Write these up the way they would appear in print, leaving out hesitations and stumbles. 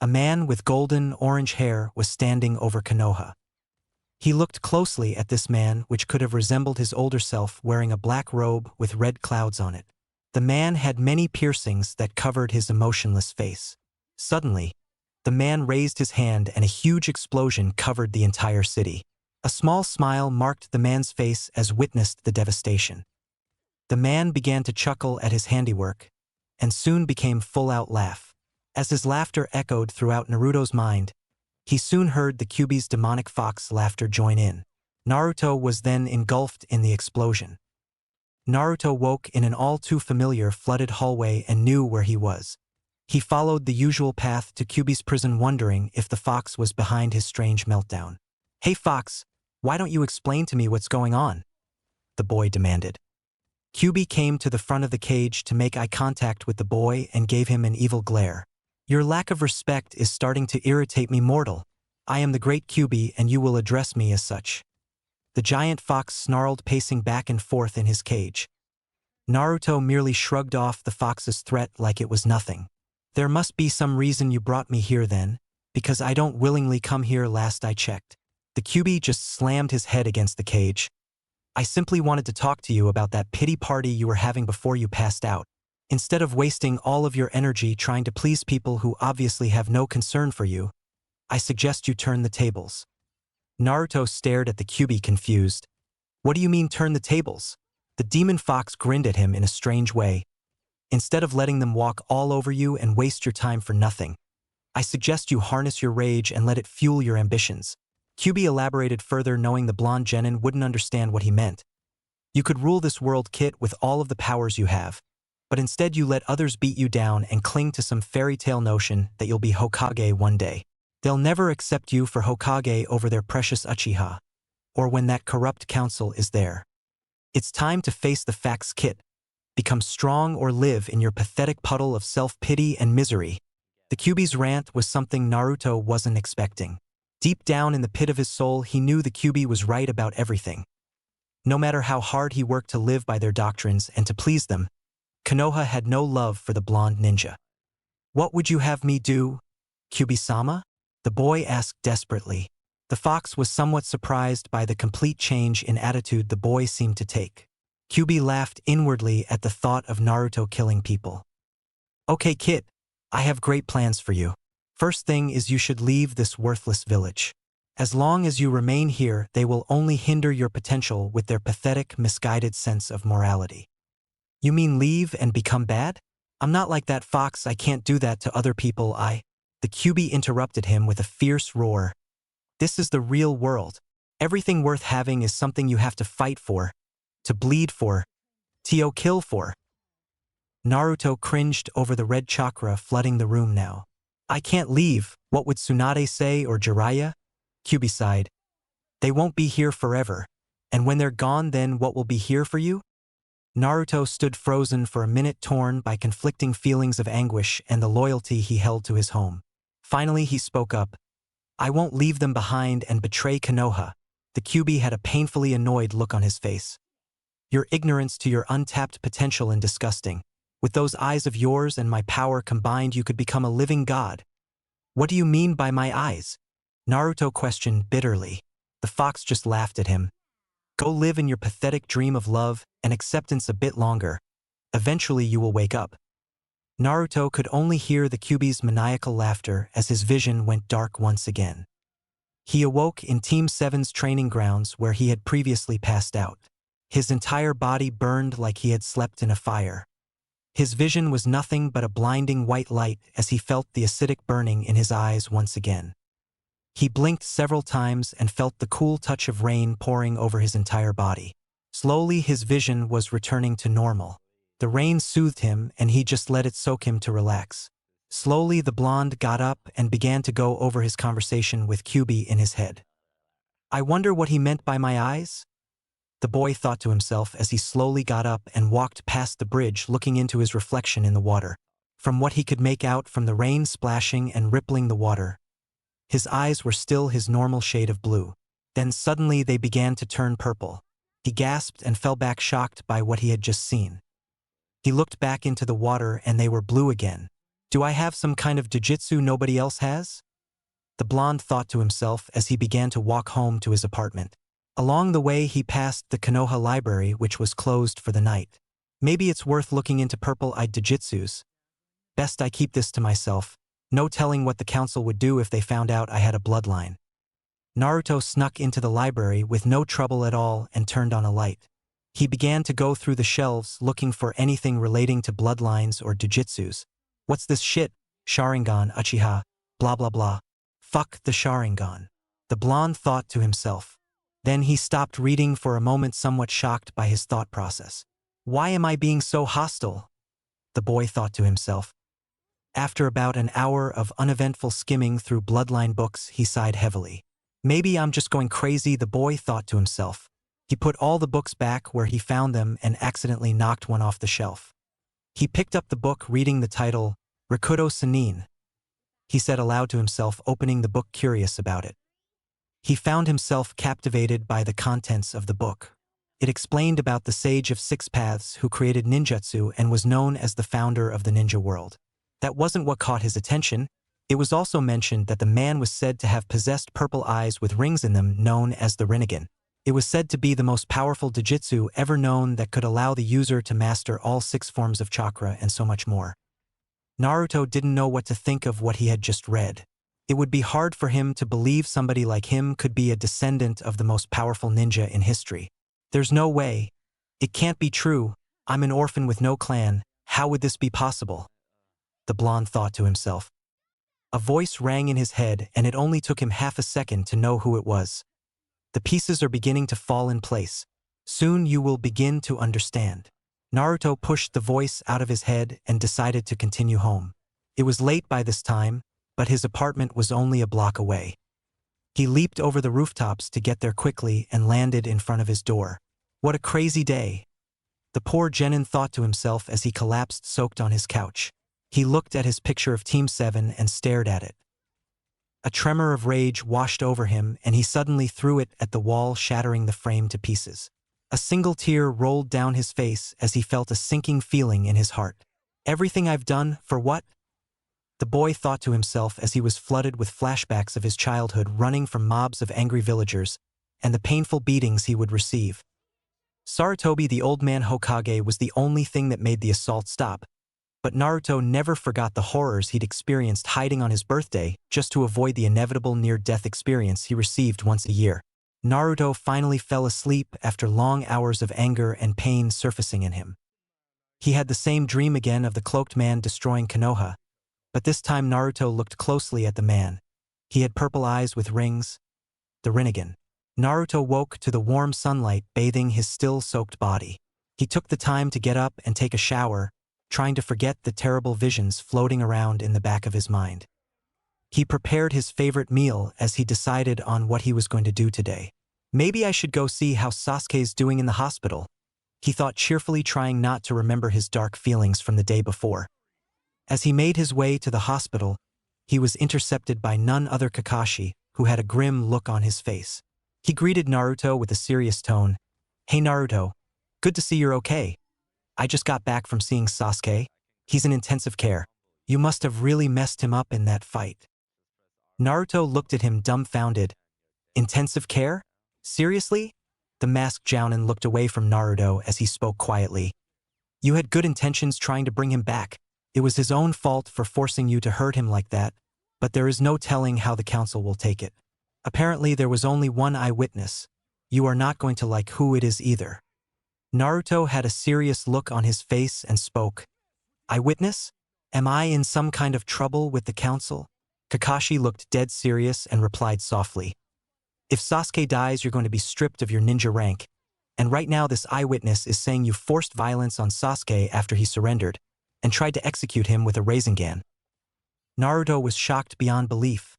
A man with golden-orange hair was standing over Konoha. He looked closely at this man, which could have resembled his older self, wearing a black robe with red clouds on it. The man had many piercings that covered his emotionless face. Suddenly, the man raised his hand and a huge explosion covered the entire city. A small smile marked the man's face as witnessed the devastation. The man began to chuckle at his handiwork, and soon became full-out laugh. As his laughter echoed throughout Naruto's mind, he soon heard the Kyuubi's demonic fox laughter join in. Naruto was then engulfed in the explosion. Naruto woke in an all-too-familiar flooded hallway and knew where he was. He followed the usual path to Kyuubi's prison, wondering if the fox was behind his strange meltdown. "Hey Fox, why don't you explain to me what's going on?" the boy demanded. Kyuubi came to the front of the cage to make eye contact with the boy and gave him an evil glare. "Your lack of respect is starting to irritate me, mortal. I am the great Kyuubi and you will address me as such." The giant fox snarled, pacing back and forth in his cage. Naruto merely shrugged off the fox's threat like it was nothing. "There must be some reason you brought me here then, because I don't willingly come here last I checked." The Kyuubi just slammed his head against the cage. "I simply wanted to talk to you about that pity party you were having before you passed out. Instead of wasting all of your energy trying to please people who obviously have no concern for you, I suggest you turn the tables." Naruto stared at the Kyuubi, confused. "What do you mean turn the tables?" The demon fox grinned at him in a strange way. "Instead of letting them walk all over you and waste your time for nothing, I suggest you harness your rage and let it fuel your ambitions." Kyuubi elaborated further, knowing the blonde genin wouldn't understand what he meant. "You could rule this world, Kit, with all of the powers you have, but instead you let others beat you down and cling to some fairy tale notion that you'll be Hokage one day. They'll never accept you for Hokage over their precious Uchiha, or when that corrupt council is there. It's time to face the facts, Kit. Become strong or live in your pathetic puddle of self-pity and misery." The Kyuubi's rant was something Naruto wasn't expecting. Deep down in the pit of his soul, he knew the Kyuubi was right about everything. No matter how hard he worked to live by their doctrines and to please them, Konoha had no love for the blonde ninja. "What would you have me do, Kyuubi-sama?" the boy asked desperately. The fox was somewhat surprised by the complete change in attitude the boy seemed to take. Kyuubi laughed inwardly at the thought of Naruto killing people. "Okay, Kit, I have great plans for you. First thing is you should leave this worthless village. As long as you remain here, they will only hinder your potential with their pathetic, misguided sense of morality. You mean leave and become bad? I'm not like that fox, I can't do that to other people, The QB interrupted him with a fierce roar. This is the real world. Everything worth having is something you have to fight for, to bleed for, to kill for. Naruto cringed over the red chakra flooding the room now. I can't leave, what would Tsunade say or Jiraiya? QB sighed. They won't be here forever. And when they're gone, then what will be here for you? Naruto stood frozen for a minute, torn by conflicting feelings of anguish and the loyalty he held to his home. Finally he spoke up. I won't leave them behind and betray Konoha. The QB had a painfully annoyed look on his face. Your ignorance to your untapped potential is disgusting. With those eyes of yours and my power combined, you could become a living god. What do you mean by my eyes? Naruto questioned bitterly. The fox just laughed at him. Go live in your pathetic dream of love and acceptance a bit longer. Eventually you will wake up. Naruto could only hear the QB's maniacal laughter as his vision went dark once again. He awoke in Team 7's training grounds where he had previously passed out. His entire body burned like he had slept in a fire. His vision was nothing but a blinding white light as he felt the acidic burning in his eyes once again. He blinked several times and felt the cool touch of rain pouring over his entire body. Slowly his vision was returning to normal. The rain soothed him and he just let it soak him to relax. Slowly the blonde got up and began to go over his conversation with QB in his head. I wonder what he meant by my eyes? The boy thought to himself as he slowly got up and walked past the bridge, looking into his reflection in the water. From what he could make out from the rain splashing and rippling the water, his eyes were still his normal shade of blue. Then suddenly they began to turn purple. He gasped and fell back, shocked by what he had just seen. He looked back into the water and they were blue again. Do I have some kind of jujitsu nobody else has? The blonde thought to himself as he began to walk home to his apartment. Along the way he passed the Konoha library, which was closed for the night. Maybe it's worth looking into purple-eyed jujitsus. Best I keep this to myself. No telling what the council would do if they found out I had a bloodline. Naruto snuck into the library with no trouble at all and turned on a light. He began to go through the shelves looking for anything relating to bloodlines or jujitsus. What's this shit? Sharingan, Uchiha, blah blah blah. Fuck the Sharingan. The blonde thought to himself. Then he stopped reading for a moment, somewhat shocked by his thought process. Why am I being so hostile? The boy thought to himself. After about an hour of uneventful skimming through bloodline books, he sighed heavily. Maybe I'm just going crazy, the boy thought to himself. He put all the books back where he found them and accidentally knocked one off the shelf. He picked up the book, reading the title, Rikudo Senin. He said aloud to himself, opening the book, curious about it. He found himself captivated by the contents of the book. It explained about the Sage of Six Paths who created ninjutsu and was known as the founder of the ninja world. That wasn't what caught his attention. It was also mentioned that the man was said to have possessed purple eyes with rings in them, known as the Rinnegan. It was said to be the most powerful jujitsu ever known that could allow the user to master all 6 forms of chakra and so much more. Naruto didn't know what to think of what he had just read. It would be hard for him to believe somebody like him could be a descendant of the most powerful ninja in history. There's no way. It can't be true. I'm an orphan with no clan. How would this be possible? The blonde thought to himself. A voice rang in his head and it only took him half a second to know who it was. The pieces are beginning to fall in place. Soon you will begin to understand. Naruto pushed the voice out of his head and decided to continue home. It was late by this time, but his apartment was only a block away. He leaped over the rooftops to get there quickly and landed in front of his door. What a crazy day. The poor genin thought to himself as he collapsed soaked on his couch. He looked at his picture of Team 7 and stared at it. A tremor of rage washed over him and he suddenly threw it at the wall, shattering the frame to pieces. A single tear rolled down his face as he felt a sinking feeling in his heart. Everything I've done, for what? The boy thought to himself as he was flooded with flashbacks of his childhood, running from mobs of angry villagers and the painful beatings he would receive. Sarutobi, the old man Hokage, was the only thing that made the assault stop. But Naruto never forgot the horrors he'd experienced hiding on his birthday just to avoid the inevitable near-death experience he received once a year. Naruto finally fell asleep after long hours of anger and pain surfacing in him. He had the same dream again of the cloaked man destroying Konoha, but this time Naruto looked closely at the man. He had purple eyes with rings, the Rinnegan. Naruto woke to the warm sunlight bathing his still-soaked body. He took the time to get up and take a shower, trying to forget the terrible visions floating around in the back of his mind. He prepared his favorite meal as he decided on what he was going to do today. Maybe I should go see how Sasuke's doing in the hospital, he thought cheerfully, trying not to remember his dark feelings from the day before. As he made his way to the hospital, he was intercepted by none other Kakashi, who had a grim look on his face. He greeted Naruto with a serious tone. "Hey Naruto, good to see you're okay. I just got back from seeing Sasuke. He's in intensive care. You must have really messed him up in that fight." Naruto looked at him dumbfounded. "Intensive care? Seriously?" The masked Jounin looked away from Naruto as he spoke quietly. "You had good intentions trying to bring him back. It was his own fault for forcing you to hurt him like that, but there is no telling how the council will take it. Apparently there was only one eyewitness. You are not going to like who it is either." Naruto had a serious look on his face and spoke. "Eyewitness? Am I in some kind of trouble with the council?" Kakashi looked dead serious and replied softly. "If Sasuke dies, you're going to be stripped of your ninja rank. And right now this eyewitness is saying you forced violence on Sasuke after he surrendered, and tried to execute him with a Rinnegan." Naruto was shocked beyond belief.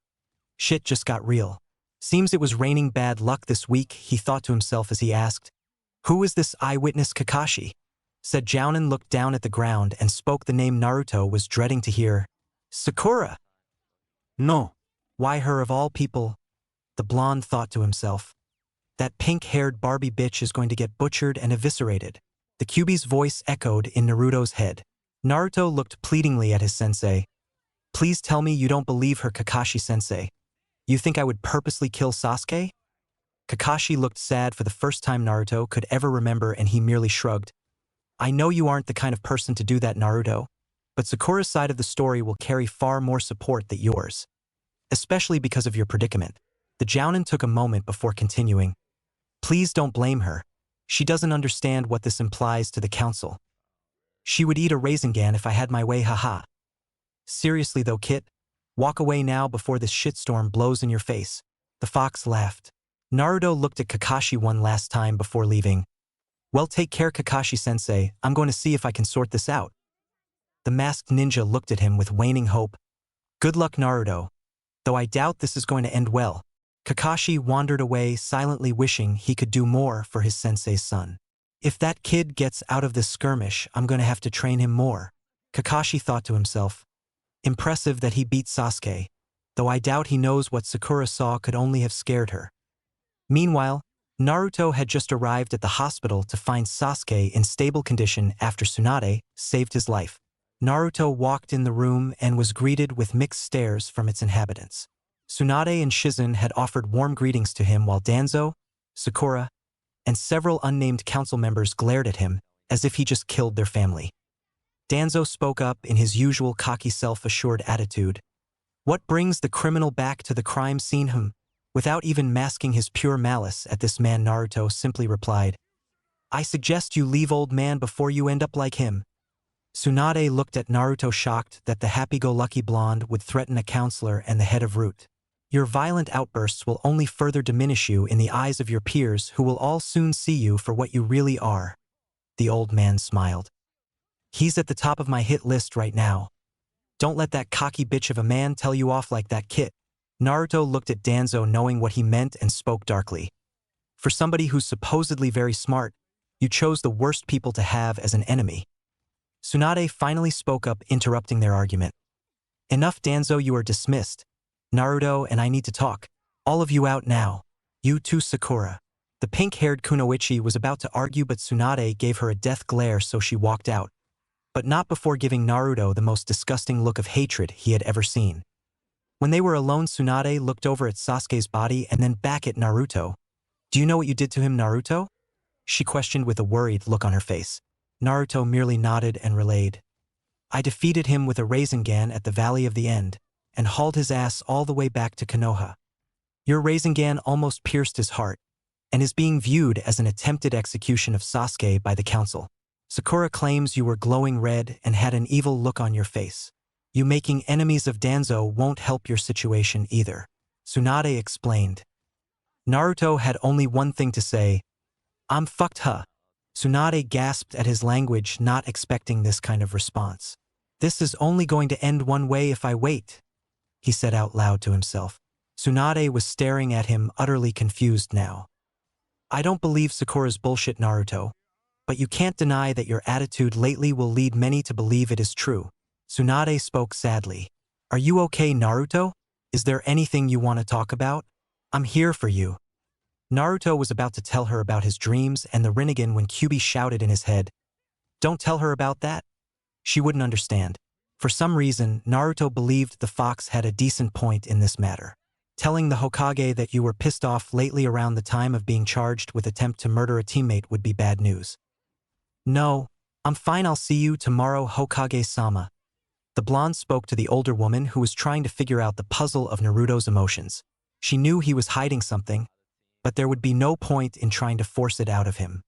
Shit just got real. Seems it was raining bad luck this week, he thought to himself as he asked. "Who is this eyewitness Kakashi?" Said Jounin looked down at the ground and spoke the name Naruto was dreading to hear. "Sakura!" "No. Why her of all people?" The blonde thought to himself. "That pink-haired Barbie bitch is going to get butchered and eviscerated." The Kyuubi's voice echoed in Naruto's head. Naruto looked pleadingly at his sensei. "Please tell me you don't believe her, Kakashi-sensei. You think I would purposely kill Sasuke?" Kakashi looked sad for the first time Naruto could ever remember, and he merely shrugged. "I know you aren't the kind of person to do that, Naruto, but Sakura's side of the story will carry far more support than yours. Especially because of your predicament." The Jounin took a moment before continuing. "Please don't blame her. She doesn't understand what this implies to the council. She would eat a Rinnegan if I had my way, haha. Seriously though, Kit, walk away now before this shitstorm blows in your face." The fox laughed. Naruto looked at Kakashi one last time before leaving. "Well, take care, Kakashi-sensei. I'm going to see if I can sort this out." The masked ninja looked at him with waning hope. "Good luck, Naruto. Though I doubt this is going to end well." Kakashi wandered away, silently wishing he could do more for his sensei's son. "If that kid gets out of this skirmish, I'm going to have to train him more," Kakashi thought to himself. Impressive that he beat Sasuke, though I doubt he knows what Sakura saw could only have scared her. Meanwhile, Naruto had just arrived at the hospital to find Sasuke in stable condition after Tsunade saved his life. Naruto walked in the room and was greeted with mixed stares from its inhabitants. Tsunade and Shizen had offered warm greetings to him while Danzo, Sakura, and several unnamed council members glared at him as if he just killed their family. Danzo spoke up in his usual cocky self-assured attitude. "What brings the criminal back to the crime scene?" Without even masking his pure malice at this man, Naruto simply replied, "I suggest you leave, old man, before you end up like him." Tsunade looked at Naruto, shocked that the happy-go-lucky blonde would threaten a counselor and the head of Root. "Your violent outbursts will only further diminish you in the eyes of your peers, who will all soon see you for what you really are." The old man smiled. "He's at the top of my hit list right now. Don't let that cocky bitch of a man tell you off like that, Kit." Naruto looked at Danzo, knowing what he meant, and spoke darkly. "For somebody who's supposedly very smart, you chose the worst people to have as an enemy." Tsunade finally spoke up, interrupting their argument. "Enough, Danzo, you are dismissed. Naruto and I need to talk. All of you out now. You too, Sakura." The pink-haired Kunoichi was about to argue, but Tsunade gave her a death glare, so she walked out. But not before giving Naruto the most disgusting look of hatred he had ever seen. When they were alone, Tsunade looked over at Sasuke's body and then back at Naruto. "Do you know what you did to him, Naruto?" she questioned with a worried look on her face. Naruto merely nodded and relayed, I defeated him with a Rinnegan at the Valley of the End, and hauled his ass all the way back to Konoha. Your Rinnegan almost pierced his heart, and is being viewed as an attempted execution of Sasuke by the council. Sakura claims you were glowing red and had an evil look on your face. You making enemies of Danzo won't help your situation either, Tsunade explained. Naruto had only one thing to say, I'm fucked huh. Tsunade gasped at his language, not expecting this kind of response. This is only going to end one way if I wait, he said out loud to himself. Tsunade was staring at him, utterly confused now. I don't believe Sakura's bullshit, Naruto, but you can't deny that your attitude lately will lead many to believe it is true. Tsunade spoke sadly. Are you okay, Naruto? Is there anything you want to talk about? I'm here for you. Naruto was about to tell her about his dreams and the Rinnegan when Kyuubi shouted in his head, Don't tell her about that. She wouldn't understand. For some reason, Naruto believed the fox had a decent point in this matter. Telling the Hokage that you were pissed off lately around the time of being charged with attempt to murder a teammate would be bad news. No, I'm fine, I'll see you tomorrow, Hokage-sama. The blonde spoke to the older woman who was trying to figure out the puzzle of Naruto's emotions. She knew he was hiding something, but there would be no point in trying to force it out of him.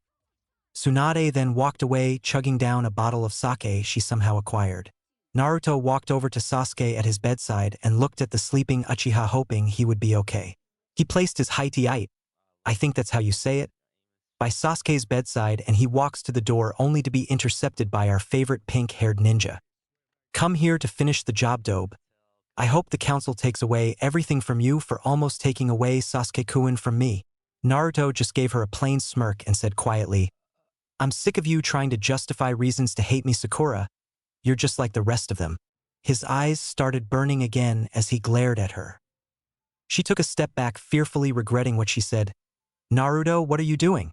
Tsunade then walked away, chugging down a bottle of sake she somehow acquired. Naruto walked over to Sasuke at his bedside and looked at the sleeping Uchiha, hoping he would be okay. He placed his high-tea, I think that's how you say it, by Sasuke's bedside, and he walks to the door only to be intercepted by our favorite pink-haired ninja. Come here to finish the job, Dobe. I hope the council takes away everything from you for almost taking away Sasuke-kun from me. Naruto just gave her a plain smirk and said quietly, I'm sick of you trying to justify reasons to hate me, Sakura. You're just like the rest of them. His eyes started burning again as he glared at her. She took a step back, fearfully regretting what she said. Naruto, what are you doing?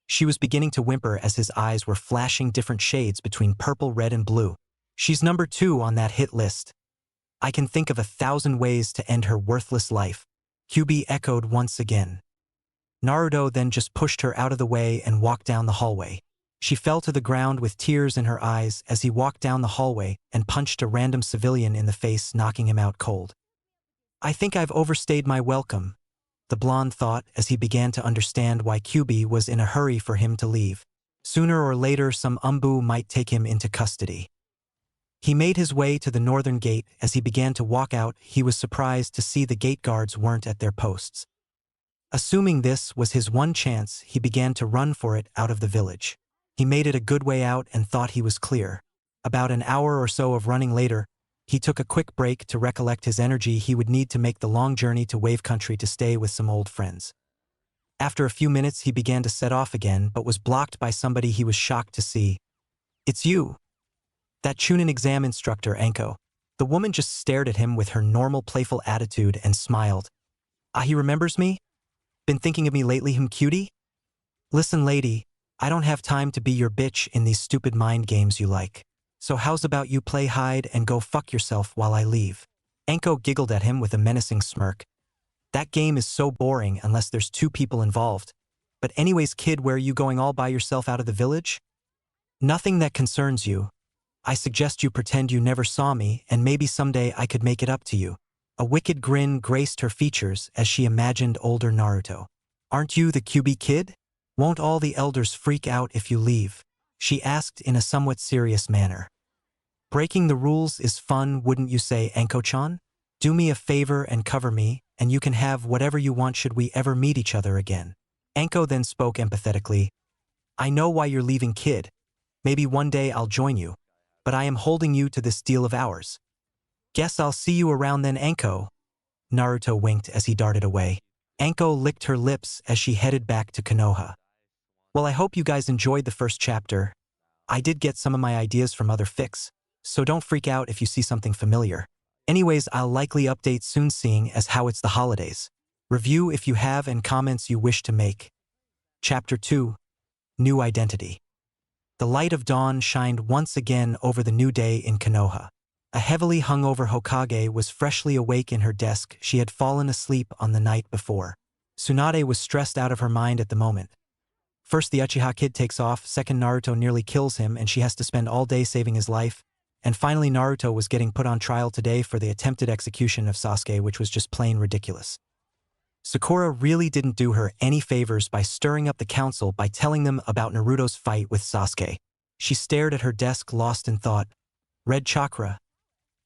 She was beginning to whimper as his eyes were flashing different shades between purple, red, and blue. She's number 2 on that hit list. I can think of 1,000 ways to end her worthless life, Kyuubi echoed once again. Naruto then just pushed her out of the way and walked down the hallway. She fell to the ground with tears in her eyes as he walked down the hallway and punched a random civilian in the face, knocking him out cold. I think I've overstayed my welcome, the blonde thought as he began to understand why Kyuubi was in a hurry for him to leave. Sooner or later some umbu might take him into custody. He made his way to the northern gate. As he began to walk out, he was surprised to see the gate guards weren't at their posts. Assuming this was his one chance, he began to run for it out of the village. He made it a good way out and thought he was clear. About an hour or so of running later, he took a quick break to recollect his energy he would need to make the long journey to Wave Country to stay with some old friends. After a few minutes he began to set off again, but was blocked by somebody he was shocked to see. It's you. That Chunin exam instructor, Anko. The woman just stared at him with her normal playful attitude and smiled. Ah, he remembers me? Been thinking of me lately, him cutie? Listen, lady, I don't have time to be your bitch in these stupid mind games you like. So how's about you play hide and go fuck yourself while I leave? Anko giggled at him with a menacing smirk. That game is so boring unless there's 2 people involved. But anyways, kid, where are you going all by yourself out of the village? Nothing that concerns you. I suggest you pretend you never saw me, and maybe someday I could make it up to you. A wicked grin graced her features as she imagined older Naruto. Aren't you the Kyuubi kid? Won't all the elders freak out if you leave? She asked in a somewhat serious manner. Breaking the rules is fun, wouldn't you say, Anko-chan? Do me a favor and cover me, and you can have whatever you want should we ever meet each other again. Anko then spoke empathetically. I know why you're leaving, kid. Maybe one day I'll join you. But I am holding you to this deal of ours. Guess I'll see you around then, Anko. Naruto winked as he darted away. Anko licked her lips as she headed back to Konoha. Well, I hope you guys enjoyed the first chapter. I did get some of my ideas from other fics, so don't freak out if you see something familiar. Anyways, I'll likely update soon, seeing as how it's the holidays. Review if you have and comments you wish to make. Chapter 2. New Identity. The light of dawn shined once again over the new day in Konoha. A heavily hungover Hokage was freshly awake in her desk. She had fallen asleep on the night before. Tsunade was stressed out of her mind at the moment. First, the Uchiha kid takes off. Second, Naruto nearly kills him and she has to spend all day saving his life. And finally Naruto was getting put on trial today for the attempted execution of Sasuke, which was just plain ridiculous. Sakura really didn't do her any favors by stirring up the council by telling them about Naruto's fight with Sasuke. She stared at her desk lost in thought. Red chakra.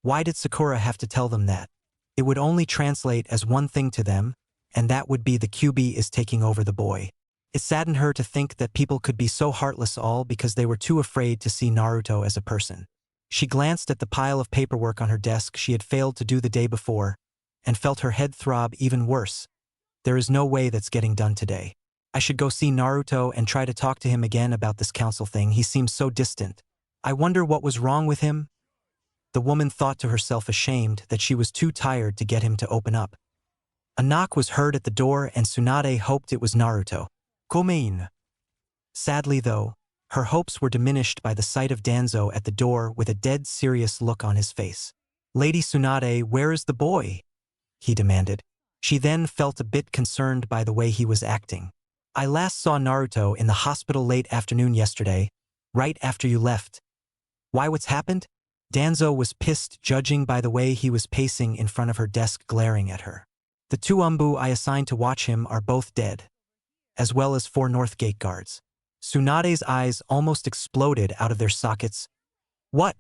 Why did Sakura have to tell them that? It would only translate as one thing to them, and that would be the QB is taking over the boy. It saddened her to think that people could be so heartless all because they were too afraid to see Naruto as a person. She glanced at the pile of paperwork on her desk she had failed to do the day before, and felt her head throb even worse. There is no way that's getting done today. I should go see Naruto and try to talk to him again about this council thing. He seems so distant. I wonder what was wrong with him? The woman thought to herself, ashamed that she was too tired to get him to open up. A knock was heard at the door and Tsunade hoped it was Naruto. Komein. Sadly though, her hopes were diminished by the sight of Danzo at the door with a dead serious look on his face. Lady Tsunade, where is the boy? He demanded. She then felt a bit concerned by the way he was acting. I last saw Naruto in the hospital late afternoon yesterday, right after you left. Why, what's happened? Danzo was pissed, judging by the way he was pacing in front of her desk glaring at her. The two Umbu I assigned to watch him are both dead, as well as 4 North Gate guards. Tsunade's eyes almost exploded out of their sockets. What?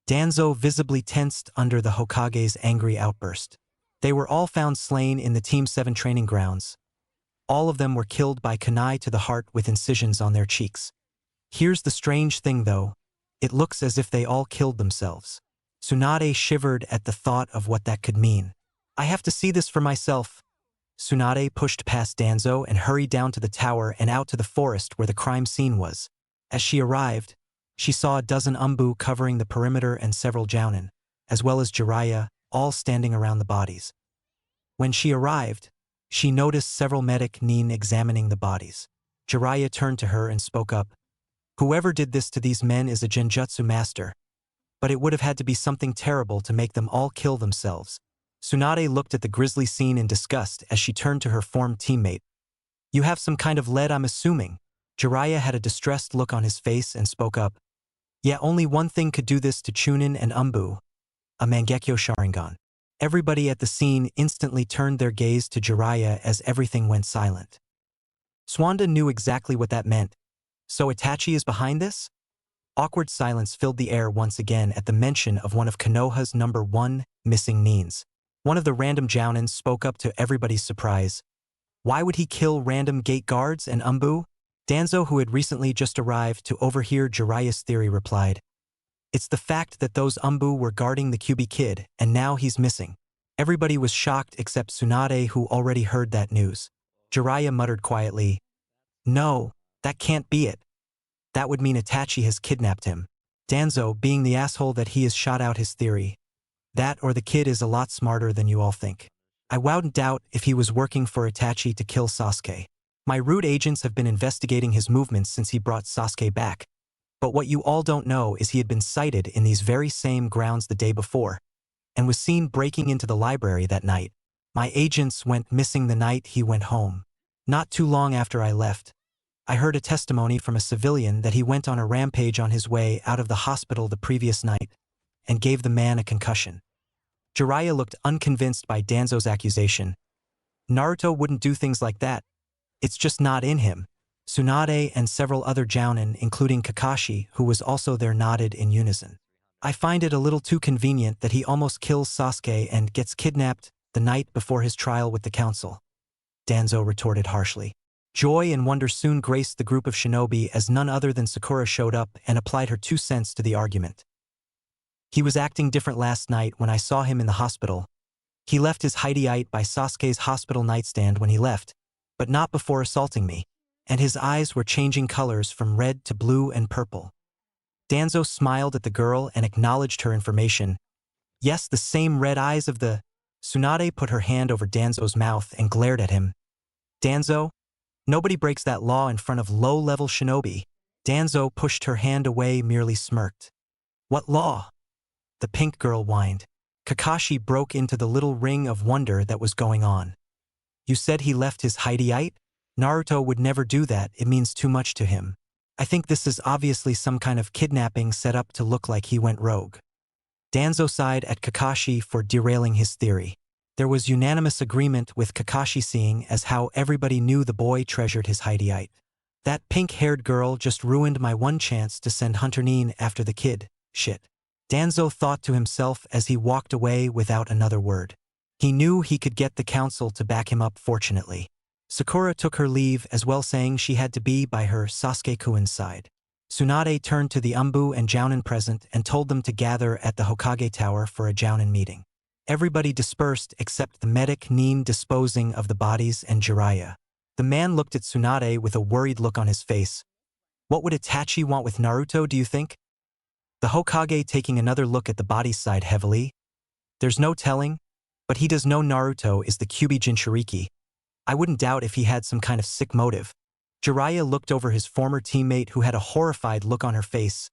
Danzo visibly tensed under the Hokage's angry outburst. They were all found slain in the Team 7 training grounds. All of them were killed by kunai to the heart with incisions on their cheeks. Here's the strange thing though. It looks as if they all killed themselves. Tsunade shivered at the thought of what that could mean. I have to see this for myself. Tsunade pushed past Danzo and hurried down to the tower and out to the forest where the crime scene was. As she arrived, she saw a dozen Umbu covering the perimeter and several Jounin, as well as Jiraiya, all standing around the bodies. When she arrived, she noticed several medic nin examining the bodies. Jiraiya turned to her and spoke up. Whoever did this to these men is a genjutsu master. But it would have had to be something terrible to make them all kill themselves. Tsunade looked at the grisly scene in disgust as she turned to her former teammate. You have some kind of lead, I'm assuming. Jiraiya had a distressed look on his face and spoke up. Yeah, only one thing could do this to Chunin and Umbu. A Mangekyo Sharingan. Everybody at the scene instantly turned their gaze to Jiraiya as everything went silent. Swanda knew exactly what that meant. So Itachi is behind this? Awkward silence filled the air once again at the mention of one of Konoha's number 1 missing nins. One of the random Jounins spoke up to everybody's surprise. Why would he kill random gate guards and Umbu? Danzo, who had recently just arrived to overhear Jiraiya's theory, replied. It's the fact that those Umbu were guarding the Kyuubi kid, and now he's missing. Everybody was shocked except Tsunade, who already heard that news. Jiraiya muttered quietly. No, that can't be it. That would mean Itachi has kidnapped him. Danzo, being the asshole that he is, shot out his theory. That or the kid is a lot smarter than you all think. I wouldn't doubt if he was working for Itachi to kill Sasuke. My root agents have been investigating his movements since he brought Sasuke back. But what you all don't know is he had been sighted in these very same grounds the day before, and was seen breaking into the library that night. My agents went missing the night he went home. Not too long after I left, I heard a testimony from a civilian that he went on a rampage on his way out of the hospital the previous night, and gave the man a concussion. Jiraiya looked unconvinced by Danzo's accusation. Naruto wouldn't do things like that. It's just not in him. Tsunade and several other Jounin, including Kakashi, who was also there, nodded in unison. I find it a little too convenient that he almost kills Sasuke and gets kidnapped the night before his trial with the council. Danzo retorted harshly. Joy and wonder soon graced the group of shinobi as none other than Sakura showed up and applied her 2 cents to the argument. He was acting different last night when I saw him in the hospital. He left his hideout by Sasuke's hospital nightstand when he left, but not before assaulting me, and his eyes were changing colors from red to blue and purple. Danzo smiled at the girl and acknowledged her information. Yes, the same red eyes of the... Tsunade put her hand over Danzo's mouth and glared at him. Danzo? Nobody breaks that law in front of low-level shinobi. Danzo pushed her hand away, merely smirked. What law? The pink girl whined. Kakashi broke into the little ring of wonder that was going on. You said he left his hideout? Naruto would never do that, it means too much to him. I think this is obviously some kind of kidnapping set up to look like he went rogue. Danzo sighed at Kakashi for derailing his theory. There was unanimous agreement with Kakashi seeing as how everybody knew the boy treasured his Hideite. That pink-haired girl just ruined my one chance to send Hunter Neen after the kid. Shit. Danzo thought to himself as he walked away without another word. He knew he could get the council to back him up fortunately. Sakura took her leave as well saying she had to be by her Sasuke-kun's side. Tsunade turned to the Umbu and Jounin present and told them to gather at the Hokage Tower for a Jounin meeting. Everybody dispersed except the medic Neen disposing of the bodies and Jiraiya. The man looked at Tsunade with a worried look on his face. What would Itachi want with Naruto, do you think? The Hokage taking another look at the bodies sighed heavily. There's no telling, but he does know Naruto is the Kyuubi Jinchuriki. I wouldn't doubt if he had some kind of sick motive. Jiraiya looked over his former teammate who had a horrified look on her face.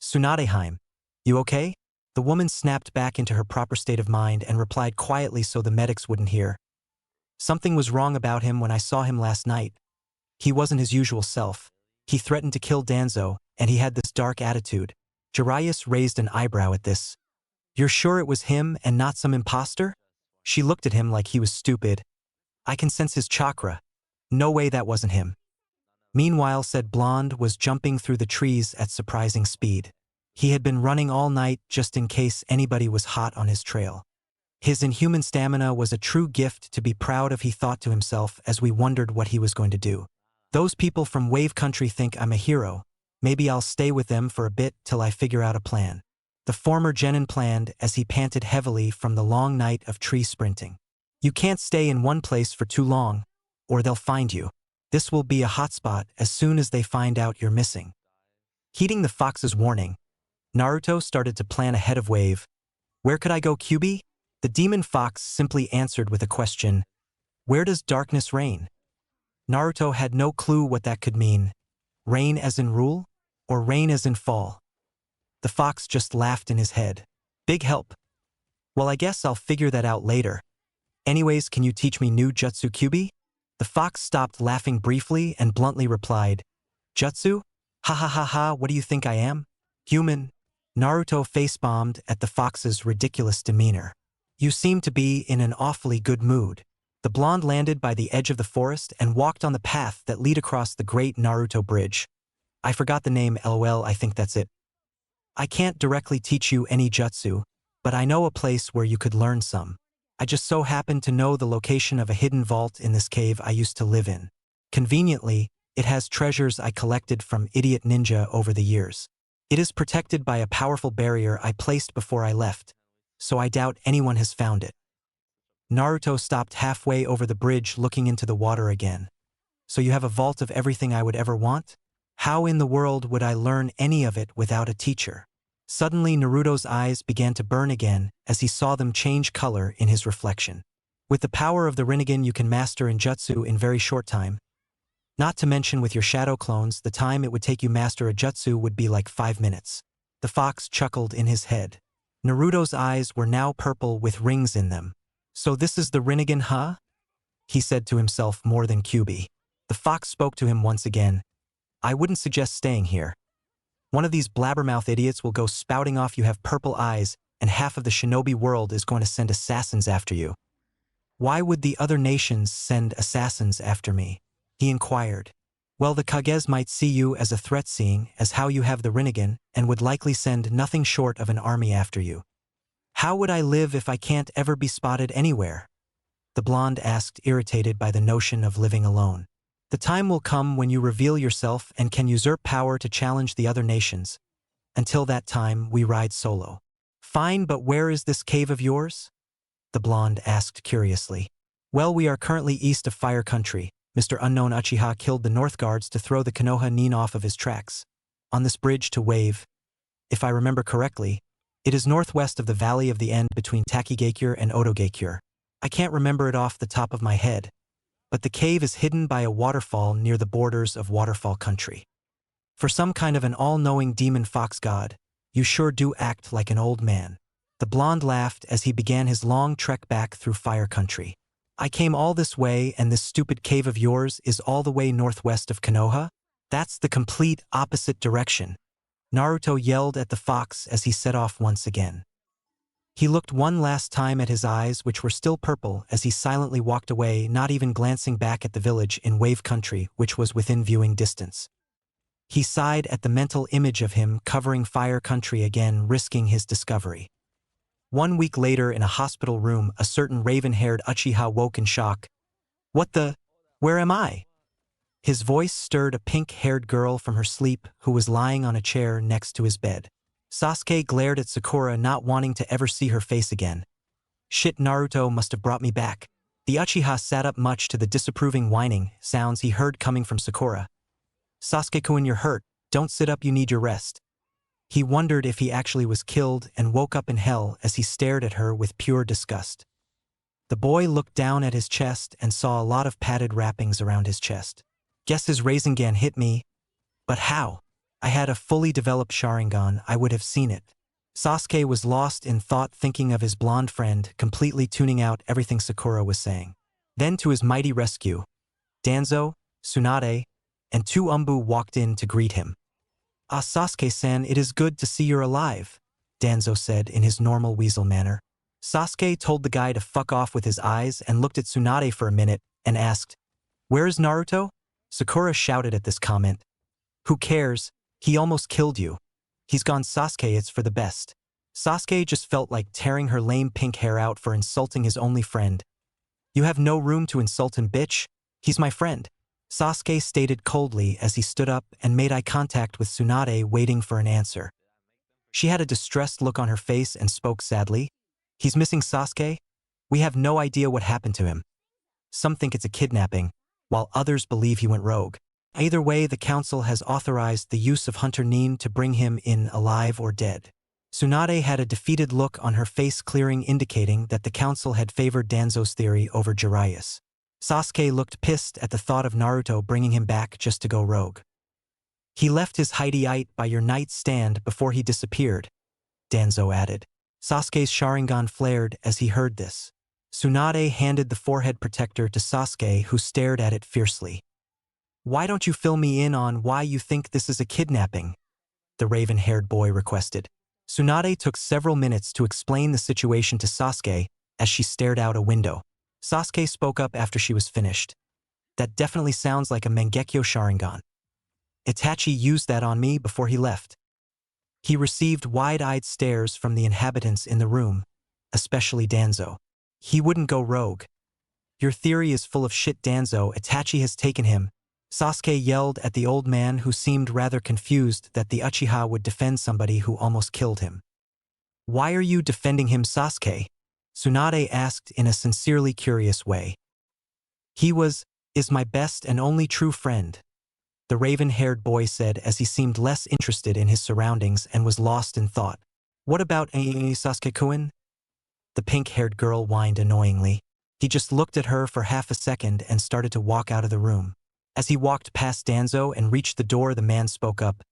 Tsunadeheim, you okay? The woman snapped back into her proper state of mind and replied quietly so the medics wouldn't hear. Something was wrong about him when I saw him last night. He wasn't his usual self. He threatened to kill Danzo, and he had this dark attitude. Jiraiya raised an eyebrow at this. You're sure it was him and not some imposter? She looked at him like he was stupid. I can sense his chakra. No way that wasn't him. Meanwhile, said Blonde was jumping through the trees at surprising speed. He had been running all night just in case anybody was hot on his trail. His inhuman stamina was a true gift to be proud of, he thought to himself as we wondered what he was going to do. Those people from Wave Country think I'm a hero. Maybe I'll stay with them for a bit till I figure out a plan. The former Genin planned as he panted heavily from the long night of tree sprinting. You can't stay in one place for too long, or they'll find you. This will be a hotspot as soon as they find out you're missing. Heeding the fox's warning, Naruto started to plan ahead of Wave. Where could I go, Kyuubi? The demon fox simply answered with a question. Where does darkness reign? Naruto had no clue what that could mean. Reign as in rule, or reign as in fall? The fox just laughed in his head. Big help. Well, I guess I'll figure that out later. Anyways, can you teach me new jutsu, Kyuubi? The fox stopped laughing briefly and bluntly replied, Jutsu? Ha ha ha ha, what do you think I am? Human. Naruto face-bombed at the fox's ridiculous demeanor. You seem to be in an awfully good mood. The blonde landed by the edge of the forest and walked on the path that lead across the great Naruto bridge. I forgot the name, lol, I think that's it. I can't directly teach you any jutsu, but I know a place where you could learn some. I just so happen to know the location of a hidden vault in this cave I used to live in. Conveniently, it has treasures I collected from Idiot Ninja over the years. It is protected by a powerful barrier I placed before I left, so I doubt anyone has found it. Naruto stopped halfway over the bridge looking into the water again. So you have a vault of everything I would ever want? How in the world would I learn any of it without a teacher? Suddenly Naruto's eyes began to burn again as he saw them change color in his reflection. With the power of the Rinnegan you can master in jutsu in very short time. Not to mention with your shadow clones, the time it would take you master a jutsu would be like 5 minutes. The fox chuckled in his head. Naruto's eyes were now purple with rings in them. So this is the Rinnegan, huh? He said to himself more than Kyuubi. The fox spoke to him once again. I wouldn't suggest staying here. One of these blabbermouth idiots will go spouting off you have purple eyes and half of the shinobi world is going to send assassins after you. Why would the other nations send assassins after me? He inquired. Well, the Kages might see you as a threat seeing as how you have the Rinnegan and would likely send nothing short of an army after you. How would I live if I can't ever be spotted anywhere? The blonde asked, irritated by the notion of living alone. The time will come when you reveal yourself and can usurp power to challenge the other nations. Until that time, we ride solo. Fine, but where is this cave of yours? The blonde asked curiously. Well, we are currently east of Fire Country. Mr. Unknown Uchiha killed the North Guards to throw the Konoha Nin off of his tracks. On this bridge to Wave. If I remember correctly, it is northwest of the Valley of the End between Takigakure and Otogakure. I can't remember it off the top of my head. But the cave is hidden by a waterfall near the borders of Waterfall Country. For some kind of an all-knowing demon fox god, you sure do act like an old man. The blonde laughed as he began his long trek back through Fire Country. I came all this way and this stupid cave of yours is all the way northwest of Konoha? That's the complete opposite direction. Naruto yelled at the fox as he set off once again. He looked one last time at his eyes, which were still purple, as he silently walked away, not even glancing back at the village in Wave Country, which was within viewing distance. He sighed at the mental image of him covering Fire Country again, risking his discovery. 1 week later, in a hospital room, a certain raven-haired Uchiha woke in shock. "What the? Where am I?" His voice stirred a pink-haired girl from her sleep who was lying on a chair next to his bed. Sasuke glared at Sakura, not wanting to ever see her face again. "Shit, Naruto must have brought me back." The Uchiha sat up, much to the disapproving whining sounds he heard coming from Sakura. "Sasuke-kun, you're hurt. Don't sit up, you need your rest." He wondered if he actually was killed and woke up in hell as he stared at her with pure disgust. The boy looked down at his chest and saw a lot of padded wrappings around his chest. "Guess his Rinnegan hit me. But how? I had a fully developed Sharingan, I would have seen it." Sasuke was lost in thought, thinking of his blonde friend, completely tuning out everything Sakura was saying. Then to his mighty rescue, Danzo, Tsunade, and 2 Umbu walked in to greet him. "Ah, Sasuke-san, it is good to see you're alive," Danzo said in his normal weasel manner. Sasuke told the guy to fuck off with his eyes and looked at Tsunade for a minute and asked, "Where is Naruto?" Sakura shouted at this comment. "Who cares? He almost killed you. He's gone, Sasuke, it's for the best." Sasuke just felt like tearing her lame pink hair out for insulting his only friend. "You have no room to insult him, bitch. He's my friend," Sasuke stated coldly as he stood up and made eye contact with Tsunade, waiting for an answer. She had a distressed look on her face and spoke sadly. "He's missing, Sasuke. We have no idea what happened to him. Some think it's a kidnapping, while others believe he went rogue. Either way, the council has authorized the use of Hunter Nin to bring him in alive or dead." Tsunade had a defeated look on her face, clearing, indicating that the council had favored Danzo's theory over Jiraiya's. Sasuke looked pissed at the thought of Naruto bringing him back just to go rogue. "He left his hidey-ite by your nightstand before he disappeared," Danzo added. Sasuke's Sharingan flared as he heard this. Tsunade handed the forehead protector to Sasuke, who stared at it fiercely. "Why don't you fill me in on why you think this is a kidnapping?" the raven-haired boy requested. Tsunade took several minutes to explain the situation to Sasuke as she stared out a window. Sasuke spoke up after she was finished. "That definitely sounds like a Mangekyo Sharingan. Itachi used that on me before he left." He received wide-eyed stares from the inhabitants in the room, especially Danzo. "He wouldn't go rogue." "Your theory is full of shit, Danzo. Itachi has taken him." Sasuke yelled at the old man, who seemed rather confused that the Uchiha would defend somebody who almost killed him. "Why are you defending him, Sasuke?" Tsunade asked in a sincerely curious way. "He is my best and only true friend," the raven-haired boy said as he seemed less interested in his surroundings and was lost in thought. "What about Sasuke-kun?" the pink-haired girl whined annoyingly. He just looked at her for half a second and started to walk out of the room. As he walked past Danzo and reached the door, the man spoke up.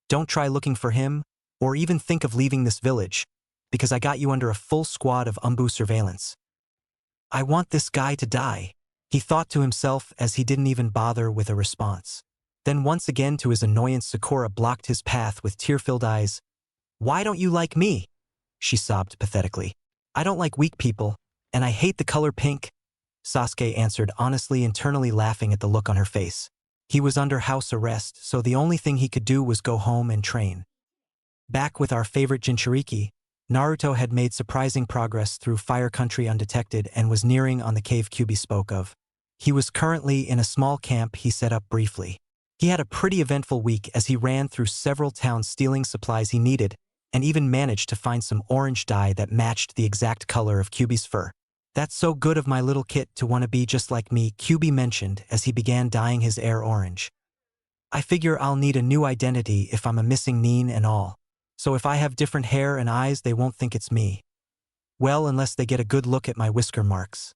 "Don't try looking for him, or even think of leaving this village, because I got you under a full squad of Umbu surveillance." "I want this guy to die," he thought to himself as he didn't even bother with a response. Then once again, to his annoyance, Sakura blocked his path with tear-filled eyes. "Why don't you like me?" she sobbed pathetically. "I don't like weak people, and I hate the color pink," Sasuke answered honestly, internally laughing at the look on her face. He was under house arrest, so the only thing he could do was go home and train. Back with our favorite Jinchuriki, Naruto had made surprising progress through Fire Country undetected and was nearing on the cave Kyuubi spoke of. He was currently in a small camp he set up briefly. He had a pretty eventful week as he ran through several towns stealing supplies he needed, and even managed to find some orange dye that matched the exact color of Kyuubi's fur. "That's so good of my little kid to want to be just like me," Kyuubi mentioned as he began dyeing his hair orange. "I figure I'll need a new identity if I'm a missing Nin and all. So if I have different hair and eyes, they won't think it's me. Well, unless they get a good look at my whisker marks."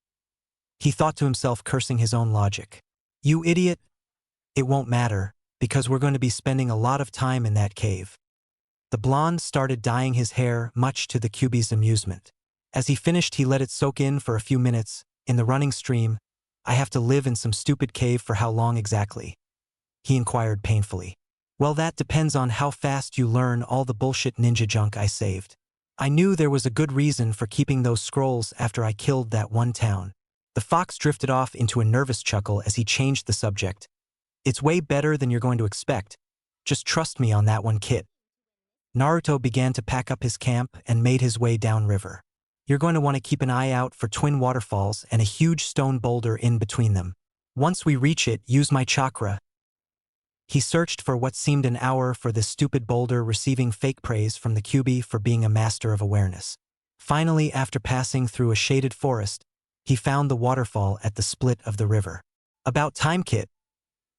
He thought to himself, cursing his own logic. "You idiot. It won't matter, because we're going to be spending a lot of time in that cave." The blonde started dyeing his hair, much to the Kyuubi's amusement. As he finished, he let it soak in for a few minutes, in the running stream. "I have to live in some stupid cave for how long exactly?" he inquired painfully. Well, that depends on how fast you learn all the bullshit ninja junk I saved. I knew there was a good reason for keeping those scrolls after I killed that one town. The fox drifted off into a nervous chuckle as he changed the subject. It's way better than you're going to expect. Just trust me on that one, kid. Naruto began to pack up his camp and made his way downriver. You're going to want to keep an eye out for twin waterfalls and a huge stone boulder in between them. Once we reach it, use my chakra. He searched for what seemed an hour for this stupid boulder, receiving fake praise from the Kyuubi for being a master of awareness. Finally, after passing through a shaded forest, he found the waterfall at the split of the river. About time, kid.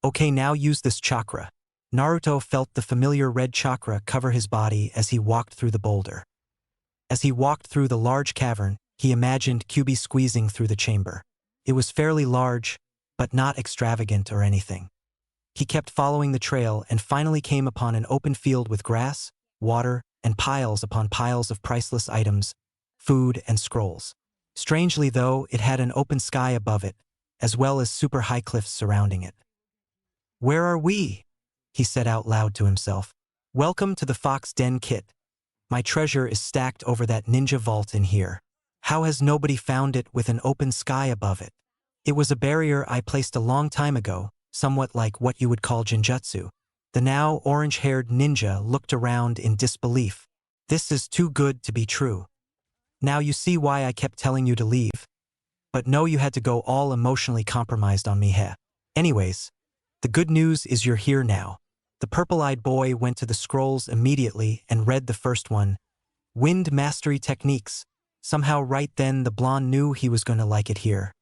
Okay, now use this chakra. Naruto felt the familiar red chakra cover his body as he walked through the boulder. As he walked through the large cavern, he imagined Kyuubi squeezing through the chamber. It was fairly large, but not extravagant or anything. He kept following the trail and finally came upon an open field with grass, water, and piles upon piles of priceless items, food and scrolls. Strangely though, it had an open sky above it, as well as super high cliffs surrounding it. Where are we? He said out loud to himself. Welcome to the Fox Den, kid. My treasure is stacked over that ninja vault in here. How has nobody found it with an open sky above it? It was a barrier I placed a long time ago, somewhat like what you would call genjutsu. The now orange-haired ninja looked around in disbelief. This is too good to be true. Now you see why I kept telling you to leave. But no, you had to go all emotionally compromised on me, heh. Anyways, the good news is you're here now. The purple-eyed boy went to the scrolls immediately and read the first one. Wind Mastery Techniques. Somehow right then the blonde knew he was going to like it here.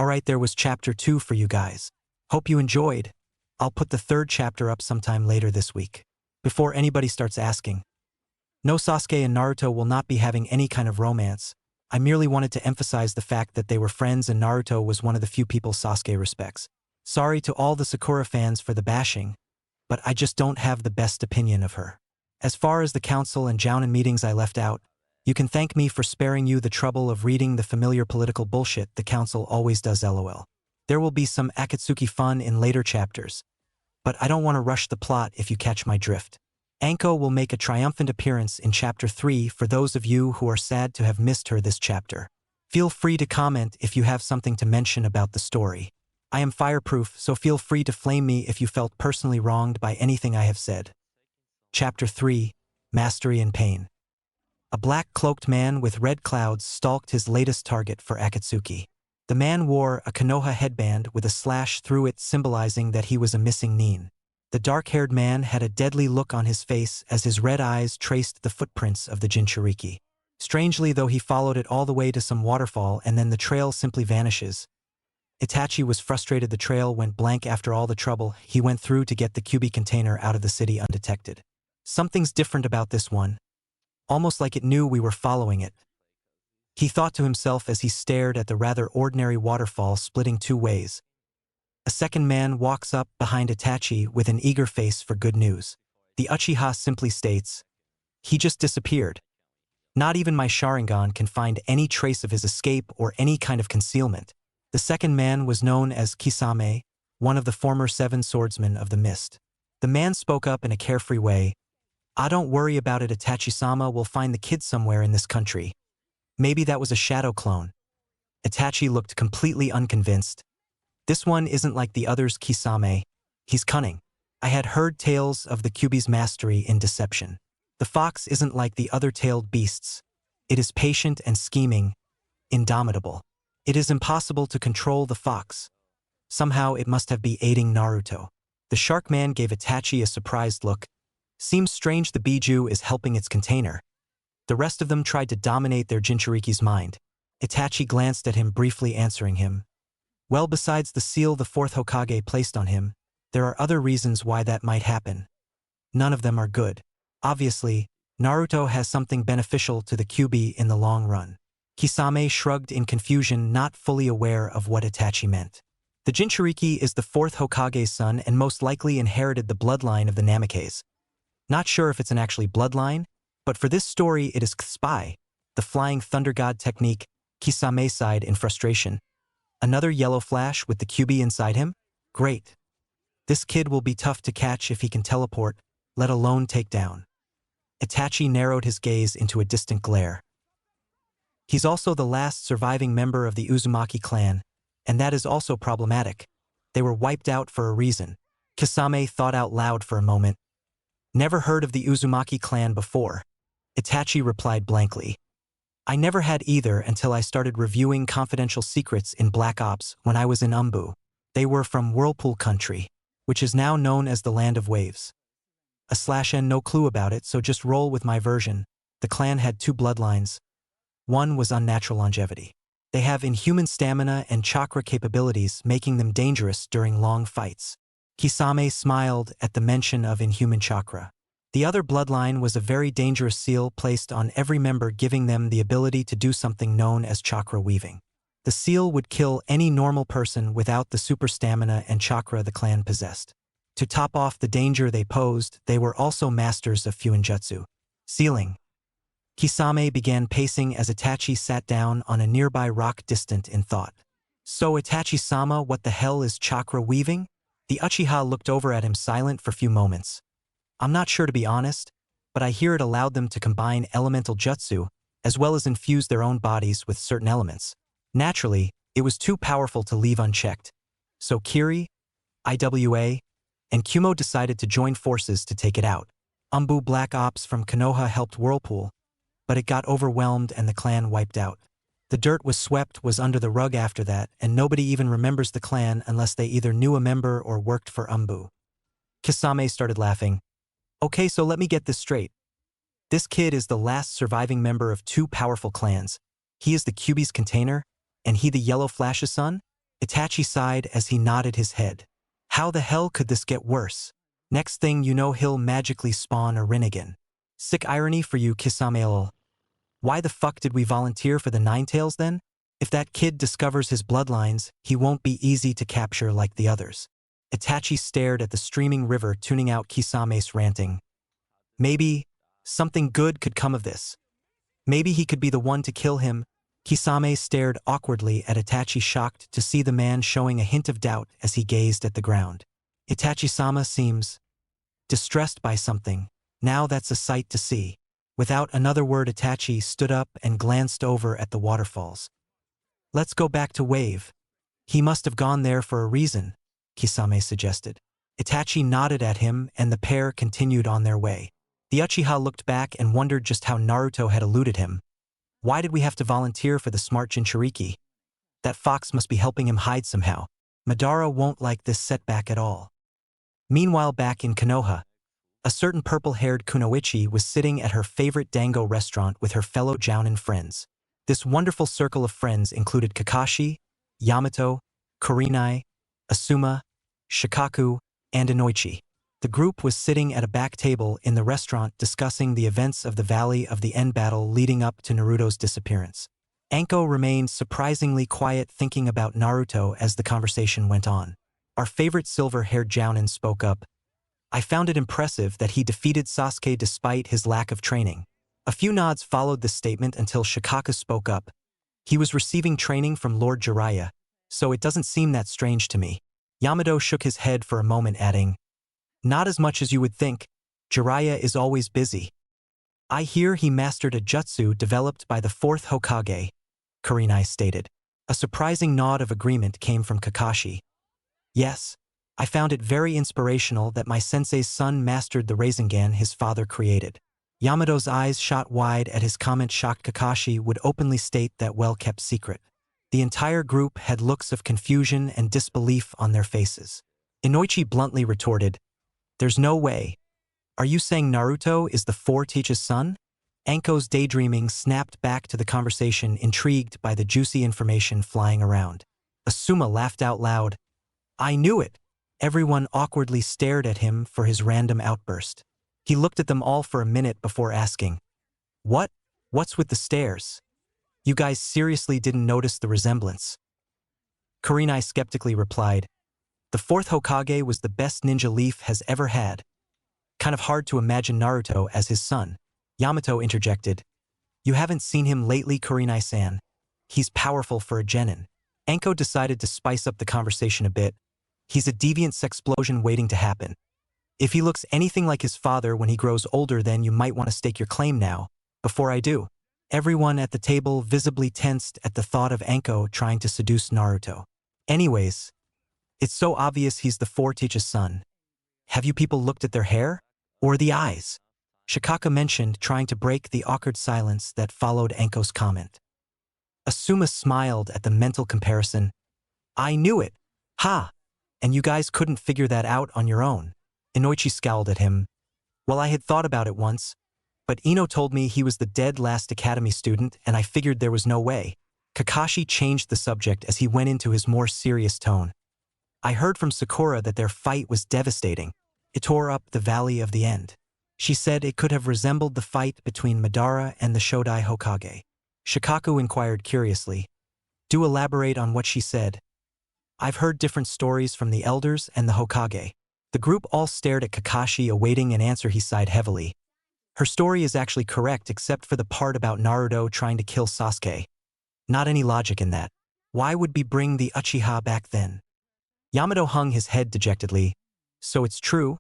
Alright, there was chapter 2 for you guys. Hope you enjoyed. I'll put the third chapter up sometime later this week. Before anybody starts asking. No, Sasuke and Naruto will not be having any kind of romance. I merely wanted to emphasize the fact that they were friends and Naruto was one of the few people Sasuke respects. Sorry to all the Sakura fans for the bashing, but I just don't have the best opinion of her. As far as the council and Jounin meetings I left out, you can thank me for sparing you the trouble of reading the familiar political bullshit the council always does, lol. There will be some Akatsuki fun in later chapters, but I don't want to rush the plot if you catch my drift. Anko will make a triumphant appearance in chapter 3 for those of you who are sad to have missed her this chapter. Feel free to comment if you have something to mention about the story. I am fireproof, so feel free to flame me if you felt personally wronged by anything I have said. Chapter 3, Mastery and Pain. A black-cloaked man with red clouds stalked his latest target for Akatsuki. The man wore a Konoha headband with a slash through it symbolizing that he was a missing nin. The dark-haired man had a deadly look on his face as his red eyes traced the footprints of the Jinchuriki. Strangely though, he followed it all the way to some waterfall and then the trail simply vanishes. Itachi was frustrated. The trail went blank after all the trouble he went through to get the Kyuubi container out of the city undetected. Something's different about this one. Almost like it knew we were following it. He thought to himself as he stared at the rather ordinary waterfall splitting two ways. A second man walks up behind Itachi with an eager face for good news. The Uchiha simply states, "He just disappeared. Not even my Sharingan can find any trace of his escape or any kind of concealment." The second man was known as Kisame, one of the former 7 swordsmen of the mist. The man spoke up in a carefree way. Don't worry about it, Itachi-sama will find the kid somewhere in this country. Maybe that was a shadow clone. Itachi looked completely unconvinced. This one isn't like the others, Kisame. He's cunning. I had heard tales of the Kyuubi's mastery in deception. The fox isn't like the other tailed beasts. It is patient and scheming, indomitable. It is impossible to control the fox. Somehow it must have been aiding Naruto. The shark man gave Itachi a surprised look. Seems strange the Biju is helping its container. The rest of them tried to dominate their Jinchuriki's mind. Itachi glanced at him briefly, answering him. Well, besides the seal the 4th Hokage placed on him, there are other reasons why that might happen. None of them are good. Obviously, Naruto has something beneficial to the Kyuubi in the long run. Kisame shrugged in confusion, not fully aware of what Itachi meant. The Jinchuriki is the 4th Hokage's son and most likely inherited the bloodline of the Namikaze. Not sure if it's an actually bloodline, but for this story it is Spy, the flying thunder god technique. Kisame sighed in frustration. Another yellow flash with the Kyuubi inside him? Great. This kid will be tough to catch if he can teleport, let alone take down. Itachi narrowed his gaze into a distant glare. He's also the last surviving member of the Uzumaki clan, and that is also problematic. They were wiped out for a reason. Kisame thought out loud for a moment. Never heard of the Uzumaki clan before. Itachi replied blankly. I never had either until I started reviewing confidential secrets in Black Ops when I was in Umbu. They were from Whirlpool Country, which is now known as the Land of Waves. /n no clue about it, so just roll with my version. The clan had two bloodlines. One was unnatural longevity. They have inhuman stamina and chakra capabilities, making them dangerous during long fights. Kisame smiled at the mention of inhuman chakra. The other bloodline was a very dangerous seal placed on every member, giving them the ability to do something known as chakra weaving. The seal would kill any normal person without the super stamina and chakra the clan possessed. To top off the danger they posed, they were also masters of Fuinjutsu. Sealing. Kisame began pacing as Itachi sat down on a nearby rock, distant in thought. So Itachi-sama, what the hell is chakra weaving? The Uchiha looked over at him, silent for a few moments. I'm not sure, to be honest, but I hear it allowed them to combine elemental jutsu, as well as infuse their own bodies with certain elements. Naturally, it was too powerful to leave unchecked. So Kiri, IWA, and Kumo decided to join forces to take it out. Umbu Black Ops from Konoha helped Whirlpool, but it got overwhelmed and the clan wiped out. The dirt was swept was under the rug after that, and nobody even remembers the clan unless they either knew a member or worked for Umbu. Kisame started laughing. Okay, so let me get this straight. This kid is the last surviving member of two powerful clans. He is the Kyuubi's container, and he the Yellow Flash's son? Itachi sighed as he nodded his head. How the hell could this get worse? Next thing you know, he'll magically spawn a Rinnegan. Sick irony for you, Kisame. Why the fuck did we volunteer for the Ninetales then? If that kid discovers his bloodlines, he won't be easy to capture like the others. Itachi stared at the streaming river, tuning out Kisame's ranting. Maybe something good could come of this. Maybe he could be the one to kill him. Kisame stared awkwardly at Itachi, shocked to see the man showing a hint of doubt as he gazed at the ground. Itachi-sama seems distressed by something. Now that's a sight to see. Without another word, Itachi stood up and glanced over at the waterfalls. Let's go back to Wave. He must have gone there for a reason, Kisame suggested. Itachi nodded at him and the pair continued on their way. The Uchiha looked back and wondered just how Naruto had eluded him. Why did we have to volunteer for the smart Jinchuriki? That fox must be helping him hide somehow. Madara won't like this setback at all. Meanwhile, back in Konoha, a certain purple-haired kunoichi was sitting at her favorite dango restaurant with her fellow jounin friends. This wonderful circle of friends included Kakashi, Yamato, Kurenai, Asuma, Shikaku, and Inoichi. The group was sitting at a back table in the restaurant discussing the events of the Valley of the End battle leading up to Naruto's disappearance. Anko remained surprisingly quiet, thinking about Naruto as the conversation went on. Our favorite silver-haired jounin spoke up. I found it impressive that he defeated Sasuke despite his lack of training. A few nods followed this statement until Shikaku spoke up. He was receiving training from Lord Jiraiya, so it doesn't seem that strange to me. Yamato shook his head for a moment, adding, not as much as you would think. Jiraiya is always busy. I hear he mastered a jutsu developed by the fourth Hokage, Kurenai stated. A surprising nod of agreement came from Kakashi. Yes, I found it very inspirational that my sensei's son mastered the Rinnegan his father created. Yamato's eyes shot wide at his comment. Shocked Kakashi would openly state that well-kept secret. The entire group had looks of confusion and disbelief on their faces. Inoichi bluntly retorted, there's no way. Are you saying Naruto is the four teacher's son? Anko's daydreaming snapped back to the conversation, intrigued by the juicy information flying around. Asuma laughed out loud. I knew it. Everyone awkwardly stared at him for his random outburst. He looked at them all for a minute before asking, What's with the stares? You guys seriously didn't notice the resemblance? Kurenai skeptically replied, the fourth Hokage was the best ninja Leaf has ever had. Kind of hard to imagine Naruto as his son. Yamato interjected, you haven't seen him lately, Kurenai-san. He's powerful for a genin. Anko decided to spice up the conversation a bit. He's a deviant sexplosion waiting to happen. If he looks anything like his father when he grows older, then you might want to stake your claim now, before I do." Everyone at the table visibly tensed at the thought of Anko trying to seduce Naruto. Anyways, it's so obvious he's the four teacher's son. Have you people looked at their hair? Or the eyes? Shikaka mentioned, trying to break the awkward silence that followed Anko's comment. Asuma smiled at the mental comparison. "I knew it. Ha! And you guys couldn't figure that out on your own." Inoichi scowled at him. "Well, I had thought about it once, but Ino told me he was the dead last academy student and I figured there was no way." Kakashi changed the subject as he went into his more serious tone. "I heard from Sakura that their fight was devastating. It tore up the Valley of the End. She said it could have resembled the fight between Madara and the Shodai Hokage." Shikaku inquired curiously. "Do elaborate on what she said." "I've heard different stories from the elders and the Hokage." The group all stared at Kakashi, awaiting an answer. He sighed heavily. "Her story is actually correct except for the part about Naruto trying to kill Sasuke. Not any logic in that. Why would we bring the Uchiha back then?" Yamato hung his head dejectedly. "So it's true?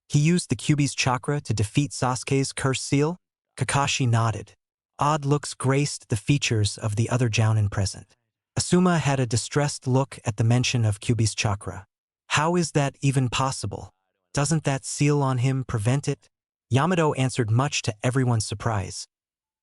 He used the Kyuubi's chakra to defeat Sasuke's cursed seal?" Kakashi nodded. Odd looks graced the features of the other Jounin present. Asuma had a distressed look at the mention of Kyuubi's chakra. "How is that even possible? Doesn't that seal on him prevent it?" Yamato answered, much to everyone's surprise.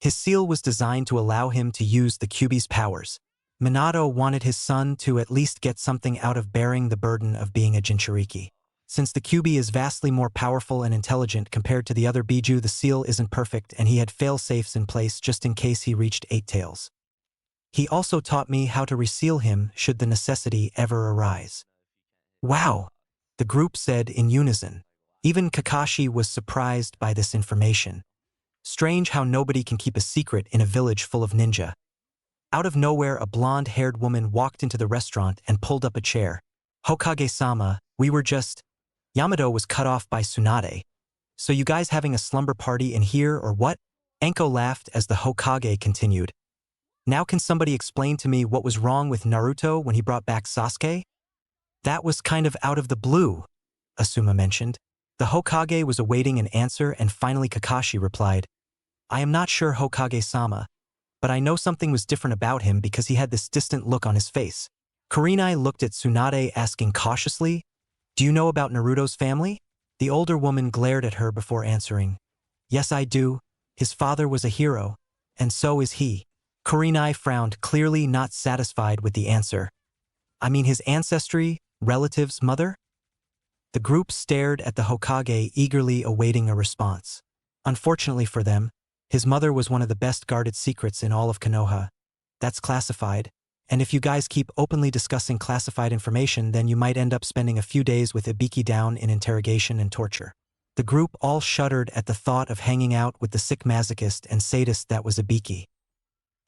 "His seal was designed to allow him to use the Kyuubi's powers. Minato wanted his son to at least get something out of bearing the burden of being a Jinchuriki. Since the Kyuubi is vastly more powerful and intelligent compared to the other Biju, the seal isn't perfect and he had fail-safes in place just in case he reached 8 tails. He also taught me how to reseal him should the necessity ever arise." "Wow," the group said in unison. Even Kakashi was surprised by this information. Strange how nobody can keep a secret in a village full of ninja. Out of nowhere, a blonde-haired woman walked into the restaurant and pulled up a chair. "Hokage-sama, we were just—" Yamato was cut off by Tsunade. "So you guys having a slumber party in here or what?" Anko laughed as the Hokage continued. "Now can somebody explain to me what was wrong with Naruto when he brought back Sasuke?" "That was kind of out of the blue," Asuma mentioned. The Hokage was awaiting an answer and finally Kakashi replied, "I am not sure, Hokage-sama, but I know something was different about him because he had this distant look on his face." Kurenai looked at Tsunade, asking cautiously, "Do you know about Naruto's family?" The older woman glared at her before answering, "Yes, I do. His father was a hero, and so is he." Kurenai frowned, clearly not satisfied with the answer. "I mean his ancestry, relatives, mother?" The group stared at the Hokage, eagerly awaiting a response. Unfortunately for them, his mother was one of the best guarded secrets in all of Konoha. That's classified, and if you guys keep openly discussing classified information, then you might end up spending a few days with Ibiki down in interrogation and torture. The group all shuddered at the thought of hanging out with the sick masochist and sadist that was Ibiki.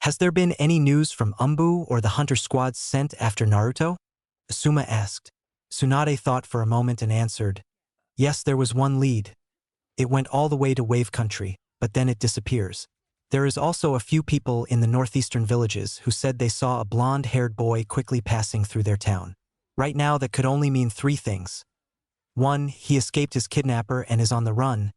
"Has there been any news from Umbu or the hunter squads sent after Naruto?" Asuma asked. Tsunade thought for a moment and answered, "Yes, there was one lead. It went all the way to Wave Country, but then it disappears. There is also a few people in the northeastern villages who said they saw a blonde-haired boy quickly passing through their town. Right now that could only mean 3 things. 1, he escaped his kidnapper and is on the run.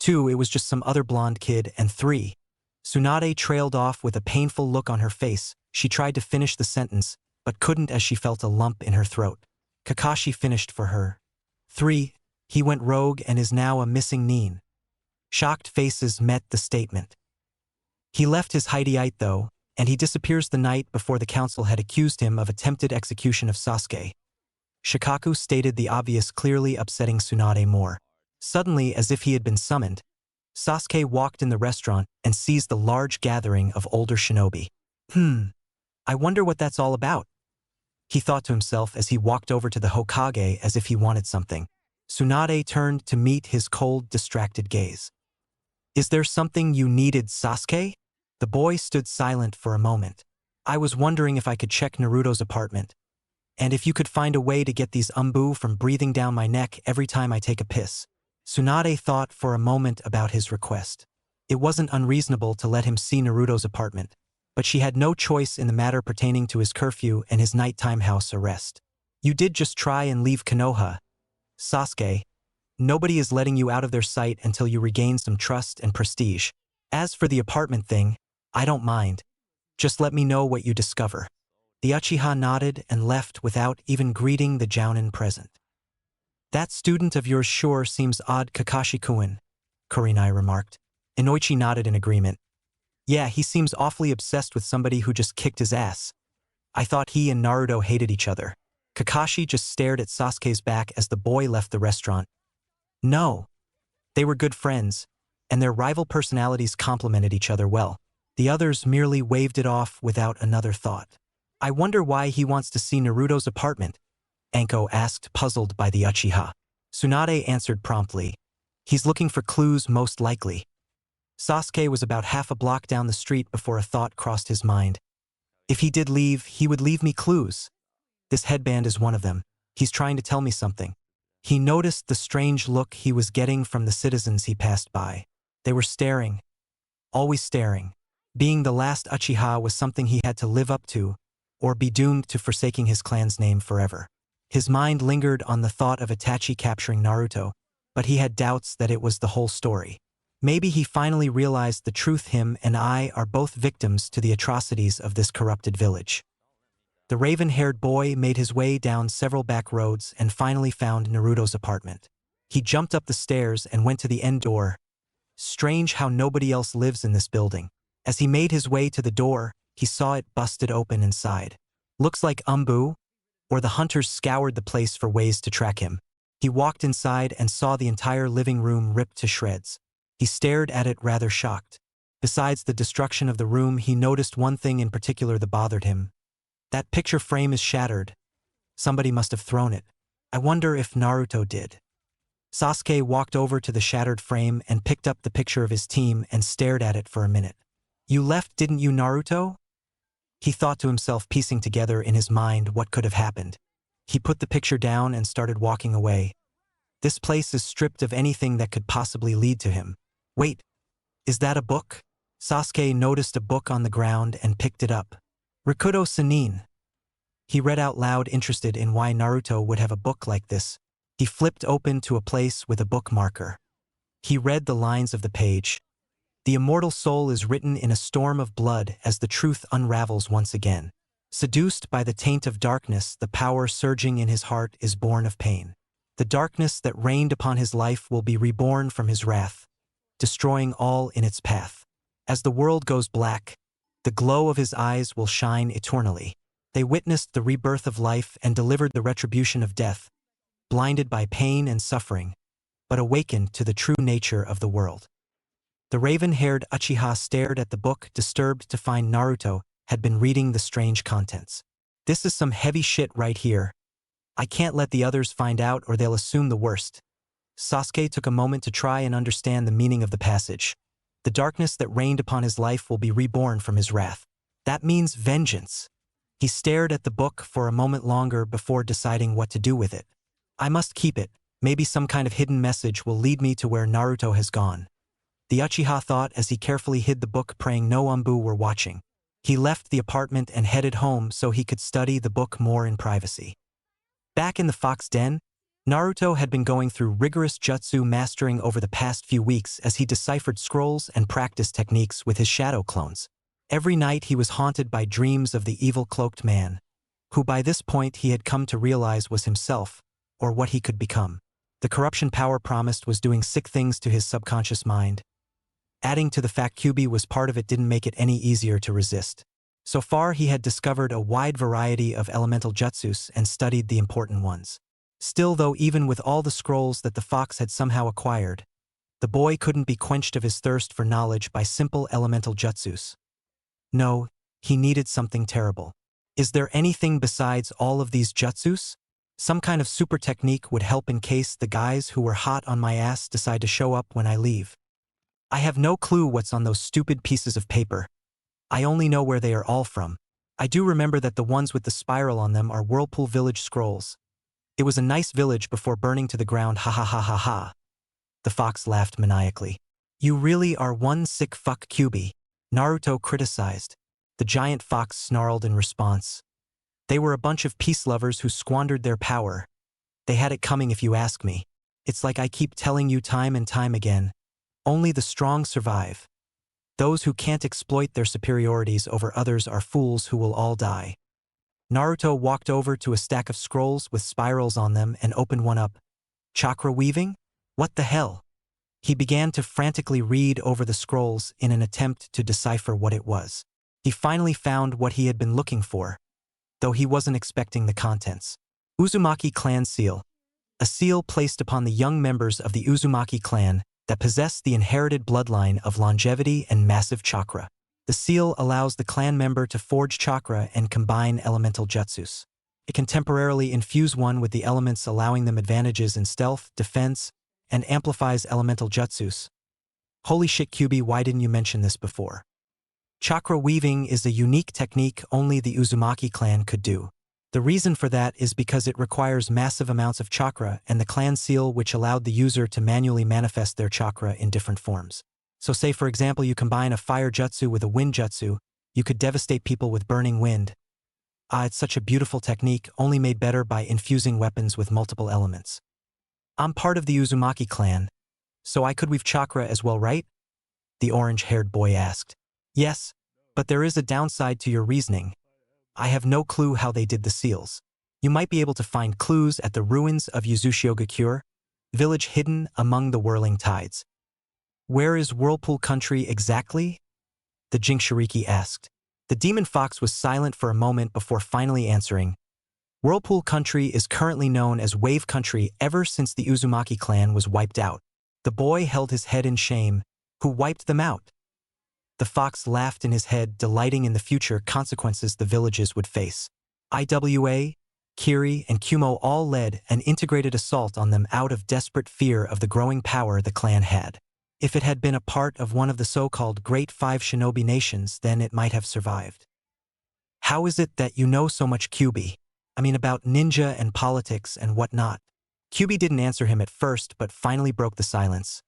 2, it was just some other blonde kid, and 3. Tsunade trailed off with a painful look on her face. She tried to finish the sentence, but couldn't as she felt a lump in her throat. Kakashi finished for her. 3, he went rogue and is now a missing nin. Shocked faces met the statement. He left his hideout though, and he disappears the night before the council had accused him of attempted execution of Sasuke. Shikaku stated the obvious, clearly upsetting Tsunade more. Suddenly, as if he had been summoned, Sasuke walked in the restaurant and seized the large gathering of older shinobi. I wonder what that's all about," he thought to himself as he walked over to the Hokage as if he wanted something. Tsunade turned to meet his cold, distracted gaze. "Is there something you needed, Sasuke?" The boy stood silent for a moment. "I was wondering if I could check Naruto's apartment, and if you could find a way to get these umbu from breathing down my neck every time I take a piss." Tsunade thought for a moment about his request. It wasn't unreasonable to let him see Naruto's apartment, but she had no choice in the matter pertaining to his curfew and his nighttime house arrest. You did just try and leave Konoha. Sasuke, nobody is letting you out of their sight until you regain some trust and prestige. As for the apartment thing, I don't mind. Just let me know what you discover. The Uchiha nodded and left without even greeting the Jounin present. That student of yours sure seems odd, Kakashi-kun, Kurenai remarked. Inoichi nodded in agreement. Yeah, he seems awfully obsessed with somebody who just kicked his ass. I thought he and Naruto hated each other. Kakashi just stared at Sasuke's back as the boy left the restaurant. No. They were good friends, and their rival personalities complemented each other well. The others merely waved it off without another thought. I wonder why he wants to see Naruto's apartment, Anko asked, puzzled by the Uchiha. Tsunade answered promptly. He's looking for clues, most likely. Sasuke was about half a block down the street before a thought crossed his mind. If he did leave, he would leave me clues. This headband is one of them. He's trying to tell me something. He noticed the strange look he was getting from the citizens he passed by. They were staring. Always staring. Being the last Uchiha was something he had to live up to, or be doomed to forsaking his clan's name forever. His mind lingered on the thought of Itachi capturing Naruto, but he had doubts that it was the whole story. Maybe he finally realized the truth. Him and I are both victims to the atrocities of this corrupted village. The raven-haired boy made his way down several back roads and finally found Naruto's apartment. He jumped up the stairs and went to the end door. Strange how nobody else lives in this building. As he made his way to the door, he saw it busted open inside. Looks like Umbu, or the hunters scoured the place for ways to track him. He walked inside and saw the entire living room ripped to shreds. He stared at it rather shocked. Besides the destruction of the room, he noticed one thing in particular that bothered him. That picture frame is shattered. Somebody must have thrown it. I wonder if Naruto did. Sasuke walked over to the shattered frame and picked up the picture of his team and stared at it for a minute. You left, didn't you, Naruto? He thought to himself, piecing together in his mind what could have happened. He put the picture down and started walking away. This place is stripped of anything that could possibly lead to him. Wait, is that a book? Sasuke noticed a book on the ground and picked it up. Rikudo Sanin. He read out loud, interested in why Naruto would have a book like this. He flipped open to a place with a bookmarker. He read the lines of the page. The immortal soul is written in a storm of blood as the truth unravels once again. Seduced by the taint of darkness, the power surging in his heart is born of pain. The darkness that reigned upon his life will be reborn from his wrath, destroying all in its path. As the world goes black, the glow of his eyes will shine eternally. They witnessed the rebirth of life and delivered the retribution of death, blinded by pain and suffering, but awakened to the true nature of the world. The raven-haired Uchiha stared at the book, disturbed to find Naruto had been reading the strange contents. This is some heavy shit right here. I can't let the others find out or they'll assume the worst. Sasuke took a moment to try and understand the meaning of the passage. The darkness that reigned upon his life will be reborn from his wrath. That means vengeance. He stared at the book for a moment longer before deciding what to do with it. I must keep it. Maybe some kind of hidden message will lead me to where Naruto has gone. The Uchiha thought as he carefully hid the book, praying no Umbu were watching. He left the apartment and headed home so he could study the book more in privacy. Back in the Fox Den, Naruto had been going through rigorous jutsu mastering over the past few weeks as he deciphered scrolls and practiced techniques with his shadow clones. Every night he was haunted by dreams of the evil cloaked man, who by this point he had come to realize was himself, or what he could become. The corruption power promised was doing sick things to his subconscious mind. Adding to the fact Kyuubi was part of it didn't make it any easier to resist. So far he had discovered a wide variety of elemental jutsus and studied the important ones. Still though, even with all the scrolls that the fox had somehow acquired, the boy couldn't be quenched of his thirst for knowledge by simple elemental jutsus. No, he needed something terrible. Is there anything besides all of these jutsus? Some kind of super technique would help in case the guys who were hot on my ass decide to show up when I leave. I have no clue what's on those stupid pieces of paper. I only know where they are all from. I do remember that the ones with the spiral on them are Whirlpool Village scrolls. It was a nice village before burning to the ground, ha ha ha ha ha. The fox laughed maniacally. You really are one sick fuck, Kyuubi, Naruto criticized. The giant fox snarled in response. They were a bunch of peace lovers who squandered their power. They had it coming if you ask me. It's like I keep telling you time and time again. Only the strong survive. Those who can't exploit their superiorities over others are fools who will all die. Naruto walked over to a stack of scrolls with spirals on them and opened one up. Chakra weaving? What the hell? He began to frantically read over the scrolls in an attempt to decipher what it was. He finally found what he had been looking for, though he wasn't expecting the contents. Uzumaki Clan Seal. A seal placed upon the young members of the Uzumaki clan that possess the inherited bloodline of longevity and massive chakra. The seal allows the clan member to forge chakra and combine elemental jutsus. It can temporarily infuse one with the elements, allowing them advantages in stealth, defense, and amplifies elemental jutsus. Holy shit, Kyuubi, why didn't you mention this before? Chakra weaving is a unique technique only the Uzumaki clan could do. The reason for that is because it requires massive amounts of chakra and the clan seal, which allowed the user to manually manifest their chakra in different forms. So say for example you combine a fire jutsu with a wind jutsu, you could devastate people with burning wind. It's such a beautiful technique, only made better by infusing weapons with multiple elements. I'm part of the Uzumaki clan, so I could weave chakra as well, right? The orange-haired boy asked. Yes, but there is a downside to your reasoning. I have no clue how they did the seals. You might be able to find clues at the ruins of Yuzushiyogakure, village hidden among the whirling tides. Where is Whirlpool Country exactly? The Jinchuriki asked. The demon fox was silent for a moment before finally answering. Whirlpool Country is currently known as Wave Country ever since the Uzumaki clan was wiped out. The boy held his head in shame. Who wiped them out? The fox laughed in his head, delighting in the future consequences the villages would face. Iwa, Kiri, and Kumo all led an integrated assault on them out of desperate fear of the growing power the clan had. If it had been a part of one of the so-called Great Five Shinobi nations, then it might have survived. How is it that you know so much, Kyuubi? I mean, about ninja and politics and whatnot. Kyuubi didn't answer him at first, but finally broke the silence.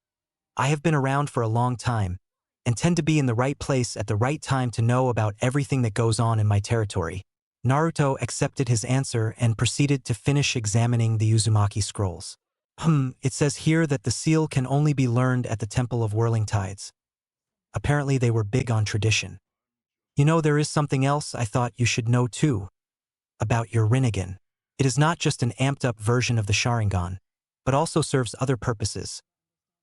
I have been around for a long time, and tend to be in the right place at the right time to know about everything that goes on in my territory. Naruto accepted his answer and proceeded to finish examining the Uzumaki scrolls. It says here that the seal can only be learned at the Temple of Whirling Tides. Apparently they were big on tradition. You know, there is something else I thought you should know too. About your Rinnegan. It is not just an amped-up version of the Sharingan, but also serves other purposes.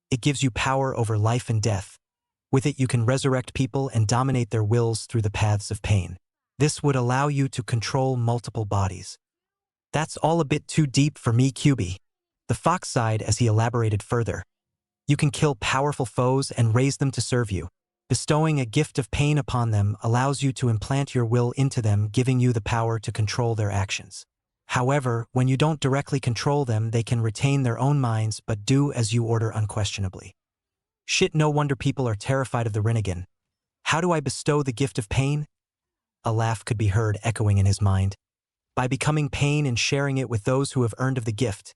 It gives you power over life and death. With it you can resurrect people and dominate their wills through the paths of pain. This would allow you to control multiple bodies. That's all a bit too deep for me, Kyuubi. The fox sighed as he elaborated further. You can kill powerful foes and raise them to serve you. Bestowing a gift of pain upon them allows you to implant your will into them, giving you the power to control their actions. However, when you don't directly control them, they can retain their own minds but do as you order unquestionably. Shit, no wonder people are terrified of the Rinnegan. How do I bestow the gift of pain? A laugh could be heard echoing in his mind. By becoming pain and sharing it with those who have earned of the gift.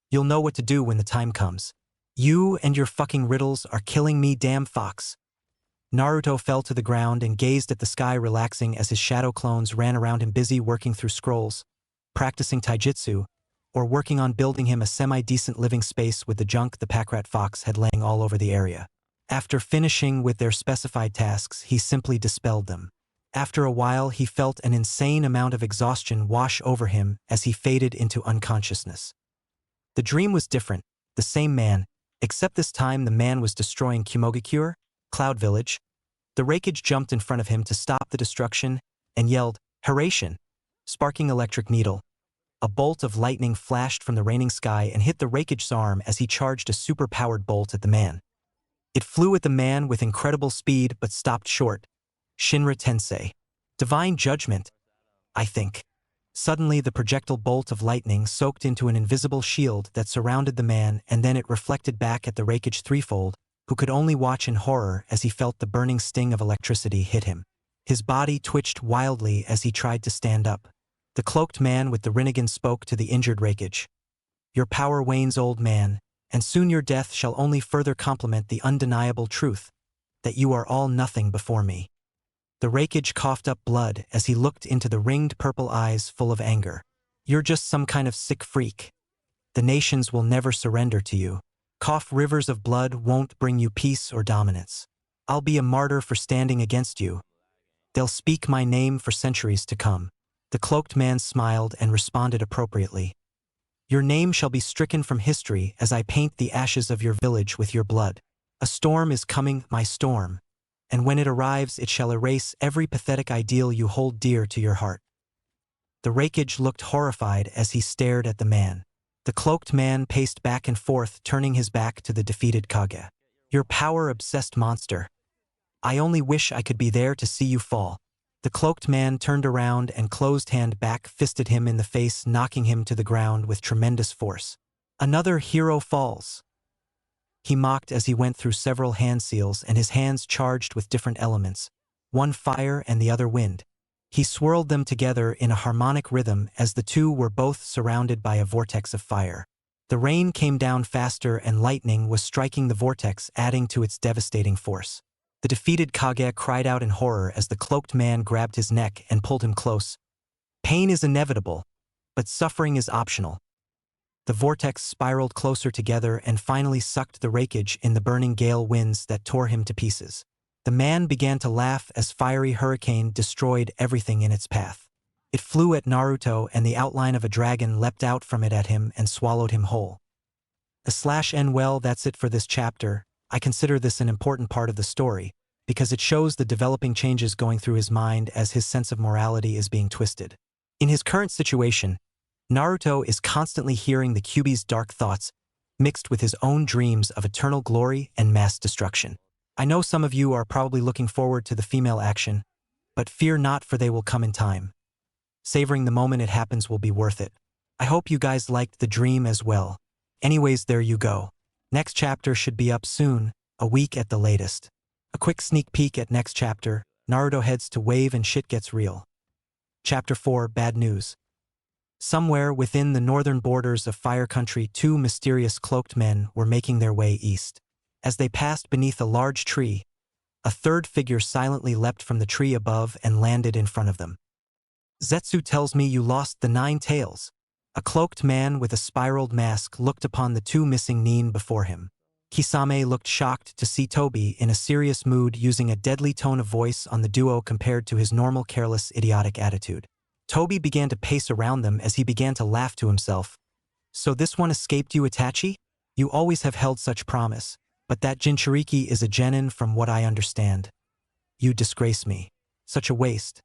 You'll know what to do when the time comes. You and your fucking riddles are killing me, damn fox. Naruto fell to the ground and gazed at the sky, relaxing as his shadow clones ran around him, busy working through scrolls, practicing taijutsu, or working on building him a semi-decent living space with the junk the pack-rat fox had laying all over the area. After finishing with their specified tasks, he simply dispelled them. After a while, he felt an insane amount of exhaustion wash over him as he faded into unconsciousness. The dream was different, the same man, except this time the man was destroying Kumogakure, Cloud Village. The Raikage jumped in front of him to stop the destruction and yelled, "Haration!" Sparking electric needle. A bolt of lightning flashed from the raining sky and hit the Raikage's arm as he charged a super-powered bolt at the man. It flew at the man with incredible speed but stopped short. Shinra Tensei. Divine judgment, I think. Suddenly the projectile bolt of lightning soaked into an invisible shield that surrounded the man, and then it reflected back at the Raikage threefold, who could only watch in horror as he felt the burning sting of electricity hit him. His body twitched wildly as he tried to stand up. The cloaked man with the Rinnegan spoke to the injured Raikage. Your power wanes, old man, and soon your death shall only further complement the undeniable truth that you are all nothing before me. The Raikage coughed up blood as he looked into the ringed purple eyes full of anger. You're just some kind of sick freak. The nations will never surrender to you. Cough rivers of blood won't bring you peace or dominance. I'll be a martyr for standing against you. They'll speak my name for centuries to come. The cloaked man smiled and responded appropriately. Your name shall be stricken from history as I paint the ashes of your village with your blood. A storm is coming, my storm. And when it arrives, it shall erase every pathetic ideal you hold dear to your heart. The Raikage looked horrified as he stared at the man. The cloaked man paced back and forth, turning his back to the defeated Kage. Your power-obsessed monster. I only wish I could be there to see you fall. The cloaked man turned around and closed hand back fisted him in the face, knocking him to the ground with tremendous force. Another hero falls. He mocked as he went through several hand seals and his hands charged with different elements, one fire and the other wind. He swirled them together in a harmonic rhythm as the two were both surrounded by a vortex of fire. The rain came down faster and lightning was striking the vortex, adding to its devastating force. The defeated Kage cried out in horror as the cloaked man grabbed his neck and pulled him close. Pain is inevitable, but suffering is optional. The vortex spiraled closer together and finally sucked the Raikage in the burning gale winds that tore him to pieces. The man began to laugh as fiery hurricane destroyed everything in its path. It flew at Naruto and the outline of a dragon leapt out from it at him and swallowed him whole. Well, that's it for this chapter. I consider this an important part of the story, because it shows the developing changes going through his mind as his sense of morality is being twisted. In his current situation, Naruto is constantly hearing the Kyuubi's dark thoughts, mixed with his own dreams of eternal glory and mass destruction. I know some of you are probably looking forward to the female action, but fear not, for they will come in time. Savoring the moment it happens will be worth it. I hope you guys liked the dream as well. Anyways, there you go. Next chapter should be up soon, a week at the latest. A quick sneak peek at next chapter, Naruto heads to Wave and shit gets real. Chapter 4, Bad News. Somewhere within the northern borders of Fire Country, two mysterious cloaked men were making their way east. As they passed beneath a large tree, a third figure silently leapt from the tree above and landed in front of them. Zetsu tells me you lost the 9 tails. A cloaked man with a spiraled mask looked upon the two missing nin before him. Kisame looked shocked to see Toby in a serious mood, using a deadly tone of voice on the duo compared to his normal careless, idiotic attitude. Toby began to pace around them as he began to laugh to himself. So this one escaped you, Itachi? You always have held such promise, but that Jinchuriki is a genin from what I understand. You disgrace me. Such a waste.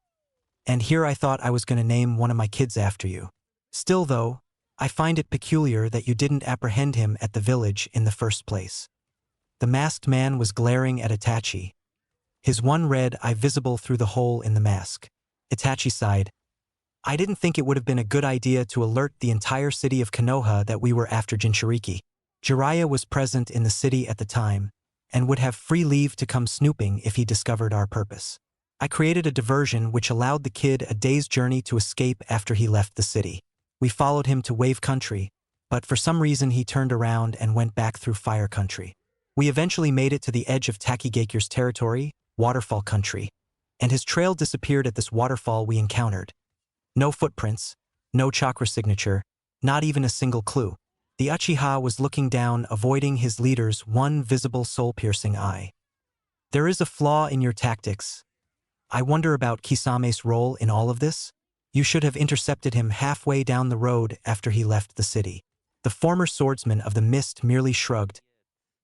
And here I thought I was going to name one of my kids after you. Still though, I find it peculiar that you didn't apprehend him at the village in the first place. The masked man was glaring at Itachi, his one red eye visible through the hole in the mask. Itachi sighed. I didn't think it would have been a good idea to alert the entire city of Konoha that we were after Jinchuriki. Jiraiya was present in the city at the time, and would have free leave to come snooping if he discovered our purpose. I created a diversion which allowed the kid a day's journey to escape after he left the city. We followed him to Wave Country, but for some reason he turned around and went back through Fire Country. We eventually made it to the edge of Takigaker's territory, Waterfall Country, and his trail disappeared at this waterfall we encountered. No footprints, no chakra signature, not even a single clue. The Uchiha was looking down, avoiding his leader's one visible soul-piercing eye. There is a flaw in your tactics. I wonder about Kisame's role in all of this? You should have intercepted him halfway down the road after he left the city. The former swordsman of the mist merely shrugged.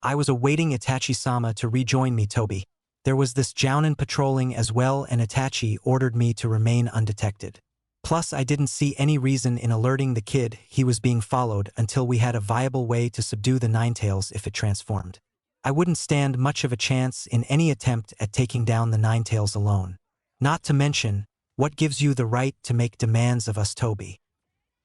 I was awaiting Itachi-sama to rejoin me, Toby. There was this Jounin patrolling as well, and Itachi ordered me to remain undetected. Plus, I didn't see any reason in alerting the kid he was being followed until we had a viable way to subdue the Ninetails if it transformed. I wouldn't stand much of a chance in any attempt at taking down the Ninetails alone. Not to mention, what gives you the right to make demands of us, Toby?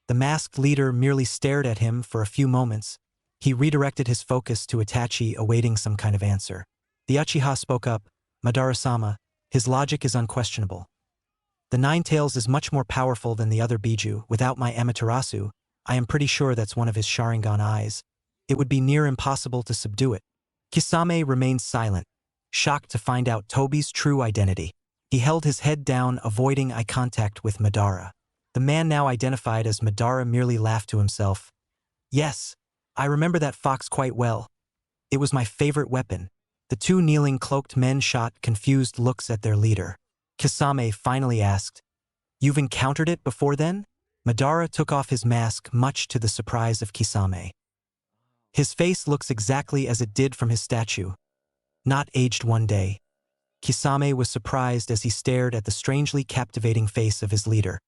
The masked leader merely stared at him for a few moments. He redirected his focus to Itachi, awaiting some kind of answer. The Uchiha spoke up. Madara-sama, his logic is unquestionable. The Ninetails is much more powerful than the other Biju. Without my Amaterasu, I am pretty sure that's one of his Sharingan eyes. It would be near impossible to subdue it. Kisame remained silent, shocked to find out Toby's true identity. He held his head down, avoiding eye contact with Madara. The man now identified as Madara merely laughed to himself. Yes, I remember that fox quite well. It was my favorite weapon. The two kneeling cloaked men shot confused looks at their leader. Kisame finally asked, "You've encountered it before then?" Madara took off his mask, much to the surprise of Kisame. His face looks exactly as it did from his statue, not aged one day. Kisame was surprised as he stared at the strangely captivating face of his leader.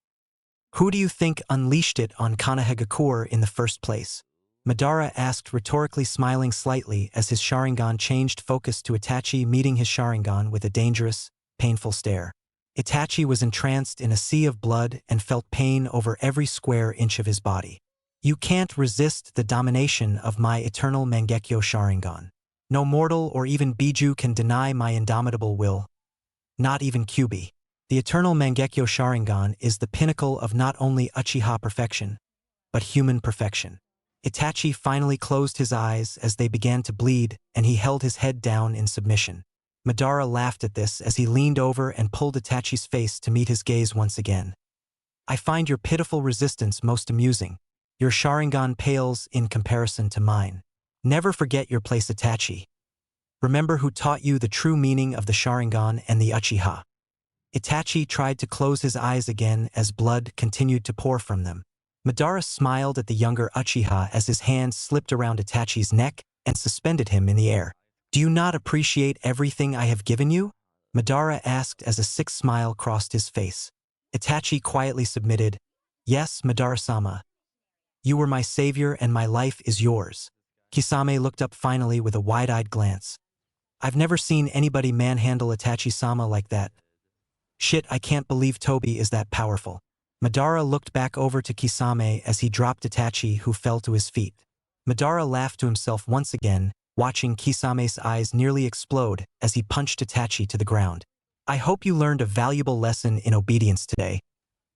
"Who do you think unleashed it on Konohagakure in the first place?" Madara asked, rhetorically, smiling slightly as his Sharingan changed focus to Itachi, meeting his Sharingan with a dangerous, painful stare. Itachi was entranced in a sea of blood and felt pain over every square inch of his body. "You can't resist the domination of my eternal Mangekyo Sharingan. No mortal or even Biju can deny my indomitable will. Not even Kyuubi. The eternal Mangekyo Sharingan is the pinnacle of not only Uchiha perfection, but human perfection." Itachi finally closed his eyes as they began to bleed, and he held his head down in submission. Madara laughed at this as he leaned over and pulled Itachi's face to meet his gaze once again. "I find your pitiful resistance most amusing. Your Sharingan pales in comparison to mine. Never forget your place, Itachi. Remember who taught you the true meaning of the Sharingan and the Uchiha." Itachi tried to close his eyes again as blood continued to pour from them. Madara smiled at the younger Uchiha as his hand slipped around Itachi's neck and suspended him in the air. "Do you not appreciate everything I have given you?" Madara asked as a sick smile crossed his face. Itachi quietly submitted, "Yes, Madara-sama. You were my savior and my life is yours." Kisame looked up finally with a wide-eyed glance. "I've never seen anybody manhandle Itachi-sama like that. Shit, I can't believe Tobi is that powerful." Madara looked back over to Kisame as he dropped Itachi, who fell to his feet. Madara laughed to himself once again, watching Kisame's eyes nearly explode as he punched Itachi to the ground. "I hope you learned a valuable lesson in obedience today.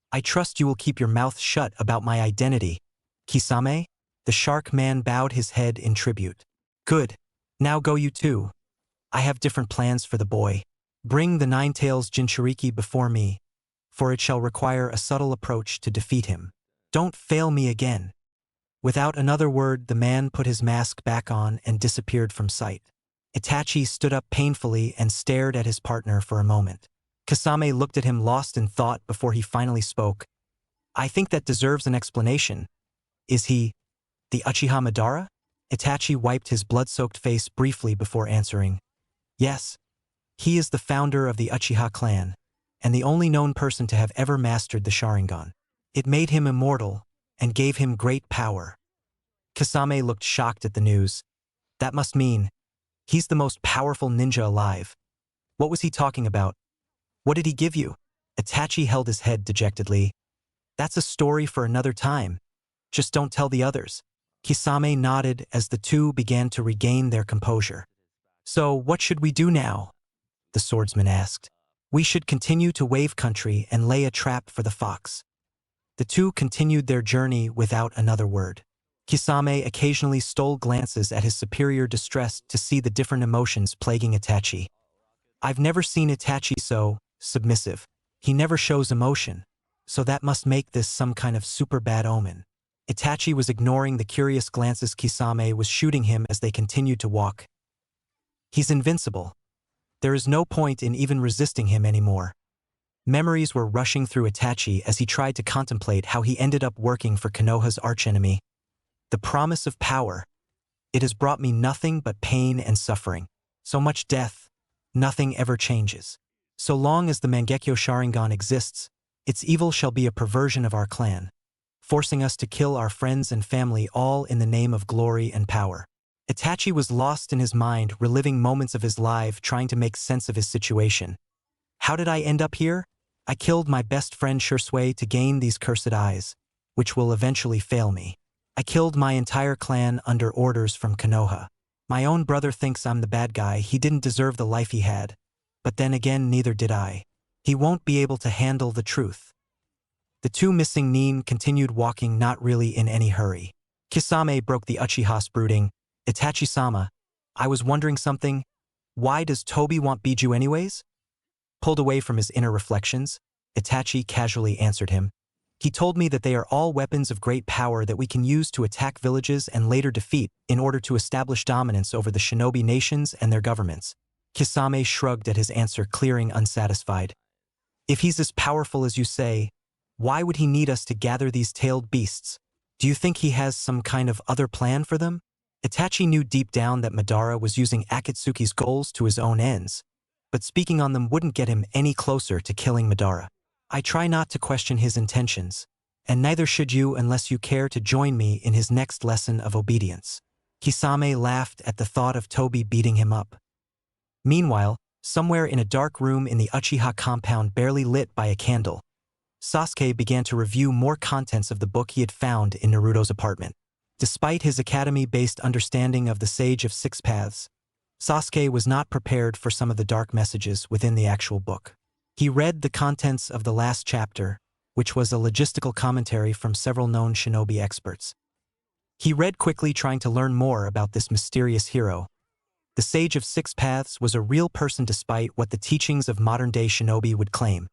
I trust you will keep your mouth shut about my identity." "Kisame?" The shark man bowed his head in tribute. "Good. Now go you too. I have different plans for the boy. Bring the Nine-Tails Jinchuriki before me, for it shall require a subtle approach to defeat him. Don't fail me again." Without another word, the man put his mask back on and disappeared from sight. Itachi stood up painfully and stared at his partner for a moment. Kisame looked at him lost in thought before he finally spoke. "I think that deserves an explanation. Is he the Uchiha Madara?" Itachi wiped his blood-soaked face briefly before answering. "Yes. He is the founder of the Uchiha clan, and the only known person to have ever mastered the Sharingan. It made him immortal and gave him great power." Kisame looked shocked at the news. "That must mean he's the most powerful ninja alive. What was he talking about? What did he give you?" Itachi held his head dejectedly. "That's a story for another time. Just don't tell the others." Kisame nodded as the two began to regain their composure. "So what should we do now?" the swordsman asked. "We should continue to Wave Country and lay a trap for the fox." The two continued their journey without another word. Kisame occasionally stole glances at his superior, distressed to see the different emotions plaguing Itachi. "I've never seen Itachi so submissive. He never shows emotion, so that must make this some kind of super bad omen." Itachi was ignoring the curious glances Kisame was shooting him as they continued to walk. "He's invincible. There is no point in even resisting him anymore." Memories were rushing through Itachi as he tried to contemplate how he ended up working for Konoha's archenemy. The promise of power. "It has brought me nothing but pain and suffering. So much death. Nothing ever changes. So long as the Mangekyo Sharingan exists, its evil shall be a perversion of our clan, forcing us to kill our friends and family, all in the name of glory and power." Itachi was lost in his mind, reliving moments of his life, trying to make sense of his situation. "How did I end up here? I killed my best friend Shursui to gain these cursed eyes, which will eventually fail me. I killed my entire clan under orders from Konoha. My own brother thinks I'm the bad guy. He didn't deserve the life he had. But then again, neither did I. He won't be able to handle the truth." The two missing nin continued walking, not really in any hurry. Kisame broke the Uchiha's brooding. "Itachi-sama, I was wondering something. Why does Tobi want Biju anyways?" Pulled away from his inner reflections, Itachi casually answered him. He told me that they are all weapons of great power that we can use to attack villages and later defeat in order to establish dominance over the shinobi nations and their governments. Kisame shrugged at his answer, clearing unsatisfied. If he's as powerful as you say, why would he need us to gather these tailed beasts? Do you think he has some kind of other plan for them? Itachi knew deep down that Madara was using Akatsuki's goals to his own ends, but speaking on them wouldn't get him any closer to killing Madara. I try not to question his intentions, and neither should you unless you care to join me in his next lesson of obedience. Kisame laughed at the thought of Tobi beating him up. Meanwhile, somewhere in a dark room in the Uchiha compound barely lit by a candle, Sasuke began to review more contents of the book he had found in Naruto's apartment. Despite his academy-based understanding of the Sage of Six Paths, Sasuke was not prepared for some of the dark messages within the actual book. He read the contents of the last chapter, which was a logistical commentary from several known shinobi experts. He read quickly, trying to learn more about this mysterious hero. The Sage of Six Paths was a real person despite what the teachings of modern-day shinobi would claim.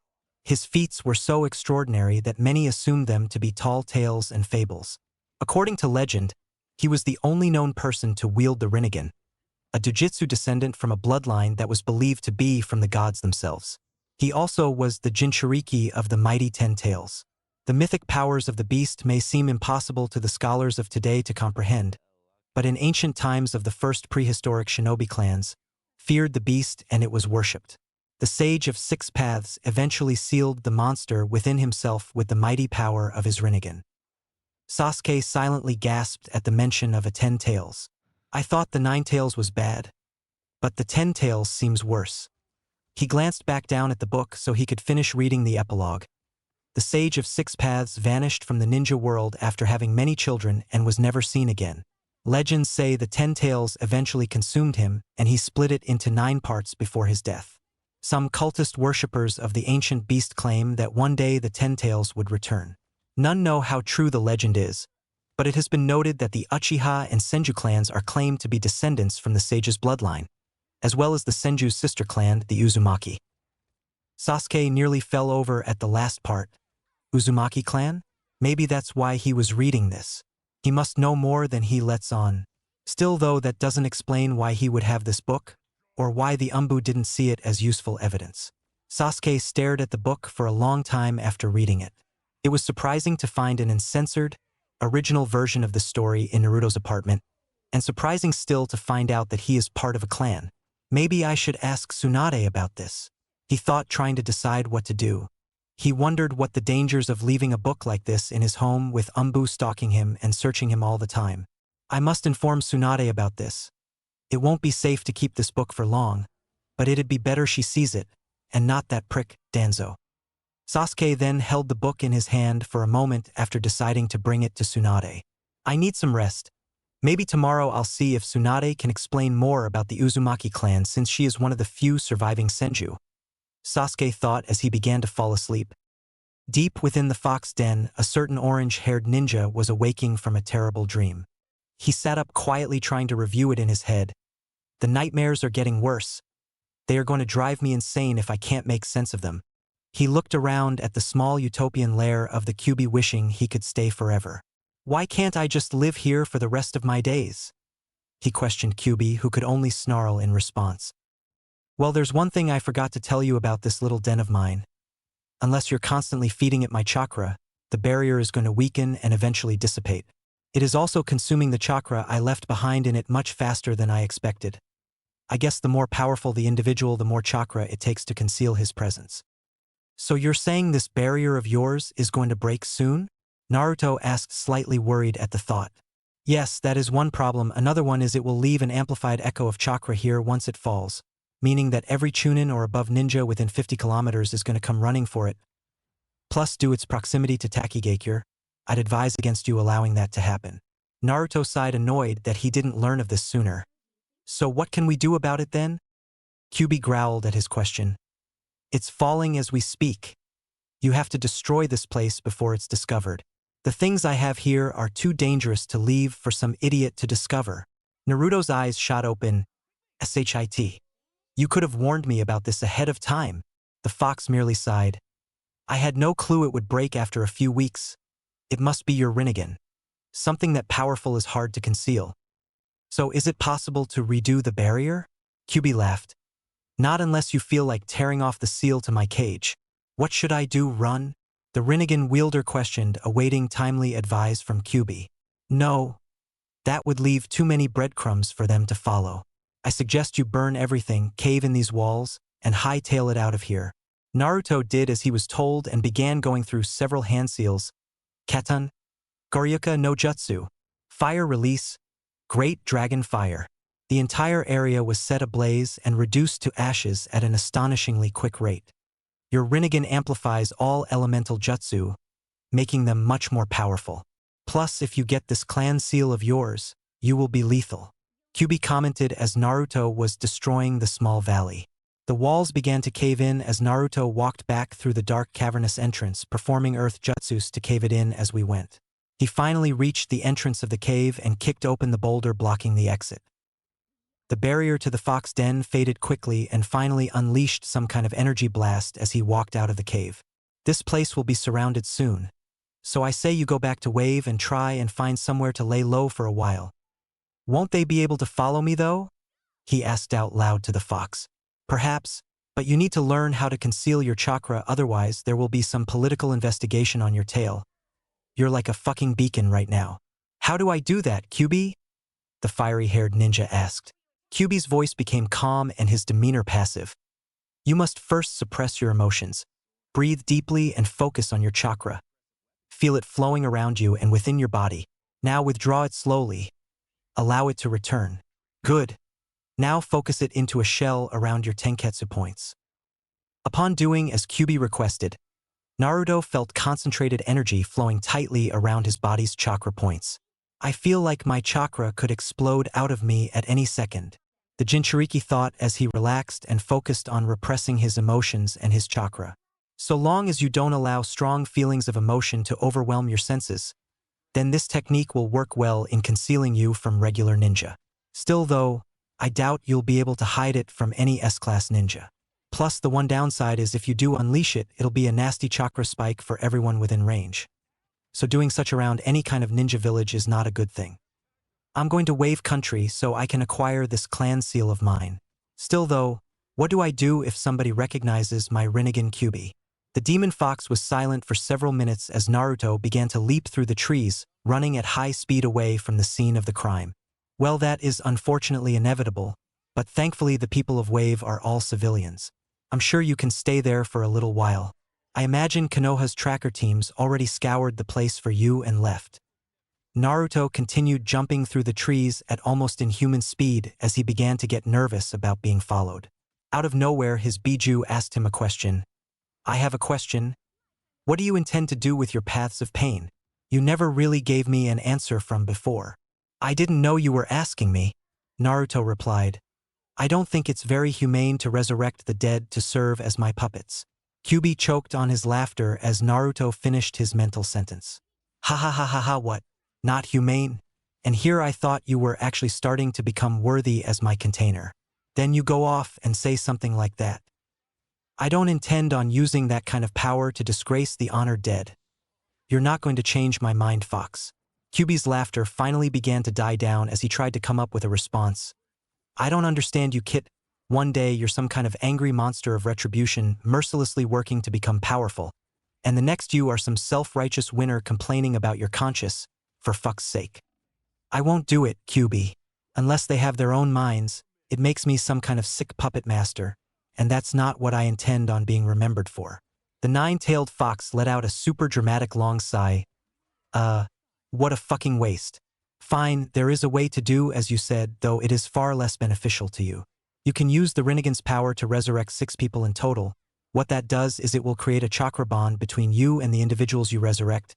His feats were so extraordinary that many assumed them to be tall tales and fables. According to legend, he was the only known person to wield the Rinnegan, a Dojutsu descendant from a bloodline that was believed to be from the gods themselves. He also was the Jinchuriki of the mighty Ten Tails. The mythic powers of the beast may seem impossible to the scholars of today to comprehend, but in ancient times of the first prehistoric shinobi clans, feared the beast and it was worshipped. The Sage of Six Paths eventually sealed the monster within himself with the mighty power of his Rinnegan. Sasuke silently gasped at the mention of a 10 Tails. I thought the 9 Tails was bad, but the 10 Tails seems worse. He glanced back down at the book so he could finish reading the epilogue. The Sage of Six Paths vanished from the ninja world after having many children and was never seen again. Legends say the 10 Tails eventually consumed him and he split it into 9 parts before his death. Some cultist worshippers of the ancient beast claim that one day the 10 Tails would return. None know how true the legend is, but it has been noted that the Uchiha and Senju clans are claimed to be descendants from the sage's bloodline, as well as the Senju's sister clan, the Uzumaki. Sasuke nearly fell over at the last part. Uzumaki clan? Maybe that's why he was reading this. He must know more than he lets on. Still though, that doesn't explain why he would have this book, or why the Umbu didn't see it as useful evidence. Sasuke stared at the book for a long time after reading it. It was surprising to find an uncensored, original version of the story in Naruto's apartment, and surprising still to find out that he is part of a clan. Maybe I should ask Tsunade about this, he thought, trying to decide what to do. He wondered what the dangers of leaving a book like this in his home with Umbu stalking him and searching him all the time. I must inform Tsunade about this. It won't be safe to keep this book for long, but it'd be better she sees it, and not that prick, Danzo. Sasuke then held the book in his hand for a moment after deciding to bring it to Tsunade. I need some rest. Maybe tomorrow I'll see if Tsunade can explain more about the Uzumaki clan since she is one of the few surviving Senju. Sasuke thought as he began to fall asleep. Deep within the fox den, a certain orange-haired ninja was awaking from a terrible dream. He sat up quietly, trying to review it in his head. The nightmares are getting worse. They are going to drive me insane if I can't make sense of them. He looked around at the small utopian lair of the Kyuubi, wishing he could stay forever. Why can't I just live here for the rest of my days? He questioned Kyuubi, who could only snarl in response. Well, there's one thing I forgot to tell you about this little den of mine. Unless you're constantly feeding it my chakra, the barrier is going to weaken and eventually dissipate. It is also consuming the chakra I left behind in it much faster than I expected. I guess the more powerful the individual, the more chakra it takes to conceal his presence. So you're saying this barrier of yours is going to break soon? Naruto asked, slightly worried at the thought. Yes, that is one problem. Another one is it will leave an amplified echo of chakra here once it falls, meaning that every Chunin or above ninja within 50 kilometers is going to come running for it. Plus, due its proximity to Takigakure, I'd advise against you allowing that to happen. Naruto sighed, annoyed that he didn't learn of this sooner. So what can we do about it then? Kyuubi growled at his question. It's falling as we speak. You have to destroy this place before it's discovered. The things I have here are too dangerous to leave for some idiot to discover. Naruto's eyes shot open. Shit. You could have warned me about this ahead of time. The The fox merely sighed. I had no clue it would break after a few weeks. It must be your Rinnegan. Something that powerful is hard to conceal. So is it possible to redo the barrier? QB laughed. Not unless you feel like tearing off the seal to my cage. What should I do, run? The Rinnegan wielder questioned, awaiting timely advice from QB. No. That would leave too many breadcrumbs for them to follow. I suggest you burn everything, cave in these walls, and hightail it out of here. Naruto did as he was told and began going through several hand seals. Katan, Goryuka no Jutsu, Fire Release, Great Dragon Fire. The entire area was set ablaze and reduced to ashes at an astonishingly quick rate. Your Rinnegan amplifies all elemental jutsu, making them much more powerful. Plus, if you get this clan seal of yours, you will be lethal. QB commented as Naruto was destroying the small valley. The walls began to cave in as Naruto walked back through the dark cavernous entrance, performing earth jutsus to cave it in as we went. He finally reached the entrance of the cave and kicked open the boulder blocking the exit. The barrier to the fox den faded quickly and finally unleashed some kind of energy blast as he walked out of the cave. This place will be surrounded soon. So I say you go back to Wave and try and find somewhere to lay low for a while. Won't they be able to follow me though? He asked out loud to the fox. Perhaps, but you need to learn how to conceal your chakra, otherwise there will be some political investigation on your tail. You're like a fucking beacon right now. How do I do that, QB? The fiery-haired ninja asked. QB's voice became calm and his demeanor passive. You must first suppress your emotions. Breathe deeply and focus on your chakra. Feel it flowing around you and within your body. Now withdraw it slowly. Allow it to return. Good. Now focus it into a shell around your tenketsu points. Upon doing as QB requested, Naruto felt concentrated energy flowing tightly around his body's chakra points. I feel like my chakra could explode out of me at any second. The Jinchuriki thought as he relaxed and focused on repressing his emotions and his chakra. So long as you don't allow strong feelings of emotion to overwhelm your senses, then this technique will work well in concealing you from regular ninja. Still though, I doubt you'll be able to hide it from any S-class ninja. Plus the one downside is if you do unleash it, it'll be a nasty chakra spike for everyone within range. So doing such around any kind of ninja village is not a good thing. I'm going to Wave Country so I can acquire this clan seal of mine. Still though, what do I do if somebody recognizes my Rinnegan QB? The demon fox was silent for several minutes as Naruto began to leap through the trees, running at high speed away from the scene of the crime. Well, that is unfortunately inevitable, but thankfully the people of Wave are all civilians. I'm sure you can stay there for a little while. I imagine Konoha's tracker teams already scoured the place for you and left. Naruto continued jumping through the trees at almost inhuman speed as he began to get nervous about being followed. Out of nowhere, his Biju asked him a question. I have a question. What do you intend to do with your paths of pain? You never really gave me an answer from before. I didn't know you were asking me, Naruto replied. I don't think it's very humane to resurrect the dead to serve as my puppets. QB choked on his laughter as Naruto finished his mental sentence. Ha ha ha ha ha, what? Not humane? And here I thought you were actually starting to become worthy as my container. Then you go off and say something like that. I don't intend on using that kind of power to disgrace the honored dead. You're not going to change my mind, Fox. QB's laughter finally began to die down as he tried to come up with a response. I don't understand you, Kit. One day you're some kind of angry monster of retribution, mercilessly working to become powerful, and the next you are some self-righteous winner complaining about your conscience, for fuck's sake. I won't do it, QB. Unless they have their own minds, it makes me some kind of sick puppet master, and that's not what I intend on being remembered for. The nine-tailed fox let out a super dramatic long sigh. What a fucking waste. Fine, there is a way to do as you said, though it is far less beneficial to you. You can use the Rinnegan's power to resurrect 6 people in total. What that does is it will create a chakra bond between you and the individuals you resurrect.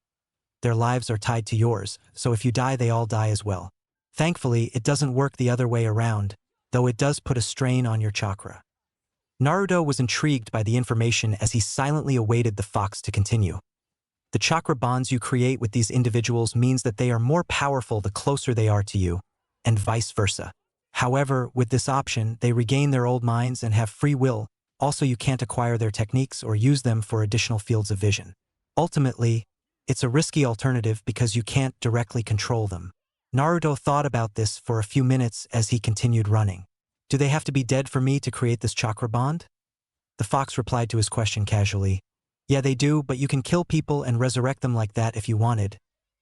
Their lives are tied to yours, so if you die they all die as well. Thankfully, it doesn't work the other way around, though it does put a strain on your chakra. Naruto was intrigued by the information as he silently awaited the fox to continue. The chakra bonds you create with these individuals means that they are more powerful the closer they are to you, and vice versa. However, with this option, they regain their old minds and have free will, Also, you can't acquire their techniques or use them for additional fields of vision. Ultimately, it's a risky alternative because you can't directly control them. Naruto thought about this for a few minutes as he continued running. Do they have to be dead for me to create this chakra bond? The fox replied to his question casually. Yeah, they do, but you can kill people and resurrect them like that if you wanted.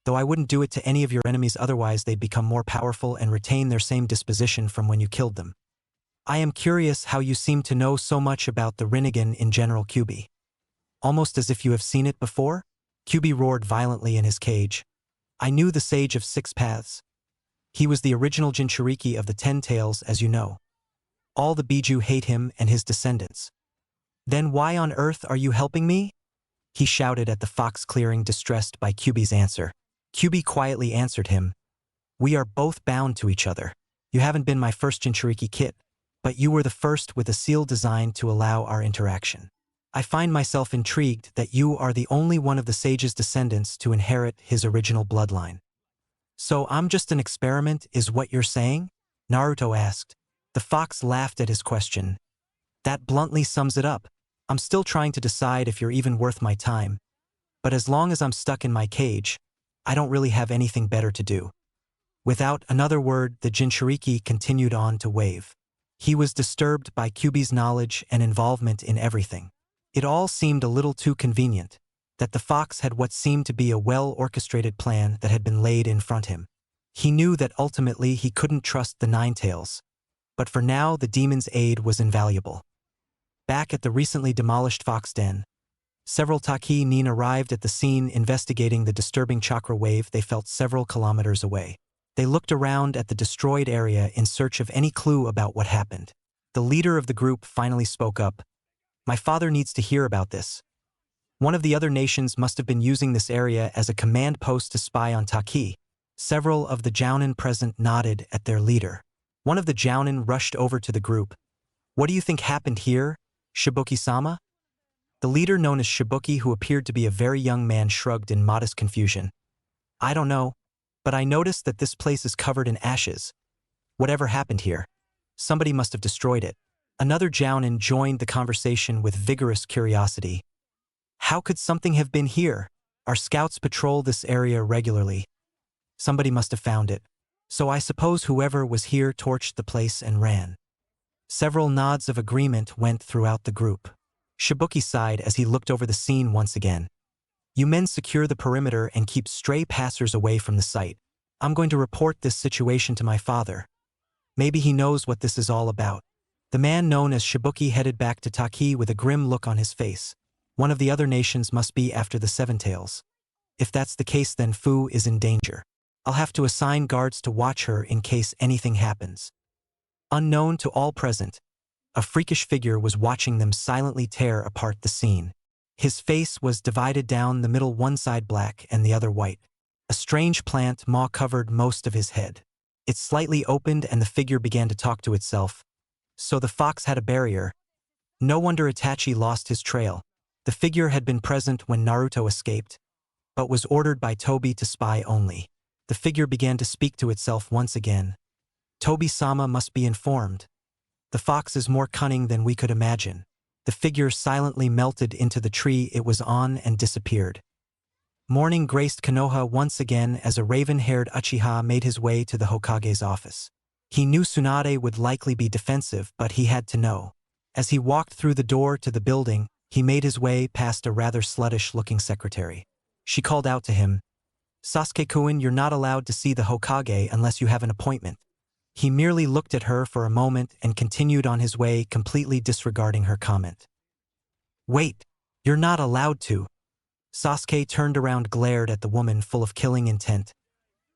Though I wouldn't do it to any of your enemies, otherwise they'd become more powerful and retain their same disposition from when you killed them. I am curious how you seem to know so much about the Rinnegan in General Kyubi. Almost as if you have seen it before? Kyubi roared violently in his cage. I knew the Sage of Six Paths. He was the original Jinchuriki of the 10 Tails, as you know. All the Biju hate him and his descendants. Then why on earth are you helping me? He shouted at the fox, clearing, distressed by Kyubi's answer. Kyubi quietly answered him. We are both bound to each other. You haven't been my first Jinchuriki kit, but you were the first with a seal designed to allow our interaction. I find myself intrigued that you are the only one of the sage's descendants to inherit his original bloodline. So I'm just an experiment, is what you're saying? Naruto asked. The fox laughed at his question. That bluntly sums it up. I'm still trying to decide if you're even worth my time. But as long as I'm stuck in my cage, I don't really have anything better to do. Without another word, the Jinchuriki continued on to wave. He was disturbed by Kyubi's knowledge and involvement in everything. It all seemed a little too convenient, that the fox had what seemed to be a well-orchestrated plan that had been laid in front him. He knew that ultimately he couldn't trust the Nine Tails, but for now the demon's aid was invaluable. Back at the recently demolished fox den, several Taki nin arrived at the scene investigating the disturbing chakra wave they felt several kilometers away. They looked around at the destroyed area in search of any clue about what happened. The leader of the group finally spoke up. My father needs to hear about this. One of the other nations must have been using this area as a command post to spy on Taki. Several of the Jounin present nodded at their leader. One of the Jounin rushed over to the group. What do you think happened here, Shibuki-sama? The leader, known as Shibuki, who appeared to be a very young man, shrugged in modest confusion. I don't know, but I noticed that this place is covered in ashes. Whatever happened here? Somebody must have destroyed it. Another Jounin joined the conversation with vigorous curiosity. How could something have been here? Our scouts patrol this area regularly. Somebody must have found it. So I suppose whoever was here torched the place and ran. Several nods of agreement went throughout the group. Shibuki sighed as he looked over the scene once again. You men secure the perimeter and keep stray passers away from the site. I'm going to report this situation to my father. Maybe he knows what this is all about. The man known as Shibuki headed back to Taki with a grim look on his face. One of the other nations must be after the Seven Tails. If that's the case, then Fu is in danger. I'll have to assign guards to watch her in case anything happens. Unknown to all present, a freakish figure was watching them silently tear apart the scene. His face was divided down the middle, one side black and the other white. A strange plant maw covered most of his head. It slightly opened and the figure began to talk to itself. So the fox had a barrier. No wonder Itachi lost his trail. The figure had been present when Naruto escaped, but was ordered by Tobi to spy only. The figure began to speak to itself once again. Tobi-sama must be informed. The fox is more cunning than we could imagine. The figure silently melted into the tree it was on and disappeared. Morning graced Konoha once again as a raven-haired Uchiha made his way to the Hokage's office. He knew Tsunade would likely be defensive, but he had to know. As he walked through the door to the building, he made his way past a rather sluttish-looking secretary. She called out to him, Sasuke-kun, you're not allowed to see the Hokage unless you have an appointment. He merely looked at her for a moment and continued on his way, completely disregarding her comment. Wait, you're not allowed to. Sasuke turned around, glared at the woman, full of killing intent.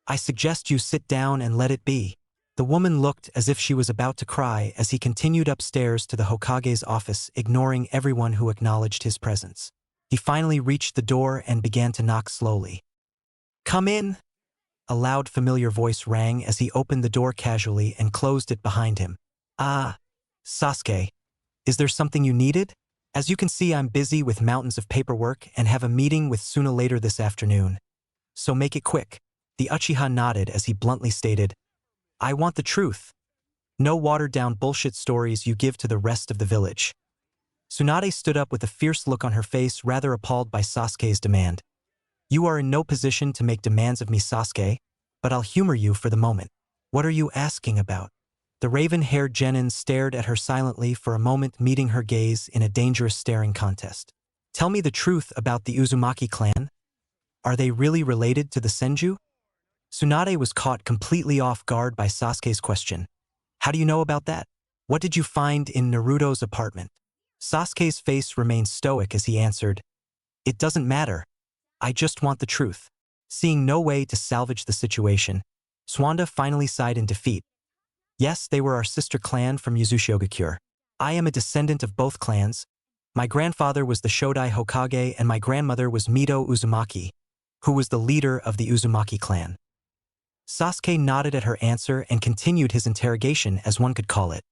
I suggest you sit down and let it be. The woman looked as if she was about to cry as he continued upstairs to the Hokage's office, ignoring everyone who acknowledged his presence. He finally reached the door and began to knock slowly. Come in. A loud, familiar voice rang as he opened the door casually and closed it behind him. Ah, Sasuke. Is there something you needed? As you can see, I'm busy with mountains of paperwork and have a meeting with Suna later this afternoon. So make it quick. The Uchiha nodded as he bluntly stated, I want the truth. No watered-down bullshit stories you give to the rest of the village. Tsunade stood up with a fierce look on her face, rather appalled by Sasuke's demand. You are in no position to make demands of me, Sasuke, but I'll humor you for the moment. What are you asking about? The raven-haired genin stared at her silently for a moment, meeting her gaze in a dangerous staring contest. Tell me the truth about the Uzumaki clan. Are they really related to the Senju? Tsunade was caught completely off guard by Sasuke's question. How do you know about that? What did you find in Naruto's apartment? Sasuke's face remained stoic as he answered, It doesn't matter. I just want the truth. Seeing no way to salvage the situation, Swanda finally sighed in defeat. Yes, they were our sister clan from Uzushiogakure. I am a descendant of both clans. My grandfather was the Shodai Hokage and my grandmother was Mito Uzumaki, who was the leader of the Uzumaki clan. Sasuke nodded at her answer and continued his interrogation, as one could call it.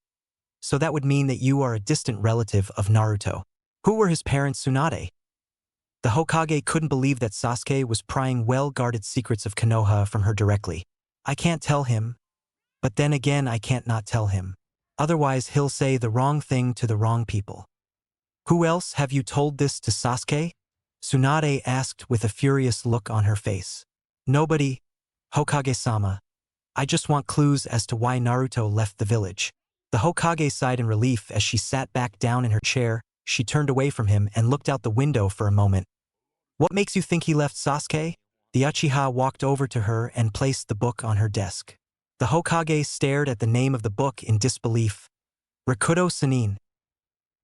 So that would mean that you are a distant relative of Naruto. Who were his parents, Tsunade? The Hokage couldn't believe that Sasuke was prying well-guarded secrets of Konoha from her directly. I can't tell him, but then again I can't not tell him. Otherwise he'll say the wrong thing to the wrong people. Who else have you told this to, Sasuke? Tsunade asked with a furious look on her face. Nobody, Hokage-sama. I just want clues as to why Naruto left the village. The Hokage sighed in relief as she sat back down in her chair. She turned away from him and looked out the window for a moment. What makes you think he left, Sasuke? The Uchiha walked over to her and placed the book on her desk. The Hokage stared at the name of the book in disbelief. Rakuto Sannin.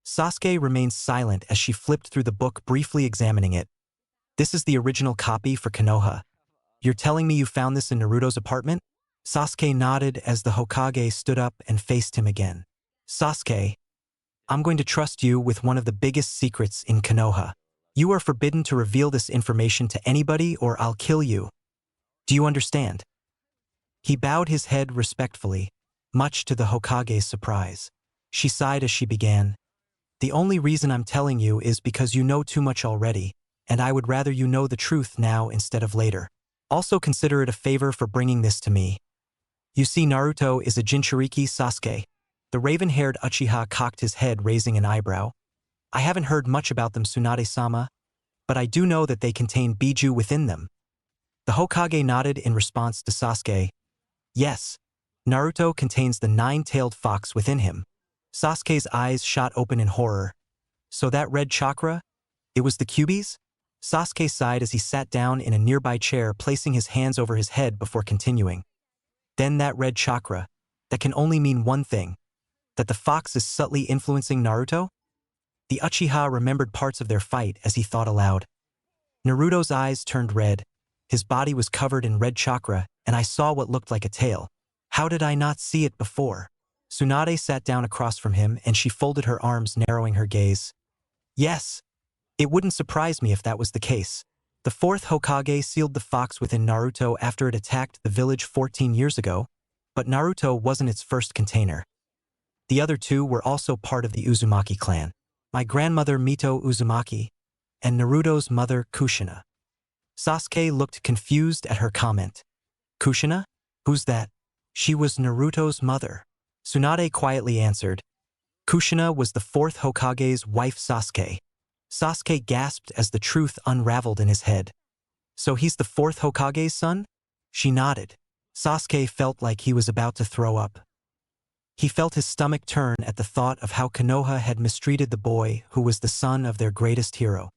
Sasuke remained silent as she flipped through the book, briefly examining it. This is the original copy for Konoha. You're telling me you found this in Naruto's apartment? Sasuke nodded as the Hokage stood up and faced him again. Sasuke, I'm going to trust you with one of the biggest secrets in Konoha. You are forbidden to reveal this information to anybody or I'll kill you. Do you understand? He bowed his head respectfully, much to the Hokage's surprise. She sighed as she began. The only reason I'm telling you is because you know too much already, and I would rather you know the truth now instead of later. Also consider it a favor for bringing this to me. You see, Naruto is a Jinchuriki, Sasuke. The raven-haired Uchiha cocked his head, raising an eyebrow. I haven't heard much about them, Tsunade-sama, but I do know that they contain Biju within them. The Hokage nodded in response to Sasuke. Yes, Naruto contains the nine-tailed fox within him. Sasuke's eyes shot open in horror. So that red chakra? It was the Kyuubi's? Sasuke sighed as he sat down in a nearby chair, placing his hands over his head before continuing. Then that red chakra, that can only mean one thing, that the fox is subtly influencing Naruto? The Uchiha remembered parts of their fight as he thought aloud. Naruto's eyes turned red, his body was covered in red chakra, and I saw what looked like a tail. How did I not see it before? Tsunade sat down across from him and she folded her arms, narrowing her gaze. Yes, it wouldn't surprise me if that was the case. The fourth Hokage sealed the fox within Naruto after it attacked the village 14 years ago, but Naruto wasn't its first container. The other two were also part of the Uzumaki clan. My grandmother Mito Uzumaki, and Naruto's mother Kushina. Sasuke looked confused at her comment. Kushina? Who's that? She was Naruto's mother. Tsunade quietly answered. Kushina was the fourth Hokage's wife, Sasuke. Sasuke gasped as the truth unraveled in his head. So he's the fourth Hokage's son? She nodded. Sasuke felt like he was about to throw up. He felt his stomach turn at the thought of how Konoha had mistreated the boy who was the son of their greatest hero.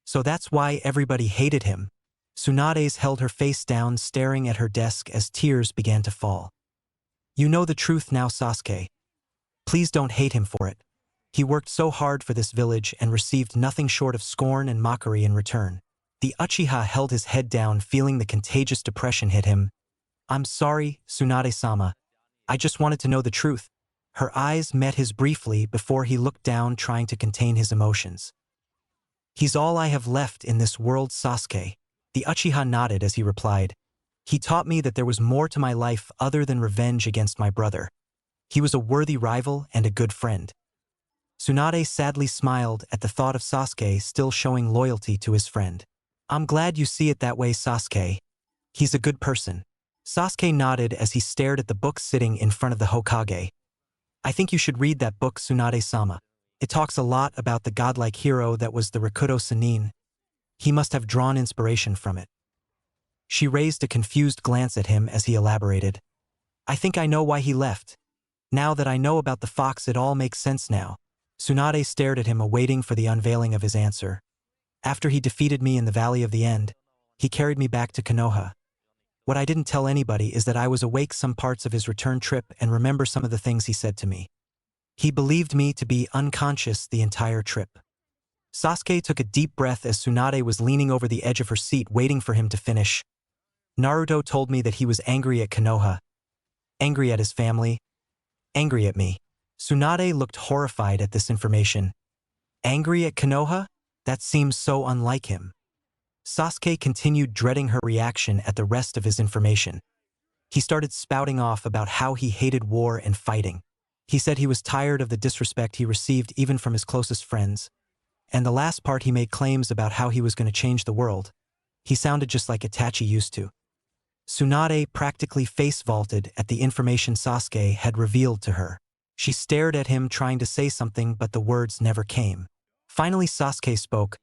So that's why everybody hated him. Tsunade's held her face down, staring at her desk as tears began to fall. You know the truth now, Sasuke. Please don't hate him for it. He worked so hard for this village and received nothing short of scorn and mockery in return. The Uchiha held his head down, feeling the contagious depression hit him. I'm sorry, Tsunade-sama. I just wanted to know the truth. Her eyes met his briefly before he looked down, trying to contain his emotions. He's all I have left in this world, Sasuke. The Uchiha nodded as he replied. He taught me that there was more to my life other than revenge against my brother. He was a worthy rival and a good friend. Tsunade sadly smiled at the thought of Sasuke still showing loyalty to his friend. I'm glad you see it that way, Sasuke. He's a good person. Sasuke nodded as he stared at the book sitting in front of the Hokage. I think you should read that book, Tsunade-sama. It talks a lot about the godlike hero that was the Rakuto Sannin. He must have drawn inspiration from it. She raised a confused glance at him as he elaborated. I think I know why he left. Now that I know about the fox, it all makes sense now. Tsunade stared at him, awaiting for the unveiling of his answer. After he defeated me in the Valley of the End, he carried me back to Konoha. What I didn't tell anybody is that I was awake some parts of his return trip and remember some of the things he said to me. He believed me to be unconscious the entire trip. Sasuke took a deep breath as Tsunade was leaning over the edge of her seat waiting for him to finish. Naruto told me that he was angry at Konoha, angry at his family, angry at me. Tsunade looked horrified at this information. Angry at Konoha? That seems so unlike him. Sasuke continued, dreading her reaction at the rest of his information. He started spouting off about how he hated war and fighting. He said he was tired of the disrespect he received even from his closest friends. And the last part, he made claims about how he was going to change the world. He sounded just like Itachi used to. Tsunade practically face-vaulted at the information Sasuke had revealed to her. She stared at him, trying to say something, but the words never came. Finally, Sasuke spoke.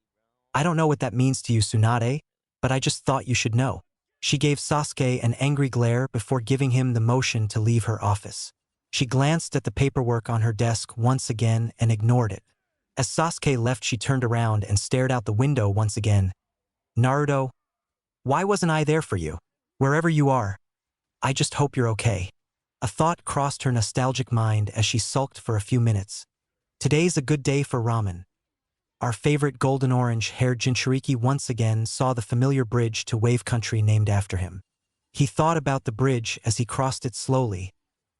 I don't know what that means to you, Tsunade, but I just thought you should know. She gave Sasuke an angry glare before giving him the motion to leave her office. She glanced at the paperwork on her desk once again and ignored it. As Sasuke left, she turned around and stared out the window once again. Naruto, why wasn't I there for you? Wherever you are, I just hope you're okay. A thought crossed her nostalgic mind as she sulked for a few minutes. Today's a good day for ramen. Our favorite golden orange-haired Jinchuriki once again saw the familiar bridge to Wave Country named after him. He thought about the bridge as he crossed it slowly,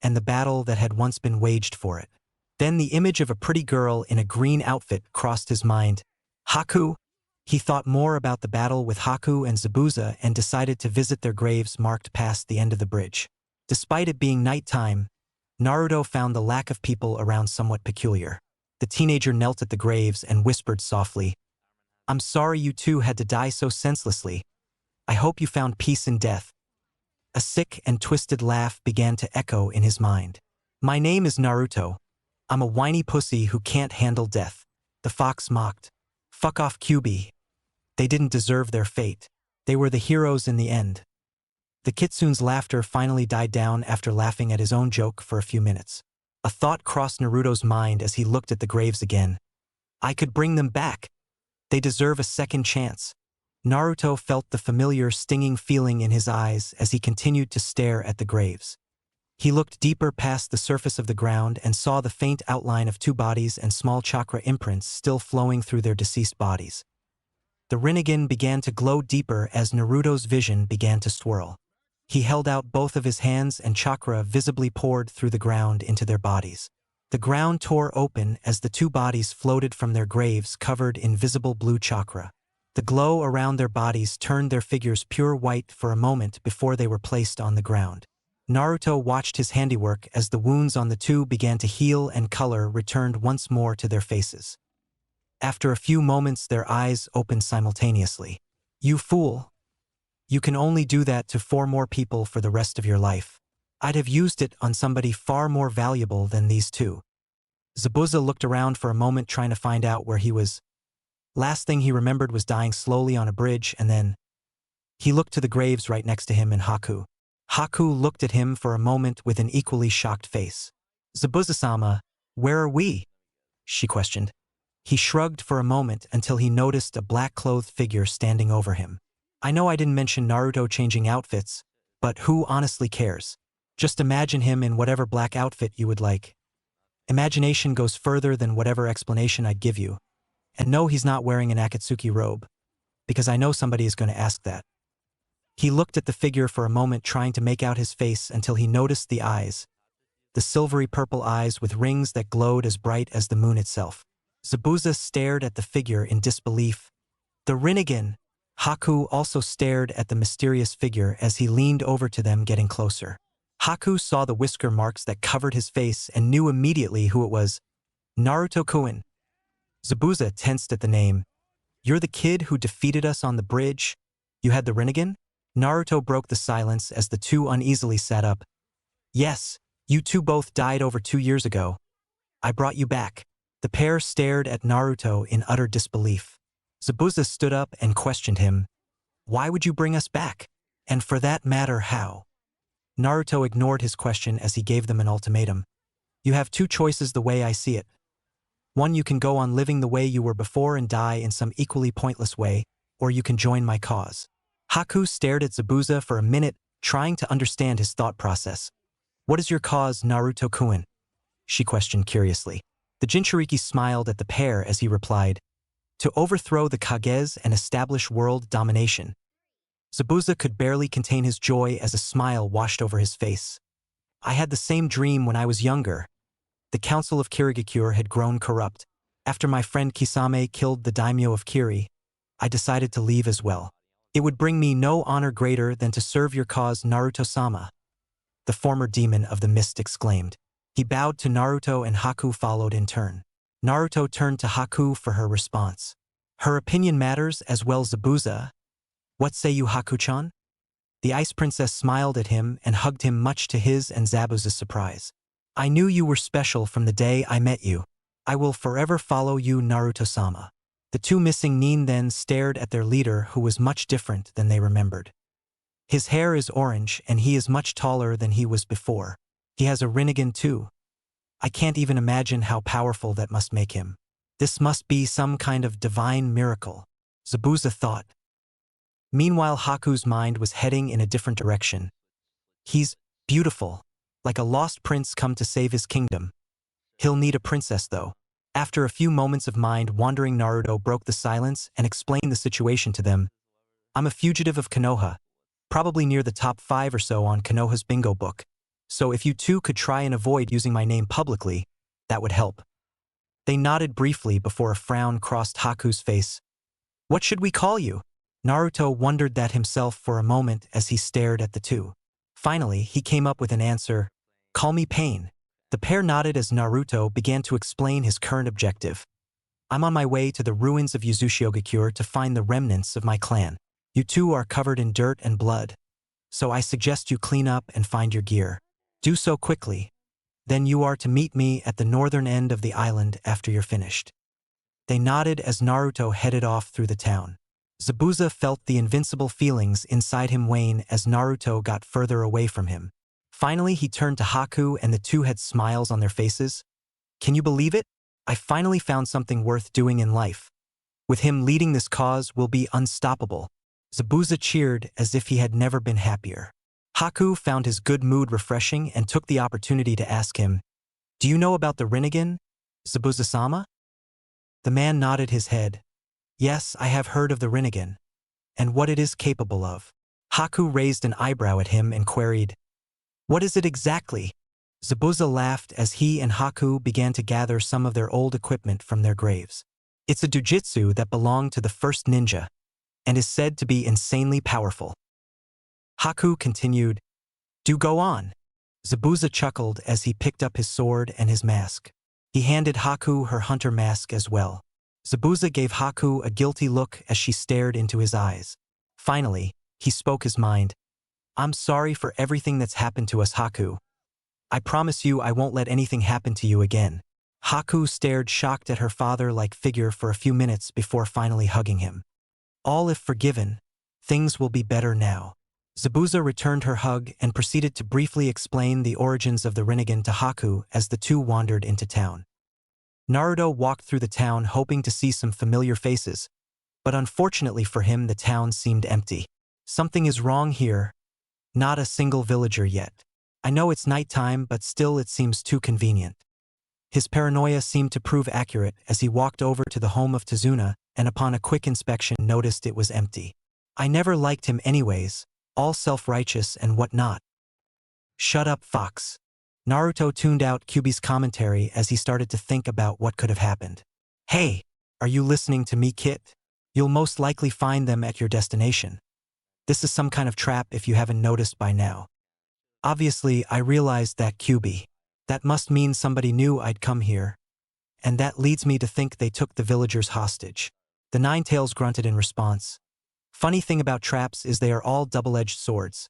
and the battle that had once been waged for it. Then the image of a pretty girl in a green outfit crossed his mind. Haku? He thought more about the battle with Haku and Zabuza and decided to visit their graves marked past the end of the bridge. Despite it being nighttime, Naruto found the lack of people around somewhat peculiar. The teenager knelt at the graves and whispered softly, I'm sorry you two had to die so senselessly. I hope you found peace in death. A sick and twisted laugh began to echo in his mind. My name is Naruto. I'm a whiny pussy who can't handle death. The fox mocked. Fuck off, Kyuubi. They didn't deserve their fate. They were the heroes in the end. The kitsune's laughter finally died down after laughing at his own joke for a few minutes. A thought crossed Naruto's mind as he looked at the graves again. I could bring them back. They deserve a second chance. Naruto felt the familiar stinging feeling in his eyes as he continued to stare at the graves. He looked deeper past the surface of the ground and saw the faint outline of two bodies and small chakra imprints still flowing through their deceased bodies. The Rinnegan began to glow deeper as Naruto's vision began to swirl. He held out both of his hands and chakra visibly poured through the ground into their bodies. The ground tore open as the two bodies floated from their graves covered in visible blue chakra. The glow around their bodies turned their figures pure white for a moment before they were placed on the ground. Naruto watched his handiwork as the wounds on the two began to heal and color returned once more to their faces. After a few moments, their eyes opened simultaneously. You fool! You can only do that to 4 more people for the rest of your life. I'd have used it on somebody far more valuable than these two. Zabuza looked around for a moment, trying to find out where he was. Last thing he remembered was dying slowly on a bridge, and then he looked to the graves right next to him and Haku. Haku looked at him for a moment with an equally shocked face. Zabuza-sama, where are we? She questioned. He shrugged for a moment until he noticed a black-clothed figure standing over him. I know I didn't mention Naruto changing outfits, but who honestly cares? Just imagine him in whatever black outfit you would like. Imagination goes further than whatever explanation I'd give you. And no, he's not wearing an Akatsuki robe, because I know somebody is going to ask that. He looked at the figure for a moment, trying to make out his face until he noticed the eyes. The silvery purple eyes with rings that glowed as bright as the moon itself. Zabuza stared at the figure in disbelief. The Rinnegan! Haku also stared at the mysterious figure as he leaned over to them, getting closer. Haku saw the whisker marks that covered his face and knew immediately who it was. Naruto-kun. Zabuza tensed at the name. You're the kid who defeated us on the bridge? You had the Rinnegan? Naruto broke the silence as the two uneasily sat up. Yes, you two both died over 2 years ago. I brought you back. The pair stared at Naruto in utter disbelief. Zabuza stood up and questioned him. Why would you bring us back? And for that matter, how? Naruto ignored his question as he gave them an ultimatum. You have two choices the way I see it. One, you can go on living the way you were before and die in some equally pointless way, or you can join my cause. Haku stared at Zabuza for a minute, trying to understand his thought process. What is your cause, Naruto-kun? She questioned curiously. The Jinchuriki smiled at the pair as he replied, to overthrow the Kages and establish world domination. Zabuza could barely contain his joy as a smile washed over his face. I had the same dream when I was younger. The council of Kirigakure had grown corrupt. After my friend Kisame killed the daimyo of Kiri, I decided to leave as well. It would bring me no honor greater than to serve your cause, Naruto-sama. The former demon of the mist exclaimed. He bowed to Naruto and Haku followed in turn. Naruto turned to Haku for her response. Her opinion matters as well, Zabuza. What say you, Haku-chan? The Ice Princess smiled at him and hugged him, much to his and Zabuza's surprise. I knew you were special from the day I met you. I will forever follow you, Naruto-sama. The two missing nin then stared at their leader, who was much different than they remembered. His hair is orange and he is much taller than he was before. He has a Rinnegan too. I can't even imagine how powerful that must make him. This must be some kind of divine miracle, Zabuza thought. Meanwhile, Haku's mind was heading in a different direction. He's beautiful, like a lost prince come to save his kingdom. He'll need a princess though. After a few moments of mind-wandering, Naruto broke the silence and explained the situation to them. I'm a fugitive of Konoha, probably near the top 5 or so on Konoha's bingo book. So if you two could try and avoid using my name publicly, that would help. They nodded briefly before a frown crossed Haku's face. What should we call you? Naruto wondered that himself for a moment as he stared at the two. Finally, he came up with an answer. Call me Pain. The pair nodded as Naruto began to explain his current objective. I'm on my way to the ruins of Uzushiogakure to find the remnants of my clan. You two are covered in dirt and blood, so I suggest you clean up and find your gear. Do so quickly. Then you are to meet me at the northern end of the island after you're finished. They nodded as Naruto headed off through the town. Zabuza felt the invincible feelings inside him wane as Naruto got further away from him. Finally, he turned to Haku and the two had smiles on their faces. Can you believe it? I finally found something worth doing in life. With him leading this cause, we'll be unstoppable. Zabuza cheered as if he had never been happier. Haku found his good mood refreshing and took the opportunity to ask him, do you know about the Rinnegan, Zabuza-sama? The man nodded his head. Yes, I have heard of the Rinnegan, and what it is capable of. Haku raised an eyebrow at him and queried, what is it exactly? Zabuza laughed as he and Haku began to gather some of their old equipment from their graves. It's a jujitsu that belonged to the first ninja, and is said to be insanely powerful. Haku continued, do go on. Zabuza chuckled as he picked up his sword and his mask. He handed Haku her hunter mask as well. Zabuza gave Haku a guilty look as she stared into his eyes. Finally, he spoke his mind. I'm sorry for everything that's happened to us, Haku. I promise you I won't let anything happen to you again. Haku stared shocked at her father-like figure for a few minutes before finally hugging him. All if forgiven, things will be better now. Zabuza returned her hug and proceeded to briefly explain the origins of the Rinnegan to Haku as the two wandered into town. Naruto walked through the town hoping to see some familiar faces, but unfortunately for him the town seemed empty. Something is wrong here. Not a single villager yet. I know it's nighttime, but still it seems too convenient. His paranoia seemed to prove accurate as he walked over to the home of Tazuna and upon a quick inspection noticed it was empty. I never liked him anyways, all self-righteous and whatnot. Shut up, Fox. Naruto tuned out Kyuubi's commentary as he started to think about what could have happened. Hey, are you listening to me, Kit? You'll most likely find them at your destination. This is some kind of trap if you haven't noticed by now. Obviously, I realized that Kyuubi. That must mean somebody knew I'd come here. And that leads me to think they took the villagers hostage. The Ninetales grunted in response. Funny thing about traps is they are all double-edged swords.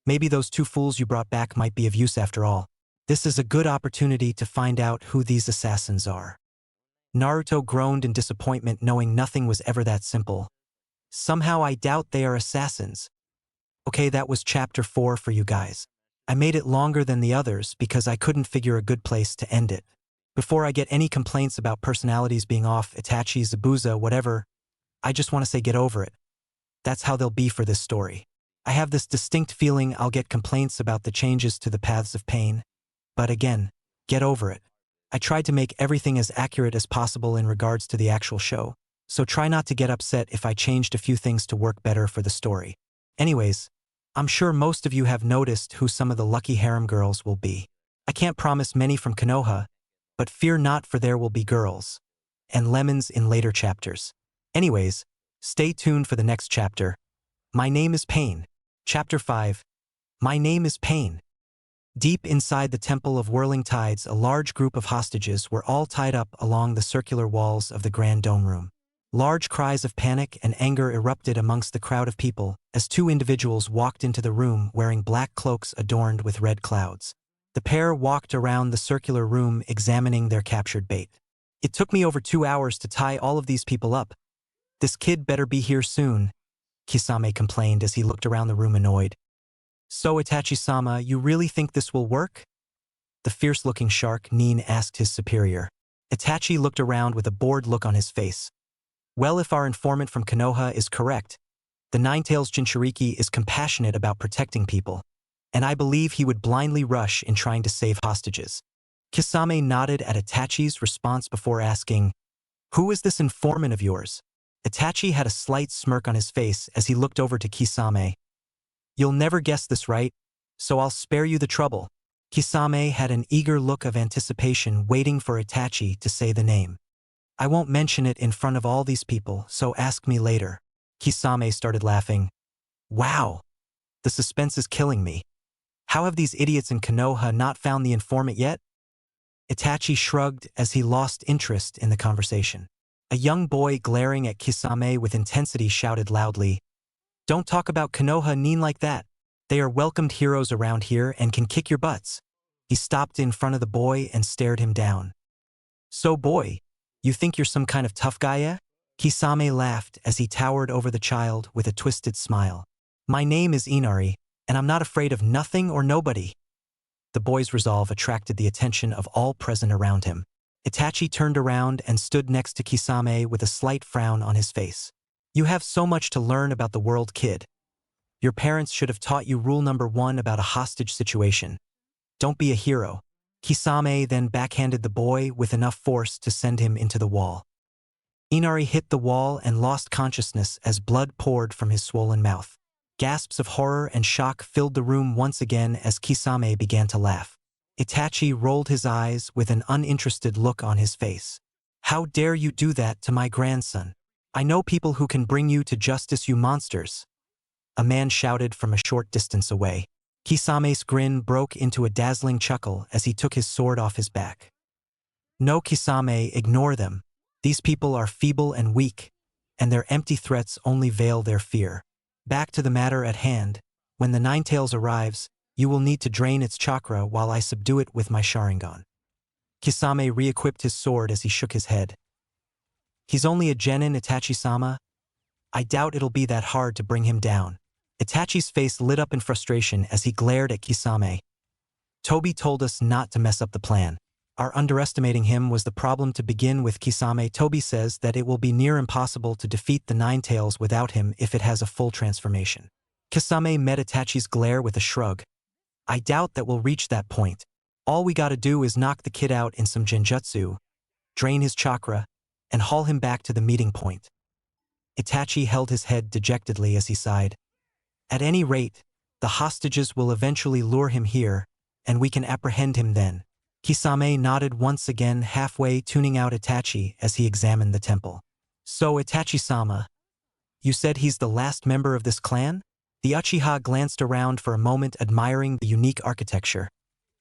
Maybe those two fools you brought back might be of use after all. This is a good opportunity to find out who these assassins are. Naruto groaned in disappointment knowing nothing was ever that simple. Somehow I doubt they are assassins. Okay, that was chapter 4 for you guys. I made it longer than the others because I couldn't figure a good place to end it. Before I get any complaints about personalities being off, Itachi, Zabuza, whatever, I just want to say get over it. That's how they'll be for this story. I have this distinct feeling I'll get complaints about the changes to the paths of pain. But again, get over it. I tried to make everything as accurate as possible in regards to the actual show, so try not to get upset if I changed a few things to work better for the story. Anyways, I'm sure most of you have noticed who some of the lucky harem girls will be. I can't promise many from Konoha, but fear not, for there will be girls and lemons in later chapters. Anyways, stay tuned for the next chapter. My name is Pain. Chapter 5. My name is Pain. Deep inside the Temple of Whirling Tides, a large group of hostages were all tied up along the circular walls of the Grand Dome Room. Large cries of panic and anger erupted amongst the crowd of people as two individuals walked into the room wearing black cloaks adorned with red clouds. The pair walked around the circular room examining their captured bait. It took me over 2 hours to tie all of these people up. This kid better be here soon, Kisame complained as he looked around the room annoyed. So Itachi-sama, you really think this will work? The fierce-looking shark Nin asked his superior. Itachi looked around with a bored look on his face. Well, if our informant from Konoha is correct, the Ninetales Jinchuriki is compassionate about protecting people, and I believe he would blindly rush in trying to save hostages. Kisame nodded at Itachi's response before asking, "Who is this informant of yours?" Itachi had a slight smirk on his face as he looked over to Kisame. You'll never guess this, right? So I'll spare you the trouble. Kisame had an eager look of anticipation waiting for Itachi to say the name. I won't mention it in front of all these people, so ask me later. Kisame started laughing. Wow! The suspense is killing me. How have these idiots in Konoha not found the informant yet? Itachi shrugged as he lost interest in the conversation. A young boy glaring at Kisame with intensity shouted loudly, "Don't talk about Konoha Nin like that. They are welcomed heroes around here and can kick your butts." He stopped in front of the boy and stared him down. So boy, you think you're some kind of tough guy, eh? Kisame laughed as he towered over the child with a twisted smile. My name is Inari, and I'm not afraid of nothing or nobody. The boy's resolve attracted the attention of all present around him. Itachi turned around and stood next to Kisame with a slight frown on his face. You have so much to learn about the world, kid. Your parents should have taught you rule number 1 about a hostage situation. Don't be a hero. Kisame then backhanded the boy with enough force to send him into the wall. Inari hit the wall and lost consciousness as blood poured from his swollen mouth. Gasps of horror and shock filled the room once again as Kisame began to laugh. Itachi rolled his eyes with an uninterested look on his face. How dare you do that to my grandson? I know people who can bring you to justice, you monsters. A man shouted from a short distance away. Kisame's grin broke into a dazzling chuckle as he took his sword off his back. No, Kisame, ignore them. These people are feeble and weak, and their empty threats only veil their fear. Back to the matter at hand. When the Ninetales arrives, you will need to drain its chakra while I subdue it with my Sharingan. Kisame re-equipped his sword as he shook his head. He's only a genin, Itachi-sama. I doubt it'll be that hard to bring him down. Itachi's face lit up in frustration as he glared at Kisame. Toby told us not to mess up the plan. Our underestimating him was the problem to begin with, Kisame. Toby says that it will be near impossible to defeat the Ninetales without him if it has a full transformation. Kisame met Itachi's glare with a shrug. I doubt that we'll reach that point. All we gotta do is knock the kid out in some genjutsu, drain his chakra, and haul him back to the meeting point. Itachi held his head dejectedly as he sighed. At any rate, the hostages will eventually lure him here, and we can apprehend him then. Kisame nodded once again, halfway tuning out Itachi as he examined the temple. So Itachi-sama, you said he's the last member of this clan? The Uchiha glanced around for a moment, admiring the unique architecture,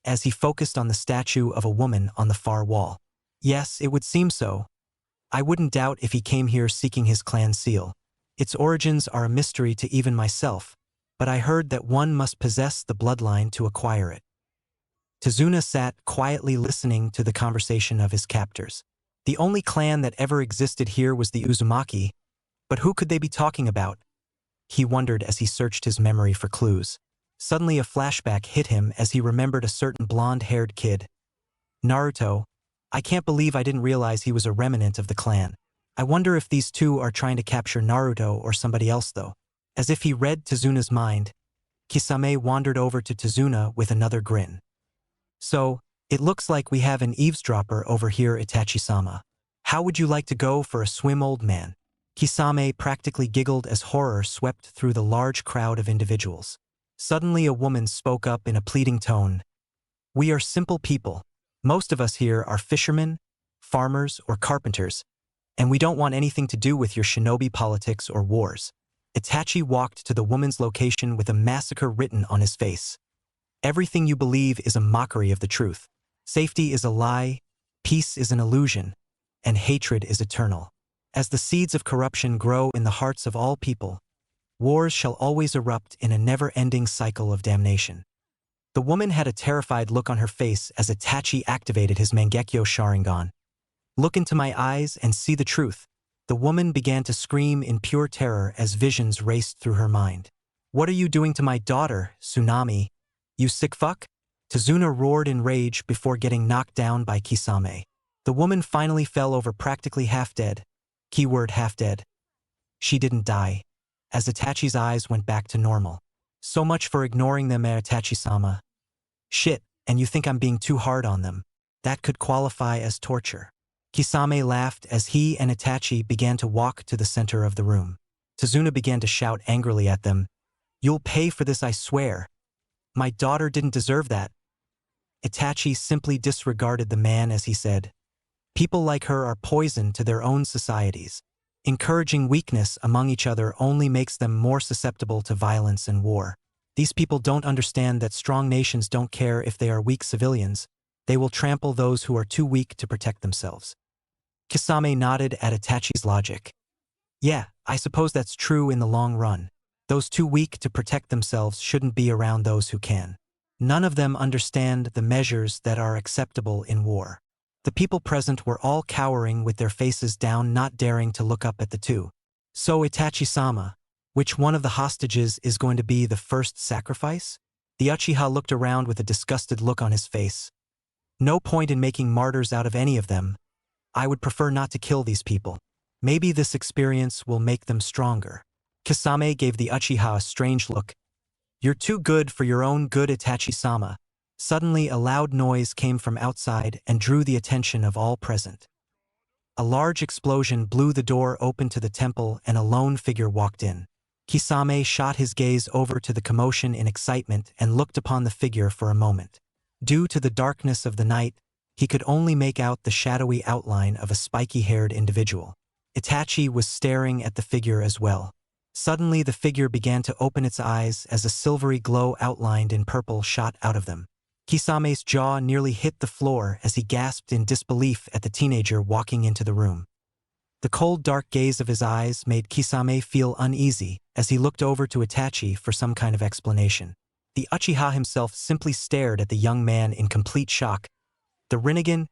as he focused on the statue of a woman on the far wall. Yes, it would seem so. I wouldn't doubt if he came here seeking his clan seal. Its origins are a mystery to even myself, but I heard that one must possess the bloodline to acquire it. Tazuna sat quietly listening to the conversation of his captors. The only clan that ever existed here was the Uzumaki, but who could they be talking about? He wondered as he searched his memory for clues. Suddenly a flashback hit him as he remembered a certain blonde-haired kid. Naruto. I can't believe I didn't realize he was a remnant of the clan. I wonder if these two are trying to capture Naruto or somebody else though. As if he read Tezuna's mind, Kisame wandered over to Tezuna with another grin. So, it looks like we have an eavesdropper over here, Itachi-sama. How would you like to go for a swim, old man? Kisame practically giggled as horror swept through the large crowd of individuals. Suddenly a woman spoke up in a pleading tone. We are simple people. Most of us here are fishermen, farmers, or carpenters, and we don't want anything to do with your shinobi politics or wars. Itachi walked to the woman's location with a massacre written on his face. Everything you believe is a mockery of the truth. Safety is a lie, peace is an illusion, and hatred is eternal. As the seeds of corruption grow in the hearts of all people, wars shall always erupt in a never-ending cycle of damnation. The woman had a terrified look on her face as Itachi activated his Mangekyo Sharingan. Look into my eyes and see the truth. The woman began to scream in pure terror as visions raced through her mind. What are you doing to my daughter, Tsunami? You sick fuck? Tezuna roared in rage before getting knocked down by Kisame. The woman finally fell over practically half dead. Keyword half dead. She didn't die, as Itachi's eyes went back to normal. So much for ignoring them, Itachi-sama. Shit, and you think I'm being too hard on them. That could qualify as torture. Kisame laughed as he and Itachi began to walk to the center of the room. Tezuna began to shout angrily at them. You'll pay for this, I swear. My daughter didn't deserve that. Itachi simply disregarded the man as he said, people like her are poison to their own societies. Encouraging weakness among each other only makes them more susceptible to violence and war. These people don't understand that strong nations don't care if they are weak civilians. They will trample those who are too weak to protect themselves. Kisame nodded at Itachi's logic. Yeah, I suppose that's true in the long run. Those too weak to protect themselves shouldn't be around those who can. None of them understand the measures that are acceptable in war. The people present were all cowering with their faces down, not daring to look up at the two. So Itachi-sama, which one of the hostages is going to be the first sacrifice? The Uchiha looked around with a disgusted look on his face. No point in making martyrs out of any of them. I would prefer not to kill these people. Maybe this experience will make them stronger. Kisame gave the Uchiha a strange look. You're too good for your own good, Itachi-sama. Suddenly a loud noise came from outside and drew the attention of all present. A large explosion blew the door open to the temple and a lone figure walked in. Kisame shot his gaze over to the commotion in excitement and looked upon the figure for a moment. Due to the darkness of the night, he could only make out the shadowy outline of a spiky-haired individual. Itachi was staring at the figure as well. Suddenly the figure began to open its eyes as a silvery glow outlined in purple shot out of them. Kisame's jaw nearly hit the floor as he gasped in disbelief at the teenager walking into the room. The cold, dark gaze of his eyes made Kisame feel uneasy as he looked over to Itachi for some kind of explanation. The Uchiha himself simply stared at the young man in complete shock. The Rinnegan?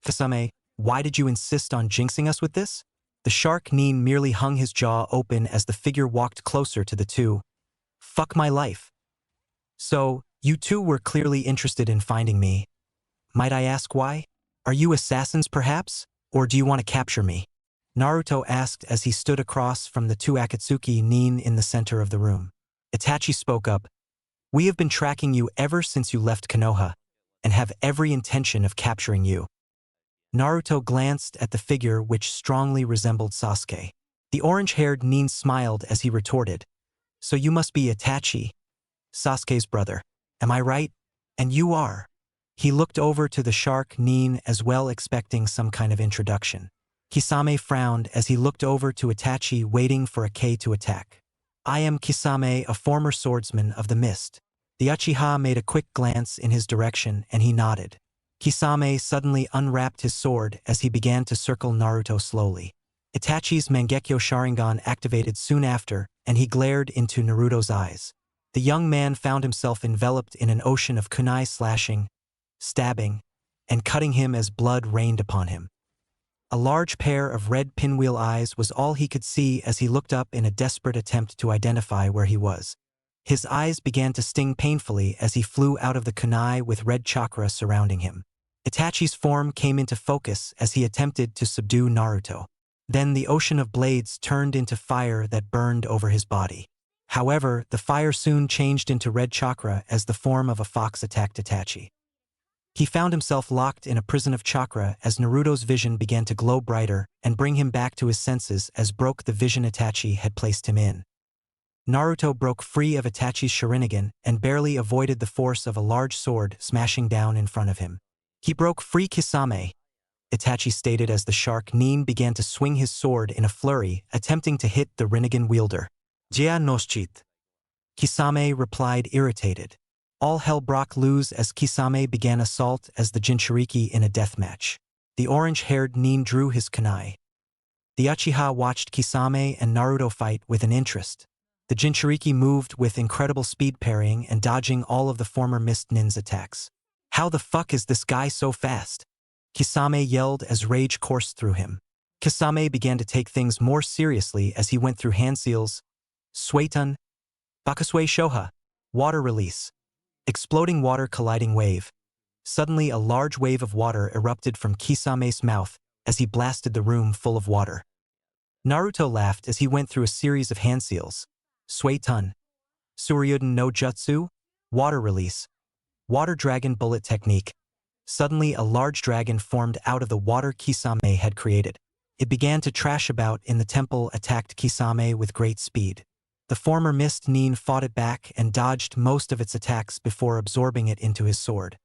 Kisame, why did you insist on jinxing us with this? The shark Nin merely hung his jaw open as the figure walked closer to the two. Fuck my life. So, you two were clearly interested in finding me. Might I ask why? Are you assassins perhaps? Or do you want to capture me? Naruto asked as he stood across from the two Akatsuki Nin in the center of the room. Itachi spoke up. We have been tracking you ever since you left Konoha, and have every intention of capturing you. Naruto glanced at the figure which strongly resembled Sasuke. The orange-haired Nin smiled as he retorted. So you must be Itachi, Sasuke's brother. Am I right? And you are. He looked over to the shark Nin as well, expecting some kind of introduction. Kisame frowned as he looked over to Itachi, waiting for a K to attack. I am Kisame, a former swordsman of the mist. The Uchiha made a quick glance in his direction and he nodded. Kisame suddenly unwrapped his sword as he began to circle Naruto slowly. Itachi's Mangekyo Sharingan activated soon after, and he glared into Naruto's eyes. The young man found himself enveloped in an ocean of kunai slashing, stabbing, and cutting him as blood rained upon him. A large pair of red pinwheel eyes was all he could see as he looked up in a desperate attempt to identify where he was. His eyes began to sting painfully as he flew out of the kunai with red chakra surrounding him. Itachi's form came into focus as he attempted to subdue Naruto. Then the ocean of blades turned into fire that burned over his body. However, the fire soon changed into red chakra as the form of a fox attacked Itachi. He found himself locked in a prison of chakra as Naruto's vision began to glow brighter and bring him back to his senses as broke the vision Itachi had placed him in. Naruto broke free of Itachi's Rinnegan and barely avoided the force of a large sword smashing down in front of him. He broke free Kisame, Itachi stated as the shark Nin began to swing his sword in a flurry, attempting to hit the Rinnegan wielder. Jia noschit. Kisame replied irritated. All hell broke loose as Kisame began assault as the Jinchuriki in a deathmatch. The orange-haired Nin drew his kunai. The Uchiha watched Kisame and Naruto fight with an interest. The Jinchuriki moved with incredible speed, parrying and dodging all of the former Mist Nin's attacks. How the fuck is this guy so fast? Kisame yelled as rage coursed through him. Kisame began to take things more seriously as he went through hand seals, Suetun, Bakusui Shoha, water release, exploding water colliding wave. Suddenly a large wave of water erupted from Kisame's mouth as he blasted the room full of water. Naruto laughed as he went through a series of hand seals, Suetun, Suryuden no Jutsu, water release, water dragon bullet technique. Suddenly a large dragon formed out of the water Kisame had created. It began to trash about in the temple, attacked Kisame with great speed. The former Mist Nin fought it back and dodged most of its attacks before absorbing it into his sword.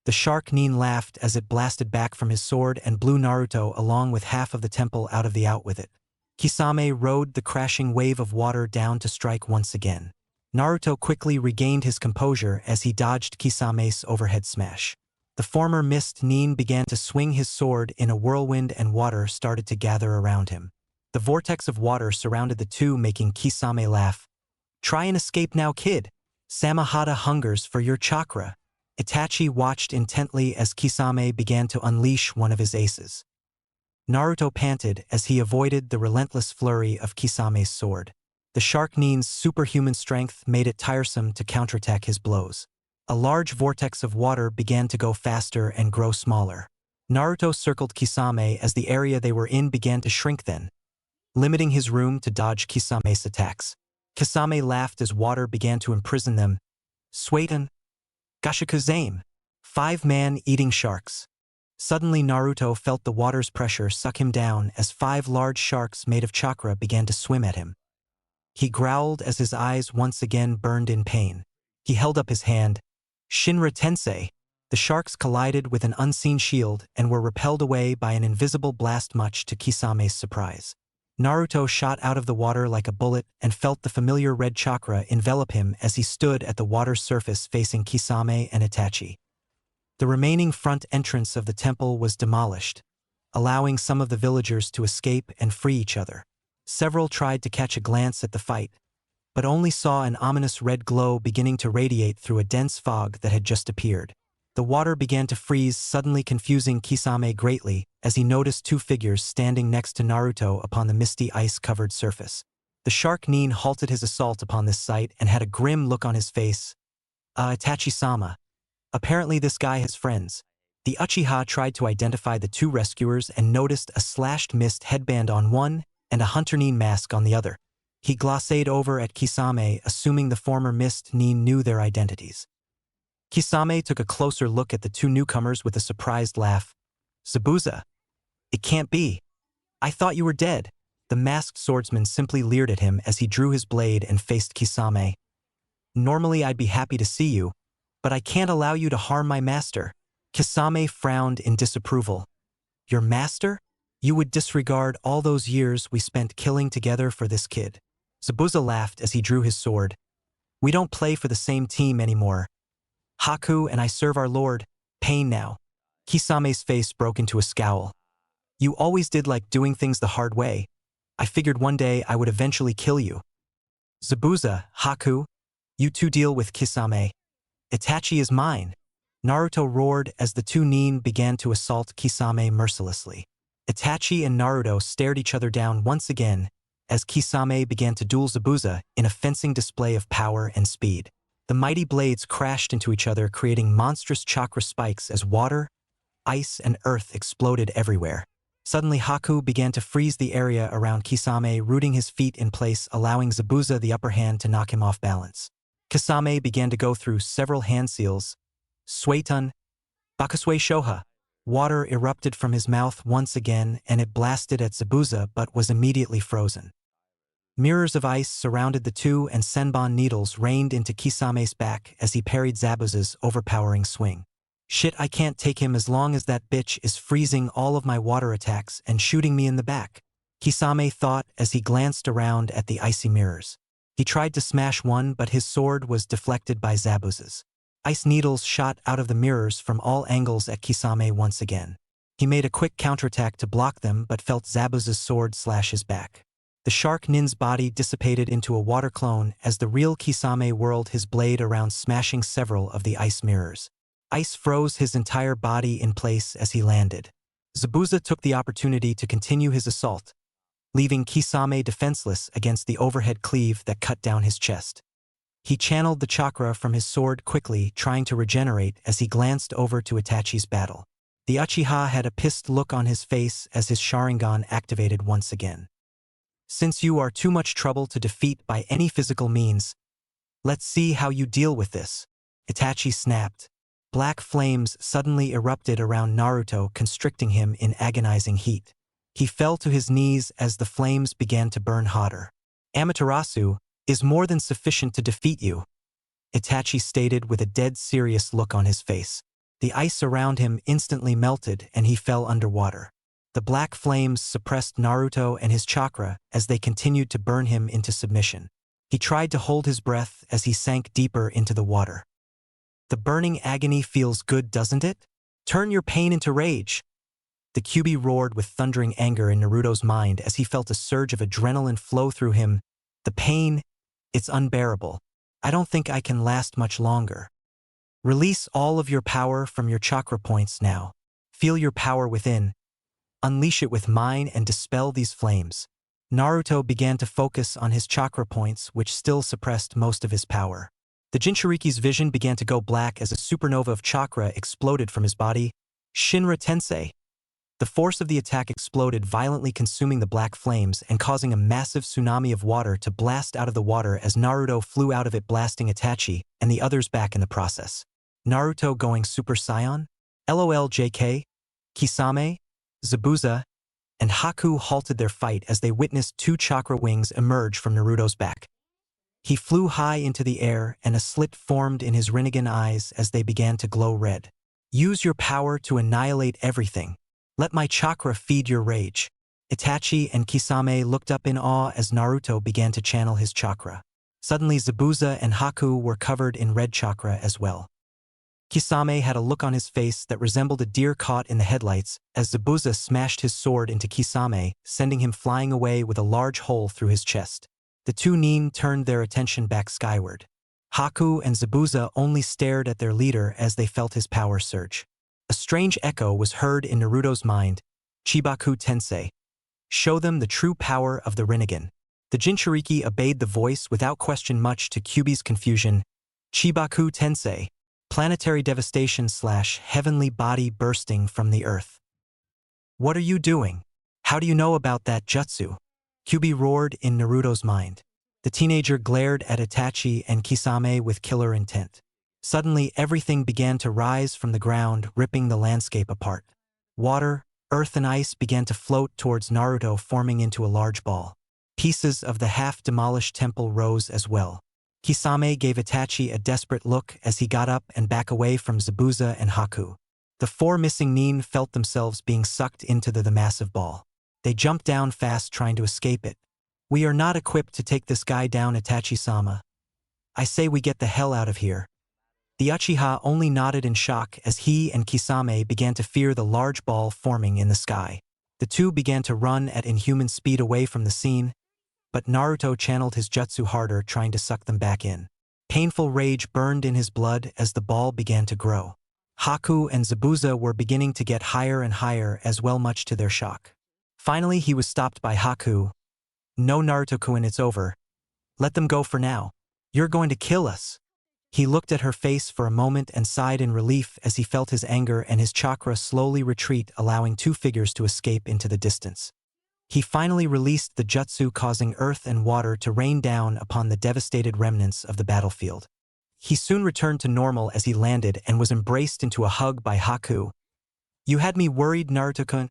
The shark Nin laughed as it blasted back from his sword and blew Naruto along with half of the temple out of the out with it. Kisame rode the crashing wave of water down to strike once again. Naruto quickly regained his composure as he dodged Kisame's overhead smash. The former Mist Nin began to swing his sword in a whirlwind and water started to gather around him. The vortex of water surrounded the two, making Kisame laugh. Try and escape now, kid. Samahata hungers for your chakra. Itachi watched intently as Kisame began to unleash one of his aces. Naruto panted as he avoided the relentless flurry of Kisame's sword. The shark Nin's superhuman strength made it tiresome to counterattack his blows. A large vortex of water began to go faster and grow smaller. Naruto circled Kisame as the area they were in began to shrink then, limiting his room to dodge Kisame's attacks. Kisame laughed as water began to imprison them. Suetun, Gashikuzame, 5 man-eating sharks. Suddenly Naruto felt the water's pressure suck him down as 5 large sharks made of chakra began to swim at him. He growled as his eyes once again burned in pain. He held up his hand. Shinra Tensei. The sharks collided with an unseen shield and were repelled away by an invisible blast, much to Kisame's surprise. Naruto shot out of the water like a bullet and felt the familiar red chakra envelop him as he stood at the water's surface facing Kisame and Itachi. The remaining front entrance of the temple was demolished, allowing some of the villagers to escape and free each other. Several tried to catch a glance at the fight, but only saw an ominous red glow beginning to radiate through a dense fog that had just appeared. The water began to freeze, suddenly confusing Kisame greatly as he noticed 2 figures standing next to Naruto upon the misty ice-covered surface. The shark Nin halted his assault upon this sight and had a grim look on his face. Itachi-sama. Apparently this guy has friends. The Uchiha tried to identify the 2 rescuers and noticed a slashed mist headband on one and a Hunter Nin mask on the other. He glacéed over at Kisame, assuming the former Mist Nin knew their identities. Kisame took a closer look at the 2 newcomers with a surprised laugh. Zabuza. It can't be. I thought you were dead. The masked swordsman simply leered at him as he drew his blade and faced Kisame. Normally I'd be happy to see you, but I can't allow you to harm my master. Kisame frowned in disapproval. Your master? You would disregard all those years we spent killing together for this kid. Zabuza laughed as he drew his sword. We don't play for the same team anymore. Haku and I serve our lord, Pain now. Kisame's face broke into a scowl. You always did like doing things the hard way. I figured one day I would eventually kill you. Zabuza, Haku, you 2 deal with Kisame. Itachi is mine. Naruto roared as the 2 Nin began to assault Kisame mercilessly. Itachi and Naruto stared each other down once again as Kisame began to duel Zabuza in a fencing display of power and speed. The mighty blades crashed into each other, creating monstrous chakra spikes as water, ice, and earth exploded everywhere. Suddenly, Haku began to freeze the area around Kisame, rooting his feet in place, allowing Zabuza the upper hand to knock him off balance. Kisame began to go through several hand seals. Suetun, Bakusui Shoha. Water erupted from his mouth once again, and it blasted at Zabuza but was immediately frozen. Mirrors of ice surrounded the two, and Senbon needles rained into Kisame's back as he parried Zabuza's overpowering swing. Shit, I can't take him as long as that bitch is freezing all of my water attacks and shooting me in the back, Kisame thought as he glanced around at the icy mirrors. He tried to smash one, but his sword was deflected by Zabuza's. Ice needles shot out of the mirrors from all angles at Kisame once again. He made a quick counterattack to block them but felt Zabuza's sword slash his back. The shark nin's body dissipated into a water clone as the real Kisame whirled his blade around, smashing several of the ice mirrors. Ice froze his entire body in place as he landed. Zabuza took the opportunity to continue his assault, leaving Kisame defenseless against the overhead cleave that cut down his chest. He channeled the chakra from his sword quickly, trying to regenerate as he glanced over to Itachi's battle. The Uchiha had a pissed look on his face as his Sharingan activated once again. Since you are too much trouble to defeat by any physical means, let's see how you deal with this, Itachi snapped. Black flames suddenly erupted around Naruto, constricting him in agonizing heat. He fell to his knees as the flames began to burn hotter. Amaterasu is more than sufficient to defeat you, Itachi stated with a dead serious look on his face. The ice around him instantly melted and he fell underwater. The black flames suppressed Naruto and his chakra as they continued to burn him into submission. He tried to hold his breath as he sank deeper into the water. The burning agony feels good, doesn't it? Turn your pain into rage. The Kyuubi roared with thundering anger in Naruto's mind as he felt a surge of adrenaline flow through him. The pain, it's unbearable. I don't think I can last much longer. Release all of your power from your chakra points now. Feel your power within. Unleash it with mine and dispel these flames. Naruto began to focus on his chakra points, which still suppressed most of his power. The Jinchuriki's vision began to go black as a supernova of chakra exploded from his body. Shinra Tensei. The force of the attack exploded, violently consuming the black flames and causing a massive tsunami of water to blast out of the water as Naruto flew out of it, blasting Itachi and the others back in the process. Naruto going Super Saiyan? LOL JK, Kisame, Zabuza, and Haku halted their fight as they witnessed two chakra wings emerge from Naruto's back. He flew high into the air and a slit formed in his Rinnegan eyes as they began to glow red. Use your power to annihilate everything. Let my chakra feed your rage. Itachi and Kisame looked up in awe as Naruto began to channel his chakra. Suddenly Zabuza and Haku were covered in red chakra as well. Kisame had a look on his face that resembled a deer caught in the headlights as Zabuza smashed his sword into Kisame, sending him flying away with a large hole through his chest. The two nin turned their attention back skyward. Haku and Zabuza only stared at their leader as they felt his power surge. A strange echo was heard in Naruto's mind. Chibaku Tensei. Show them the true power of the Rinnegan. The Jinchuriki obeyed the voice without question, much to Kyuubi's confusion. Chibaku Tensei. Planetary devastation / heavenly body bursting from the earth. What are you doing? How do you know about that jutsu? Kyuubi roared in Naruto's mind. The teenager glared at Itachi and Kisame with killer intent. Suddenly, everything began to rise from the ground, ripping the landscape apart. Water, earth, and ice began to float towards Naruto, forming into a large ball. Pieces of the half-demolished temple rose as well. Kisame gave Itachi a desperate look as he got up and back away from Zabuza and Haku. The four missing nin felt themselves being sucked into the massive ball. They jumped down fast, trying to escape it. We are not equipped to take this guy down, Itachi-sama. I say we get the hell out of here. The Uchiha only nodded in shock as he and Kisame began to fear the large ball forming in the sky. The two began to run at inhuman speed away from the scene, but Naruto channeled his jutsu harder, trying to suck them back in. Painful rage burned in his blood as the ball began to grow. Haku and Zabuza were beginning to get higher and higher as well, much to their shock. Finally, he was stopped by Haku. "No, Naruto-kun, it's over. Let them go for now. You're going to kill us." He looked at her face for a moment and sighed in relief as he felt his anger and his chakra slowly retreat, allowing two figures to escape into the distance. He finally released the jutsu, causing earth and water to rain down upon the devastated remnants of the battlefield. He soon returned to normal as he landed and was embraced into a hug by Haku. "You had me worried, Naruto-kun."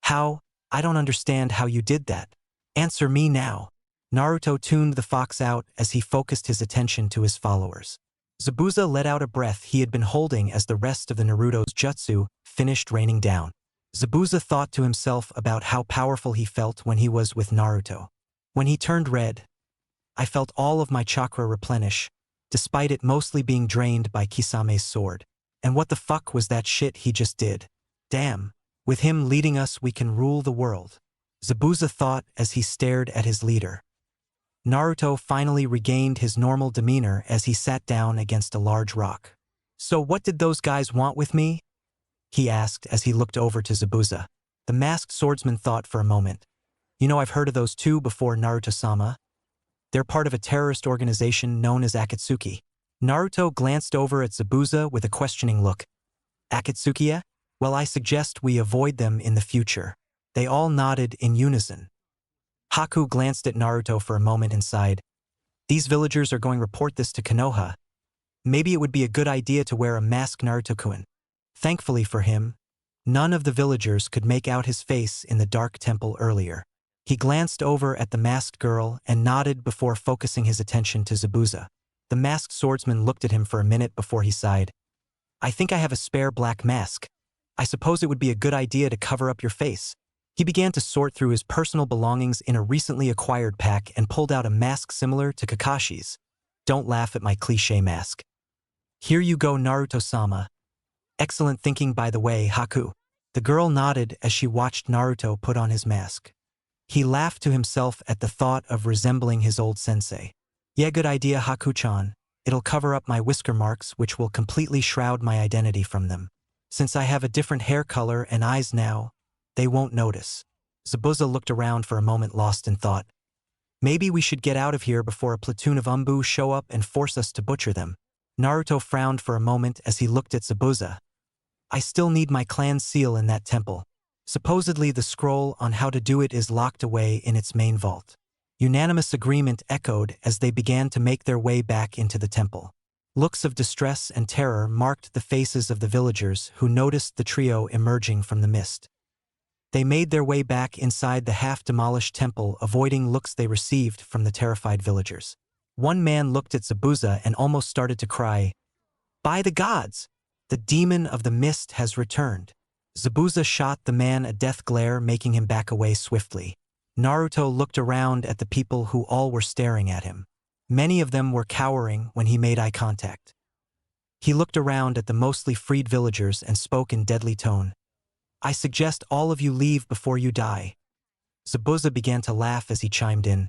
"How? I don't understand how you did that. Answer me now." Naruto tuned the fox out as he focused his attention to his followers. Zabuza let out a breath he had been holding as the rest of the Naruto's jutsu finished raining down. Zabuza thought to himself about how powerful he felt when he was with Naruto. When he turned red, "I felt all of my chakra replenish, despite it mostly being drained by Kisame's sword. And what the fuck was that shit he just did? Damn, with him leading us we can rule the world." Zabuza thought as he stared at his leader. Naruto finally regained his normal demeanor as he sat down against a large rock. "So what did those guys want with me?" he asked as he looked over to Zabuza. The masked swordsman thought for a moment. "You know, I've heard of those two before, Naruto-sama. They're part of a terrorist organization known as Akatsuki." Naruto glanced over at Zabuza with a questioning look. "Akatsuki? Well, I suggest we avoid them in the future." They all nodded in unison. Haku glanced at Naruto for a moment and sighed. "These villagers are going to report this to Konoha. Maybe it would be a good idea to wear a mask, Naruto-kun." Thankfully for him, none of the villagers could make out his face in the dark temple earlier. He glanced over at the masked girl and nodded before focusing his attention to Zabuza. The masked swordsman looked at him for a minute before he sighed. "I think I have a spare black mask. I suppose it would be a good idea to cover up your face." He began to sort through his personal belongings in a recently acquired pack and pulled out a mask similar to Kakashi's. "Don't laugh at my cliché mask." "Here you go, Naruto-sama." "Excellent thinking, by the way, Haku." The girl nodded as she watched Naruto put on his mask. He laughed to himself at the thought of resembling his old sensei. "Yeah, good idea, Haku-chan. It'll cover up my whisker marks, which will completely shroud my identity from them. Since I have a different hair color and eyes now, they won't notice." Zabuza looked around for a moment, lost in thought. "Maybe we should get out of here before a platoon of Umbu show up and force us to butcher them." Naruto frowned for a moment as he looked at Zabuza. "I still need my clan seal in that temple. Supposedly the scroll on how to do it is locked away in its main vault." Unanimous agreement echoed as they began to make their way back into the temple. Looks of distress and terror marked the faces of the villagers who noticed the trio emerging from the mist. They made their way back inside the half-demolished temple, avoiding looks they received from the terrified villagers. One man looked at Zabuza and almost started to cry. "By the gods! The demon of the mist has returned." Zabuza shot the man a death glare, making him back away swiftly. Naruto looked around at the people who all were staring at him. Many of them were cowering when he made eye contact. He looked around at the mostly freed villagers and spoke in deadly tone. "I suggest all of you leave before you die." Zabuza began to laugh as he chimed in.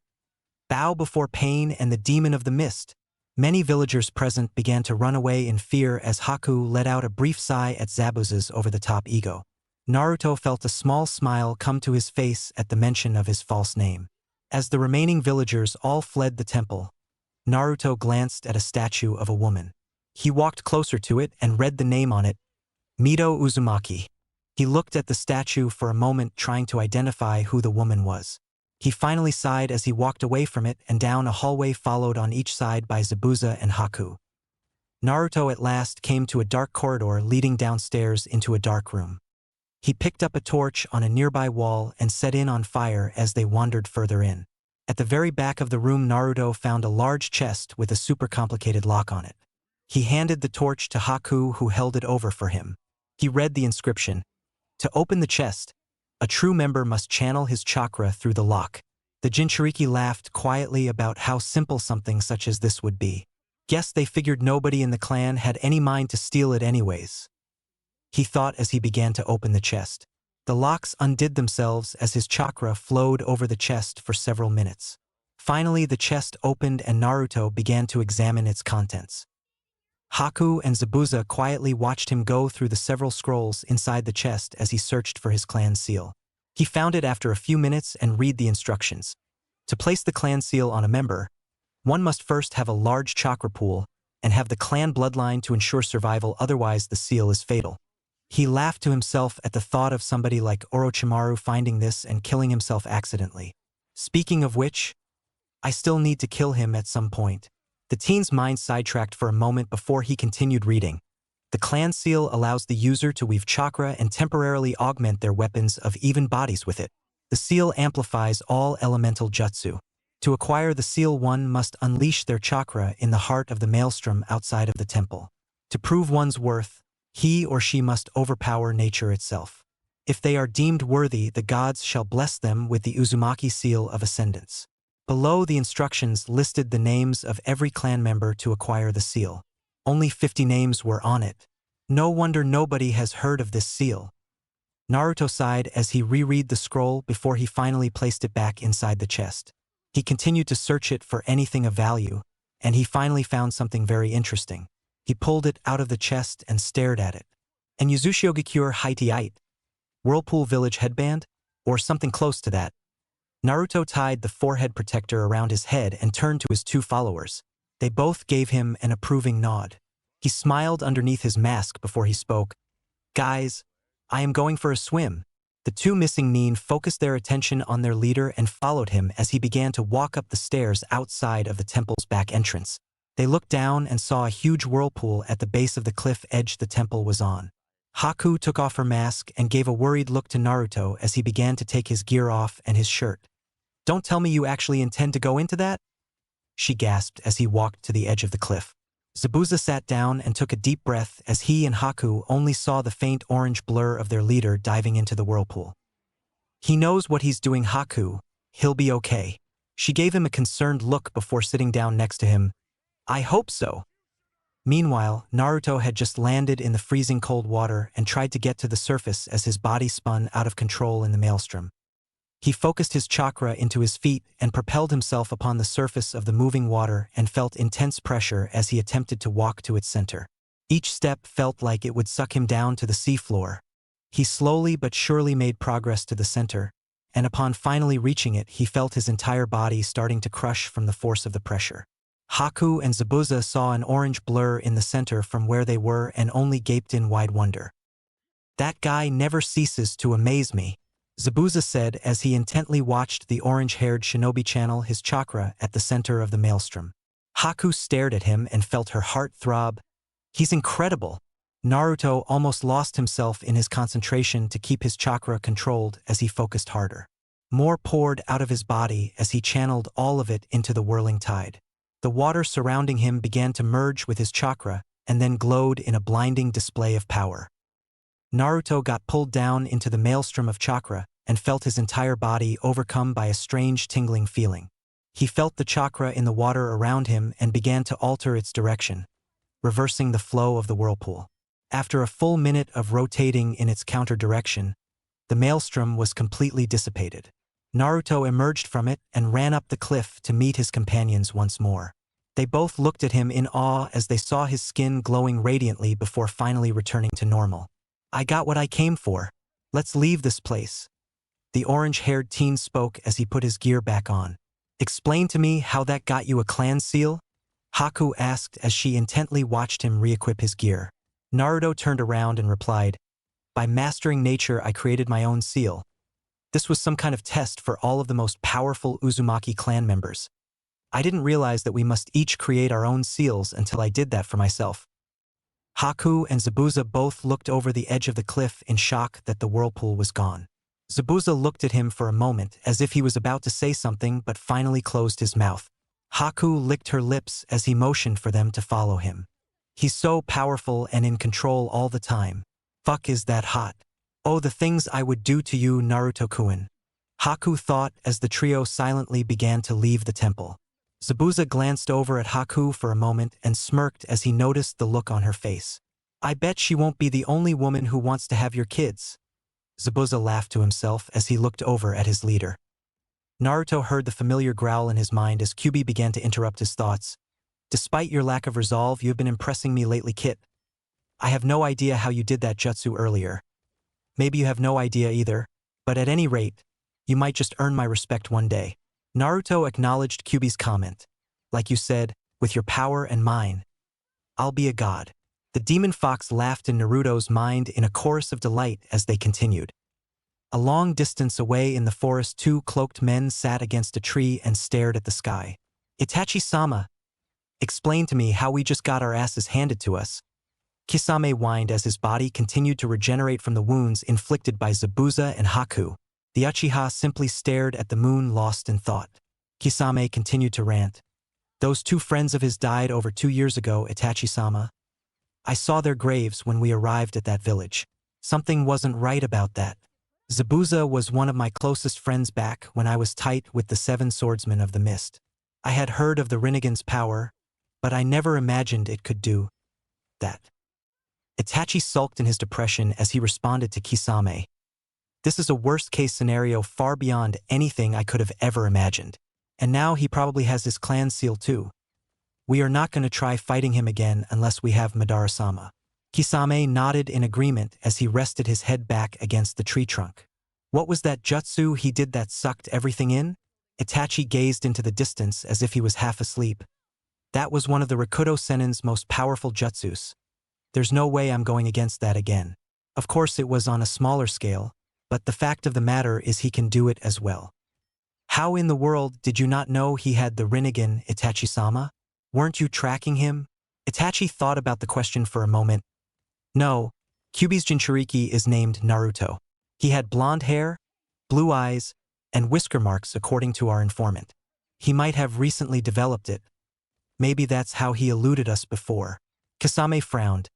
"Bow before pain and the demon of the mist." Many villagers present began to run away in fear as Haku let out a brief sigh at Zabuza's over-the-top ego. Naruto felt a small smile come to his face at the mention of his false name. As the remaining villagers all fled the temple, Naruto glanced at a statue of a woman. He walked closer to it and read the name on it, Mito Uzumaki. He looked at the statue for a moment, trying to identify who the woman was. He finally sighed as he walked away from it and down a hallway followed on each side by Zabuza and Haku. Naruto at last came to a dark corridor leading downstairs into a dark room. He picked up a torch on a nearby wall and set it on fire as they wandered further in. At the very back of the room, Naruto found a large chest with a super complicated lock on it. He handed the torch to Haku, who held it over for him. He read the inscription. To open the chest, a true member must channel his chakra through the lock. The Jinchuriki laughed quietly about how simple something such as this would be. Guess they figured nobody in the clan had any mind to steal it anyways, he thought as he began to open the chest. The locks undid themselves as his chakra flowed over the chest for several minutes. Finally, the chest opened and Naruto began to examine its contents. Haku and Zabuza quietly watched him go through the several scrolls inside the chest as he searched for his clan seal. He found it after a few minutes and read the instructions. To place the clan seal on a member, one must first have a large chakra pool and have the clan bloodline to ensure survival, otherwise the seal is fatal. He laughed to himself at the thought of somebody like Orochimaru finding this and killing himself accidentally. Speaking of which, I still need to kill him at some point. The teen's mind sidetracked for a moment before he continued reading. The clan seal allows the user to weave chakra and temporarily augment their weapons of even bodies with it. The seal amplifies all elemental jutsu. To acquire the seal, one must unleash their chakra in the heart of the maelstrom outside of the temple. To prove one's worth, he or she must overpower nature itself. If they are deemed worthy, the gods shall bless them with the Uzumaki seal of ascendance. Below, the instructions listed the names of every clan member to acquire the seal. Only 50 names were on it. No wonder nobody has heard of this seal. Naruto sighed as he reread the scroll before he finally placed it back inside the chest. He continued to search it for anything of value, and he finally found something very interesting. He pulled it out of the chest and stared at it. An Yuzushiogikyure Haitiite, Whirlpool Village headband, or something close to that. Naruto tied the forehead protector around his head and turned to his two followers. They both gave him an approving nod. He smiled underneath his mask before he spoke. Guys, I am going for a swim. The two missing nin focused their attention on their leader and followed him as he began to walk up the stairs outside of the temple's back entrance. They looked down and saw a huge whirlpool at the base of the cliff edge the temple was on. Haku took off her mask and gave a worried look to Naruto as he began to take his gear off and his shirt. Don't tell me you actually intend to go into that? She gasped as he walked to the edge of the cliff. Zabuza sat down and took a deep breath as he and Haku only saw the faint orange blur of their leader diving into the whirlpool. He knows what he's doing, Haku. He'll be okay. She gave him a concerned look before sitting down next to him. I hope so. Meanwhile, Naruto had just landed in the freezing cold water and tried to get to the surface as his body spun out of control in the maelstrom. He focused his chakra into his feet and propelled himself upon the surface of the moving water and felt intense pressure as he attempted to walk to its center. Each step felt like it would suck him down to the seafloor. He slowly but surely made progress to the center, and upon finally reaching it, he felt his entire body starting to crush from the force of the pressure. Haku and Zabuza saw an orange blur in the center from where they were and only gaped in wide wonder. That guy never ceases to amaze me, Zabuza said as he intently watched the orange-haired shinobi channel his chakra at the center of the maelstrom. Haku stared at him and felt her heart throb. He's incredible. Naruto almost lost himself in his concentration to keep his chakra controlled as he focused harder. More poured out of his body as he channeled all of it into the whirling tide. The water surrounding him began to merge with his chakra and then glowed in a blinding display of power. Naruto got pulled down into the maelstrom of chakra and felt his entire body overcome by a strange tingling feeling. He felt the chakra in the water around him and began to alter its direction, reversing the flow of the whirlpool. After a full minute of rotating in its counter direction, the maelstrom was completely dissipated. Naruto emerged from it and ran up the cliff to meet his companions once more. They both looked at him in awe as they saw his skin glowing radiantly before finally returning to normal. I got what I came for. Let's leave this place. The orange-haired teen spoke as he put his gear back on. Explain to me how that got you a clan seal? Haku asked as she intently watched him re-equip his gear. Naruto turned around and replied, by mastering nature, I created my own seal. This was some kind of test for all of the most powerful Uzumaki clan members. I didn't realize that we must each create our own seals until I did that for myself. Haku and Zabuza both looked over the edge of the cliff in shock that the whirlpool was gone. Zabuza looked at him for a moment as if he was about to say something but finally closed his mouth. Haku licked her lips as he motioned for them to follow him. He's so powerful and in control all the time. Fuck, is that hot. Oh, the things I would do to you, Naruto-kun. Haku thought as the trio silently began to leave the temple. Zabuza glanced over at Haku for a moment and smirked as he noticed the look on her face. I bet she won't be the only woman who wants to have your kids. Zabuza laughed to himself as he looked over at his leader. Naruto heard the familiar growl in his mind as Kyuubi began to interrupt his thoughts. Despite your lack of resolve, you've been impressing me lately, Kit. I have no idea how you did that jutsu earlier. Maybe you have no idea either, But at any rate, you might just earn my respect one day. Naruto acknowledged Kyuubi's comment. Like you said, with your power and mine, I'll be a god. The demon fox laughed in Naruto's mind in a chorus of delight as they continued. A long distance away in the forest, two cloaked men sat against a tree and stared at the sky. Itachi-sama, explain to me how we just got our asses handed to us. Kisame whined as his body continued to regenerate from the wounds inflicted by Zabuza and Haku. The Uchiha simply stared at the moon, lost in thought. Kisame continued to rant. Those two friends of his died over 2 years ago, Itachi-sama. I saw their graves when we arrived at that village. Something wasn't right about that. Zabuza was one of my closest friends back when I was tight with the 7 swordsmen of the mist. I had heard of the Rinnegan's power, but I never imagined it could do that. Itachi sulked in his depression as he responded to Kisame. This is a worst-case scenario far beyond anything I could have ever imagined. And now he probably has his clan seal too. We are not going to try fighting him again unless we have Madara-sama. Kisame nodded in agreement as he rested his head back against the tree trunk. What was that jutsu he did that sucked everything in? Itachi gazed into the distance as if he was half asleep. That was one of the Rakuto Sennin's most powerful jutsus. There's no way I'm going against that again. Of course it was on a smaller scale, but the fact of the matter is he can do it as well. How in the world did you not know he had the Rinnegan, Itachi-sama? Weren't you tracking him? Itachi thought about the question for a moment. No, Kyuubi's Jinchuriki is named Naruto. He had blonde hair, blue eyes, and whisker marks according to our informant. He might have recently developed it. Maybe that's how he eluded us before. Kisame frowned.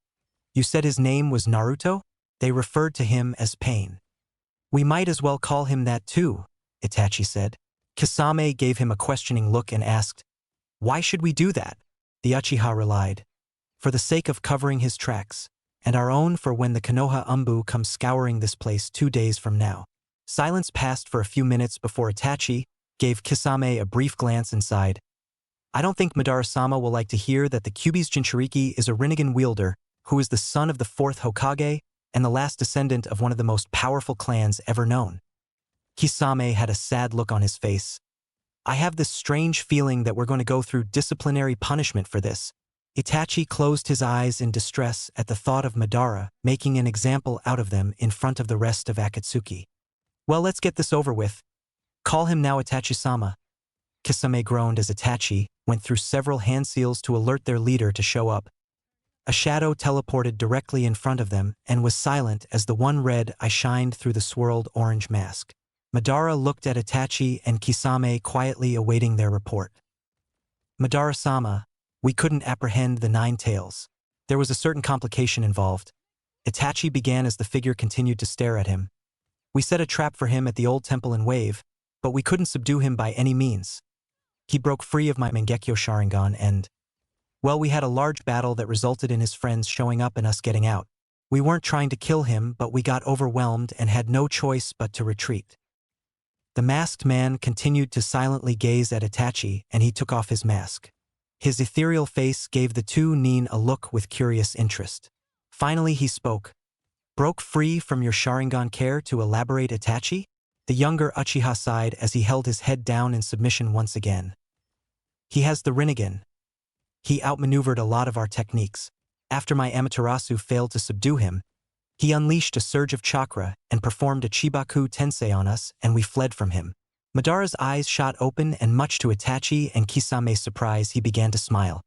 You said his name was Naruto? They referred to him as Pain. We might as well call him that too, Itachi said. Kisame gave him a questioning look and asked, why should we do that? The Uchiha relied. For the sake of covering his tracks, and our own for when the Konoha Umbu comes scouring this place 2 days from now. Silence passed for a few minutes before Itachi gave Kisame a brief glance and sighed. I don't think Madara-sama will like to hear that the Kyuubi's Jinchuriki is a Rinnegan wielder who is the son of the 4th Hokage and the last descendant of one of the most powerful clans ever known. Kisame had a sad look on his face. I have this strange feeling that we're going to go through disciplinary punishment for this. Itachi closed his eyes in distress at the thought of Madara making an example out of them in front of the rest of Akatsuki. Well, let's get this over with. Call him now Itachi-sama. Kisame groaned as Itachi went through several hand seals to alert their leader to show up. A shadow teleported directly in front of them and was silent as the one red eye shined through the swirled orange mask. Madara looked at Itachi and Kisame quietly awaiting their report. Madara-sama, we couldn't apprehend the 9 tails. There was a certain complication involved. Itachi began as the figure continued to stare at him. We set a trap for him at the old temple in Wave, but we couldn't subdue him by any means. He broke free of my Mangekyo Sharingan and, well, we had a large battle that resulted in his friends showing up and us getting out. We weren't trying to kill him, but we got overwhelmed and had no choice but to retreat. The masked man continued to silently gaze at Itachi and he took off his mask. His ethereal face gave the two Nin a look with curious interest. Finally he spoke. Broke free from your Sharingan care to elaborate, Itachi? The younger Uchiha sighed as he held his head down in submission once again. He has the Rinnegan. He outmaneuvered a lot of our techniques. After my Amaterasu failed to subdue him, he unleashed a surge of chakra and performed a Chibaku Tensei on us, and we fled from him. Madara's eyes shot open, and much to Itachi and Kisame's surprise, he began to smile.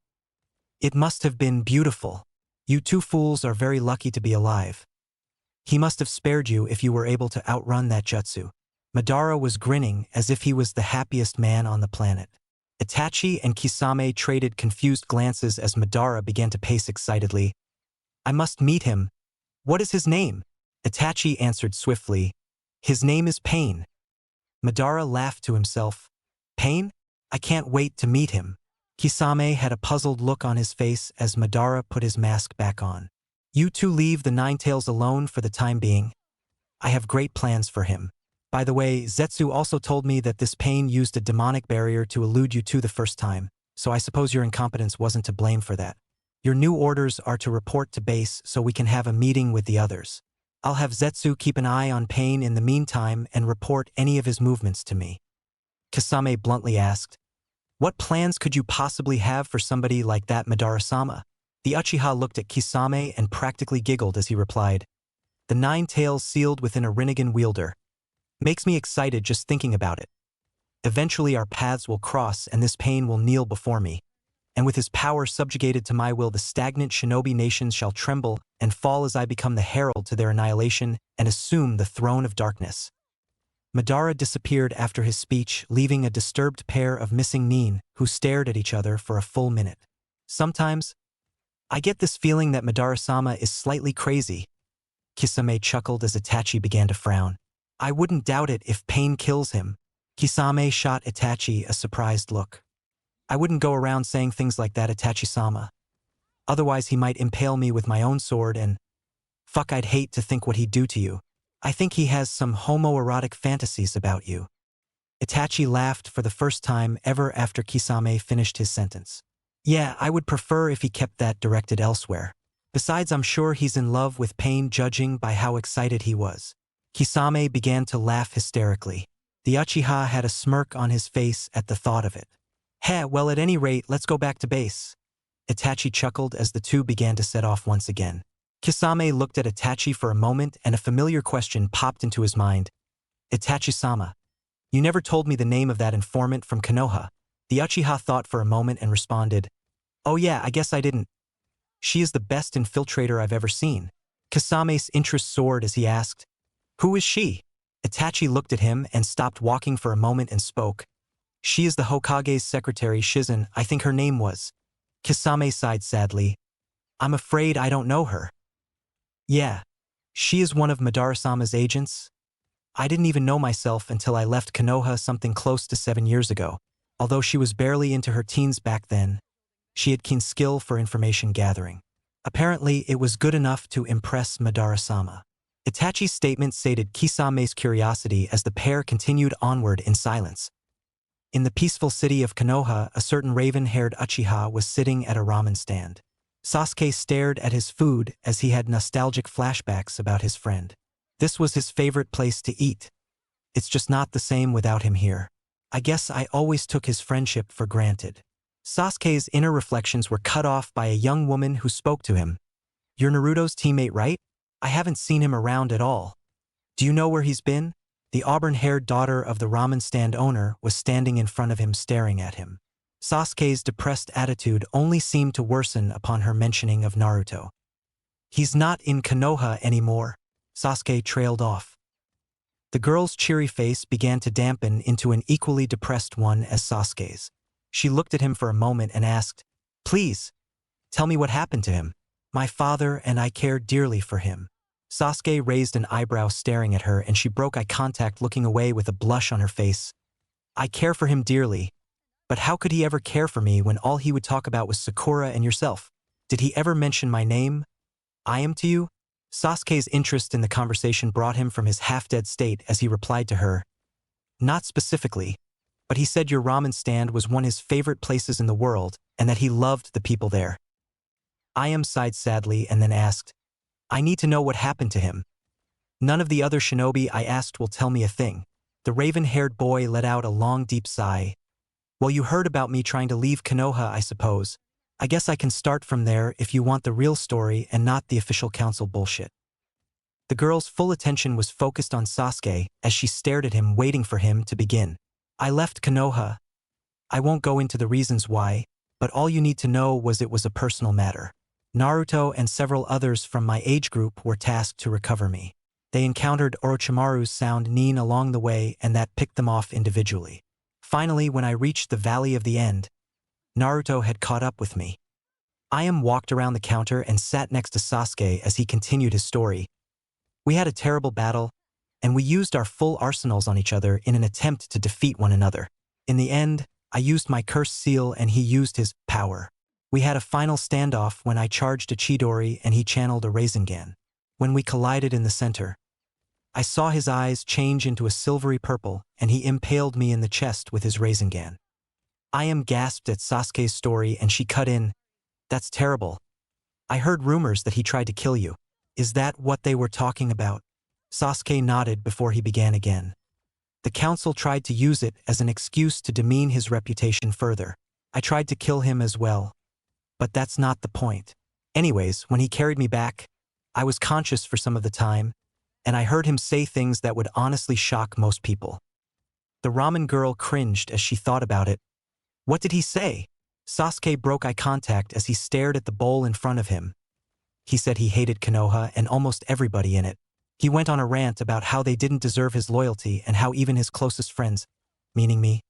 It must have been beautiful. You two fools are very lucky to be alive. He must have spared you if you were able to outrun that jutsu. Madara was grinning as if he was the happiest man on the planet. Itachi and Kisame traded confused glances as Madara began to pace excitedly. I must meet him. What is his name? Itachi answered swiftly. His name is Pain. Madara laughed to himself. Pain? I can't wait to meet him. Kisame had a puzzled look on his face as Madara put his mask back on. You two leave the Nine Tails alone for the time being. I have great plans for him. By the way, Zetsu also told me that this Pain used a demonic barrier to elude you two the first time, so I suppose your incompetence wasn't to blame for that. Your new orders are to report to base so we can have a meeting with the others. I'll have Zetsu keep an eye on Pain in the meantime and report any of his movements to me. Kisame bluntly asked, "What plans could you possibly have for somebody like that, Madara-sama?" The Uchiha looked at Kisame and practically giggled as he replied, "The 9 tails sealed within a Rinnegan wielder. Makes me excited just thinking about it. Eventually our paths will cross and this Pain will kneel before me. And with his power subjugated to my will, the stagnant shinobi nations shall tremble and fall as I become the herald to their annihilation and assume the throne of darkness." Madara disappeared after his speech, leaving a disturbed pair of missing Nin, who stared at each other for a full minute. "Sometimes, I get this feeling that Madara-sama is slightly crazy." Kisame chuckled as Itachi began to frown. "I wouldn't doubt it if Pain kills him." Kisame shot Itachi a surprised look. "I wouldn't go around saying things like that, Itachi-sama. Otherwise he might impale me with my own sword and… fuck, I'd hate to think what he'd do to you. I think he has some homoerotic fantasies about you." Itachi laughed for the first time ever after Kisame finished his sentence. "Yeah, I would prefer if he kept that directed elsewhere. Besides, I'm sure he's in love with Pain, judging by how excited he was." Kisame began to laugh hysterically. The Uchiha had a smirk on his face at the thought of it. "Heh, well, at any rate, let's go back to base." Itachi chuckled as the two began to set off once again. Kisame looked at Itachi for a moment and a familiar question popped into his mind. "Itachi-sama, you never told me the name of that informant from Konoha." The Uchiha thought for a moment and responded, "Oh yeah, I guess I didn't. She is the best infiltrator I've ever seen." Kisame's interest soared as he asked, "Who is she?" Itachi looked at him and stopped walking for a moment and spoke. "She is the Hokage's secretary, Shizen, I think her name was." Kisame sighed sadly. "I'm afraid I don't know her." "Yeah. She is one of Madara-sama's agents? I didn't even know myself until I left Konoha something close to 7 years ago. Although she was barely into her teens back then, she had keen skill for information gathering. Apparently, it was good enough to impress Madara-sama." Itachi's statement sated Kisame's curiosity as the pair continued onward in silence. In the peaceful city of Konoha, a certain raven-haired Uchiha was sitting at a ramen stand. Sasuke stared at his food as he had nostalgic flashbacks about his friend. This was his favorite place to eat. "It's just not the same without him here. I guess I always took his friendship for granted." Sasuke's inner reflections were cut off by a young woman who spoke to him. "You're Naruto's teammate, right? I haven't seen him around at all. Do you know where he's been?" The auburn-haired daughter of the ramen stand owner was standing in front of him staring at him. Sasuke's depressed attitude only seemed to worsen upon her mentioning of Naruto. "He's not in Konoha anymore." Sasuke trailed off. The girl's cheery face began to dampen into an equally depressed one as Sasuke's. She looked at him for a moment and asked, "Please, tell me what happened to him. My father and I care dearly for him." Sasuke raised an eyebrow staring at her and she broke eye contact, looking away with a blush on her face. "I care for him dearly. But how could he ever care for me when all he would talk about was Sakura and yourself? Did he ever mention my name? I am to you?" Sasuke's interest in the conversation brought him from his half-dead state as he replied to her, "Not specifically, but he said your ramen stand was one of his favorite places in the world and that he loved the people there." I am sighed sadly and then asked, "I need to know what happened to him. None of the other shinobi I asked will tell me a thing." The raven-haired boy let out a long deep sigh. "Well, you heard about me trying to leave Konoha, I suppose. I guess I can start from there if you want the real story and not the official council bullshit." The girl's full attention was focused on Sasuke as she stared at him, waiting for him to begin. "I left Konoha. I won't go into the reasons why, but all you need to know was it was a personal matter. Naruto and several others from my age group were tasked to recover me. They encountered Orochimaru's sound Nin along the way and that picked them off individually. Finally, when I reached the Valley of the End, Naruto had caught up with me." Ayam walked around the counter and sat next to Sasuke as he continued his story. "We had a terrible battle, and we used our full arsenals on each other in an attempt to defeat one another. In the end, I used my cursed seal and he used his power. We had a final standoff when I charged a Chidori and he channeled a Rinnegan. When we collided in the center, I saw his eyes change into a silvery purple and he impaled me in the chest with his Rinnegan." Ayam gasped at Sasuke's story and she cut in, "That's terrible. I heard rumors that he tried to kill you." Is that what they were talking about? Sasuke nodded before he began again. The council tried to use it as an excuse to demean his reputation further. I tried to kill him as well. But that's not the point. Anyways, when he carried me back, I was conscious for some of the time, and I heard him say things that would honestly shock most people. The ramen girl cringed as she thought about it. What did he say? Sasuke broke eye contact as he stared at the bowl in front of him. He said he hated Konoha and almost everybody in it. He went on a rant about how they didn't deserve his loyalty and how even his closest friends, meaning me,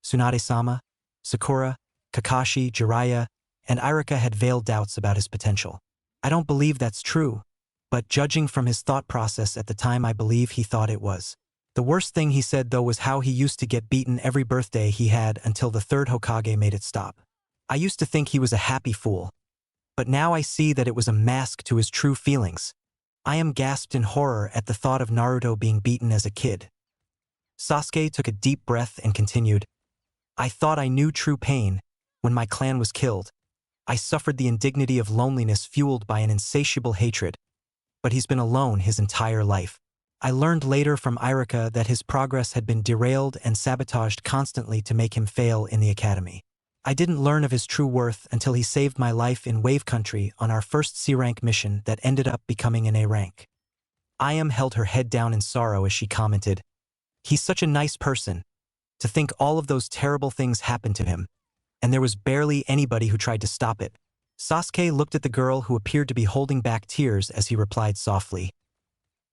Tsunade-sama, Sakura, Kakashi, Jiraiya, and Irika had veiled doubts about his potential. I don't believe that's true, but judging from his thought process at the time, I believe he thought it was. The worst thing he said though was how he used to get beaten every birthday he had until the third Hokage made it stop. I used to think he was a happy fool, but now I see that it was a mask to his true feelings. I gasped in horror at the thought of Naruto being beaten as a kid. Sasuke took a deep breath and continued, I thought I knew true pain when my clan was killed. I suffered the indignity of loneliness fueled by an insatiable hatred. But he's been alone his entire life. I learned later from Irika that his progress had been derailed and sabotaged constantly to make him fail in the academy. I didn't learn of his true worth until he saved my life in Wave Country on our first C-rank mission that ended up becoming an A rank. Ayam held her head down in sorrow as she commented, He's such a nice person. To think all of those terrible things happened to him, and there was barely anybody who tried to stop it. Sasuke looked at the girl who appeared to be holding back tears as he replied softly,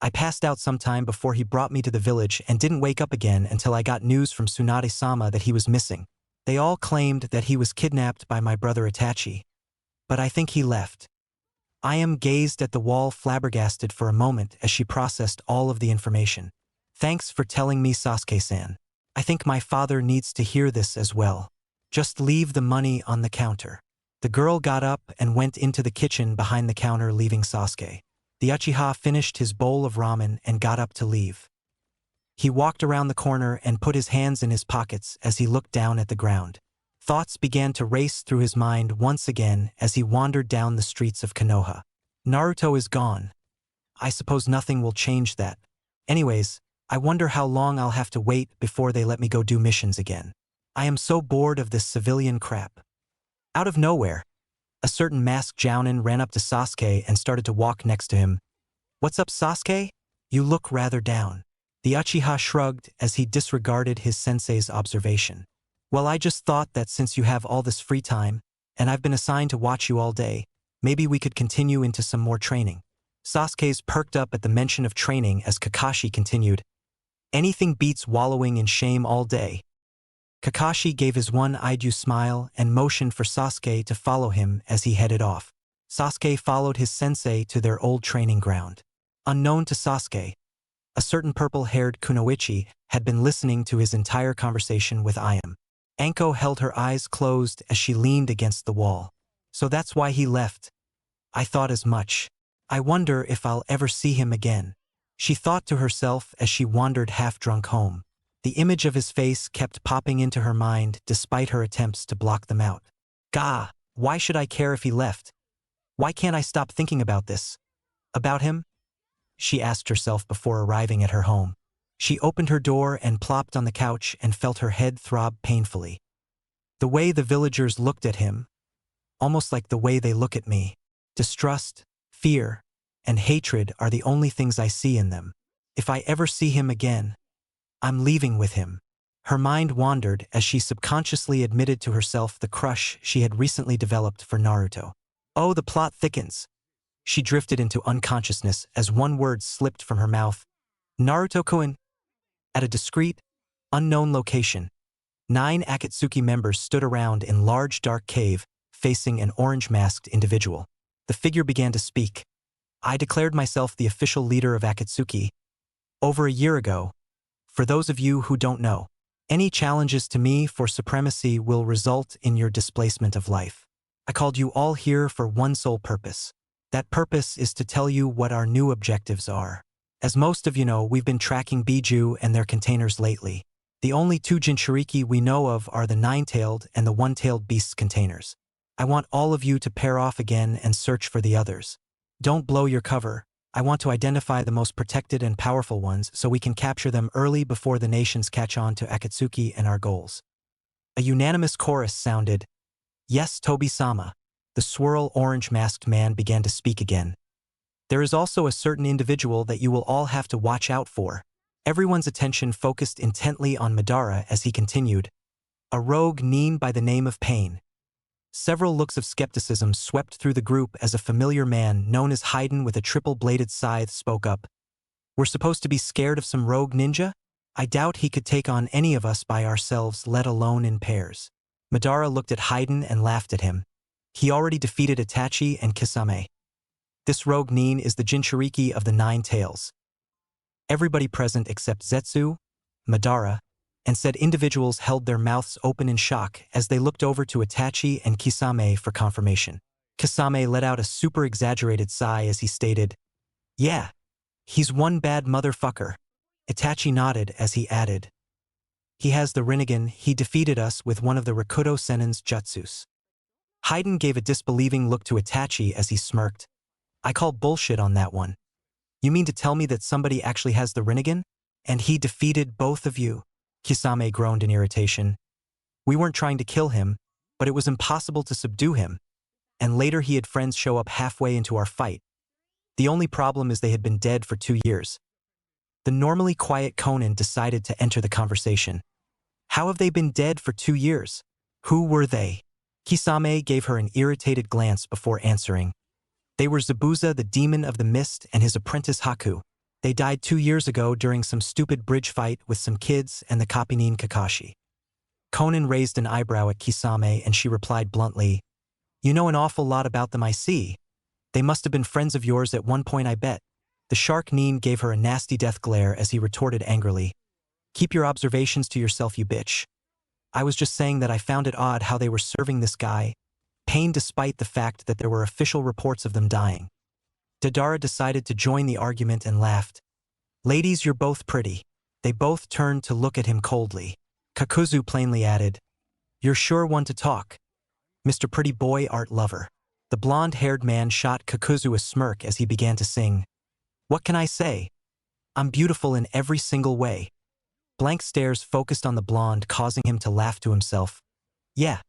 I passed out sometime before he brought me to the village and didn't wake up again until I got news from Tsunade-sama that he was missing. They all claimed that he was kidnapped by my brother Itachi. But I think he left. Ayam gazed at the wall flabbergasted for a moment as she processed all of the information. Thanks for telling me, Sasuke-san. I think my father needs to hear this as well. Just leave the money on the counter. The girl got up and went into the kitchen behind the counter, leaving Sasuke. The Uchiha finished his bowl of ramen and got up to leave. He walked around the corner and put his hands in his pockets as he looked down at the ground. Thoughts began to race through his mind once again as he wandered down the streets of Konoha. Naruto is gone. I suppose nothing will change that. Anyways, I wonder how long I'll have to wait before they let me go do missions again. I am so bored of this civilian crap. Out of nowhere, a certain masked jounin ran up to Sasuke and started to walk next to him. What's up, Sasuke? You look rather down. The Uchiha shrugged as he disregarded his sensei's observation. Well, I just thought that since you have all this free time, and I've been assigned to watch you all day, maybe we could continue into some more training. Sasuke's perked up at the mention of training as Kakashi continued. Anything beats wallowing in shame all day. Kakashi gave his one-eyed smile and motioned for Sasuke to follow him as he headed off. Sasuke followed his sensei to their old training ground. Unknown to Sasuke, a certain purple-haired kunoichi had been listening to his entire conversation with Ayam. Anko held her eyes closed as she leaned against the wall. So that's why he left. I thought as much. I wonder if I'll ever see him again. She thought to herself as she wandered half-drunk home. The image of his face kept popping into her mind despite her attempts to block them out. Gah, why should I care if he left? Why can't I stop thinking about this? About him? She asked herself before arriving at her home. She opened her door and plopped on the couch and felt her head throb painfully. The way the villagers looked at him, almost like the way they look at me. Distrust, fear, and hatred are the only things I see in them. If I ever see him again, I'm leaving with him. Her mind wandered as she subconsciously admitted to herself the crush she had recently developed for Naruto. Oh, the plot thickens. She drifted into unconsciousness as one word slipped from her mouth. Naruto-kun. At a discreet, unknown location, 9 Akatsuki members stood around in large dark cave, facing an orange-masked individual. The figure began to speak. I declared myself the official leader of Akatsuki over a year ago. For those of you who don't know, any challenges to me for supremacy will result in your displacement of life. I called you all here for one sole purpose. That purpose is to tell you what our new objectives are. As most of you know, we've been tracking Biju and their containers lately. The only 2 Jinchuriki we know of are the 9-tailed and the 1-tailed beast's containers. I want all of you to pair off again and search for the others. Don't blow your cover. I want to identify the most protected and powerful ones so we can capture them early before the nations catch on to Akatsuki and our goals. A unanimous chorus sounded, "Yes, Tobi-sama." The swirl orange-masked man began to speak again. "There is also a certain individual that you will all have to watch out for." Everyone's attention focused intently on Madara as he continued, "A rogue nin by the name of Pain." Several looks of skepticism swept through the group as a familiar man known as Haydn with a triple-bladed scythe spoke up. "We're supposed to be scared of some rogue ninja? I doubt he could take on any of us by ourselves, let alone in pairs." Madara looked at Haydn and laughed at him. He already defeated Itachi and Kisame. This rogue nin is the Jinchuriki of the Nine Tails. Everybody present except Zetsu, Madara, and said individuals held their mouths open in shock as they looked over to Itachi and Kisame for confirmation. Kisame let out a super-exaggerated sigh as he stated, "Yeah, he's one bad motherfucker." Itachi nodded as he added, "He has the Rinnegan. He defeated us with one of the Rakuto Sennin's jutsus." Haydn gave a disbelieving look to Itachi as he smirked. "I call bullshit on that one. You mean to tell me that somebody actually has the Rinnegan? And he defeated both of you?" Kisame groaned in irritation. "We weren't trying to kill him, but it was impossible to subdue him. And later he had friends show up halfway into our fight. The only problem is they had been dead for 2 years." The normally quiet Conan decided to enter the conversation. "How have they been dead for 2 years? Who were they?" Kisame gave her an irritated glance before answering. "They were Zabuza, the demon of the mist, and his apprentice Haku. They died 2 years ago during some stupid bridge fight with some kids and the Kapinin Kakashi." Conan raised an eyebrow at Kisame and she replied bluntly, "You know an awful lot about them, I see. They must have been friends of yours at one point, I bet." The shark nin gave her a nasty death glare as he retorted angrily, "Keep your observations to yourself, you bitch. I was just saying that I found it odd how they were serving this guy, Pain, despite the fact that there were official reports of them dying." Deidara decided to join the argument and laughed. "Ladies, you're both pretty." They both turned to look at him coldly. Kakuzu plainly added, "You're sure one to talk, Mr. Pretty Boy Art Lover." The blonde-haired man shot Kakuzu a smirk as he began to sing, "What can I say? I'm beautiful in every single way." Blank stares focused on the blonde, causing him to laugh to himself. "Yeah.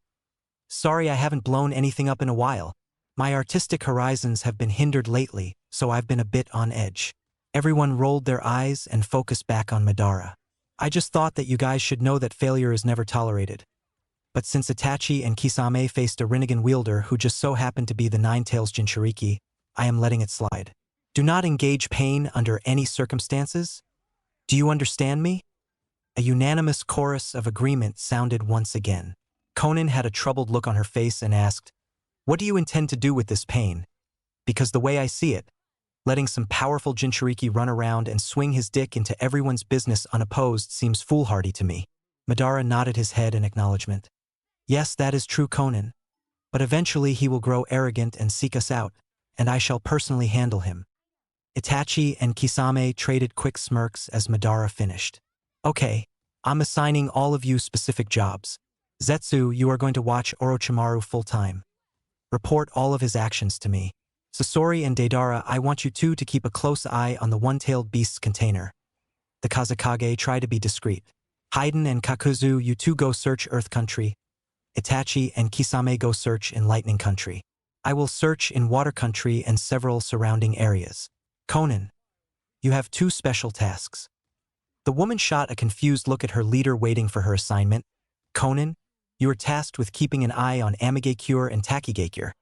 Sorry I haven't blown anything up in a while. My artistic horizons have been hindered lately, so I've been a bit on edge." Everyone rolled their eyes and focused back on Madara. "I just thought that you guys should know that failure is never tolerated. But since Itachi and Kisame faced a Rinnegan wielder who just so happened to be the Nine Tails Jinchuriki, I am letting it slide. Do not engage Pain under any circumstances. Do you understand me?" A unanimous chorus of agreement sounded once again. Conan had a troubled look on her face and asked, "What do you intend to do with this Pain? Because the way I see it, letting some powerful Jinchuriki run around and swing his dick into everyone's business unopposed seems foolhardy to me." Madara nodded his head in acknowledgement. "Yes, that is true, Conan. But eventually he will grow arrogant and seek us out, and I shall personally handle him." Itachi and Kisame traded quick smirks as Madara finished. "Okay, I'm assigning all of you specific jobs. Zetsu, you are going to watch Orochimaru full-time. Report all of his actions to me. Sasori and Deidara, I want you two to keep a close eye on the one-tailed beast's container. The Kazekage, try to be discreet. Haydn and Kakuzu, you two go search Earth Country. Itachi and Kisame go search in Lightning Country. I will search in Water Country and several surrounding areas. Conan, you have 2 special tasks." The woman shot a confused look at her leader waiting for her assignment. "Conan, you are tasked with keeping an eye on Amigakure and Takigakure.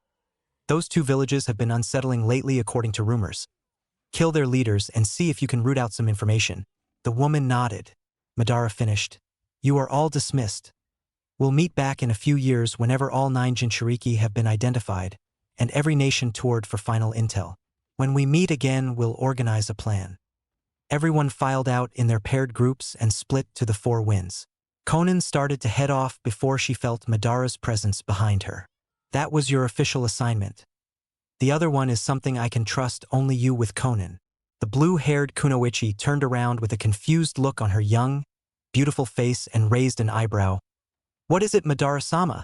Those 2 villages have been unsettling lately according to rumors. Kill their leaders and see if you can root out some information." The woman nodded. Madara finished. "You are all dismissed. We'll meet back in a few years whenever all 9 Jinchuriki have been identified, and every nation toured for final intel. When we meet again, we'll organize a plan." Everyone filed out in their paired groups and split to the 4 winds. Conan started to head off before she felt Madara's presence behind her. "That was your official assignment. The other one is something I can trust only you with, Conan." The blue-haired Kunoichi turned around with a confused look on her young, beautiful face and raised an eyebrow. "What is it, Madara-sama?"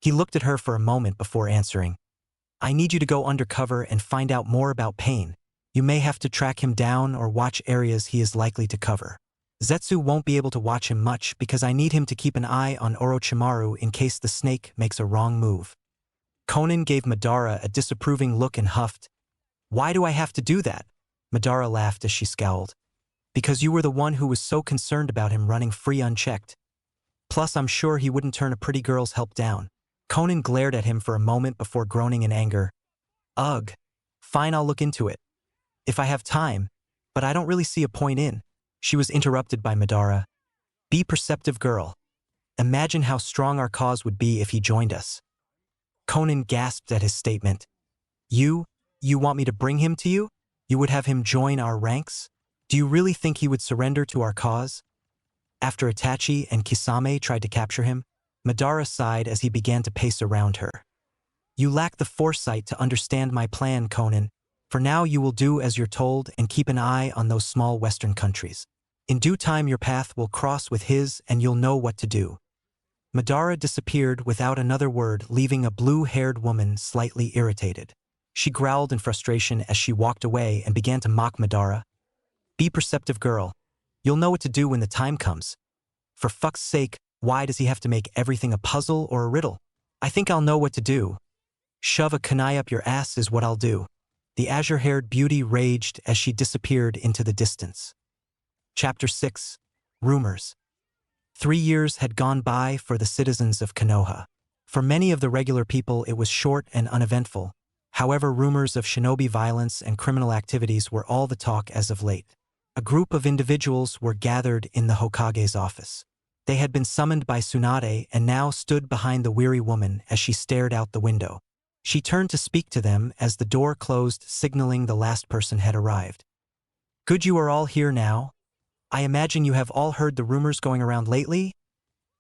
He looked at her for a moment before answering. "I need you to go undercover and find out more about Pain. You may have to track him down or watch areas he is likely to cover. Zetsu won't be able to watch him much because I need him to keep an eye on Orochimaru in case the snake makes a wrong move. Conan gave Madara a disapproving look and huffed. Why do I have to do that? Madara laughed as she scowled. Because you were the one who was so concerned about him running free unchecked. Plus, I'm sure he wouldn't turn a pretty girl's help down. Conan glared at him for a moment before groaning in anger. Ugh. Fine, I'll look into it. If I have time, but I don't really see a point in. She was interrupted by Madara. Be perceptive, girl. Imagine how strong our cause would be if he joined us. Conan gasped at his statement. You want me to bring him to you? You would have him join our ranks? Do you really think he would surrender to our cause? After Itachi and Kisame tried to capture him, Madara sighed as he began to pace around her. You lack the foresight to understand my plan, Conan. For now you will do as you're told and keep an eye on those small western countries. In due time your path will cross with his and you'll know what to do. Madara disappeared without another word, leaving a blue-haired woman slightly irritated. She growled in frustration as she walked away and began to mock Madara. Be perceptive, girl. You'll know what to do when the time comes. For fuck's sake, why does he have to make everything a puzzle or a riddle? I think I'll know what to do. Shove a kunai up your ass is what I'll do. The azure-haired beauty raged as she disappeared into the distance. Chapter 6. Rumors. 3 years had gone by for the citizens of Konoha. For many of the regular people it was short and uneventful. However, rumors of shinobi violence and criminal activities were all the talk as of late. A group of individuals were gathered in the Hokage's office. They had been summoned by Tsunade and now stood behind the weary woman as she stared out the window. She turned to speak to them as the door closed, signaling the last person had arrived. Good, you are all here now. I imagine you have all heard the rumors going around lately?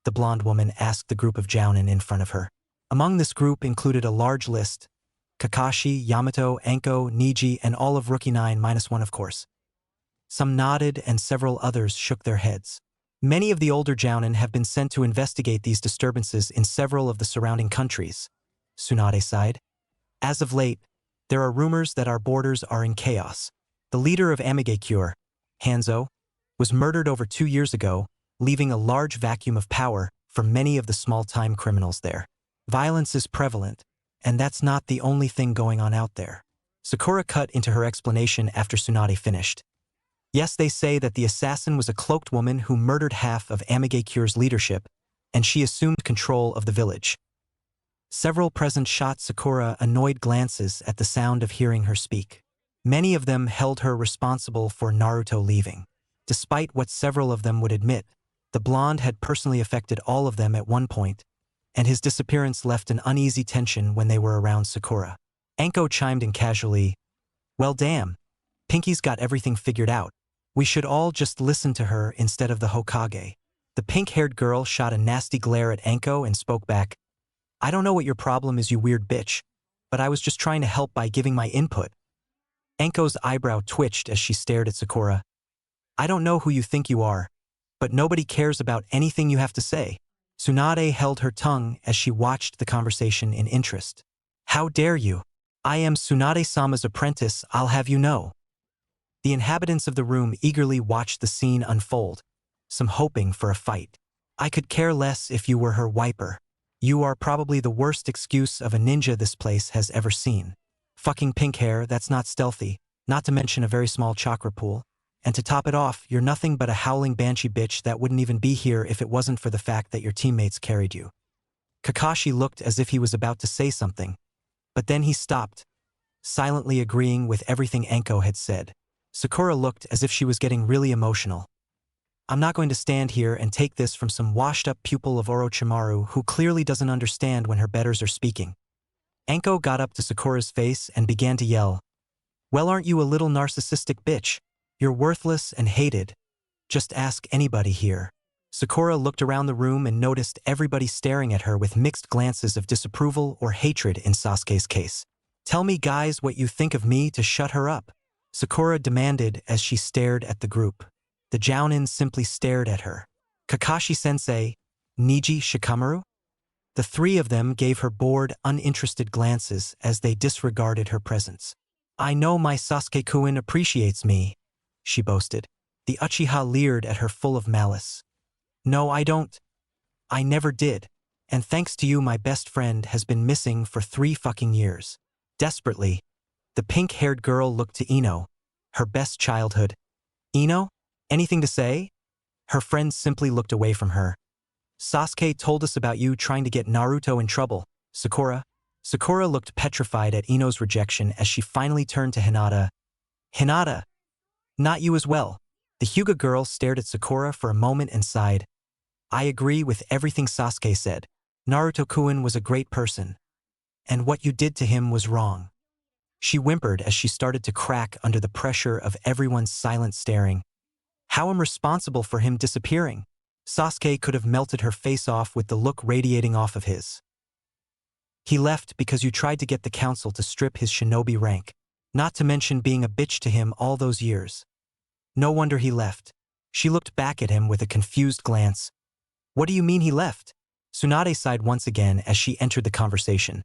The blonde woman asked the group of jounin in front of her. Among this group included a large list. Kakashi, Yamato, Anko, Niji, and all of Rookie 9-1 of course. Some nodded and several others shook their heads. Many of the older jounin have been sent to investigate these disturbances in several of the surrounding countries. Tsunade sighed. As of late, there are rumors that our borders are in chaos. The leader of Amigakure, Hanzo, was murdered over 2 years ago, leaving a large vacuum of power for many of the small-time criminals there. Violence is prevalent, and that's not the only thing going on out there. Sakura cut into her explanation after Tsunade finished. Yes, they say that the assassin was a cloaked woman who murdered half of Amigakure's leadership, and she assumed control of the village. Several present shot Sakura annoyed glances at the sound of hearing her speak. Many of them held her responsible for Naruto leaving. Despite what several of them would admit, the blonde had personally affected all of them at one point, and his disappearance left an uneasy tension when they were around Sakura. Anko chimed in casually, well damn, Pinky's got everything figured out. We should all just listen to her instead of the Hokage. The pink-haired girl shot a nasty glare at Anko and spoke back, I don't know what your problem is, you weird bitch, but I was just trying to help by giving my input. Anko's eyebrow twitched as she stared at Sakura. I don't know who you think you are, but nobody cares about anything you have to say. Tsunade held her tongue as she watched the conversation in interest. How dare you? I am Tsunade-sama's apprentice, I'll have you know. The inhabitants of the room eagerly watched the scene unfold, some hoping for a fight. I could care less if you were her wiper. You are probably the worst excuse of a ninja this place has ever seen. Fucking pink hair, that's not stealthy, not to mention a very small chakra pool. And to top it off, you're nothing but a howling banshee bitch that wouldn't even be here if it wasn't for the fact that your teammates carried you. Kakashi looked as if he was about to say something, but then he stopped, silently agreeing with everything Anko had said. Sakura looked as if she was getting really emotional. I'm not going to stand here and take this from some washed-up pupil of Orochimaru who clearly doesn't understand when her betters are speaking. Anko got up to Sakura's face and began to yell, well, aren't you a little narcissistic bitch? You're worthless and hated. Just ask anybody here. Sakura looked around the room and noticed everybody staring at her with mixed glances of disapproval or hatred in Sasuke's case. Tell me guys what you think of me to shut her up, Sakura demanded as she stared at the group. The jounin simply stared at her. Kakashi-sensei, Niji Shikamaru? The three of them gave her bored, uninterested glances as they disregarded her presence. I know my Sasuke-kun appreciates me, she boasted. The Uchiha leered at her full of malice. No, I don't. I never did. And thanks to you, my best friend has been missing for 3 fucking years. Desperately, the pink-haired girl looked to Ino, her best childhood. Ino? Anything to say? Her friend simply looked away from her. Sasuke told us about you trying to get Naruto in trouble, Sakura. Sakura looked petrified at Ino's rejection as she finally turned to Hinata. Hinata! Not you as well. The Hyuga girl stared at Sakura for a moment and sighed. I agree with everything Sasuke said. Naruto-kun was a great person. And what you did to him was wrong. She whimpered as she started to crack under the pressure of everyone's silent staring. How am I responsible for him disappearing? Sasuke could have melted her face off with the look radiating off of his. He left because you tried to get the council to strip his shinobi rank, not to mention being a bitch to him all those years. No wonder he left. She looked back at him with a confused glance. What do you mean he left? Tsunade sighed once again as she entered the conversation.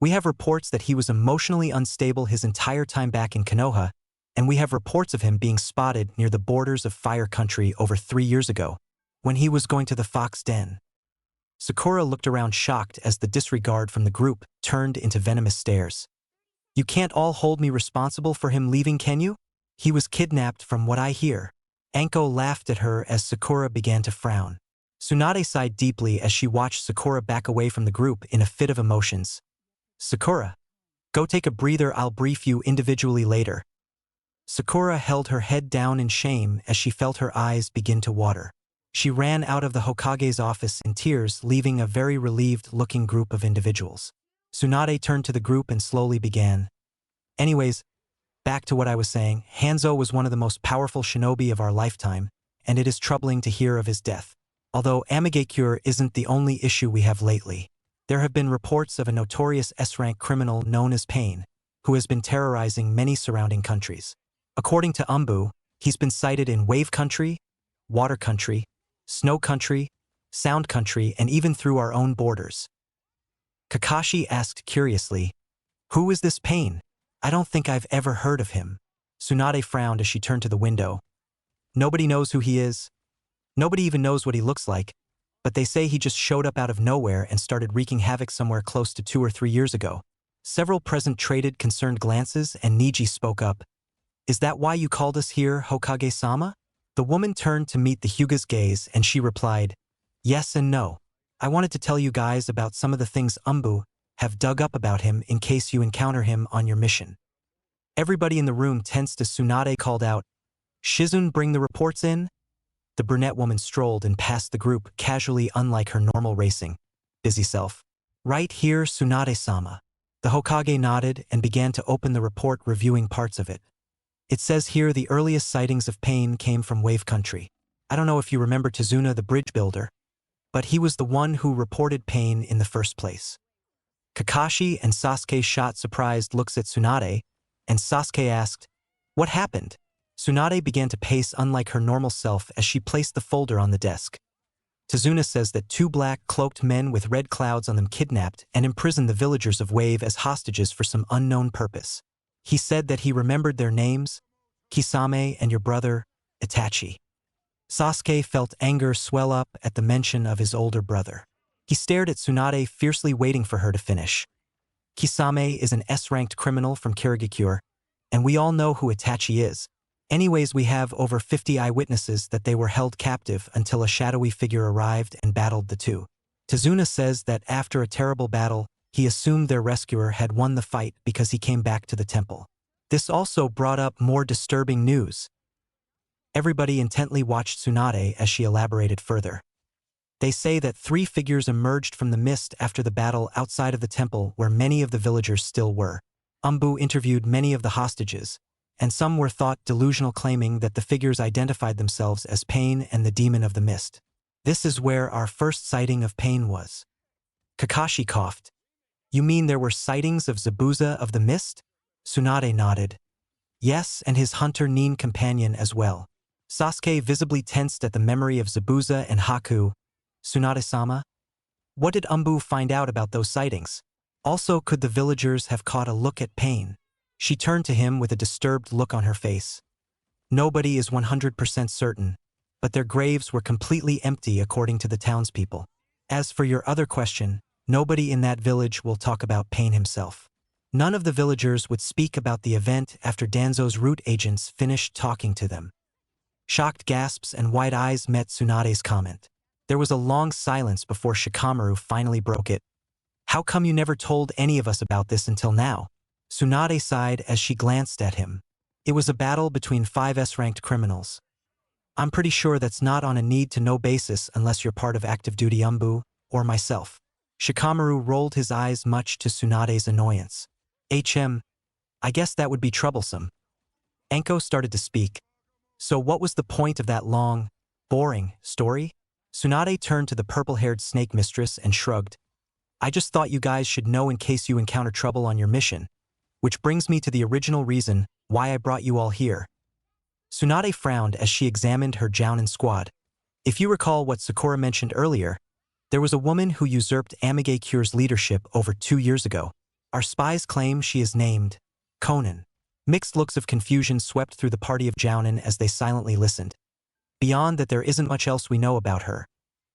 We have reports that he was emotionally unstable his entire time back in Konoha, and we have reports of him being spotted near the borders of Fire Country over 3 years ago, when he was going to the Fox Den. Sakura looked around shocked as the disregard from the group turned into venomous stares. You can't all hold me responsible for him leaving, can you? He was kidnapped from what I hear. Anko laughed at her as Sakura began to frown. Tsunade sighed deeply as she watched Sakura back away from the group in a fit of emotions. Sakura, go take a breather, I'll brief you individually later. Sakura held her head down in shame as she felt her eyes begin to water. She ran out of the Hokage's office in tears, leaving a very relieved-looking group of individuals. Tsunade turned to the group and slowly began. Anyways, back to what I was saying, Hanzo was one of the most powerful shinobi of our lifetime, and it is troubling to hear of his death. Although Amigakure isn't the only issue we have lately. There have been reports of a notorious S-rank criminal known as Pain, who has been terrorizing many surrounding countries. According to Umbu, he's been sighted in Wave Country, Water Country, Snow Country, Sound Country, and even through our own borders. Kakashi asked curiously, who is this Pain? I don't think I've ever heard of him. Tsunade frowned as she turned to the window. Nobody knows who he is. Nobody even knows what he looks like, but they say he just showed up out of nowhere and started wreaking havoc somewhere close to 2 or 3 years ago. Several present traded concerned glances and Niji spoke up. Is that why you called us here, Hokage-sama? The woman turned to meet the Hyuga's gaze and she replied, yes and no. I wanted to tell you guys about some of the things Umbu have dug up about him in case you encounter him on your mission. Everybody in the room tensed as Tsunade called out, Shizune, bring the reports in? The brunette woman strolled and passed the group casually, unlike her normal racing, busy self. Right here, Tsunade-sama. The Hokage nodded and began to open the report, reviewing parts of it. It says here the earliest sightings of Pain came from Wave Country. I don't know if you remember Tizuna the bridge builder, but he was the one who reported Pain in the first place. Kakashi and Sasuke shot surprised looks at Tsunade, and Sasuke asked, what happened? Tsunade began to pace unlike her normal self as she placed the folder on the desk. Tizuna says that 2 black, cloaked men with red clouds on them kidnapped and imprisoned the villagers of Wave as hostages for some unknown purpose. He said that he remembered their names, Kisame and your brother, Itachi. Sasuke felt anger swell up at the mention of his older brother. He stared at Tsunade, fiercely waiting for her to finish. Kisame is an S-ranked criminal from Kirigakure, and we all know who Itachi is. Anyways, we have over 50 eyewitnesses that they were held captive until a shadowy figure arrived and battled the two. Tizuna says that after a terrible battle, he assumed their rescuer had won the fight because he came back to the temple. This also brought up more disturbing news. Everybody intently watched Tsunade as she elaborated further. They say that 3 figures emerged from the mist after the battle outside of the temple where many of the villagers still were. Umbu interviewed many of the hostages, and some were thought delusional, claiming that the figures identified themselves as Pain and the Demon of the Mist. This is where our first sighting of Pain was. Kakashi coughed. You mean there were sightings of Zabuza of the Mist? Tsunade nodded. Yes, and his hunter Nin companion as well. Sasuke visibly tensed at the memory of Zabuza and Haku. Tsunade-sama? What did Umbu find out about those sightings? Also, could the villagers have caught a look at Pain? She turned to him with a disturbed look on her face. Nobody is 100% certain, but their graves were completely empty according to the townspeople. As for your other question, nobody in that village will talk about Pain himself. None of the villagers would speak about the event after Danzo's root agents finished talking to them. Shocked gasps and wide eyes met Tsunade's comment. There was a long silence before Shikamaru finally broke it. How come you never told any of us about this until now? Tsunade sighed as she glanced at him. It was a battle between 5 S-ranked criminals. I'm pretty sure that's not on a need-to-know basis unless you're part of active-duty Umbu, or myself. Shikamaru rolled his eyes much to Tsunade's annoyance. I guess that would be troublesome. Enko started to speak. So what was the point of that long, boring story? Tsunade turned to the purple-haired snake mistress and shrugged. I just thought you guys should know in case you encounter trouble on your mission. Which brings me to the original reason why I brought you all here. Tsunade frowned as she examined her Jounin squad. If you recall what Sakura mentioned earlier, there was a woman who usurped Amage Cure's leadership over 2 years ago. Our spies claim she is named Konan. Mixed looks of confusion swept through the party of Jounin as they silently listened. Beyond that, there isn't much else we know about her.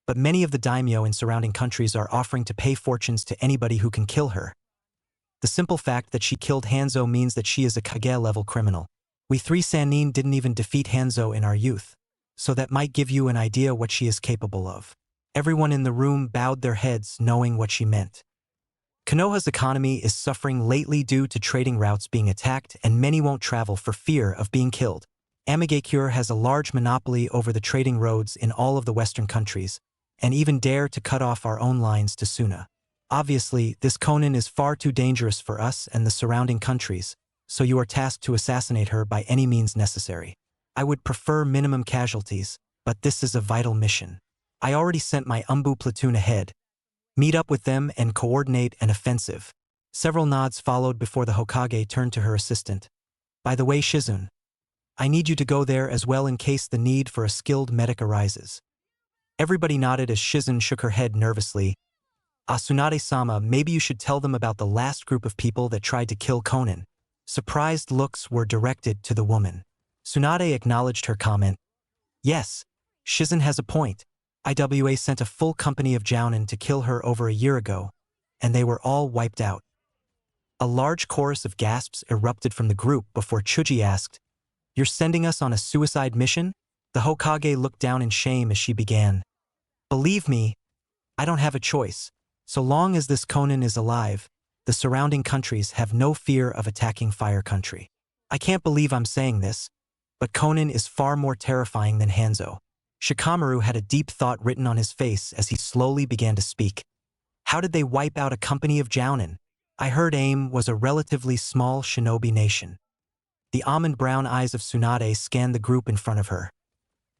But many of the daimyo in surrounding countries are offering to pay fortunes to anybody who can kill her. The simple fact that she killed Hanzo means that she is a Kage-level criminal. We 3 Sannin didn't even defeat Hanzo in our youth, so that might give you an idea what she is capable of. Everyone in the room bowed their heads knowing what she meant. Konoha's economy is suffering lately due to trading routes being attacked and many won't travel for fear of being killed. Amigakure has a large monopoly over the trading roads in all of the Western countries, and even dare to cut off our own lines to Suna. Obviously, this Konan is far too dangerous for us and the surrounding countries, so you are tasked to assassinate her by any means necessary. I would prefer minimum casualties, but this is a vital mission. I already sent my Umbu platoon ahead. Meet up with them and coordinate an offensive. Several nods followed before the Hokage turned to her assistant. By the way, Shizune, I need you to go there as well in case the need for a skilled medic arises. Everybody nodded as Shizune shook her head nervously. Tsunade-sama, maybe you should tell them about the last group of people that tried to kill Konan. Surprised looks were directed to the woman. Tsunade acknowledged her comment. Yes, Shizune has a point. IWA sent a full company of Jounin to kill her over a year ago, and they were all wiped out. A large chorus of gasps erupted from the group before Chuji asked, You're sending us on a suicide mission? The Hokage looked down in shame as she began. Believe me, I don't have a choice. So long as this Konan is alive, the surrounding countries have no fear of attacking Fire Country. I can't believe I'm saying this, but Konan is far more terrifying than Hanzo. Shikamaru had a deep thought written on his face as he slowly began to speak. How did they wipe out a company of Jounin? I heard AIM was a relatively small shinobi nation. The almond-brown eyes of Tsunade scanned the group in front of her.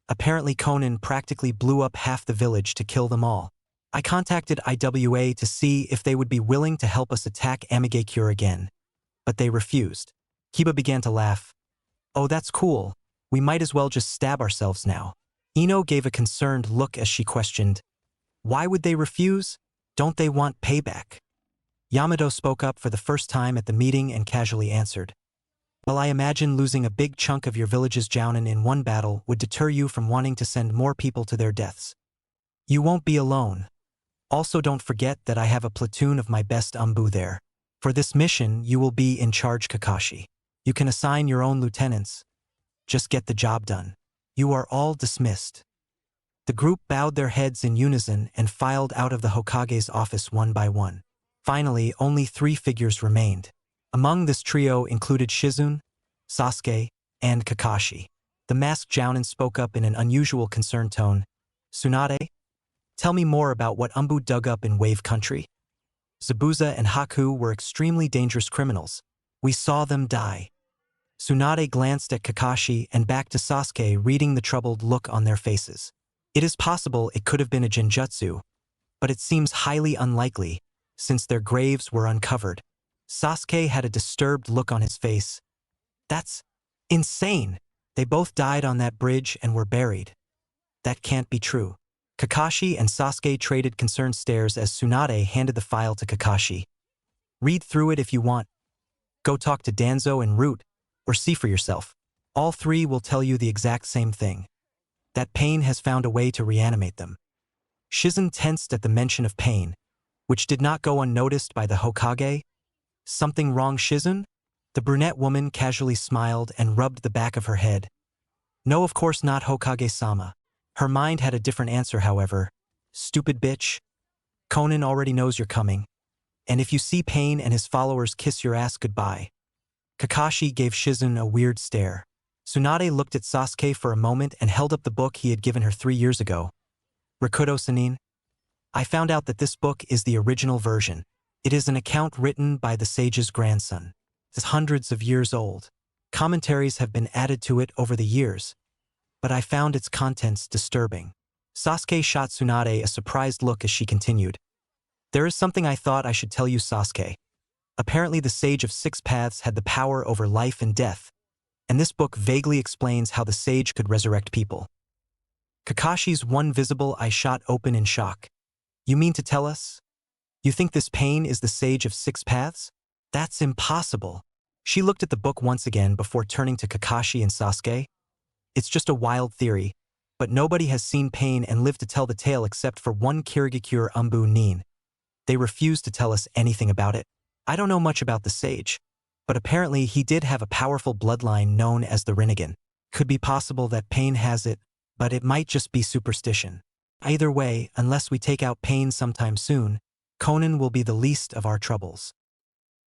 Apparently Konan practically blew up half the village to kill them all. I contacted IWA to see if they would be willing to help us attack Amigakure again, but they refused. Kiba began to laugh. Oh, that's cool. We might as well just stab ourselves now. Ino gave a concerned look as she questioned, Why would they refuse? Don't they want payback? Yamato spoke up for the first time at the meeting and casually answered, Well, I imagine losing a big chunk of your village's Jounin in one battle would deter you from wanting to send more people to their deaths. You won't be alone. Also, don't forget that I have a platoon of my best Umbu there. For this mission, you will be in charge, Kakashi. You can assign your own lieutenants. Just get the job done. You are all dismissed. The group bowed their heads in unison and filed out of the Hokage's office one by one. Finally, only 3 figures remained. Among this trio included Shizune, Sasuke, and Kakashi. The masked Jounin spoke up in an unusual concerned tone. Tsunade, tell me more about what Umbu dug up in Wave Country. Zabuza and Haku were extremely dangerous criminals. We saw them die. Tsunade glanced at Kakashi and back to Sasuke, reading the troubled look on their faces. It is possible it could have been a genjutsu, but it seems highly unlikely, since their graves were uncovered. Sasuke had a disturbed look on his face. That's insane. They both died on that bridge and were buried. That can't be true. Kakashi and Sasuke traded concerned stares as Tsunade handed the file to Kakashi. Read through it if you want. Go talk to Danzo and Root, or see for yourself. All three will tell you the exact same thing. That Pain has found a way to reanimate them. Shizen tensed at the mention of Pain, which did not go unnoticed by the Hokage. Something wrong, Shizen? The brunette woman casually smiled and rubbed the back of her head. No, of course not, Hokage-sama. Her mind had a different answer, however. Stupid bitch. Conan already knows you're coming. And if you see Pain and his followers kiss your ass goodbye. Kakashi gave Shizen a weird stare. Tsunade looked at Sasuke for a moment and held up the book he had given her 3 years ago. Rakuto Sanin. I found out that this book is the original version. It is an account written by the sage's grandson. It's hundreds of years old. Commentaries have been added to it over the years, but I found its contents disturbing. Sasuke shot Tsunade a surprised look as she continued. There is something I thought I should tell you, Sasuke. Apparently the Sage of Six Paths had the power over life and death, and this book vaguely explains how the sage could resurrect people. Kakashi's one visible eye shot open in shock. You mean to tell us? You think this Pain is the Sage of Six Paths? That's impossible. She looked at the book once again before turning to Kakashi and Sasuke. It's just a wild theory, but nobody has seen Pain and lived to tell the tale except for one Kirigakure Umbu Nin. They refuse to tell us anything about it. I don't know much about the sage, but apparently he did have a powerful bloodline known as the Rinnegan. Could be possible that Pain has it, but it might just be superstition. Either way, unless we take out Pain sometime soon, Conan will be the least of our troubles.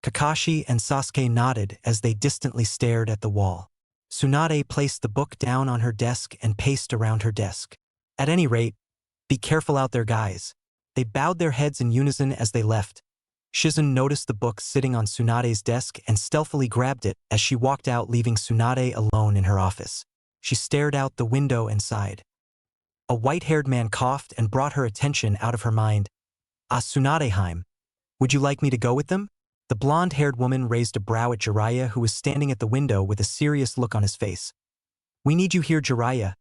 Kakashi and Sasuke nodded as they distantly stared at the wall. Tsunade placed the book down on her desk and paced around her desk. At any rate, be careful out there, guys. They bowed their heads in unison as they left. Shizen noticed the book sitting on Tsunade's desk and stealthily grabbed it as she walked out, leaving Tsunade alone in her office. She stared out the window and sighed. A white-haired man coughed and brought her attention out of her mind. Ah, Tsunadeheim. Would you like me to go with them? The blonde-haired woman raised a brow at Jiraiya, who was standing at the window with a serious look on his face. We need you here, Jiraiya.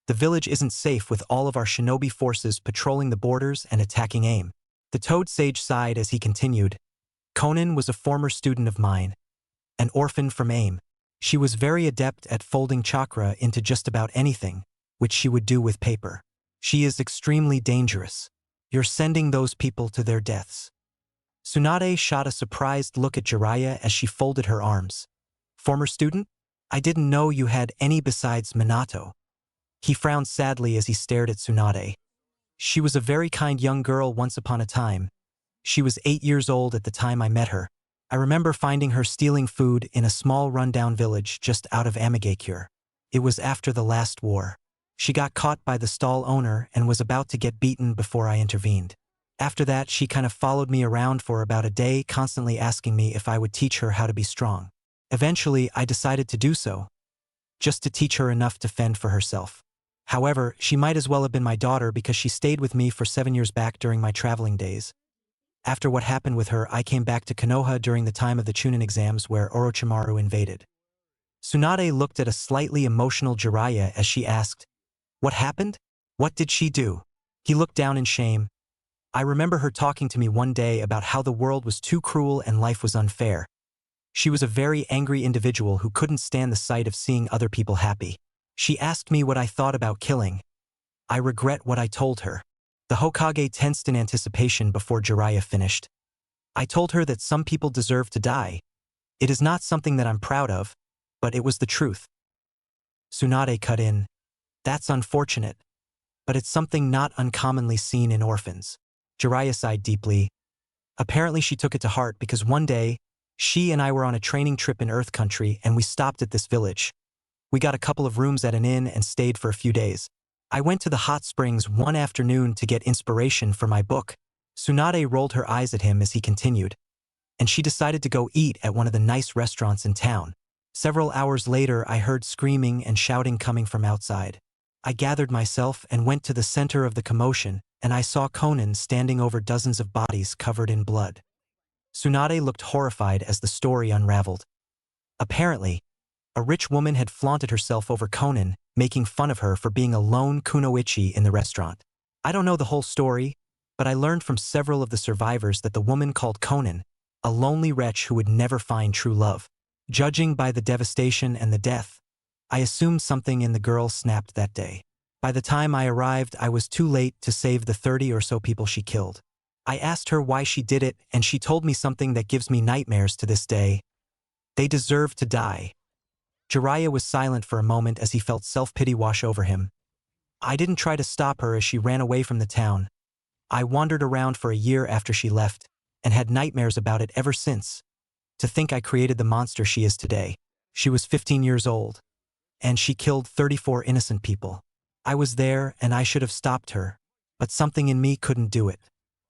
The village isn't safe with all of our shinobi forces patrolling the borders and attacking AIM. The Toad Sage sighed as he continued. Conan was a former student of mine, an orphan from AIM. She was very adept at folding chakra into just about anything, which she would do with paper. She is extremely dangerous. You're sending those people to their deaths. Tsunade shot a surprised look at Jiraiya as she folded her arms. Former student? I didn't know you had any besides Minato. He frowned sadly as he stared at Tsunade. She was a very kind young girl once upon a time. She was 8 years old at the time I met her. I remember finding her stealing food in a small rundown village just out of Amigakure. It was after the last war. She got caught by the stall owner and was about to get beaten before I intervened. After that, she kind of followed me around for about a day, constantly asking me if I would teach her how to be strong. Eventually, I decided to do so, just to teach her enough to fend for herself. However, she might as well have been my daughter because she stayed with me for 7 years back during my traveling days. After what happened with her, I came back to Konoha during the time of the Chunin exams where Orochimaru invaded. Tsunade looked at a slightly emotional Jiraiya as she asked, "What happened? What did she do?" He looked down in shame. I remember her talking to me one day about how the world was too cruel and life was unfair. She was a very angry individual who couldn't stand the sight of seeing other people happy. She asked me what I thought about killing. I regret what I told her. The Hokage tensed in anticipation before Jiraiya finished. I told her that some people deserve to die. It is not something that I'm proud of, but it was the truth. Tsunade cut in. That's unfortunate, but it's something not uncommonly seen in orphans. Jiraiya sighed deeply. Apparently she took it to heart because one day, she and I were on a training trip in Earth Country and we stopped at this village. We got a couple of rooms at an inn and stayed for a few days. I went to the hot springs one afternoon to get inspiration for my book. Tsunade rolled her eyes at him as he continued. And she decided to go eat at one of the nice restaurants in town. Several hours later, I heard screaming and shouting coming from outside. I gathered myself and went to the center of the commotion, and I saw Conan standing over dozens of bodies covered in blood. Tsunade looked horrified as the story unraveled. Apparently, a rich woman had flaunted herself over Conan, making fun of her for being a lone kunoichi in the restaurant. I don't know the whole story, but I learned from several of the survivors that the woman called Conan, a lonely wretch who would never find true love. Judging by the devastation and the death, I assumed something in the girl snapped that day. By the time I arrived, I was too late to save the 30 or so people she killed. I asked her why she did it, and she told me something that gives me nightmares to this day. They deserve to die. Jiraiya was silent for a moment as he felt self-pity wash over him. I didn't try to stop her as she ran away from the town. I wandered around for a year after she left, and had nightmares about it ever since. To think I created the monster she is today. She was 15 years old, and she killed 34 innocent people. I was there, and I should have stopped her, but something in me couldn't do it.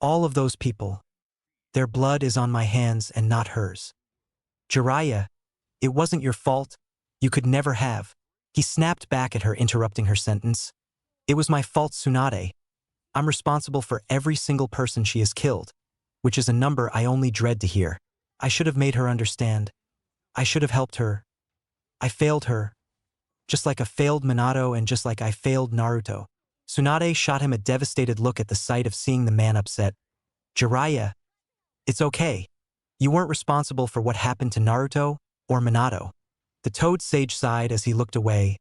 All of those people. Their blood is on my hands and not hers. Jiraiya, it wasn't your fault. You could never have. He snapped back at her, interrupting her sentence. It was my fault, Tsunade. I'm responsible for every single person she has killed, which is a number I only dread to hear. I should have made her understand. I should have helped her. I failed her. Just like I failed Minato and just like I failed Naruto. Tsunade shot him a devastated look at the sight of seeing the man upset. Jiraiya, it's okay. You weren't responsible for what happened to Naruto or Minato. The Toad Sage sighed as he looked away.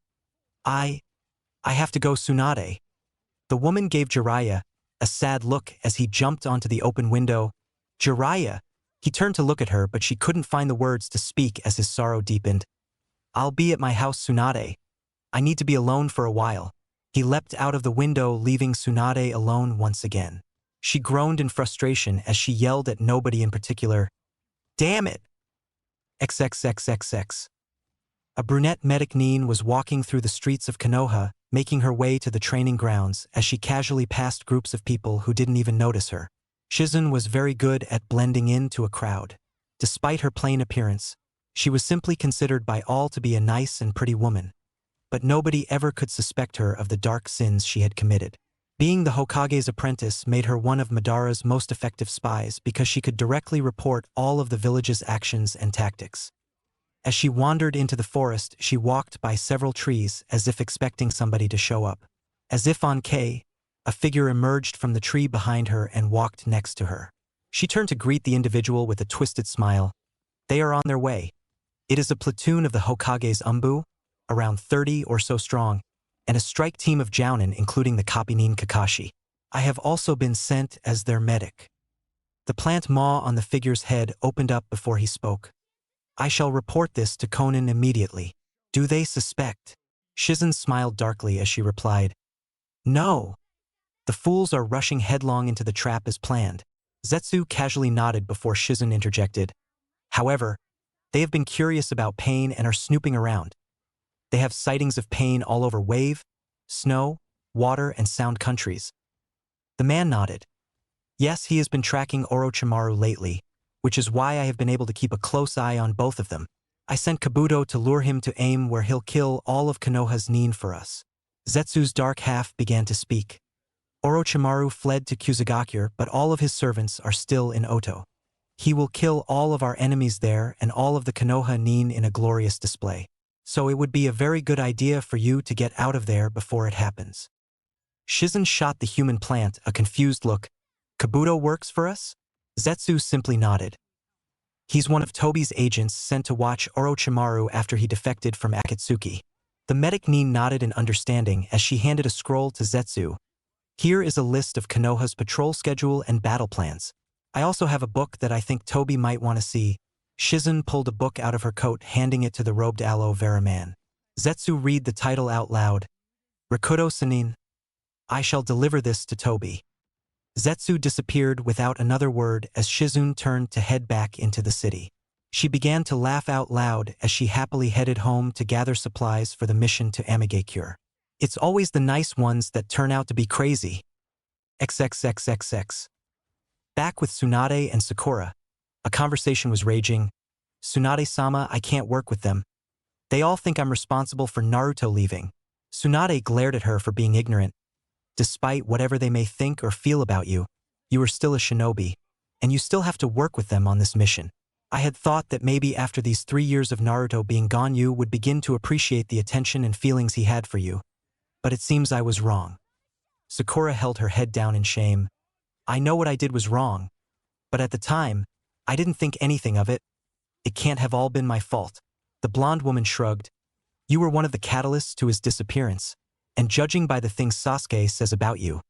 I have to go, Tsunade. The woman gave Jiraiya a sad look as he jumped onto the open window. Jiraiya! He turned to look at her, but she couldn't find the words to speak as his sorrow deepened. I'll be at my house, Tsunade. I need to be alone for a while. He leapt out of the window, leaving Tsunade alone once again. She groaned in frustration as she yelled at nobody in particular. Damn it! XXXXX. A brunette medic Nin was walking through the streets of Konoha, making her way to the training grounds as she casually passed groups of people who didn't even notice her. Shizun was very good at blending into a crowd. Despite her plain appearance, she was simply considered by all to be a nice and pretty woman. But nobody ever could suspect her of the dark sins she had committed. Being the Hokage's apprentice made her one of Madara's most effective spies because she could directly report all of the village's actions and tactics. As she wandered into the forest, she walked by several trees as if expecting somebody to show up. As if on K, a figure emerged from the tree behind her and walked next to her. She turned to greet the individual with a twisted smile. They are on their way. It is a platoon of the Hokage's Umbu, around 30 or so strong, and a strike team of Jounin including the Kapinin Kakashi. I have also been sent as their medic. The plant maw on the figure's head opened up before he spoke. I shall report this to Konan immediately. Do they suspect? Shizun smiled darkly as she replied. No. The fools are rushing headlong into the trap as planned. Zetsu casually nodded before Shizun interjected. However, they have been curious about Pain and are snooping around. They have sightings of Pain all over wave, snow, water, and sound countries. The man nodded. Yes, he has been tracking Orochimaru lately, which is why I have been able to keep a close eye on both of them. I sent Kabuto to lure him to aim where he'll kill all of Konoha's Nin for us. Zetsu's dark half began to speak. Orochimaru fled to Kusagakure, but all of his servants are still in Oto. He will kill all of our enemies there and all of the Konoha Nin in a glorious display. So it would be a very good idea for you to get out of there before it happens. Shizun shot the human plant a confused look. Kabuto works for us? Zetsu simply nodded. He's one of Tobi's agents sent to watch Orochimaru after he defected from Akatsuki. The medic Nin nodded in understanding as she handed a scroll to Zetsu. Here is a list of Konoha's patrol schedule and battle plans. I also have a book that I think Tobi might want to see. Shizun pulled a book out of her coat, handing it to the robed aloe vera man. Zetsu read the title out loud. Rakudo Sanin. I shall deliver this to Tobi. Zetsu disappeared without another word as Shizun turned to head back into the city. She began to laugh out loud as she happily headed home to gather supplies for the mission to Amigakure. It's always the nice ones that turn out to be crazy. XXXXX. Back with Tsunade and Sakura. A conversation was raging. Tsunade-sama, I can't work with them. They all think I'm responsible for Naruto leaving. Tsunade glared at her for being ignorant. Despite whatever they may think or feel about you, you are still a shinobi, and you still have to work with them on this mission. I had thought that maybe after these 3 years of Naruto being gone you would begin to appreciate the attention and feelings he had for you. But it seems I was wrong. Sakura held her head down in shame. I know what I did was wrong, but at the time, I didn't think anything of it. It can't have all been my fault. The blonde woman shrugged. You were one of the catalysts to his disappearance, and judging by the things Sasuke says about you,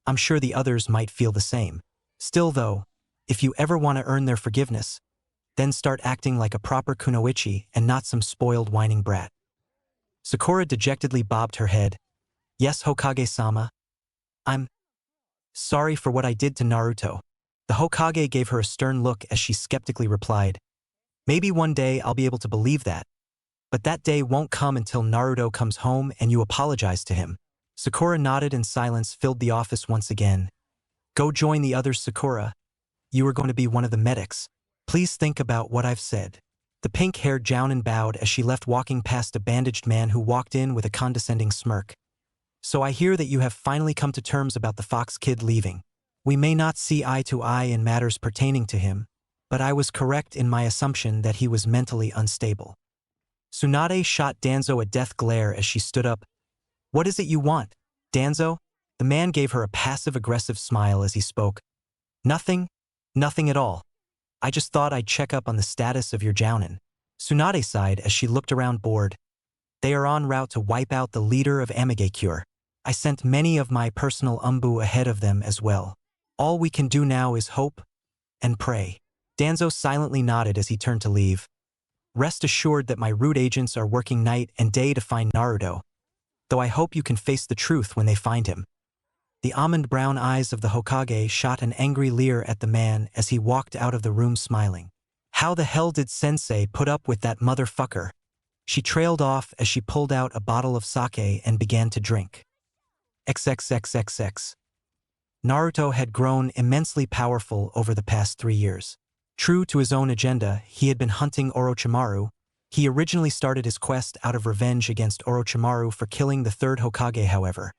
I'm sure the others might feel the same. Still though, if you ever want to earn their forgiveness, then start acting like a proper kunoichi and not some spoiled whining brat. Sakura dejectedly bobbed her head. Yes, Hokage-sama. I'm sorry for what I did to Naruto. The Hokage gave her a stern look as she skeptically replied. Maybe one day I'll be able to believe that. But that day won't come until Naruto comes home and you apologize to him. Sakura nodded and silence filled the office once again. Go join the others, Sakura. You are going to be one of the medics. Please think about what I've said. The pink-haired Jounin bowed as she left, walking past a bandaged man who walked in with a condescending smirk. So I hear that you have finally come to terms about the Fox kid leaving. We may not see eye to eye in matters pertaining to him, but I was correct in my assumption that he was mentally unstable. Tsunade shot Danzo a death glare as she stood up. What is it you want, Danzo? The man gave her a passive-aggressive smile as he spoke. Nothing at all. I just thought I'd check up on the status of your Jounin. Tsunade sighed as she looked around bored. They are en route to wipe out the leader of Amigakure. I sent many of my personal umbu ahead of them as well. All we can do now is hope and pray. Danzo silently nodded as he turned to leave. Rest assured that my root agents are working night and day to find Naruto, though I hope you can face the truth when they find him. The almond-brown eyes of the Hokage shot an angry leer at the man as he walked out of the room smiling. How the hell did Sensei put up with that motherfucker? She trailed off as she pulled out a bottle of sake and began to drink. XXXXX. Naruto had grown immensely powerful over the past 3 years. True to his own agenda, he had been hunting Orochimaru. He originally started his quest out of revenge against Orochimaru for killing the third Hokage, however.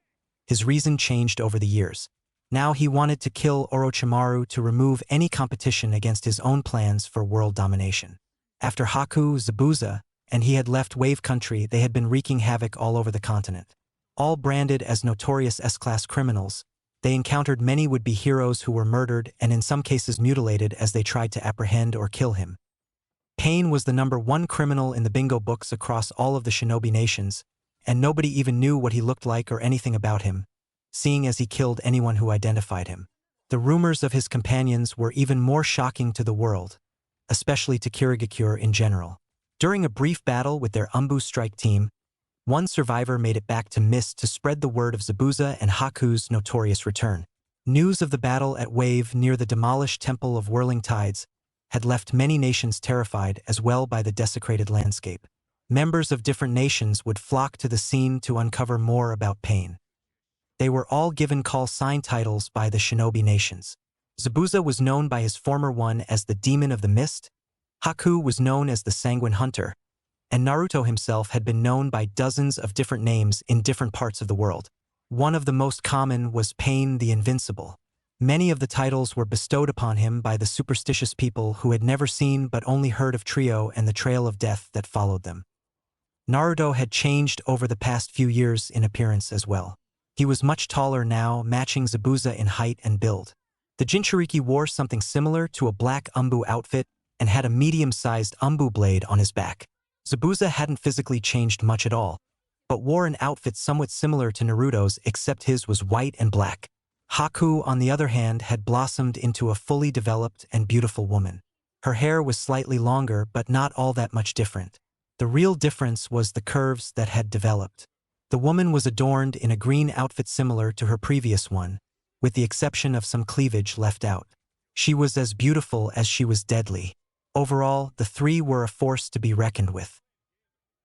His reason changed over the years. Now he wanted to kill Orochimaru to remove any competition against his own plans for world domination. After Haku, Zabuza, and he had left Wave Country, they had been wreaking havoc all over the continent. All branded as notorious S-class criminals, they encountered many would-be heroes who were murdered and in some cases mutilated as they tried to apprehend or kill him. Pain was the #1 criminal in the bingo books across all of the shinobi nations, and nobody even knew what he looked like or anything about him, seeing as he killed anyone who identified him. The rumors of his companions were even more shocking to the world, especially to Kirigakure in general. During a brief battle with their Umbu strike team, one survivor made it back to Mist to spread the word of Zabuza and Haku's notorious return. News of the battle at Wave near the demolished Temple of Whirling Tides had left many nations terrified as well by the desecrated landscape. Members of different nations would flock to the scene to uncover more about Pain. They were all given call sign titles by the shinobi nations. Zabuza was known by his former one as the Demon of the Mist, Haku was known as the Sanguine Hunter, and Naruto himself had been known by dozens of different names in different parts of the world. One of the most common was Pain the Invincible. Many of the titles were bestowed upon him by the superstitious people who had never seen but only heard of Trio and the trail of death that followed them. Naruto had changed over the past few years in appearance as well. He was much taller now, matching Zabuza in height and build. The Jinchuriki wore something similar to a black Umbu outfit and had a medium-sized Umbu blade on his back. Zabuza hadn't physically changed much at all, but wore an outfit somewhat similar to Naruto's except his was white and black. Haku, on the other hand, had blossomed into a fully developed and beautiful woman. Her hair was slightly longer but not all that much different. The real difference was the curves that had developed. The woman was adorned in a green outfit similar to her previous one, with the exception of some cleavage left out. She was as beautiful as she was deadly. Overall, the three were a force to be reckoned with.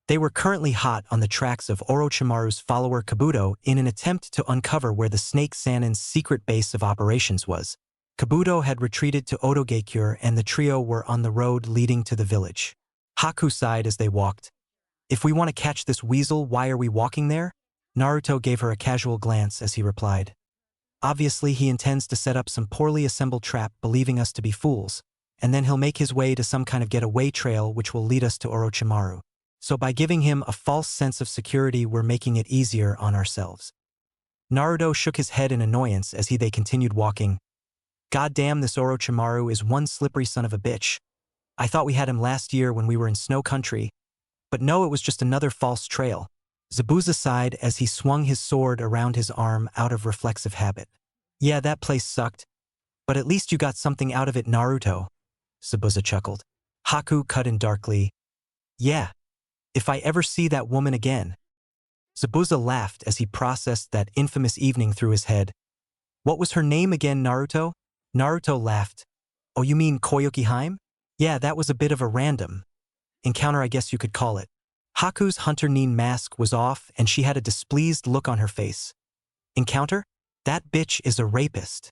They were currently hot on the tracks of Orochimaru's follower Kabuto in an attempt to uncover where the Snake Sanin's secret base of operations was. Kabuto had retreated to Odogakure and the trio were on the road leading to the village. Haku sighed as they walked. If we want to catch this weasel, why are we walking there? Naruto gave her a casual glance as he replied. Obviously he intends to set up some poorly assembled trap believing us to be fools, and then he'll make his way to some kind of getaway trail which will lead us to Orochimaru. So by giving him a false sense of security we're making it easier on ourselves. Naruto shook his head in annoyance as they continued walking. Goddamn, this Orochimaru is one slippery son of a bitch. I thought we had him last year when we were in Snow Country, but no, it was just another false trail. Zabuza sighed as he swung his sword around his arm out of reflexive habit. Yeah, that place sucked, but at least you got something out of it, Naruto, Zabuza chuckled. Haku cut in darkly. Yeah, if I ever see that woman again. Zabuza laughed as he processed that infamous evening through his head. What was her name again, Naruto? Naruto laughed. Oh, you mean Koyuki Haim? Yeah, that was a bit of a random encounter, I guess you could call it. Haku's Hunter Nin mask was off and she had a displeased look on her face. Encounter? That bitch is a rapist.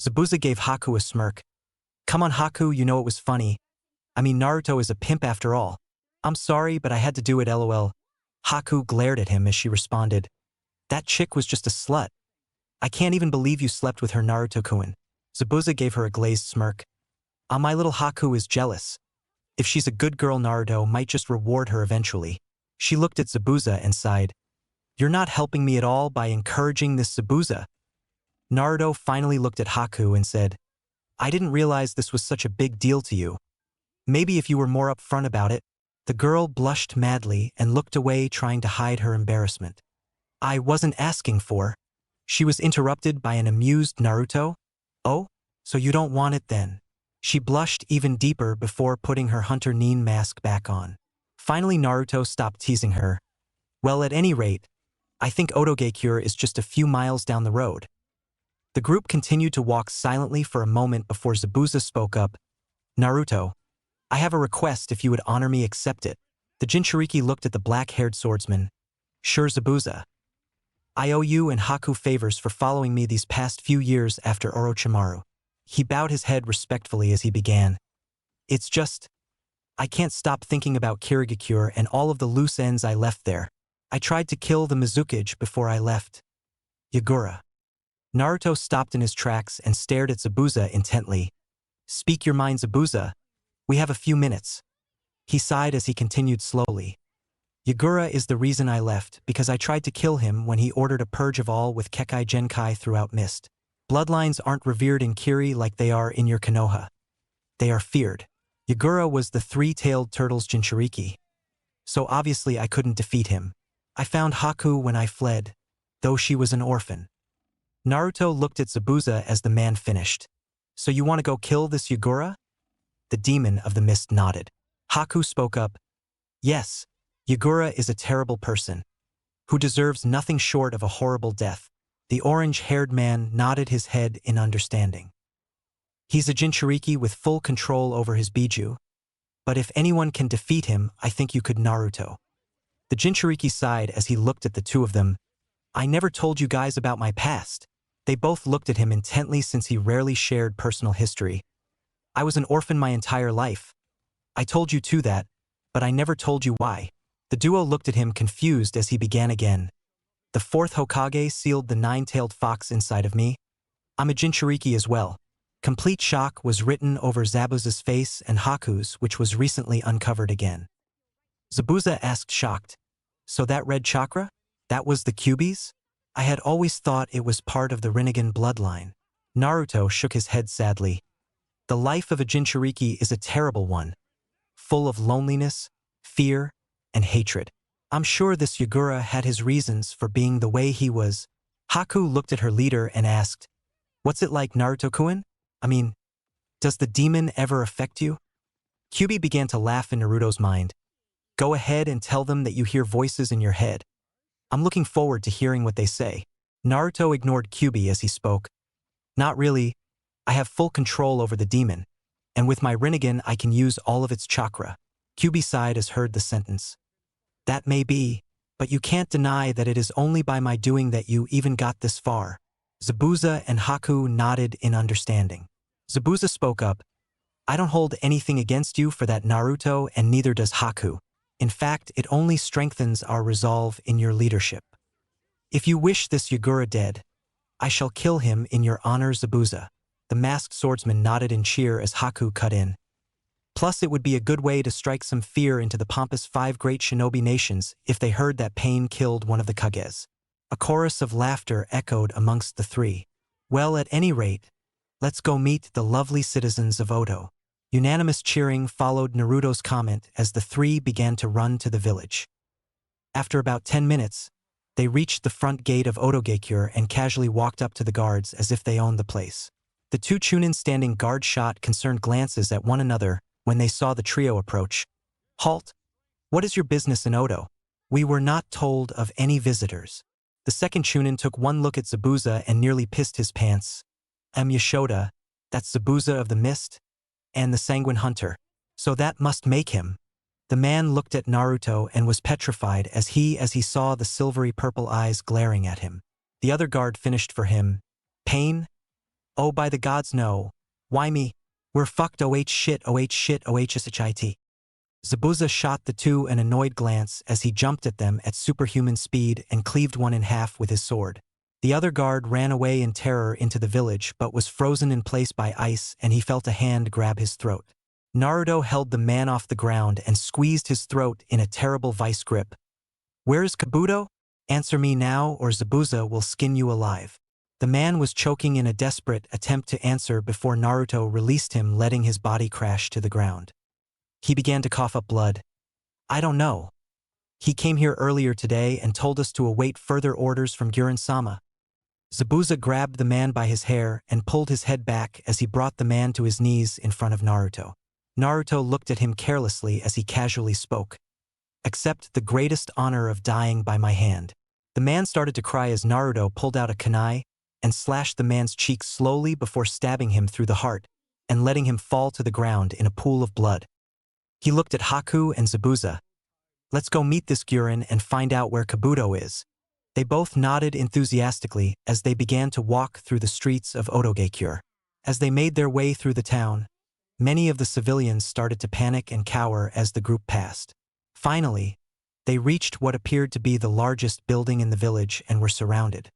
Zabuza gave Haku a smirk. Come on, Haku, you know it was funny. I mean, Naruto is a pimp after all. I'm sorry, but I had to do it, lol. Haku glared at him as she responded. That chick was just a slut. I can't even believe you slept with her, Naruto-kun. Zabuza gave her a glazed smirk. My little Haku is jealous. If she's a good girl, Naruto might just reward her eventually. She looked at Zabuza and sighed. You're not helping me at all by encouraging this, Zabuza. Naruto finally looked at Haku and said, I didn't realize this was such a big deal to you. Maybe if you were more upfront about it. The girl blushed madly and looked away, trying to hide her embarrassment. I wasn't asking for. She was interrupted by an amused Naruto. Oh, so you don't want it then? She blushed even deeper before putting her Hunter Nin mask back on. Finally, Naruto stopped teasing her. Well, at any rate, I think Otogekure is just a few miles down the road. The group continued to walk silently for a moment before Zabuza spoke up. Naruto, I have a request. If you would honor me, accept it. The Jinchuriki looked at the black-haired swordsman. Sure, Zabuza. I owe you and Haku favors for following me these past few years after Orochimaru. He bowed his head respectfully as he began. It's just, I can't stop thinking about Kirigakure and all of the loose ends I left there. I tried to kill the Mizukage before I left. Yagura. Naruto stopped in his tracks and stared at Zabuza intently. Speak your mind, Zabuza. We have a few minutes. He sighed as he continued slowly. Yagura is the reason I left, because I tried to kill him when he ordered a purge of all with Kekai Genkai throughout Mist. Bloodlines aren't revered in Kiri like they are in your Konoha. They are feared. Yagura was the three-tailed turtle's Jinchuriki. So obviously I couldn't defeat him. I found Haku when I fled, though she was an orphan. Naruto looked at Zabuza as the man finished. So you want to go kill this Yagura? The demon of the mist nodded. Haku spoke up. Yes, Yagura is a terrible person, who deserves nothing short of a horrible death. The orange-haired man nodded his head in understanding. He's a Jinchuriki with full control over his Biju. But if anyone can defeat him, I think you could, Naruto. The Jinchuriki sighed as he looked at the two of them. I never told you guys about my past. They both looked at him intently since he rarely shared personal history. I was an orphan my entire life. I told you too that, but I never told you why. The duo looked at him confused as he began again. The fourth Hokage sealed the nine-tailed fox inside of me. I'm a Jinchuriki as well. Complete shock was written over Zabuza's face and Haku's, which was recently uncovered again. Zabuza asked shocked, so that red chakra? That was the Kyuubi's? I had always thought it was part of the Rinnegan bloodline. Naruto shook his head sadly. The life of a Jinchuriki is a terrible one, full of loneliness, fear, and hatred. I'm sure this Yagura had his reasons for being the way he was. Haku looked at her leader and asked, what's it like, Naruto-kun? I mean, does the demon ever affect you? Kyuubi began to laugh in Naruto's mind. Go ahead and tell them that you hear voices in your head. I'm looking forward to hearing what they say. Naruto ignored Kyuubi as he spoke. Not really. I have full control over the demon, and with my Rinnegan I can use all of its chakra. Kyuubi sighed as heard the sentence. That may be, but you can't deny that it is only by my doing that you even got this far. Zabuza and Haku nodded in understanding. Zabuza spoke up. I don't hold anything against you for that, Naruto, and neither does Haku. In fact, it only strengthens our resolve in your leadership. If you wish this Yagura dead, I shall kill him in your honor, Zabuza. The masked swordsman nodded in cheer as Haku cut in. Plus, it would be a good way to strike some fear into the pompous 5 great shinobi nations if they heard that Pain killed one of the Kages. A chorus of laughter echoed amongst the three. Well, at any rate, Let's go meet the lovely citizens of Oto. Unanimous cheering followed Naruto's comment as the three began to run to the village. After about 10 minutes, they reached the front gate of Otogakure and casually walked up to the guards as if they owned the place. The two Chunin standing guard shot concerned glances at one another when they saw the trio approach. Halt! What is your business in Oto? We were not told of any visitors. The second Chunin took one look at Zabuza and nearly pissed his pants. Yashoda, that's Zabuza of the Mist? And the Sanguine Hunter. So that must make him. The man looked at Naruto and was petrified as he saw the silvery purple eyes glaring at him. The other guard finished for him. Pain? Oh, by the gods, no. Why me? We're fucked. Oh shit, oh shit, oh shit. Zabuza shot the two an annoyed glance as he jumped at them at superhuman speed and cleaved one in half with his sword. The other guard ran away in terror into the village but was frozen in place by ice and he felt a hand grab his throat. Naruto held the man off the ground and squeezed his throat in a terrible vice grip. Where is Kabuto? Answer me now or Zabuza will skin you alive. The man was choking in a desperate attempt to answer before Naruto released him, letting his body crash to the ground. He began to cough up blood. I don't know. He came here earlier today and told us to await further orders from Guren-sama. Zabuza grabbed the man by his hair and pulled his head back as he brought the man to his knees in front of Naruto. Naruto looked at him carelessly as he casually spoke. Accept the greatest honor of dying by my hand. The man started to cry as Naruto pulled out a kunai and slashed the man's cheek slowly before stabbing him through the heart and letting him fall to the ground in a pool of blood. He looked at Haku and Zabuza. Let's go meet this Guren and find out where Kabuto is. They both nodded enthusiastically as they began to walk through the streets of Otogakure. As they made their way through the town, many of the civilians started to panic and cower as the group passed. Finally, they reached what appeared to be the largest building in the village and were surrounded.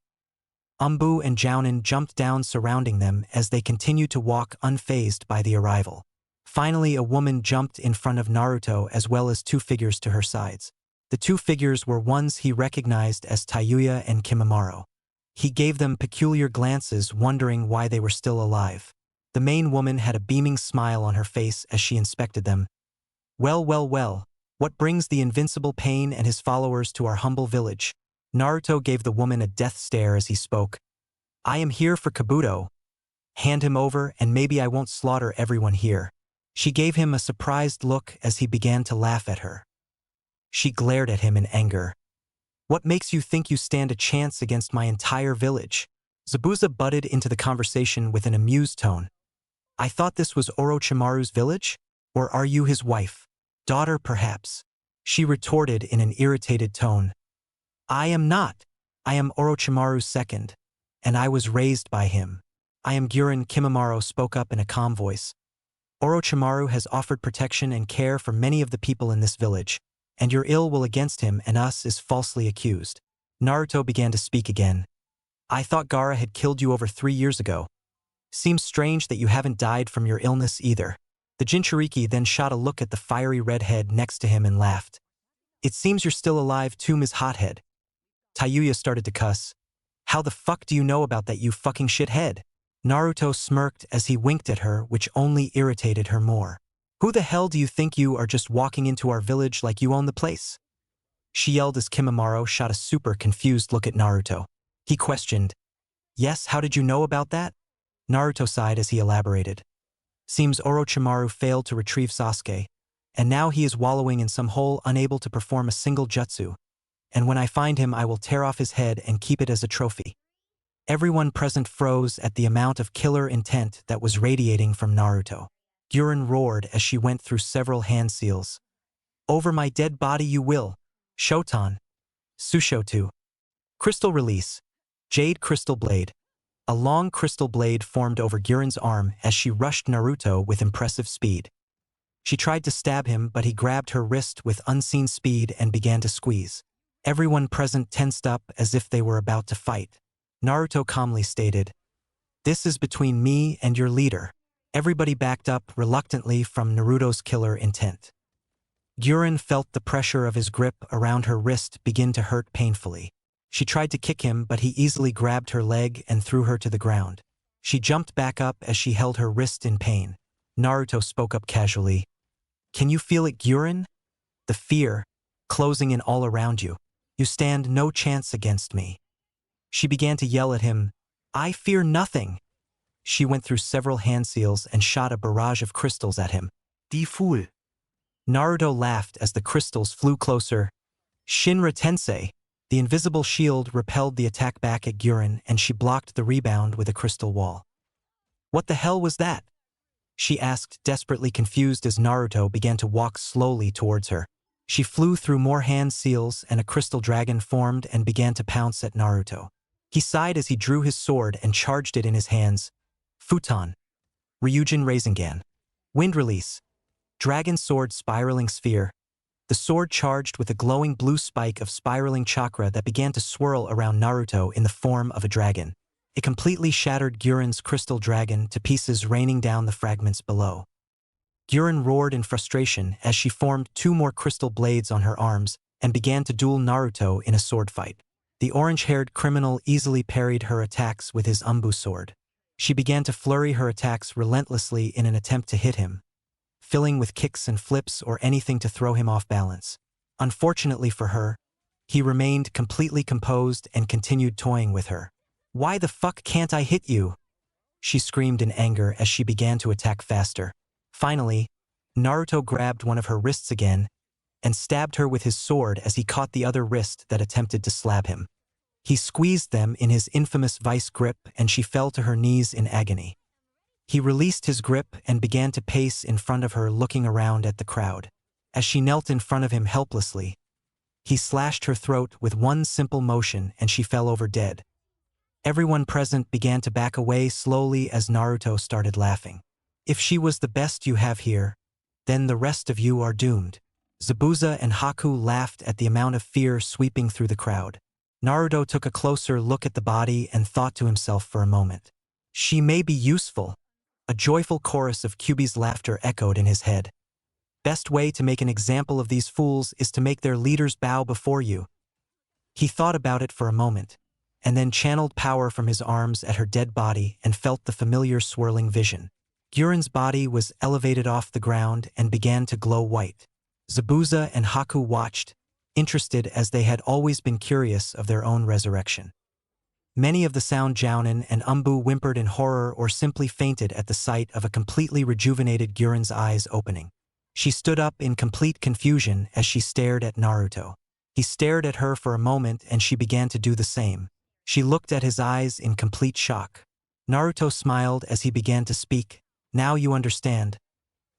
Umbu and Jounin jumped down surrounding them as they continued to walk unfazed by the arrival. Finally, a woman jumped in front of Naruto as well as two figures to her sides. The two figures were ones he recognized as Tayuya and Kimimaro. He gave them peculiar glances, wondering why they were still alive. The main woman had a beaming smile on her face as she inspected them. Well, well, well, what brings the invincible Pain and his followers to our humble village? Naruto gave the woman a death stare as he spoke. I am here for Kabuto. Hand him over and maybe I won't slaughter everyone here. She gave him a surprised look as he began to laugh at her. She glared at him in anger. What makes you think you stand a chance against my entire village? Zabuza butted into the conversation with an amused tone. I thought this was Orochimaru's village? Or are you his wife? Daughter, perhaps? She retorted in an irritated tone. I am not. I am Orochimaru's second, and I was raised by him. I am Guren. Kimimaro spoke up in a calm voice. Orochimaru has offered protection and care for many of the people in this village, and your ill will against him and us is falsely accused. Naruto began to speak again. I thought Gaara had killed you over 3 years ago. Seems strange that you haven't died from your illness either. The Jinchuriki then shot a look at the fiery redhead next to him and laughed. It seems you're still alive too, Ms. Hothead. Tayuya started to cuss. How the fuck do you know about that, you fucking shithead? Naruto smirked as he winked at her, which only irritated her more. Who the hell do you think you are, just walking into our village like you own the place? She yelled as Kimimaro shot a super confused look at Naruto. He questioned, Yes, how did you know about that? Naruto sighed as he elaborated. Seems Orochimaru failed to retrieve Sasuke, and now he is wallowing in some hole unable to perform a single jutsu. And when I find him I will tear off his head and keep it as a trophy. Everyone present froze at the amount of killer intent that was radiating from Naruto. Guren roared as she went through several hand seals. Over my dead body you will. Shotan. Sushotu. Crystal release. Jade crystal blade. A long crystal blade formed over Guren's arm as she rushed Naruto with impressive speed. She tried to stab him, but he grabbed her wrist with unseen speed and began to squeeze. Everyone present tensed up as if they were about to fight. Naruto calmly stated, This is between me and your leader. Everybody backed up reluctantly from Naruto's killer intent. Guren felt the pressure of his grip around her wrist begin to hurt painfully. She tried to kick him, but he easily grabbed her leg and threw her to the ground. She jumped back up as she held her wrist in pain. Naruto spoke up casually. Can you feel it, Gyurin? The fear, closing in all around you. You stand no chance against me. She began to yell at him. I fear nothing. She went through several hand seals and shot a barrage of crystals at him. Die Fool. Naruto laughed as the crystals flew closer. Shinra Tensei. The invisible shield repelled the attack back at Gyurin, and she blocked the rebound with a crystal wall. What the hell was that? She asked, desperately confused as Naruto began to walk slowly towards her. She flew through more hand seals and a crystal dragon formed and began to pounce at Naruto. He sighed as he drew his sword and charged it in his hands. Futon. Ryujin Rinnegan. Wind release. Dragon sword spiraling sphere. The sword charged with a glowing blue spike of spiraling chakra that began to swirl around Naruto in the form of a dragon. It completely shattered Gyurin's crystal dragon to pieces, raining down the fragments below. Gyurin roared in frustration as she formed 2 more crystal blades on her arms and began to duel Naruto in a sword fight. The orange-haired criminal easily parried her attacks with his Umbu sword. She began to flurry her attacks relentlessly in an attempt to hit him, filling with kicks and flips or anything to throw him off balance. Unfortunately for her, he remained completely composed and continued toying with her. Why the fuck can't I hit you? She screamed in anger as she began to attack faster. Finally, Naruto grabbed one of her wrists again and stabbed her with his sword as he caught the other wrist that attempted to slap him. He squeezed them in his infamous vice grip and she fell to her knees in agony. He released his grip and began to pace in front of her, looking around at the crowd. As she knelt in front of him helplessly, he slashed her throat with one simple motion and she fell over dead. Everyone present began to back away slowly as Naruto started laughing. If she was the best you have here, then the rest of you are doomed. Zabuza and Haku laughed at the amount of fear sweeping through the crowd. Naruto took a closer look at the body and thought to himself for a moment. She may be useful. A joyful chorus of Kyuubi's laughter echoed in his head. Best way to make an example of these fools is to make their leaders bow before you. He thought about it for a moment, and then channeled power from his arms at her dead body and felt the familiar swirling vision. Gyurin's body was elevated off the ground and began to glow white. Zabuza and Haku watched, interested as they had always been curious of their own resurrection. Many of the Sound Jounin and Umbu whimpered in horror or simply fainted at the sight of a completely rejuvenated Gyurin's eyes opening. She stood up in complete confusion as she stared at Naruto. He stared at her for a moment and she began to do the same. She looked at his eyes in complete shock. Naruto smiled as he began to speak. Now you understand.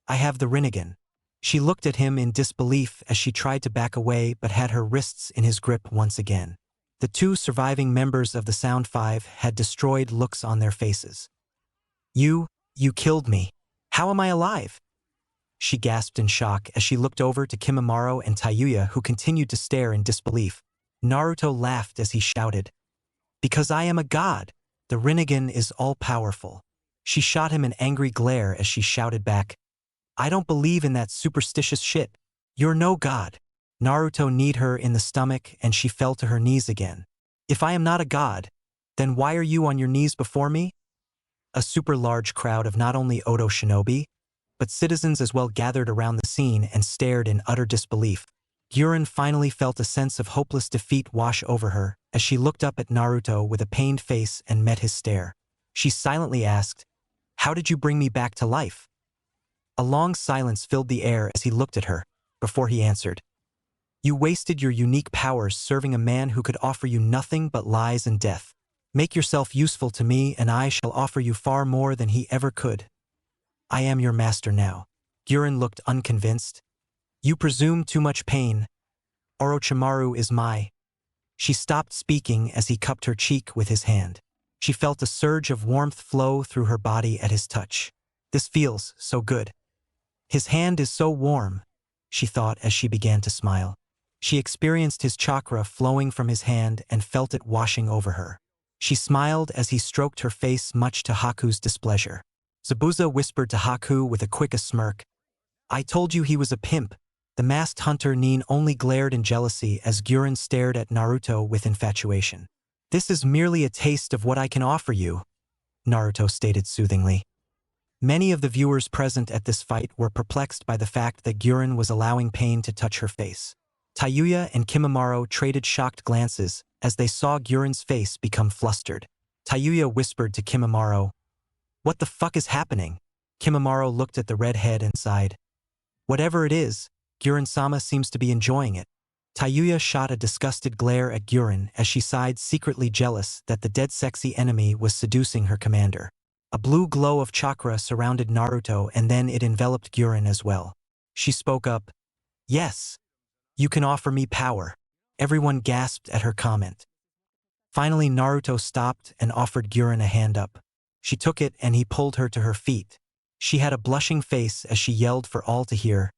I have the Rinnegan. She looked at him in disbelief as she tried to back away but had her wrists in his grip once again. The 2 surviving members of the Sound Five had destroyed looks on their faces. You killed me. How am I alive? She gasped in shock as she looked over to Kimimaro and Tayuya, who continued to stare in disbelief. Naruto laughed as he shouted, Because I am a god. The Rinnegan is all-powerful. She shot him an angry glare as she shouted back, I don't believe in that superstitious shit. You're no god. Naruto kneed her in the stomach and she fell to her knees again. If I am not a god, then why are you on your knees before me? A super large crowd of not only Odo shinobi, but citizens as well gathered around the scene and stared in utter disbelief. Gyurin finally felt a sense of hopeless defeat wash over her as she looked up at Naruto with a pained face and met his stare. She silently asked, How did you bring me back to life? A long silence filled the air as he looked at her, before he answered. You wasted your unique powers serving a man who could offer you nothing but lies and death. Make yourself useful to me and I shall offer you far more than he ever could. I am your master now. Gyurin looked unconvinced. You presume too much pain. Orochimaru is my. She stopped speaking as he cupped her cheek with his hand. She felt a surge of warmth flow through her body at his touch. This feels so good. His hand is so warm, she thought as she began to smile. She experienced his chakra flowing from his hand and felt it washing over her. She smiled as he stroked her face, much to Haku's displeasure. Zabuza whispered to Haku with a quick smirk, I told you he was a pimp. The masked hunter Nin only glared in jealousy as Gyurin stared at Naruto with infatuation. This is merely a taste of what I can offer you. Naruto stated soothingly. Many of the viewers present at this fight were perplexed by the fact that Guren was allowing pain to touch her face. Tayuya and Kimimaro traded shocked glances as they saw Guren's face become flustered. Tayuya whispered to Kimimaro, "What the fuck is happening?" Kimimaro looked at the red head and sighed. "Whatever it is, Guren-sama seems to be enjoying it." Tayuya shot a disgusted glare at Guren as she sighed, secretly jealous that the dead sexy enemy was seducing her commander. A blue glow of chakra surrounded Naruto and then it enveloped Guren as well. She spoke up, "Yes, you can offer me power." Everyone gasped at her comment. Finally, Naruto stopped and offered Guren a hand up. She took it and he pulled her to her feet. She had a blushing face as she yelled for all to hear,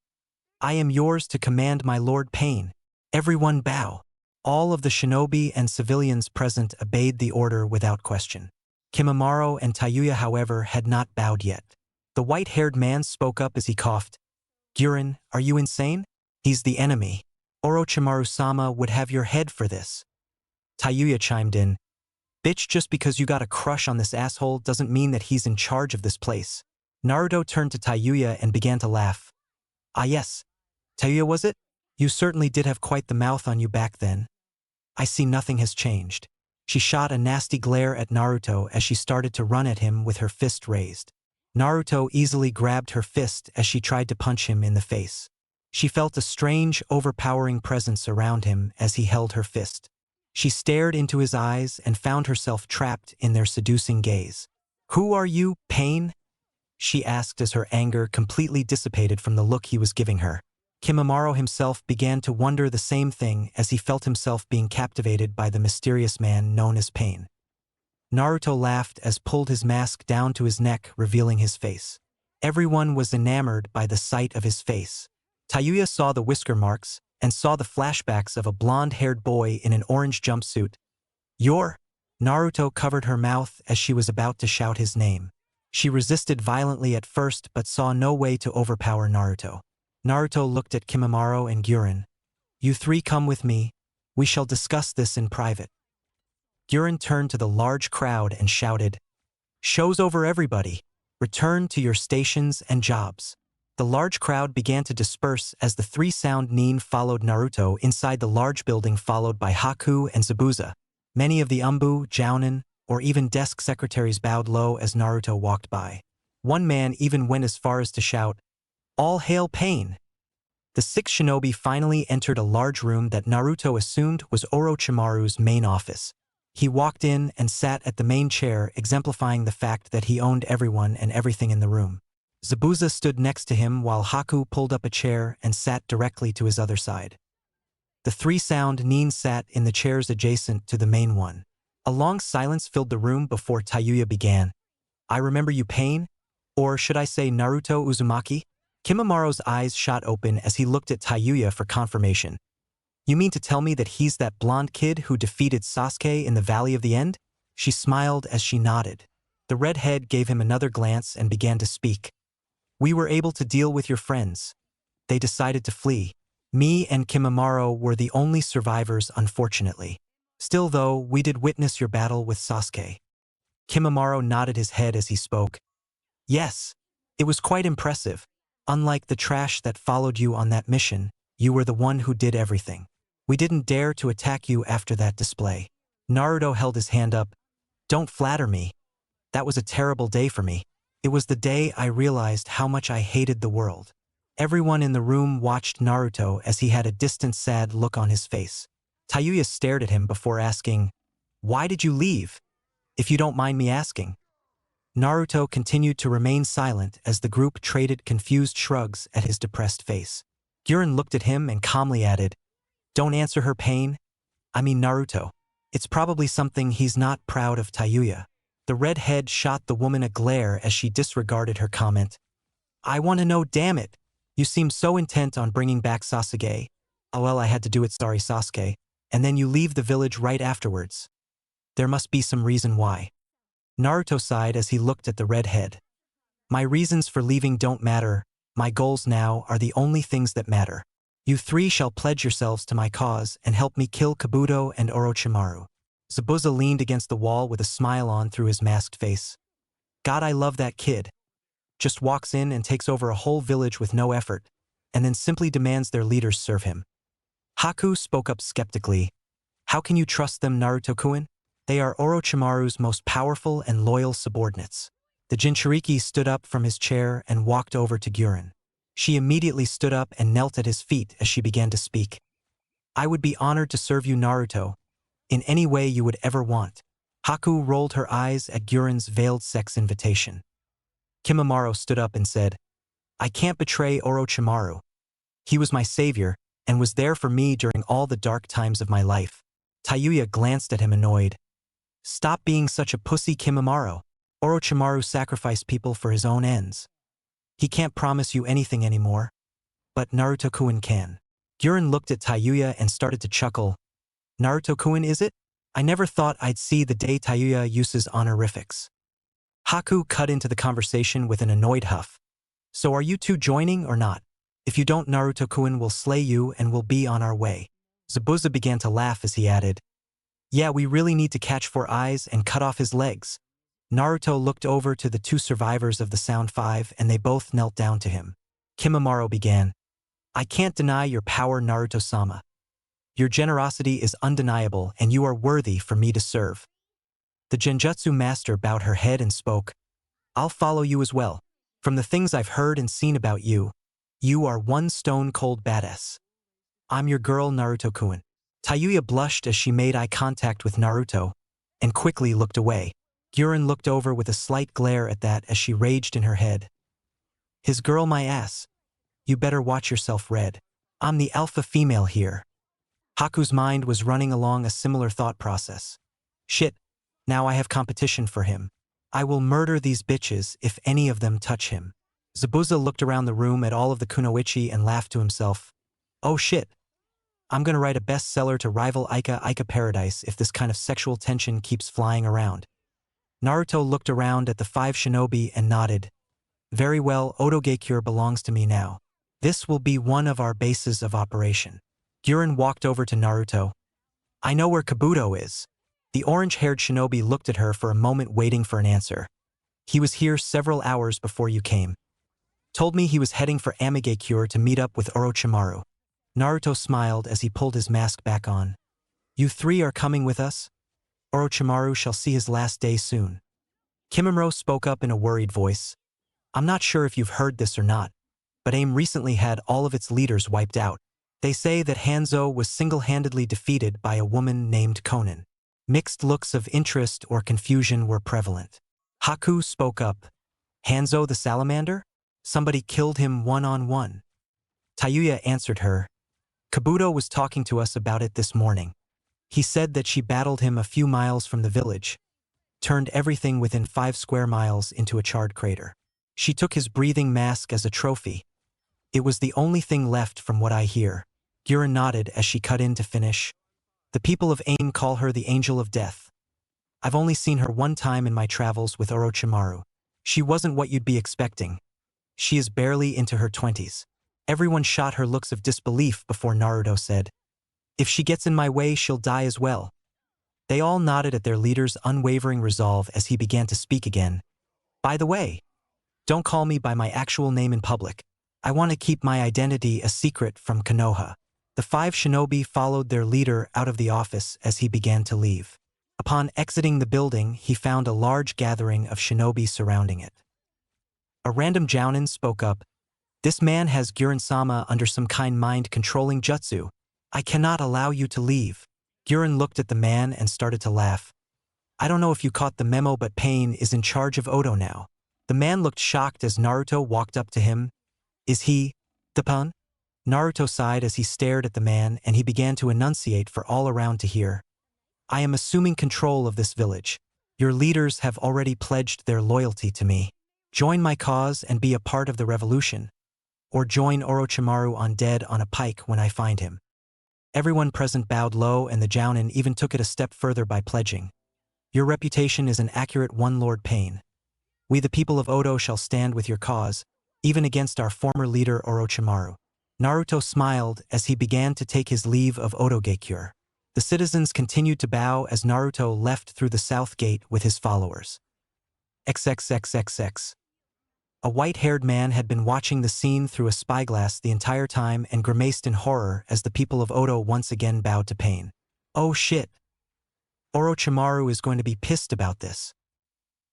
"I am yours to command, my Lord Pain." Everyone bow. All of the shinobi and civilians present obeyed the order without question. Kimimaro and Tayuya, however, had not bowed yet. The white-haired man spoke up as he coughed. "Guren, are you insane? He's the enemy. Orochimaru-sama would have your head for this." Tayuya chimed in, "Bitch, just because you got a crush on this asshole doesn't mean that he's in charge of this place." Naruto turned to Tayuya and began to laugh. "Ah yes, Tayuya was it? You certainly did have quite the mouth on you back then. I see nothing has changed." She shot a nasty glare at Naruto as she started to run at him with her fist raised. Naruto easily grabbed her fist as she tried to punch him in the face. She felt a strange, overpowering presence around him as he held her fist. She stared into his eyes and found herself trapped in their seducing gaze. "Who are you, Pain?" she asked as her anger completely dissipated from the look he was giving her. Kimimaro himself began to wonder the same thing as he felt himself being captivated by the mysterious man known as Pain. Naruto laughed as pulled his mask down to his neck, revealing his face. Everyone was enamored by the sight of his face. Tayuya saw the whisker marks and saw the flashbacks of a blonde-haired boy in an orange jumpsuit. "You're—" Naruto covered her mouth as she was about to shout his name. She resisted violently at first but saw no way to overpower Naruto. Naruto looked at Kimimaro and Guren. "You three come with me. We shall discuss this in private." Guren turned to the large crowd and shouted, "Show's over, everybody. Return to your stations and jobs." The large crowd began to disperse as the three sound Nin followed Naruto inside the large building, followed by Haku and Zabuza. Many of the Umbu, Jounin, or even desk secretaries bowed low as Naruto walked by. One man even went as far as to shout, "All hail Pain!" The six shinobi finally entered a large room that Naruto assumed was Orochimaru's main office. He walked in and sat at the main chair, exemplifying the fact that he owned everyone and everything in the room. Zabuza stood next to him while Haku pulled up a chair and sat directly to his other side. The three sound Nin sat in the chairs adjacent to the main one. A long silence filled the room before Tayuya began. "I remember you, Pain? Or should I say Naruto Uzumaki?" Kimimaro's eyes shot open as he looked at Tayuya for confirmation. "You mean to tell me that he's that blonde kid who defeated Sasuke in the Valley of the End?" She smiled as she nodded. The redhead gave him another glance and began to speak. "We were able to deal with your friends. They decided to flee. Me and Kimimaro were the only survivors, unfortunately. Still though, we did witness your battle with Sasuke." Kimimaro nodded his head as he spoke. "Yes, it was quite impressive. Unlike the trash that followed you on that mission, you were the one who did everything. We didn't dare to attack you after that display." Naruto held his hand up. "Don't flatter me. That was a terrible day for me. It was the day I realized how much I hated the world." Everyone in the room watched Naruto as he had a distant, sad look on his face. Tayuya stared at him before asking, "Why did you leave? If you don't mind me asking." Naruto continued to remain silent as the group traded confused shrugs at his depressed face. Guren looked at him and calmly added, "Don't answer her, Pain. I mean Naruto. It's probably something he's not proud of." Tayuya. The redhead shot the woman a glare as she disregarded her comment. "I want to know, damn it. You seem so intent on bringing back Sasuke." "Oh well, I had to do it, sorry Sasuke." "And then you leave the village right afterwards. There must be some reason why." Naruto sighed as he looked at the redhead. "My reasons for leaving don't matter. My goals now are the only things that matter. You three shall pledge yourselves to my cause and help me kill Kabuto and Orochimaru." Zabuza leaned against the wall with a smile on through his masked face. God, I love that kid. Just walks in and takes over a whole village with no effort, and then simply demands their leaders serve him. Haku spoke up skeptically. How can you trust them, Naruto-kun? They are Orochimaru's most powerful and loyal subordinates. The Jinchuriki stood up from his chair and walked over to Guren. She immediately stood up and knelt at his feet as she began to speak. I would be honored to serve you, Naruto, in any way you would ever want. Haku rolled her eyes at Guren's veiled sex invitation. Kimimaro stood up and said, I can't betray Orochimaru. He was my savior and was there for me during all the dark times of my life. Tayuya glanced at him annoyed. Stop being such a pussy, Kimimaro. Orochimaru sacrificed people for his own ends. He can't promise you anything anymore. But Naruto-kun can. Guren looked at Tayuya and started to chuckle. Naruto-kun, is it? I never thought I'd see the day Tayuya uses honorifics. Haku cut into the conversation with an annoyed huff. So are you two joining or not? If you don't, Naruto-kun will slay you and we'll be on our way. Zabuza began to laugh as he added, yeah, we really need to catch Four Eyes and cut off his legs. Naruto looked over to the two survivors of the Sound Five and they both knelt down to him. Kimimaro began, I can't deny your power, Naruto-sama. Your generosity is undeniable and you are worthy for me to serve. The Genjutsu master bowed her head and spoke, I'll follow you as well. From the things I've heard and seen about you, you are one stone-cold badass. I'm your girl, Naruto-kun. Tayuya blushed as she made eye contact with Naruto and quickly looked away. Guren looked over with a slight glare at that as she raged in her head. His girl, my ass. You better watch yourself, Red. I'm the alpha female here. Haku's mind was running along a similar thought process. Shit, now I have competition for him. I will murder these bitches if any of them touch him. Zabuza looked around the room at all of the kunoichi and laughed to himself. Oh shit. I'm gonna write a bestseller to rival Ika Paradise if this kind of sexual tension keeps flying around. Naruto looked around at the five shinobi and nodded. Very well, Otogekyure belongs to me now. This will be one of our bases of operation. Guren walked over to Naruto. I know where Kabuto is. The orange-haired shinobi looked at her for a moment waiting for an answer. He was here several hours before you came. Told me he was heading for Amigekure to meet up with Orochimaru. Naruto smiled as he pulled his mask back on. You three are coming with us? Orochimaru shall see his last day soon. Kimimaro spoke up in a worried voice. I'm not sure if you've heard this or not, but AIM recently had all of its leaders wiped out. They say that Hanzo was single-handedly defeated by a woman named Konan. Mixed looks of interest or confusion were prevalent. Haku spoke up. Hanzo the salamander? Somebody killed him one-on-one. Tayuya answered her. Kabuto was talking to us about it this morning. He said that she battled him a few miles from the village, turned everything within 5 square miles into a charred crater. She took his breathing mask as a trophy. It was the only thing left from what I hear. Guren nodded as she cut in to finish. The people of AIM call her the Angel of Death. I've only seen her one time in my travels with Orochimaru. She wasn't what you'd be expecting. She is barely into her 20s. Everyone shot her looks of disbelief before Naruto said, If she gets in my way, she'll die as well. They all nodded at their leader's unwavering resolve as he began to speak again. By the way, don't call me by my actual name in public. I want to keep my identity a secret from Konoha. The 5 shinobi followed their leader out of the office as he began to leave. Upon exiting the building, he found a large gathering of shinobi surrounding it. A random jounin spoke up. This man has Guren-sama under some kind mind-controlling jutsu. I cannot allow you to leave. Guren looked at the man and started to laugh. I don't know if you caught the memo, but Pain is in charge of Odo now. The man looked shocked as Naruto walked up to him. Is he the pun? Naruto sighed as he stared at the man and he began to enunciate for all around to hear. I am assuming control of this village. Your leaders have already pledged their loyalty to me. Join my cause and be a part of the revolution. Or join Orochimaru on dead on a pike when I find him. Everyone present bowed low and the jounin even took it a step further by pledging. Your reputation is an accurate one, Lord Pain. We the people of Odo shall stand with your cause, even against our former leader Orochimaru. Naruto smiled as he began to take his leave of Otogekyure. The citizens continued to bow as Naruto left through the south gate with his followers. XXXXX. A white-haired man had been watching the scene through a spyglass the entire time and grimaced in horror as the people of Odo once again bowed to Pain. Oh shit. Orochimaru is going to be pissed about this.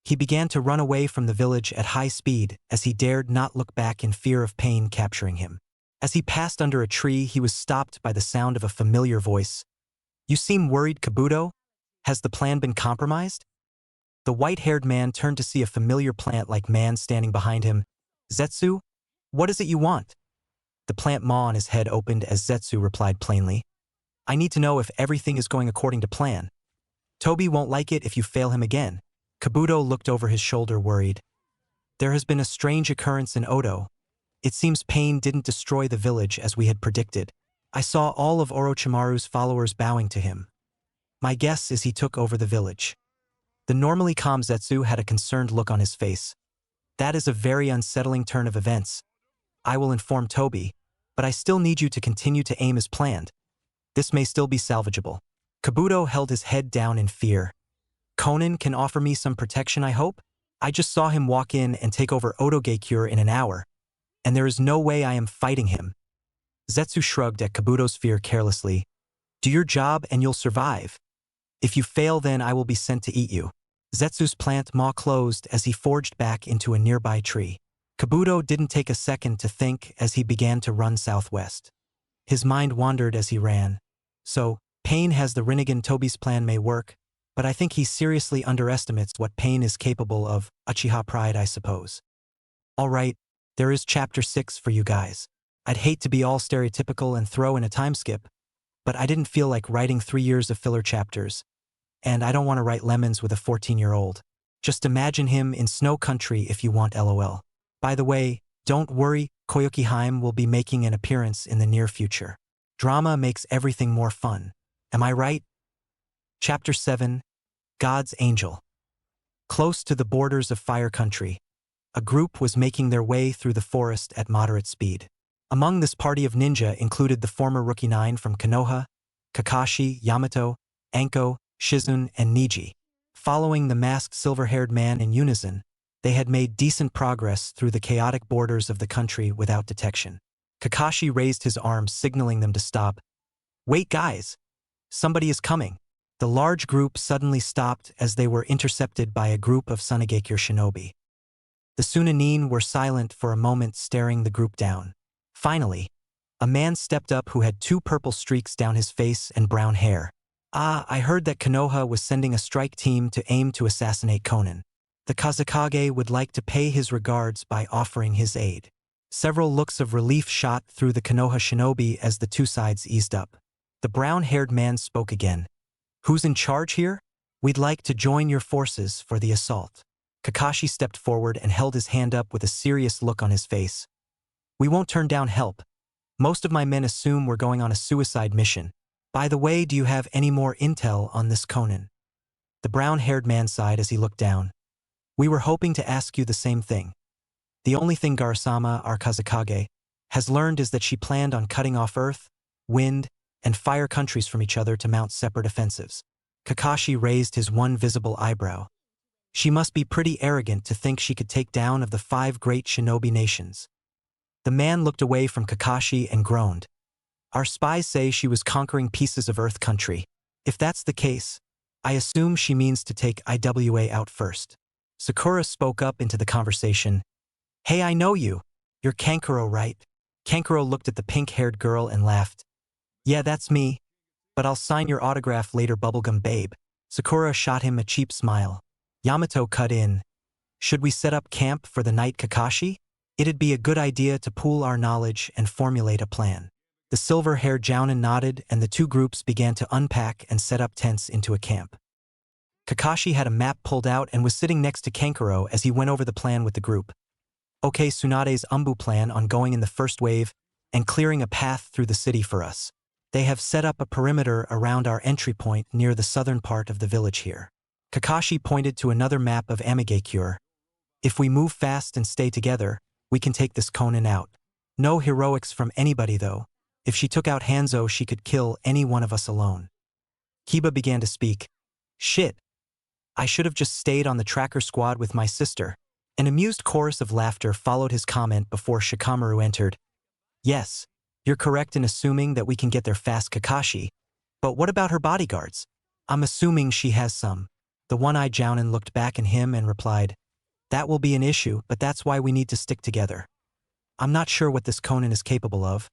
He began to run away from the village at high speed as he dared not look back in fear of Pain capturing him. As he passed under a tree, he was stopped by the sound of a familiar voice. You seem worried, Kabuto? Has the plan been compromised? The white-haired man turned to see a familiar plant-like man standing behind him. Zetsu? What is it you want? The plant maw on his head opened as Zetsu replied plainly. I need to know if everything is going according to plan. Toby won't like it if you fail him again. Kabuto looked over his shoulder worried. There has been a strange occurrence in Odo. It seems Pain didn't destroy the village as we had predicted. I saw all of Orochimaru's followers bowing to him. My guess is he took over the village. The normally calm Zetsu had a concerned look on his face. That is a very unsettling turn of events. I will inform Toby, but I still need you to continue to aim as planned. This may still be salvageable. Kabuto held his head down in fear. Conan can offer me some protection, I hope? I just saw him walk in and take over Otogekyure in an hour, and there is no way I am fighting him. Zetsu shrugged at Kabuto's fear carelessly. Do your job and you'll survive. If you fail, then I will be sent to eat you. Zetsu's plant maw closed as he forged back into a nearby tree. Kabuto didn't take a second to think as he began to run southwest. His mind wandered as he ran. So, Pain has the Rinnegan. Toby's plan may work, but I think he seriously underestimates what Pain is capable of. Uchiha pride, I suppose. Alright, there is chapter 6 for you guys. I'd hate to be all stereotypical and throw in a time skip, but I didn't feel like writing 3 years of filler chapters. And I don't want to write lemons with a 14-year-old. Just imagine him in Snow Country if you want LOL. By the way, don't worry, Koyuki Haim will be making an appearance in the near future. Drama makes everything more fun. Am I right? Chapter 7, God's Angel. Close to the borders of Fire Country, a group was making their way through the forest at moderate speed. Among this party of ninja included the former Rookie 9 from Konoha, Kakashi, Yamato, Anko, Shizun, and Niji. Following the masked silver-haired man in unison, they had made decent progress through the chaotic borders of the country without detection. Kakashi raised his arms, signaling them to stop. Wait, guys! Somebody is coming. The large group suddenly stopped as they were intercepted by a group of Sunegakyure shinobi. The Sunanin were silent for a moment, staring the group down. Finally, a man stepped up who had 2 purple streaks down his face and brown hair. I heard that Konoha was sending a strike team to aim to assassinate Conan. The Kazekage would like to pay his regards by offering his aid. Several looks of relief shot through the Konoha shinobi as the 2 sides eased up. The brown-haired man spoke again. Who's in charge here? We'd like to join your forces for the assault. Kakashi stepped forward and held his hand up with a serious look on his face. We won't turn down help. Most of my men assume we're going on a suicide mission. By the way, do you have any more intel on this Conan? The brown-haired man sighed as he looked down. We were hoping to ask you the same thing. The only thing Garasama, our Kazekage, has learned is that she planned on cutting off Earth, Wind, and Fire countries from each other to mount separate offensives. Kakashi raised his one visible eyebrow. She must be pretty arrogant to think she could take down of the 5 great shinobi nations. The man looked away from Kakashi and groaned. Our spies say she was conquering pieces of Earth country. If that's the case, I assume she means to take IWA out first. Sakura spoke up into the conversation. Hey, I know you. You're Kankuro, right? Kankuro looked at the pink-haired girl and laughed. Yeah, that's me. But I'll sign your autograph later, bubblegum babe. Sakura shot him a cheap smile. Yamato cut in. Should we set up camp for the night, Kakashi? It'd be a good idea to pool our knowledge and formulate a plan. The silver-haired Jounin nodded, and the 2 groups began to unpack and set up tents into a camp. Kakashi had a map pulled out and was sitting next to Kankuro as he went over the plan with the group. Okay, Tsunade's Umbu plan on going in the first wave and clearing a path through the city for us. They have set up a perimeter around our entry point near the southern part of the village here. Kakashi pointed to another map of Amigakure. If we move fast and stay together, we can take this Conan out. No heroics from anybody though. If she took out Hanzo, she could kill any one of us alone. Kiba began to speak. Shit. I should have just stayed on the tracker squad with my sister. An amused chorus of laughter followed his comment before Shikamaru entered. Yes, you're correct in assuming that we can get there fast, Kakashi. But what about her bodyguards? I'm assuming she has some. The one-eyed Jounin looked back at him and replied, that will be an issue, but that's why we need to stick together. I'm not sure what this Conan is capable of,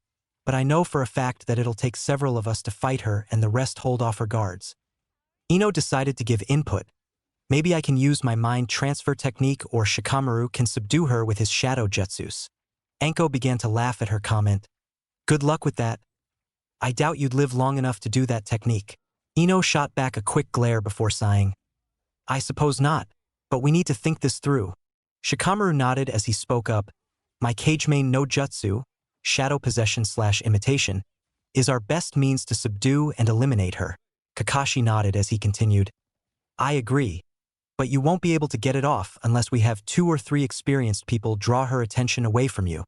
but I know for a fact that it'll take several of us to fight her and the rest hold off her guards. Ino decided to give input. Maybe I can use my mind transfer technique or Shikamaru can subdue her with his shadow jutsus. Anko began to laugh at her comment. Good luck with that. I doubt you'd live long enough to do that technique. Ino shot back a quick glare before sighing. I suppose not, but we need to think this through. Shikamaru nodded as he spoke up. My Kage main no jutsu, shadow possession/imitation, is our best means to subdue and eliminate her. Kakashi nodded as he continued. I agree, but you won't be able to get it off unless we have 2 or 3 experienced people draw her attention away from you.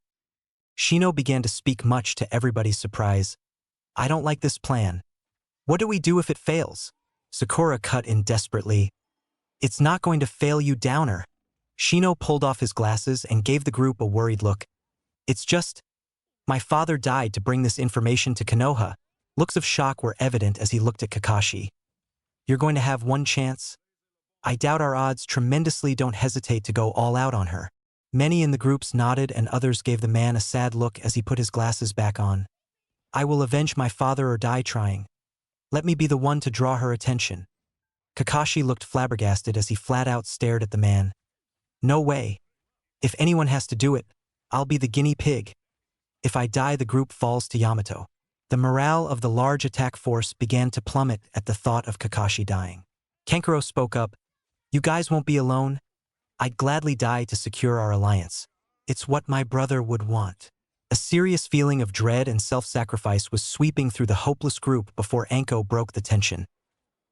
Shino began to speak much to everybody's surprise. I don't like this plan. What do we do if it fails? Sakura cut in desperately. It's not going to fail, you downer. Shino pulled off his glasses and gave the group a worried look. It's just, my father died to bring this information to Konoha. Looks of shock were evident as he looked at Kakashi. You're going to have one chance? I doubt our odds tremendously. Don't hesitate to go all out on her. Many in the groups nodded and others gave the man a sad look as he put his glasses back on. I will avenge my father or die trying. Let me be the one to draw her attention. Kakashi looked flabbergasted as he flat out stared at the man. No way. If anyone has to do it, I'll be the guinea pig. If I die, the group falls to Yamato. The morale of the large attack force began to plummet at the thought of Kakashi dying. Kankuro spoke up. You guys won't be alone. I'd gladly die to secure our alliance. It's what my brother would want. A serious feeling of dread and self-sacrifice was sweeping through the hopeless group before Anko broke the tension.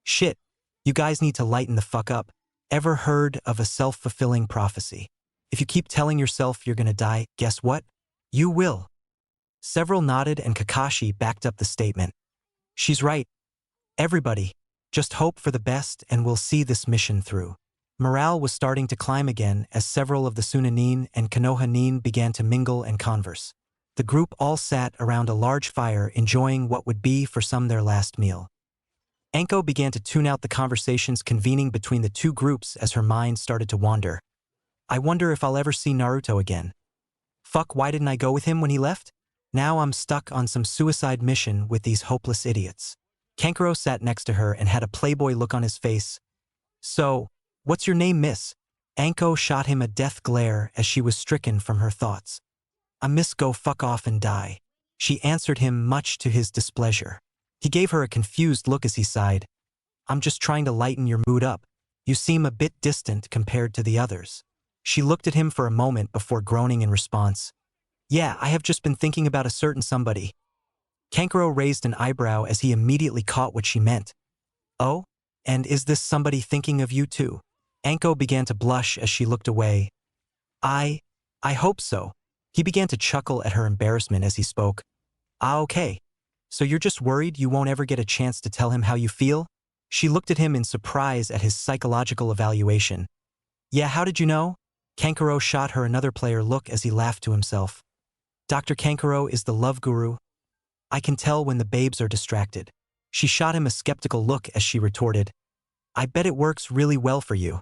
Shit, you guys need to lighten the fuck up. Ever heard of a self-fulfilling prophecy? If you keep telling yourself you're gonna die, guess what? You will. Several nodded and Kakashi backed up the statement. She's right. Everybody, just hope for the best and we'll see this mission through. Morale was starting to climb again as several of the Sunanin and Konoha nin began to mingle and converse. The group all sat around a large fire enjoying what would be for some their last meal. Anko began to tune out the conversations convening between the two groups as her mind started to wander. I wonder if I'll ever see Naruto again. Fuck, why didn't I go with him when he left? Now I'm stuck on some suicide mission with these hopeless idiots. Kankuro sat next to her and had a playboy look on his face. So, what's your name, miss? Anko shot him a death glare as she was stricken from her thoughts. I miss go fuck off and die. She answered him much to his displeasure. He gave her a confused look as he sighed. I'm just trying to lighten your mood up. You seem a bit distant compared to the others. She looked at him for a moment before groaning in response. Yeah, I have just been thinking about a certain somebody. Kankuro raised an eyebrow as he immediately caught what she meant. Oh? And is this somebody thinking of you too? Anko began to blush as she looked away. I hope so. He began to chuckle at her embarrassment as he spoke. Ah, okay. So you're just worried you won't ever get a chance to tell him how you feel? She looked at him in surprise at his psychological evaluation. Yeah, how did you know? Kankuro shot her another player look as he laughed to himself. Dr. Kankuro is the love guru. I can tell when the babes are distracted. She shot him a skeptical look as she retorted. I bet it works really well for you.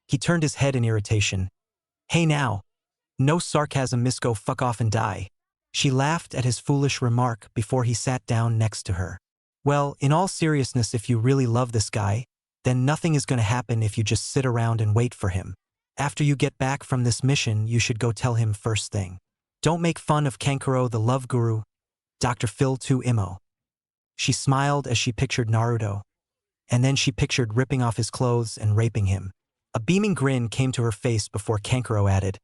He turned his head in irritation. Hey now. No sarcasm, miss, go fuck off and die. She laughed at his foolish remark before he sat down next to her. Well, in all seriousness, if you really love this guy, then nothing is going to happen if you just sit around and wait for him. After you get back from this mission, you should go tell him first thing. Don't make fun of Kankuro the love guru. Dr. Phil to Imo. She smiled as she pictured Naruto. And then she pictured ripping off his clothes and raping him. A beaming grin came to her face before Kankuro added,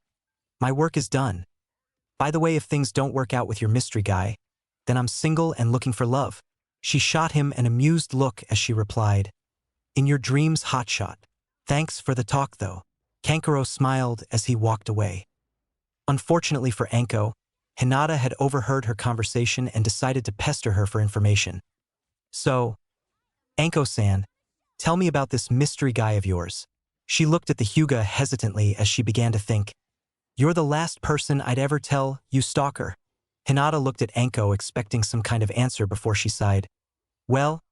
My work is done. By the way, if things don't work out with your mystery guy, then I'm single and looking for love. She shot him an amused look as she replied, In your dreams, hotshot. Thanks for the talk, though. Kankuro smiled as he walked away. Unfortunately for Anko, Hinata had overheard her conversation and decided to pester her for information. So, Anko-san, Tell me about this mystery guy of yours. She looked at the Hyuga hesitantly as she began to think. You're the last person I'd ever tell, you stalker. Hinata looked at Anko expecting some kind of answer before she sighed. Well,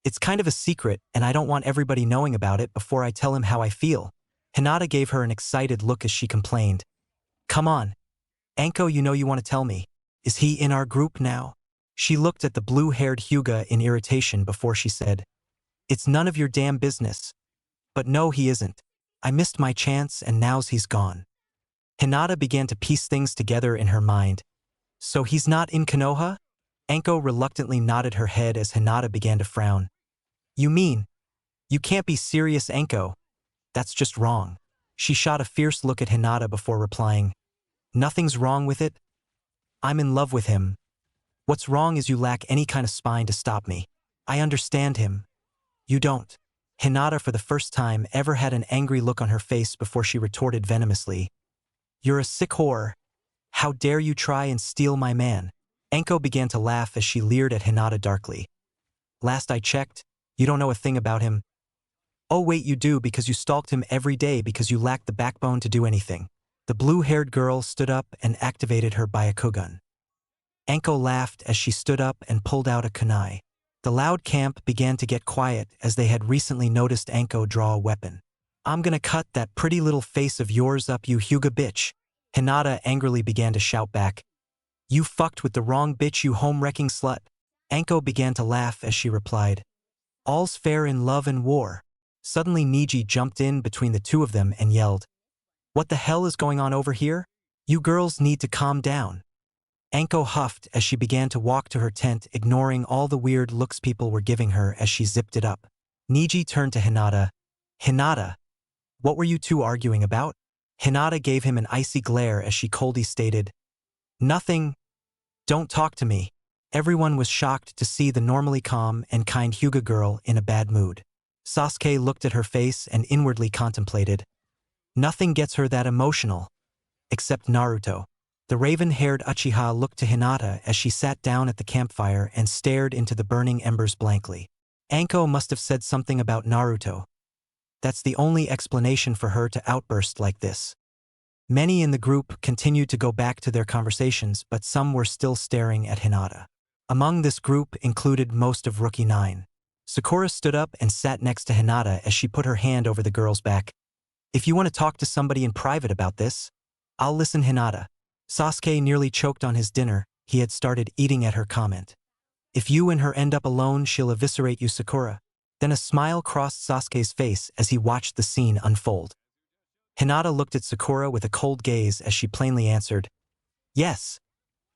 it's kind of a secret and I don't want everybody knowing about it before I tell him how I feel. Hinata gave her an excited look as she complained. Come on. Anko, you know you want to tell me. Is he in our group now? She looked at the blue-haired Hyuga in irritation before she said, It's none of your damn business. But no, he isn't. I missed my chance and now's he's gone. Hinata began to piece things together in her mind. So he's not in Konoha? Anko reluctantly nodded her head as Hinata began to frown. You mean? You can't be serious, Anko. That's just wrong. She shot a fierce look at Hinata before replying. Nothing's wrong with it. I'm in love with him. What's wrong is you lack any kind of spine to stop me. I understand him. You don't. Hinata for the first time ever had an angry look on her face before she retorted venomously. You're a sick whore. How dare you try and steal my man? Anko began to laugh as she leered at Hinata darkly. Last I checked, you don't know a thing about him. Oh wait, you do because you stalked him every day because you lacked the backbone to do anything. The blue-haired girl stood up and activated her Byakugan. Anko laughed as she stood up and pulled out a kunai. The loud camp began to get quiet as they had recently noticed Anko draw a weapon. I'm gonna cut that pretty little face of yours up, you Hyuga bitch. Hinata angrily began to shout back. You fucked with the wrong bitch, you home-wrecking slut. Anko began to laugh as she replied. All's fair in love and war. Suddenly Niji jumped in between the two of them and yelled. What the hell is going on over here? You girls need to calm down. Anko huffed as she began to walk to her tent, ignoring all the weird looks people were giving her as she zipped it up. Niji turned to Hinata. Hinata, what were you two arguing about? Hinata gave him an icy glare as she coldly stated. Nothing. Don't talk to me. Everyone was shocked to see the normally calm and kind Hyuga girl in a bad mood. Sasuke looked at her face and inwardly contemplated. Nothing gets her that emotional. Except Naruto. The raven-haired Uchiha looked to Hinata as she sat down at the campfire and stared into the burning embers blankly. Anko must have said something about Naruto. That's the only explanation for her to outburst like this. Many in the group continued to go back to their conversations, but some were still staring at Hinata. Among this group included most of Rookie 9. Sakura stood up and sat next to Hinata as she put her hand over the girl's back. If you want to talk to somebody in private about this, I'll listen, Hinata. Sasuke nearly choked on his dinner. He had started eating at her comment. If you and her end up alone, she'll eviscerate you, Sakura. Then a smile crossed Sasuke's face as he watched the scene unfold. Hinata looked at Sakura with a cold gaze as she plainly answered, Yes.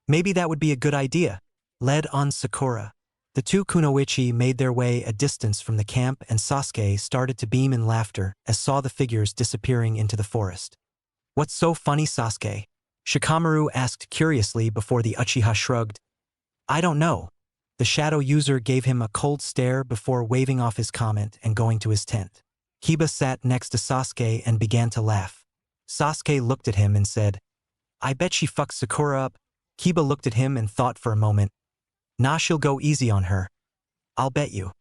Maybe that would be a good idea. Led on Sakura. The two kunoichi made their way a distance from the camp and Sasuke started to beam in laughter as saw the figures disappearing into the forest. What's so funny, Sasuke? Shikamaru asked curiously before the Uchiha shrugged. I don't know. The shadow user gave him a cold stare before waving off his comment and going to his tent. Kiba sat next to Sasuke and began to laugh. Sasuke looked at him and said, I bet she fucks Sakura up. Kiba looked at him and thought for a moment. Nah, she'll go easy on her. I'll bet you.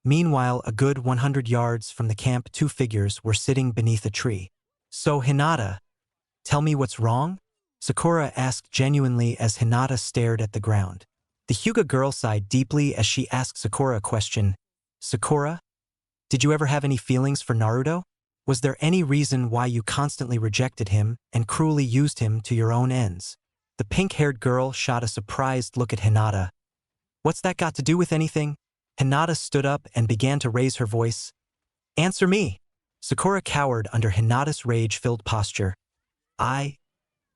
Meanwhile, a good 100 yards from the camp, two figures were sitting beneath a tree. So Hinata, tell me what's wrong? Sakura asked genuinely as Hinata stared at the ground. The Hyuga girl sighed deeply as she asked Sakura a question. Sakura, did you ever have any feelings for Naruto? Was there any reason why you constantly rejected him and cruelly used him to your own ends? The pink-haired girl shot a surprised look at Hinata. What's that got to do with anything? Hinata stood up and began to raise her voice. Answer me! Sakura cowered under Hinata's rage-filled posture. I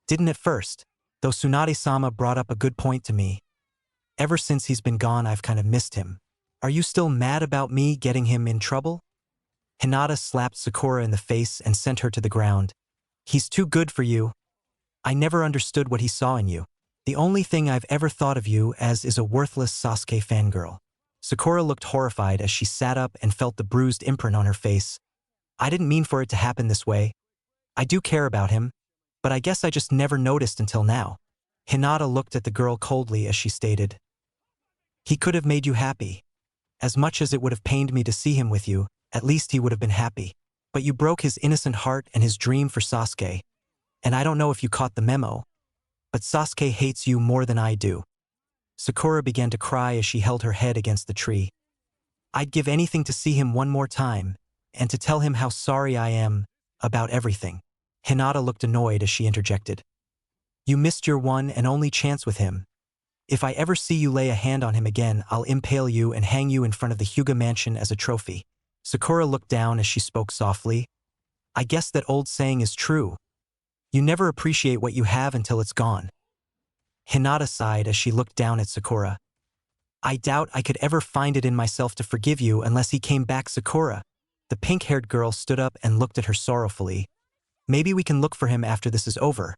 didn't at first, though Tsunade-sama brought up a good point to me. Ever since he's been gone, I've kind of missed him. Are you still mad about me getting him in trouble? Hinata slapped Sakura in the face and sent her to the ground. He's too good for you. I never understood what he saw in you. The only thing I've ever thought of you as is a worthless Sasuke fangirl. Sakura looked horrified as she sat up and felt the bruised imprint on her face. I didn't mean for it to happen this way. I do care about him, but I guess I just never noticed until now. Hinata looked at the girl coldly as she stated. He could have made you happy. As much as it would have pained me to see him with you, at least he would have been happy. But you broke his innocent heart and his dream for Sasuke. And I don't know if you caught the memo, but Sasuke hates you more than I do." Sakura began to cry as she held her head against the tree. "I'd give anything to see him one more time, and to tell him how sorry I am about everything." Hinata looked annoyed as she interjected. "You missed your one and only chance with him. If I ever see you lay a hand on him again, I'll impale you and hang you in front of the Hyuga mansion as a trophy." Sakura looked down as she spoke softly. "I guess that old saying is true. You never appreciate what you have until it's gone." Hinata sighed as she looked down at Sakura. "I doubt I could ever find it in myself to forgive you unless he came back." Sakura, the pink-haired girl, stood up and looked at her sorrowfully. "Maybe we can look for him after this is over.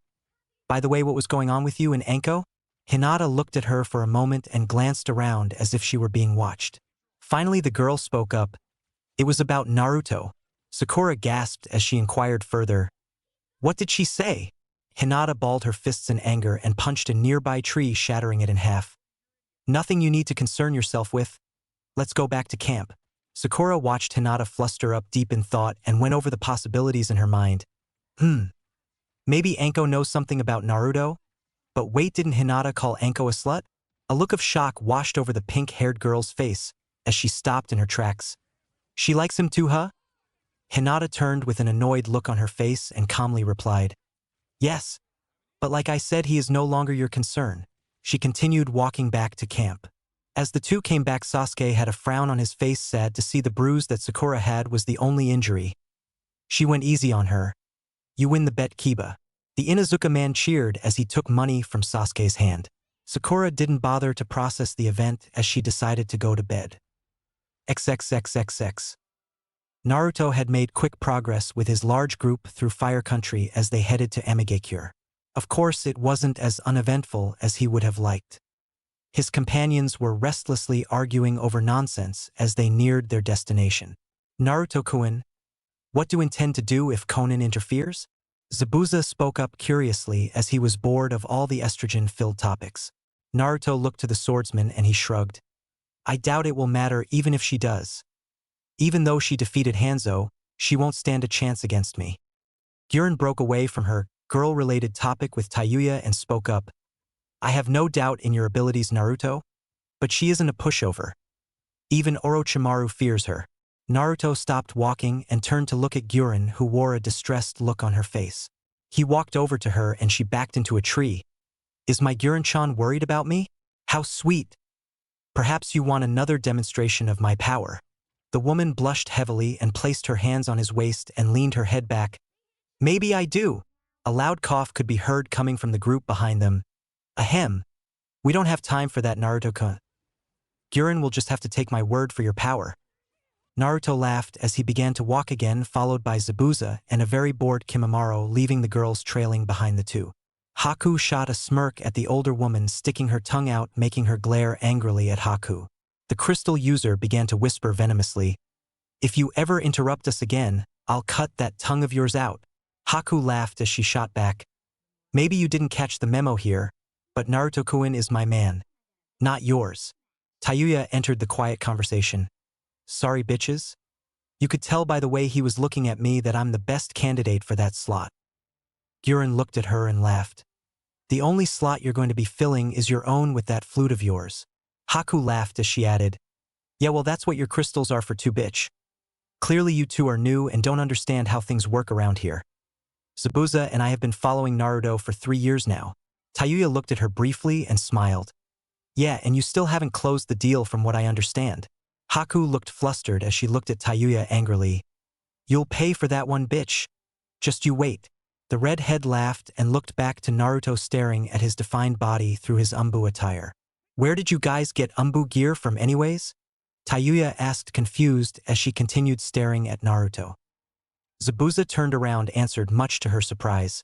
By the way, what was going on with you and Anko?" Hinata looked at her for a moment and glanced around as if she were being watched. Finally, the girl spoke up. "It was about Naruto." Sakura gasped as she inquired further. "What did she say?" Hinata balled her fists in anger and punched a nearby tree, shattering it in half. "Nothing you need to concern yourself with. Let's go back to camp." Sakura watched Hinata fluster up deep in thought and went over the possibilities in her mind. Maybe Anko knows something about Naruto? But wait, didn't Hinata call Anko a slut? A look of shock washed over the pink-haired girl's face as she stopped in her tracks. "She likes him too, huh?" Hinata turned with an annoyed look on her face and calmly replied, "Yes. But like I said, he is no longer your concern." She continued walking back to camp. As the two came back, Sasuke had a frown on his face, sad to see the bruise that Sakura had was the only injury. She went easy on her. "You win the bet, Kiba." The Inuzuka man cheered as he took money from Sasuke's hand. Sakura didn't bother to process the event as she decided to go to bed. XXXXX. Naruto had made quick progress with his large group through Fire Country as they headed to Amigakure. Of course, it wasn't as uneventful as he would have liked. His companions were restlessly arguing over nonsense as they neared their destination. "Naruto-kun, what do you intend to do if Konan interferes?" Zabuza spoke up curiously as he was bored of all the estrogen-filled topics. Naruto looked to the swordsman and he shrugged. "I doubt it will matter even if she does. Even though she defeated Hanzo, she won't stand a chance against me." Gurren broke away from her girl-related topic with Tayuya and spoke up. "I have no doubt in your abilities, Naruto, but she isn't a pushover. Even Orochimaru fears her." Naruto stopped walking and turned to look at Gurren, who wore a distressed look on her face. He walked over to her and she backed into a tree. "Is my Gurren-chan worried about me? How sweet. Perhaps you want another demonstration of my power." The woman blushed heavily and placed her hands on his waist and leaned her head back. "Maybe I do." A loud cough could be heard coming from the group behind them. "Ahem. We don't have time for that, Naruto-kun. Gurren will just have to take my word for your power." Naruto laughed as he began to walk again, followed by Zabuza and a very bored Kimimaro, leaving the girls trailing behind the two. Haku shot a smirk at the older woman, sticking her tongue out, making her glare angrily at Haku. The crystal user began to whisper venomously, "If you ever interrupt us again, I'll cut that tongue of yours out." Haku laughed as she shot back. "Maybe you didn't catch the memo here, but Naruto-kun is my man, not yours." Tayuya entered the quiet conversation. "Sorry, bitches. You could tell by the way he was looking at me that I'm the best candidate for that slot." Gurren looked at her and laughed. "The only slot you're going to be filling is your own with that flute of yours." Haku laughed as she added, "Yeah, well, that's what your crystals are for too, bitch. Clearly you two are new and don't understand how things work around here. Zabuza and I have been following Naruto for 3 years now." Tayuya looked at her briefly and smiled. "Yeah, and you still haven't closed the deal from what I understand." Haku looked flustered as she looked at Tayuya angrily. "You'll pay for that one, bitch. Just you wait." The redhead laughed and looked back to Naruto, staring at his defined body through his Umbu attire. "Where did you guys get Umbu gear from anyways?" Tayuya asked, confused, as she continued staring at Naruto. Zabuza turned around, answered, much to her surprise.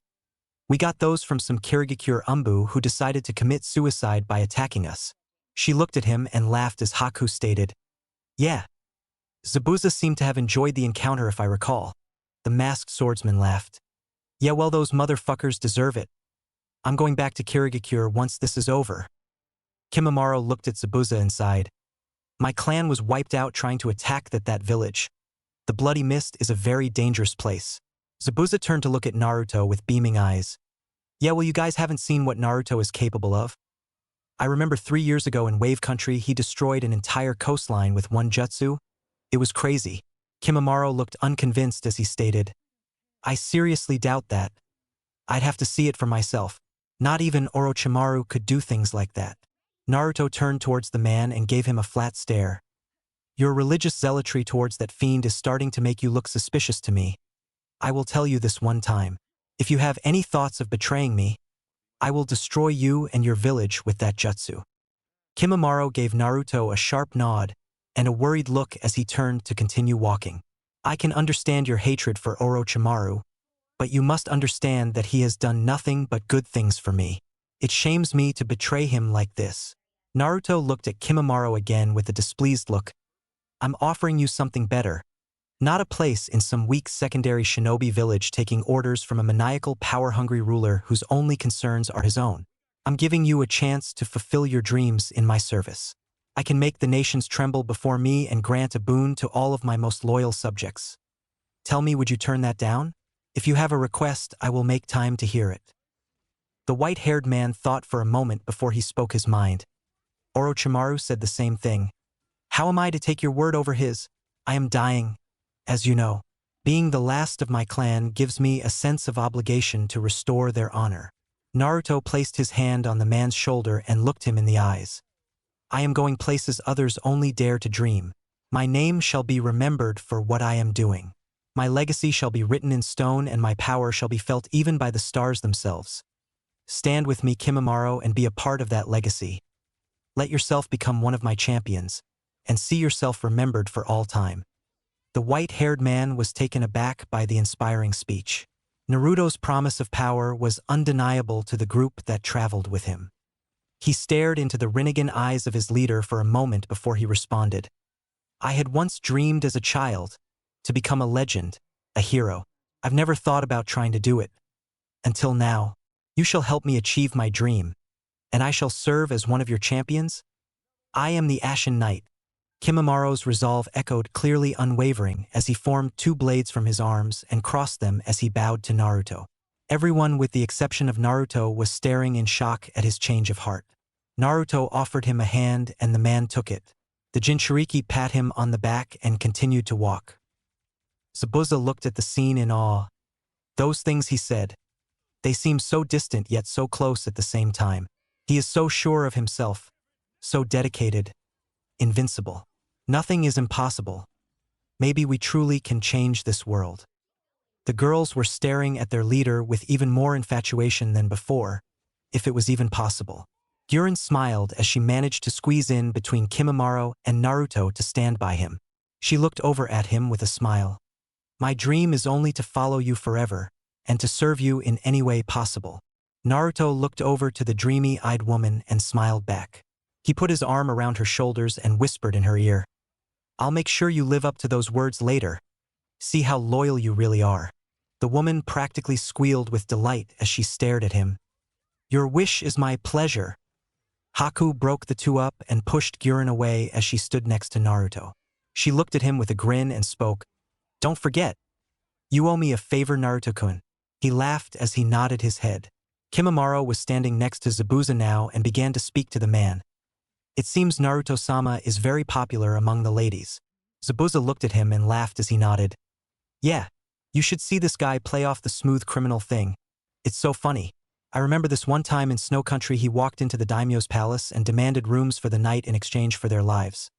"We got those from some Kirigakure Umbu who decided to commit suicide by attacking us." She looked at him and laughed as Haku stated, "Yeah." Zabuza seemed to have enjoyed the encounter, if I recall. The masked swordsman laughed. "Yeah, well, those motherfuckers deserve it. I'm going back to Kirigakure once this is over." Kimimaro looked at Zabuza and sighed. My clan was wiped out trying to attack that village. The Bloody Mist is a very dangerous place. Zabuza turned to look at Naruto with beaming eyes. Yeah, well, you guys haven't seen what Naruto is capable of. I remember 3 years ago in Wave Country he destroyed an entire coastline with one jutsu. It was crazy. Kimimaro looked unconvinced as he stated, I seriously doubt that. I'd have to see it for myself. Not even Orochimaru could do things like that. Naruto turned towards the man and gave him a flat stare. Your religious zealotry towards that fiend is starting to make you look suspicious to me. I will tell you this one time. If you have any thoughts of betraying me, I will destroy you and your village with that jutsu. Kimimaro gave Naruto a sharp nod and a worried look as he turned to continue walking. I can understand your hatred for Orochimaru, but you must understand that he has done nothing but good things for me. It shames me to betray him like this. Naruto looked at Kimimaro again with a displeased look. I'm offering you something better. Not a place in some weak secondary shinobi village taking orders from a maniacal, power-hungry ruler whose only concerns are his own. I'm giving you a chance to fulfill your dreams in my service. I can make the nations tremble before me and grant a boon to all of my most loyal subjects. Tell me, would you turn that down? If you have a request, I will make time to hear it. The white-haired man thought for a moment before he spoke his mind. Orochimaru said the same thing. How am I to take your word over his? I am dying. As you know, being the last of my clan gives me a sense of obligation to restore their honor. Naruto placed his hand on the man's shoulder and looked him in the eyes. I am going places others only dare to dream. My name shall be remembered for what I am doing. My legacy shall be written in stone and my power shall be felt even by the stars themselves. Stand with me, Kimimaro, and be a part of that legacy. Let yourself become one of my champions, and see yourself remembered for all time. The white-haired man was taken aback by the inspiring speech. Naruto's promise of power was undeniable to the group that traveled with him. He stared into the Rinnegan eyes of his leader for a moment before he responded. I had once dreamed as a child to become a legend, a hero. I've never thought about trying to do it. Until now, you shall help me achieve my dream, and I shall serve as one of your champions. I am the Ashen Knight. Kimimaro's resolve echoed clearly unwavering as he formed 2 blades from his arms and crossed them as he bowed to Naruto. Everyone with the exception of Naruto was staring in shock at his change of heart. Naruto offered him a hand and the man took it. The Jinchuriki pat him on the back and continued to walk. Zabuza looked at the scene in awe. Those things he said. They seem so distant yet so close at the same time. He is so sure of himself, so dedicated, invincible. Nothing is impossible. Maybe we truly can change this world. The girls were staring at their leader with even more infatuation than before, if it was even possible. Guren smiled as she managed to squeeze in between Kimimaro and Naruto to stand by him. She looked over at him with a smile. My dream is only to follow you forever, and to serve you in any way possible. Naruto looked over to the dreamy-eyed woman and smiled back. He put his arm around her shoulders and whispered in her ear. I'll make sure you live up to those words later. See how loyal you really are. The woman practically squealed with delight as she stared at him. Your wish is my pleasure. Haku broke the two up and pushed Guren away as she stood next to Naruto. She looked at him with a grin and spoke. Don't forget. You owe me a favor, Naruto-kun. He laughed as he nodded his head. Kimimaro was standing next to Zabuza now and began to speak to the man. It seems Naruto-sama is very popular among the ladies. Zabuza looked at him and laughed as he nodded. Yeah, you should see this guy play off the smooth criminal thing. It's so funny. I remember this one time in Snow Country he walked into the daimyo's palace and demanded rooms for the night in exchange for their lives.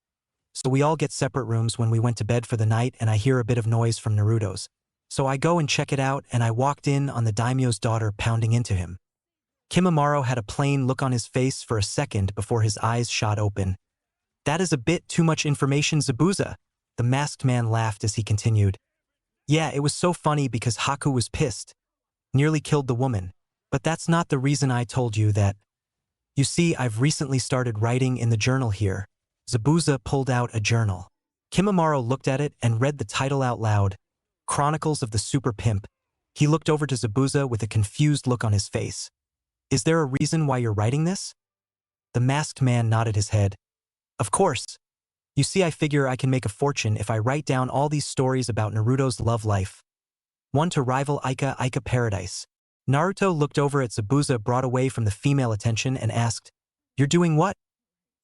So we all get separate rooms when we went to bed for the night and I hear a bit of noise from Naruto's. So I go and check it out and I walked in on the daimyo's daughter pounding into him. Kimimaro had a plain look on his face for a second before his eyes shot open. That is a bit too much information, Zabuza. The masked man laughed as he continued. Yeah, it was so funny because Haku was pissed. Nearly killed the woman. But that's not the reason I told you that. You see, I've recently started writing in the journal here. Zabuza pulled out a journal. Kimimaro looked at it and read the title out loud. Chronicles of the Super Pimp. He looked over to Zabuza with a confused look on his face. Is there a reason why you're writing this? The masked man nodded his head. Of course. You see, I figure I can make a fortune if I write down all these stories about Naruto's love life. One to rival Ika Paradise. Naruto looked over at Zabuza, brought away from the female attention, and asked, "You're doing what?"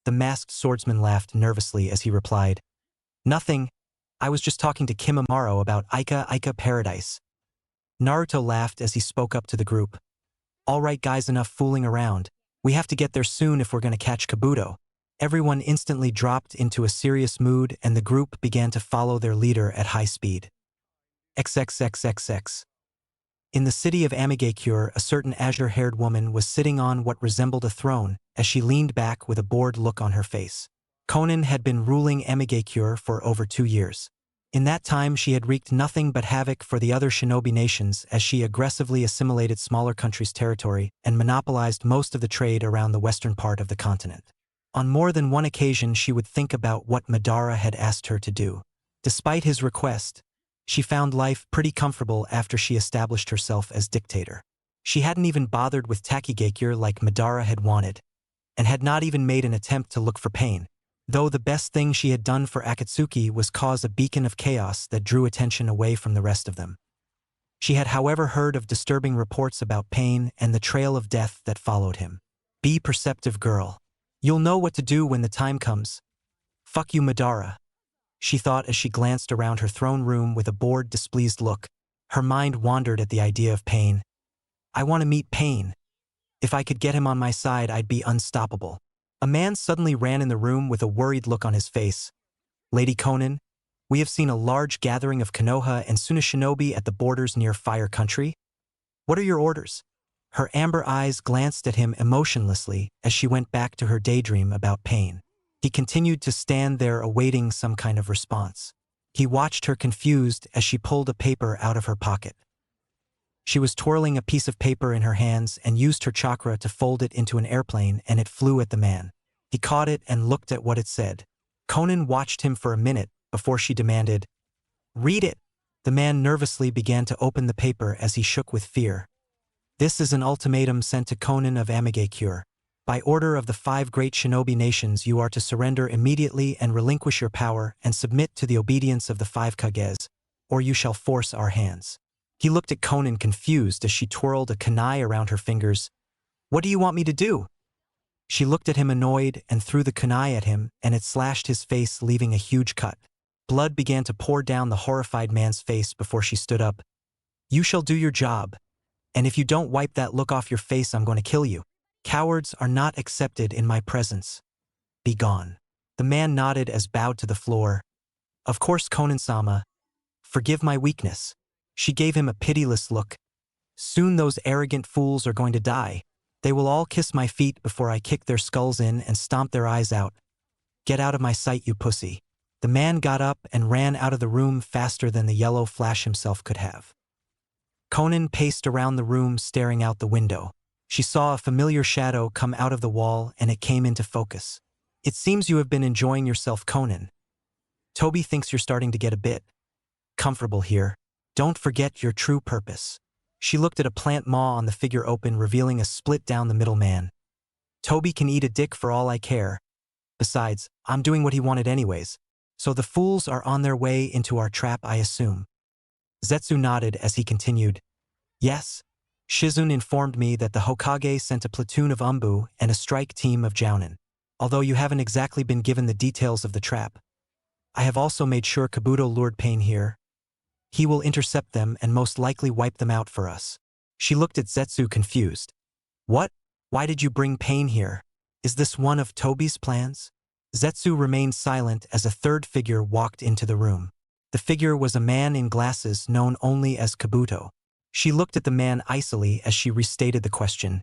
The masked swordsman laughed nervously as he replied, "Nothing. I was just talking to Kimimaro about Ika Paradise." Naruto laughed as he spoke up to the group. "All right guys, enough fooling around. We have to get there soon if we're going to catch Kabuto." Everyone instantly dropped into a serious mood and the group began to follow their leader at high speed. XXXXX. In the city of Amigakure, a certain azure-haired woman was sitting on what resembled a throne as she leaned back with a bored look on her face. Konan had been ruling Amigakure for over 2 years. In that time, she had wreaked nothing but havoc for the other shinobi nations as she aggressively assimilated smaller countries' territory and monopolized most of the trade around the western part of the continent. On more than one occasion, she would think about what Madara had asked her to do. Despite his request, she found life pretty comfortable after she established herself as dictator. She hadn't even bothered with Takigakure like Madara had wanted, and had not even made an attempt to look for pain. Though the best thing she had done for Akatsuki was cause a beacon of chaos that drew attention away from the rest of them. She had, however, heard of disturbing reports about pain and the trail of death that followed him. Be perceptive, girl. You'll know what to do when the time comes. Fuck you, Madara, she thought as she glanced around her throne room with a bored, displeased look. Her mind wandered at the idea of Pain. I want to meet Pain. If I could get him on my side, I'd be unstoppable. A man suddenly ran in the room with a worried look on his face. Lady Konan, we have seen a large gathering of Konoha and Suna shinobi at the borders near Fire Country. What are your orders? Her amber eyes glanced at him emotionlessly as she went back to her daydream about Pain. He continued to stand there awaiting some kind of response. He watched her confused as she pulled a paper out of her pocket. She was twirling a piece of paper in her hands and used her chakra to fold it into an airplane, and it flew at the man. He caught it and looked at what it said. Konan watched him for a minute before she demanded, "Read it." The man nervously began to open the paper as he shook with fear. This is an ultimatum sent to Konan of Amigakure. By order of the 5 great shinobi nations, you are to surrender immediately and relinquish your power and submit to the obedience of the 5 Kages, or you shall force our hands. He looked at Konan confused as she twirled a kunai around her fingers. What do you want me to do? She looked at him annoyed and threw the kunai at him, and it slashed his face, leaving a huge cut. Blood began to pour down the horrified man's face before she stood up. You shall do your job. And if you don't wipe that look off your face, I'm going to kill you. Cowards are not accepted in my presence. Be gone. The man nodded as bowed to the floor. Of course, Konan-sama. Forgive my weakness. She gave him a pitiless look. Soon those arrogant fools are going to die. They will all kiss my feet before I kick their skulls in and stomp their eyes out. Get out of my sight, you pussy. The man got up and ran out of the room faster than the yellow flash himself could have. Konan paced around the room, staring out the window. She saw a familiar shadow come out of the wall, and it came into focus. It seems you have been enjoying yourself, Konan. Toby thinks you're starting to get a bit comfortable here. Don't forget your true purpose. She looked at a plant maw on the figure open, revealing a split down the middle man. Toby can eat a dick for all I care. Besides, I'm doing what he wanted anyways. So the fools are on their way into our trap, I assume. Zetsu nodded as he continued. Yes. Shizune informed me that the Hokage sent a platoon of Umbu and a strike team of Jounin. Although you haven't exactly been given the details of the trap. I have also made sure Kabuto lured Pain here. He will intercept them and most likely wipe them out for us. She looked at Zetsu confused. What? Why did you bring Pain here? Is this one of Toby's plans? Zetsu remained silent as a third figure walked into the room. The figure was a man in glasses known only as Kabuto. She looked at the man icily as she restated the question.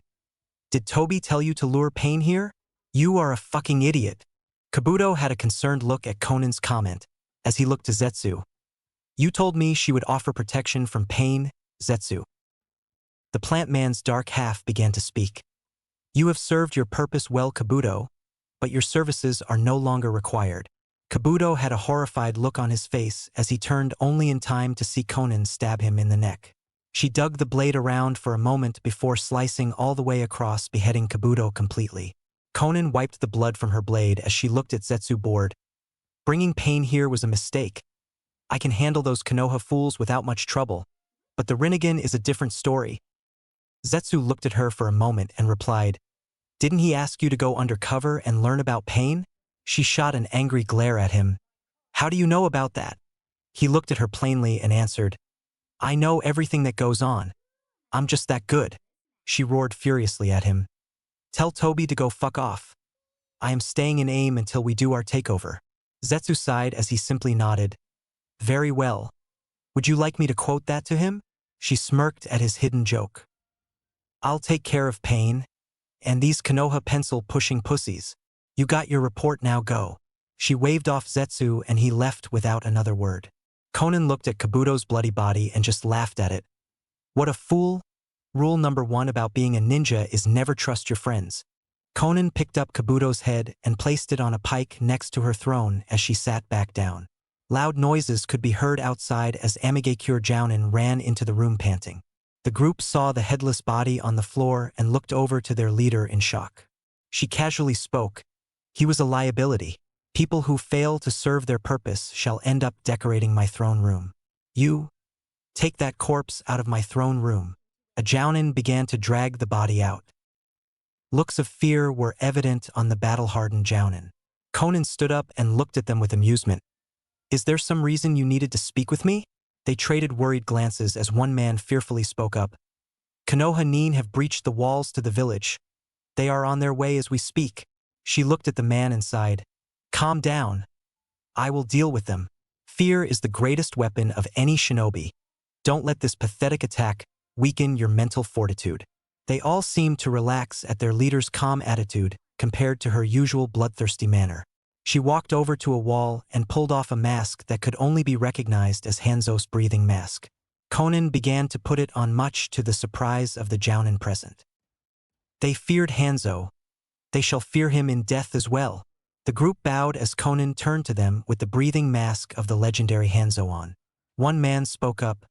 Did Toby tell you to lure Pain here? You are a fucking idiot. Kabuto had a concerned look at Konan's comment as he looked to Zetsu. You told me she would offer protection from Pain, Zetsu. The plant man's dark half began to speak. You have served your purpose well, Kabuto, but your services are no longer required. Kabuto had a horrified look on his face as he turned only in time to see Konan stab him in the neck. She dug the blade around for a moment before slicing all the way across, beheading Kabuto completely. Konan wiped the blood from her blade as she looked at Zetsu bored. Bringing Pain here was a mistake. I can handle those Konoha fools without much trouble, but the Rinnegan is a different story. Zetsu looked at her for a moment and replied, "Didn't he ask you to go undercover and learn about Pain?" She shot an angry glare at him. "How do you know about that?" He looked at her plainly and answered, "I know everything that goes on. I'm just that good." She roared furiously at him. "Tell Toby to go fuck off. I am staying in AIM until we do our takeover." Zetsu sighed as he simply nodded. "Very well. Would you like me to quote that to him?" She smirked at his hidden joke. "I'll take care of Pain. And these Konoha pencil-pushing pussies. You got your report, now go." She waved off Zetsu and he left without another word. Conan looked at Kabuto's bloody body and just laughed at it. What a fool. Rule number 1 about being a ninja is never trust your friends. Conan picked up Kabuto's head and placed it on a pike next to her throne as she sat back down. Loud noises could be heard outside as Amigakure Jounin ran into the room panting. The group saw the headless body on the floor and looked over to their leader in shock. She casually spoke. "He was a liability. People who fail to serve their purpose shall end up decorating my throne room. You, take that corpse out of my throne room." A Jounin began to drag the body out. Looks of fear were evident on the battle-hardened Jounin. Conan stood up and looked at them with amusement. "Is there some reason you needed to speak with me?" They traded worried glances as one man fearfully spoke up. "Konoha Nin have breached the walls to the village. They are on their way as we speak." She looked at the man and sighed. "Calm down. I will deal with them. Fear is the greatest weapon of any shinobi. Don't let this pathetic attack weaken your mental fortitude." They all seemed to relax at their leader's calm attitude compared to her usual bloodthirsty manner. She walked over to a wall and pulled off a mask that could only be recognized as Hanzo's breathing mask. Conan began to put it on, much to the surprise of the Jounin present. They feared Hanzo. They shall fear him in death as well. The group bowed as Conan turned to them with the breathing mask of the legendary Hanzo on. One man spoke up.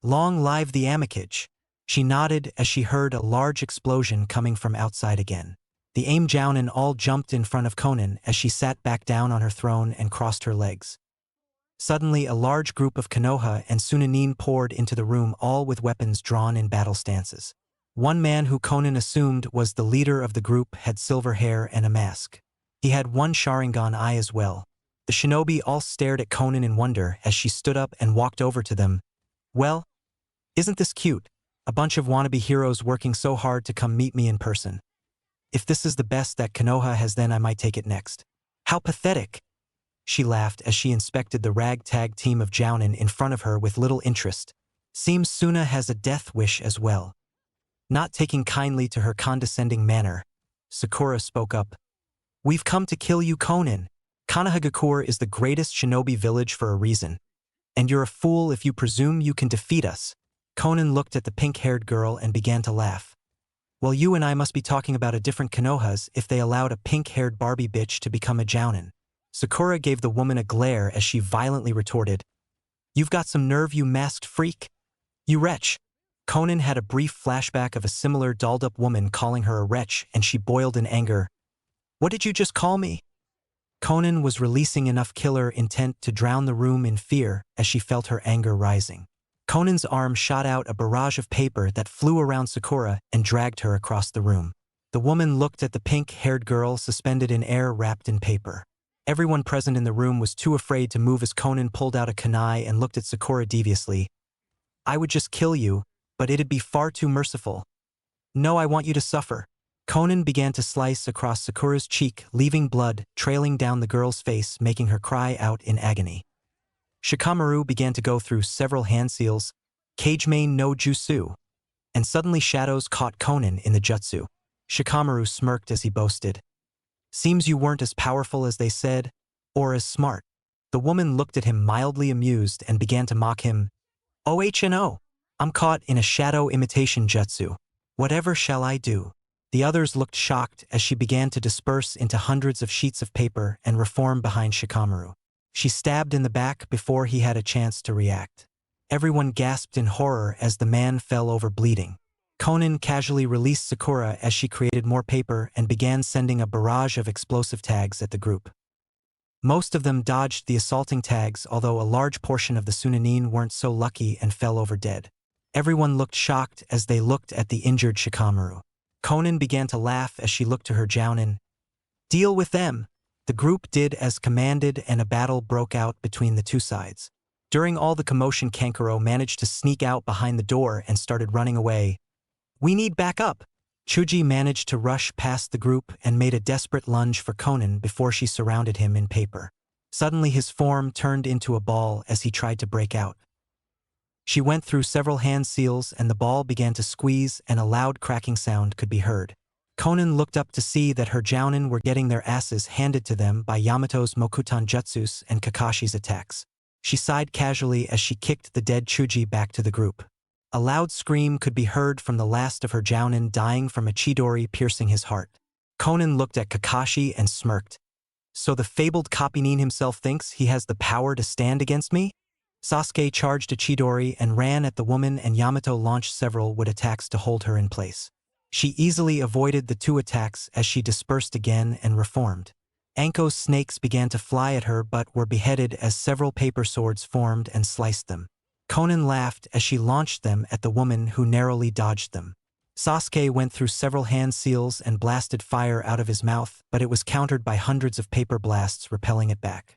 "Long live the Amikage." She nodded as she heard a large explosion coming from outside again. The AIM Jounin all jumped in front of Conan as she sat back down on her throne and crossed her legs. Suddenly, a large group of Konoha and Sunanin poured into the room, all with weapons drawn in battle stances. One man who Conan assumed was the leader of the group had silver hair and a mask. He had one Sharingan eye as well. The shinobi all stared at Conan in wonder as she stood up and walked over to them. "Well, isn't this cute? A bunch of wannabe heroes working so hard to come meet me in person. If this is the best that Konoha has, then I might take it next." "How pathetic." She laughed as she inspected the ragtag team of Jounin in front of her with little interest. "Seems Suna has a death wish as well." Not taking kindly to her condescending manner, Sakura spoke up. "We've come to kill you, Conan. Konohagakure is the greatest shinobi village for a reason. And you're a fool if you presume you can defeat us." Conan looked at the pink-haired girl and began to laugh. "Well, you and I must be talking about a different Konohas if they allowed a pink-haired Barbie bitch to become a Jounin." Sakura gave the woman a glare as she violently retorted. "You've got some nerve, you masked freak. You wretch." Conan had a brief flashback of a similar dolled-up woman calling her a wretch, and she boiled in anger. "What did you just call me?" Conan was releasing enough killer intent to drown the room in fear as she felt her anger rising. Conan's arm shot out a barrage of paper that flew around Sakura and dragged her across the room. The woman looked at the pink-haired girl suspended in air wrapped in paper. Everyone present in the room was too afraid to move as Conan pulled out a kunai and looked at Sakura deviously. "I would just kill you, but it'd be far too merciful. No, I want you to suffer." Conan began to slice across Sakura's cheek, leaving blood trailing down the girl's face, making her cry out in agony. Shikamaru began to go through several hand seals, Kagemain no Jutsu, and suddenly shadows caught Conan in the jutsu. Shikamaru smirked as he boasted. "Seems you weren't as powerful as they said, or as smart." The woman looked at him mildly amused and began to mock him. "Oh, I'm caught in a shadow imitation jutsu. Whatever shall I do?" The others looked shocked as she began to disperse into hundreds of sheets of paper and reform behind Shikamaru. She stabbed in the back before he had a chance to react. Everyone gasped in horror as the man fell over bleeding. Conan casually released Sakura as she created more paper and began sending a barrage of explosive tags at the group. Most of them dodged the assaulting tags, although a large portion of the Sunanin weren't so lucky and fell over dead. Everyone looked shocked as they looked at the injured Shikamaru. Konan began to laugh as she looked to her jounin. Deal with them! The group did as commanded and a battle broke out between the two sides. During all the commotion, Kankuro managed to sneak out behind the door and started running away. We need backup! Chuji managed to rush past the group and made a desperate lunge for Konan before she surrounded him in paper. Suddenly his form turned into a ball as he tried to break out. She went through several hand seals and the ball began to squeeze and a loud cracking sound could be heard. Konan looked up to see that her jounin were getting their asses handed to them by Yamato's Mokutan Jutsus and Kakashi's attacks. She sighed casually as she kicked the dead Chuji back to the group. A loud scream could be heard from the last of her jounin dying from a chidori piercing his heart. Konan looked at Kakashi and smirked. So the fabled Kopinin himself thinks he has the power to stand against me? Sasuke charged a chidori and ran at the woman and Yamato launched several wood attacks to hold her in place. She easily avoided the two attacks as she dispersed again and reformed. Anko's snakes began to fly at her but were beheaded as several paper swords formed and sliced them. Konan laughed as she launched them at the woman who narrowly dodged them. Sasuke went through several hand seals and blasted fire out of his mouth, but it was countered by hundreds of paper blasts repelling it back.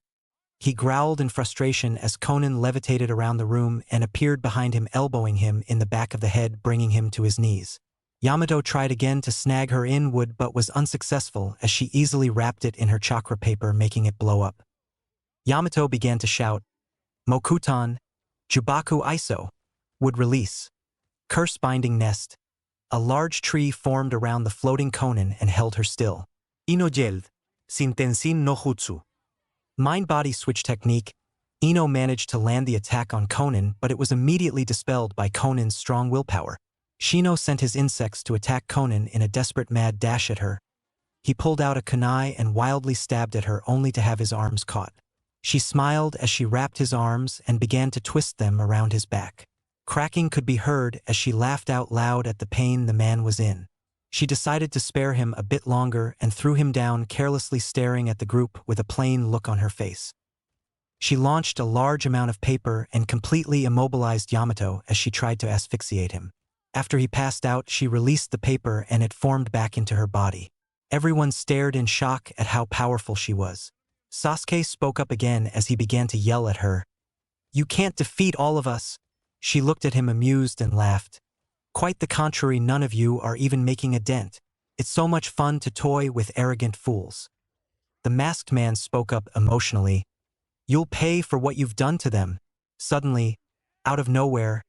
He growled in frustration as Konan levitated around the room and appeared behind him, elbowing him in the back of the head, bringing him to his knees. Yamato tried again to snag her in wood but was unsuccessful as she easily wrapped it in her chakra paper, making it blow up. Yamato began to shout, Mokutan, Jubaku Iso, would release. Curse binding nest. A large tree formed around the floating Konan and held her still. Ino Geld, Shintensin no Jutsu. Mind-body switch technique. Ino managed to land the attack on Konan, but it was immediately dispelled by Konan's strong willpower. Shino sent his insects to attack Konan in a desperate mad dash at her. He pulled out a kunai and wildly stabbed at her only to have his arms caught. She smiled as she wrapped his arms and began to twist them around his back. Cracking could be heard as she laughed out loud at the pain the man was in. She decided to spare him a bit longer and threw him down, carelessly staring at the group with a plain look on her face. She launched a large amount of paper and completely immobilized Yamato as she tried to asphyxiate him. After he passed out, she released the paper and it formed back into her body. Everyone stared in shock at how powerful she was. Sasuke spoke up again as he began to yell at her. You can't defeat all of us. She looked at him amused and laughed. Quite the contrary, none of you are even making a dent. It's so much fun to toy with arrogant fools. The masked man spoke up emotionally. You'll pay for what you've done to them. Suddenly, out of nowhere,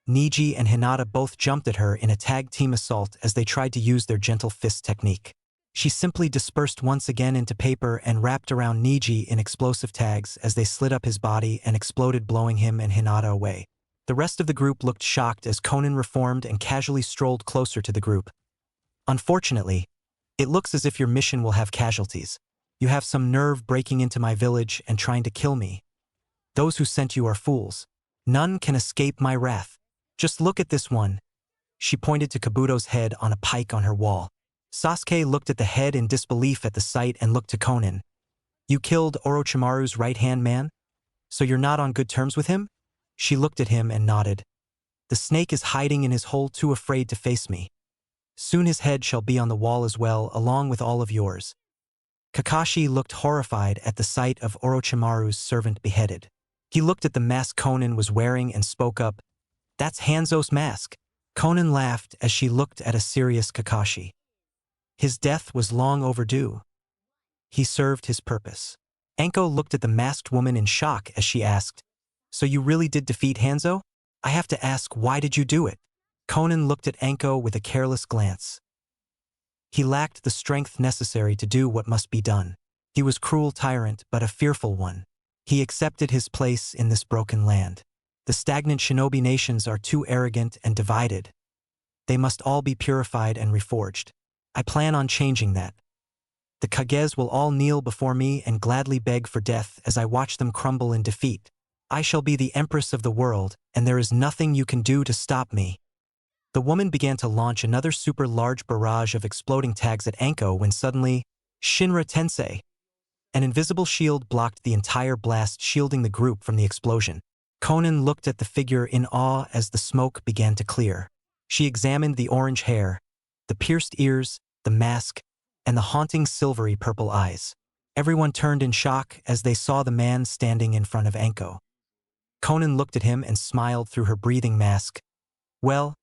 Niji and Hinata both jumped at her in a tag team assault as they tried to use their gentle fist technique. She simply dispersed once again into paper and wrapped around Niji in explosive tags as they slid up his body and exploded, blowing him and Hinata away. The rest of the group looked shocked as Konan reformed and casually strolled closer to the group. Unfortunately, it looks as if your mission will have casualties. You have some nerve breaking into my village and trying to kill me. Those who sent you are fools. None can escape my wrath. Just look at this one. She pointed to Kabuto's head on a pike on her wall. Sasuke looked at the head in disbelief at the sight and looked to Konan. You killed Orochimaru's right-hand man? So you're not on good terms with him? She looked at him and nodded. The snake is hiding in his hole, too afraid to face me. Soon his head shall be on the wall as well, along with all of yours. Kakashi looked horrified at the sight of Orochimaru's servant beheaded. He looked at the mask Konan was wearing and spoke up. That's Hanzo's mask. Konan laughed as she looked at a serious Kakashi. His death was long overdue. He served his purpose. Anko looked at the masked woman in shock as she asked, So you really did defeat Hanzo? I have to ask, why did you do it? Konan looked at Anko with a careless glance. He lacked the strength necessary to do what must be done. He was cruel tyrant, but a fearful one. He accepted his place in this broken land. The stagnant shinobi nations are too arrogant and divided. They must all be purified and reforged. I plan on changing that. The Kages will all kneel before me and gladly beg for death as I watch them crumble in defeat. I shall be the empress of the world, and there is nothing you can do to stop me. The woman began to launch another super large barrage of exploding tags at Anko when suddenly, Shinra Tensei. An invisible shield blocked the entire blast, shielding the group from the explosion. Conan looked at the figure in awe as the smoke began to clear. She examined the orange hair, the pierced ears, the mask, and the haunting silvery purple eyes. Everyone turned in shock as they saw the man standing in front of Anko. Conan looked at him and smiled through her breathing mask. "Well,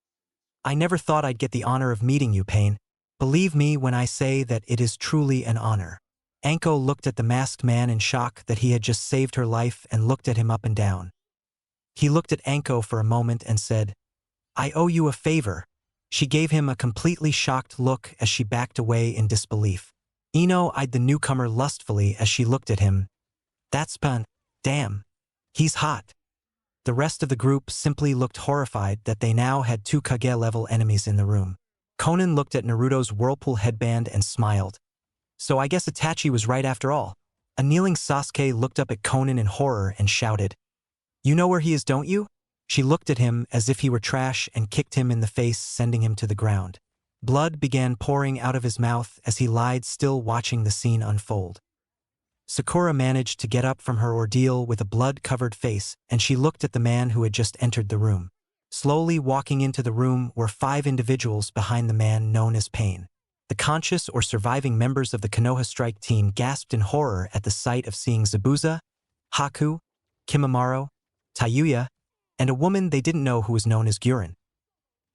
I never thought I'd get the honor of meeting you, Pain. Believe me when I say that it is truly an honor." Anko looked at the masked man in shock that he had just saved her life and looked at him up and down. He looked at Anko for a moment and said, "I owe you a favor." She gave him a completely shocked look as she backed away in disbelief. Ino eyed the newcomer lustfully as she looked at him. "That's fun. Damn. He's hot." The rest of the group simply looked horrified that they now had two Kage-level enemies in the room. Conan looked at Naruto's whirlpool headband and smiled. "So I guess Itachi was right after all." A kneeling Sasuke looked up at Conan in horror and shouted, "You know where he is, don't you?" She looked at him as if he were trash and kicked him in the face, sending him to the ground. Blood began pouring out of his mouth as he lied still, watching the scene unfold. Sakura managed to get up from her ordeal with a blood-covered face, and she looked at the man who had just entered the room. Slowly walking into the room were 5 individuals behind the man known as Pain. The conscious or surviving members of the Konoha strike team gasped in horror at the sight of seeing Zabuza, Haku, Kimimaro, Tayuya, and a woman they didn't know who was known as Guren.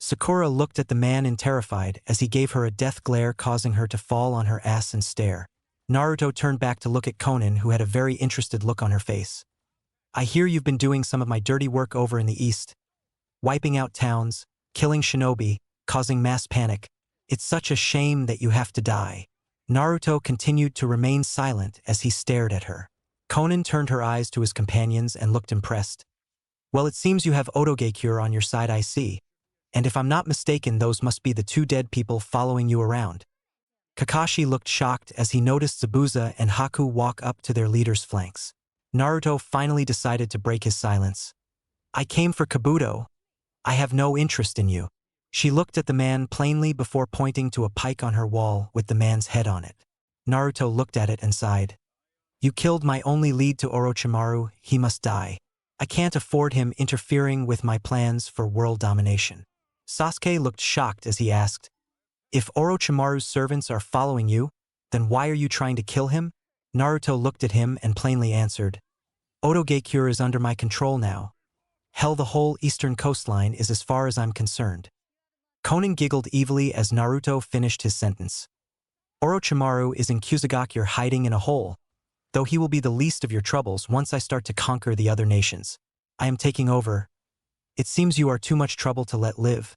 Sakura looked at the man in terrified as he gave her a death glare, causing her to fall on her ass and stare. Naruto turned back to look at Conan, who had a very interested look on her face. "I hear you've been doing some of my dirty work over in the east. Wiping out towns, killing shinobi, causing mass panic. It's such a shame that you have to die." Naruto continued to remain silent as he stared at her. Conan turned her eyes to his companions and looked impressed. "Well, it seems you have Otoge-cure on your side, I see. And if I'm not mistaken, those must be the 2 dead people following you around." Kakashi looked shocked as he noticed Zabuza and Haku walk up to their leader's flanks. Naruto finally decided to break his silence. "I came for Kabuto. I have no interest in you." She looked at the man plainly before pointing to a pike on her wall with the man's head on it. Naruto looked at it and sighed. "You killed my only lead to Orochimaru. He must die. I can't afford him interfering with my plans for world domination." Sasuke looked shocked as he asked, "If Orochimaru's servants are following you, then why are you trying to kill him?" Naruto looked at him and plainly answered, "Otoge-cure is under my control now. Hell, the whole eastern coastline is as far as I'm concerned." Conan giggled evilly as Naruto finished his sentence. "Orochimaru is in Kusagakure hiding in a hole, though he will be the least of your troubles once I start to conquer the other nations. I am taking over. It seems you are too much trouble to let live.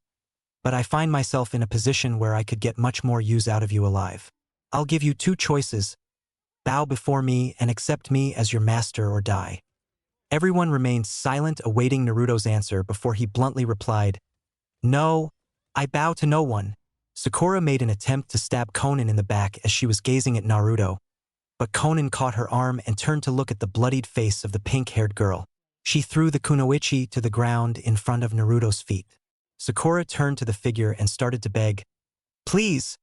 But I find myself in a position where I could get much more use out of you alive. I'll give you 2 choices. Bow before me and accept me as your master, or die." Everyone remained silent, awaiting Naruto's answer before he bluntly replied, "No, I bow to no one." Sakura made an attempt to stab Conan in the back as she was gazing at Naruto, but Conan caught her arm and turned to look at the bloodied face of the pink-haired girl. She threw the kunoichi to the ground in front of Naruto's feet. Sakura turned to the figure and started to beg, "Please,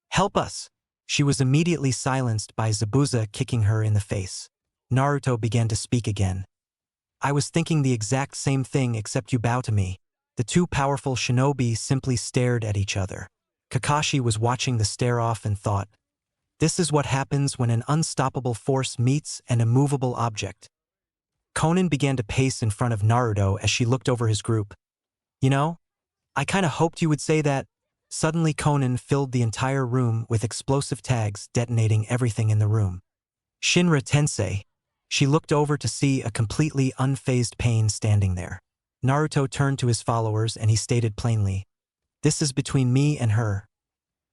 help us." She was immediately silenced by Zabuza kicking her in the face. Naruto began to speak again. "I was thinking the exact same thing, except you bow to me." The 2 powerful shinobi simply stared at each other. Kakashi was watching the stare-off and thought, "This is what happens when an unstoppable force meets an immovable object." Conan began to pace in front of Naruto as she looked over his group. "You know, I kinda hoped you would say that." Suddenly Conan filled the entire room with explosive tags, detonating everything in the room. "Shinra Tensei." She looked over to see a completely unfazed Pain standing there. Naruto turned to his followers and he stated plainly, "This is between me and her.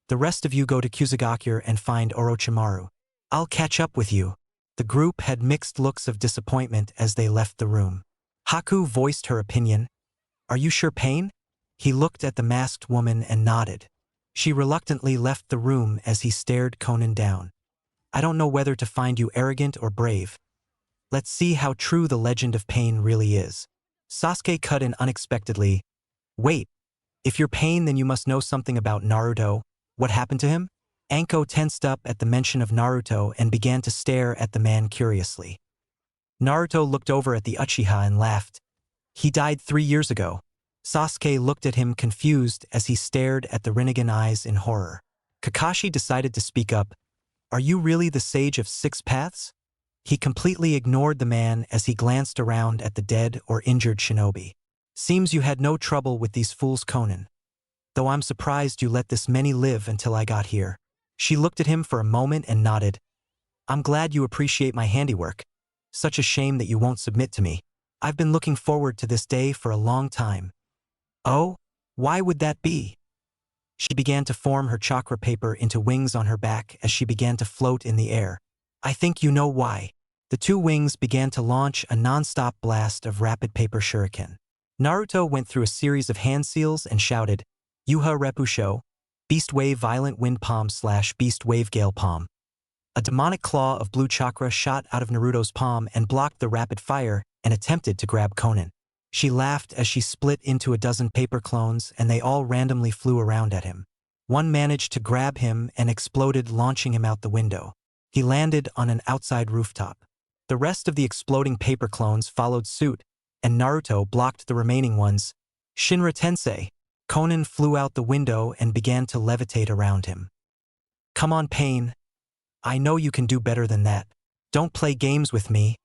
The rest of you go to Kusagakure and find Orochimaru. I'll catch up with you." The group had mixed looks of disappointment as they left the room. Haku voiced her opinion. "Are you sure, Pain?" He looked at the masked woman and nodded. She reluctantly left the room as he stared Conan down. "I don't know whether to find you arrogant or brave. Let's see how true the legend of Pain really is." Sasuke cut in unexpectedly. "Wait, if you're Pain, then you must know something about Naruto. What happened to him?" Anko tensed up at the mention of Naruto and began to stare at the man curiously. Naruto looked over at the Uchiha and laughed. He died 3 years ago. Sasuke looked at him confused as he stared at the Rinnegan eyes in horror. Kakashi decided to speak up. Are you really the sage of 6 paths? He completely ignored the man as he glanced around at the dead or injured shinobi. Seems you had no trouble with these fools, Konan. Though I'm surprised you let this many live until I got here. She looked at him for a moment and nodded. I'm glad you appreciate my handiwork. Such a shame that you won't submit to me. I've been looking forward to this day for a long time. Oh? Why would that be? She began to form her chakra paper into wings on her back as she began to float in the air. I think you know why. The 2 wings began to launch a non-stop blast of rapid paper shuriken. Naruto went through a series of hand seals and shouted, Yuha Repusho, Beast Wave Violent Wind Palm / Beast Wave Gale Palm. A demonic claw of blue chakra shot out of Naruto's palm and blocked the rapid fire and attempted to grab Konan. She laughed as she split into a dozen paper clones and they all randomly flew around at him. One managed to grab him and exploded, launching him out the window. He landed on an outside rooftop. The rest of the exploding paper clones followed suit, and Naruto blocked the remaining ones. Shinra Tensei. Konan flew out the window and began to levitate around him. Come on, Pain. I know you can do better than that. Don't play games with me.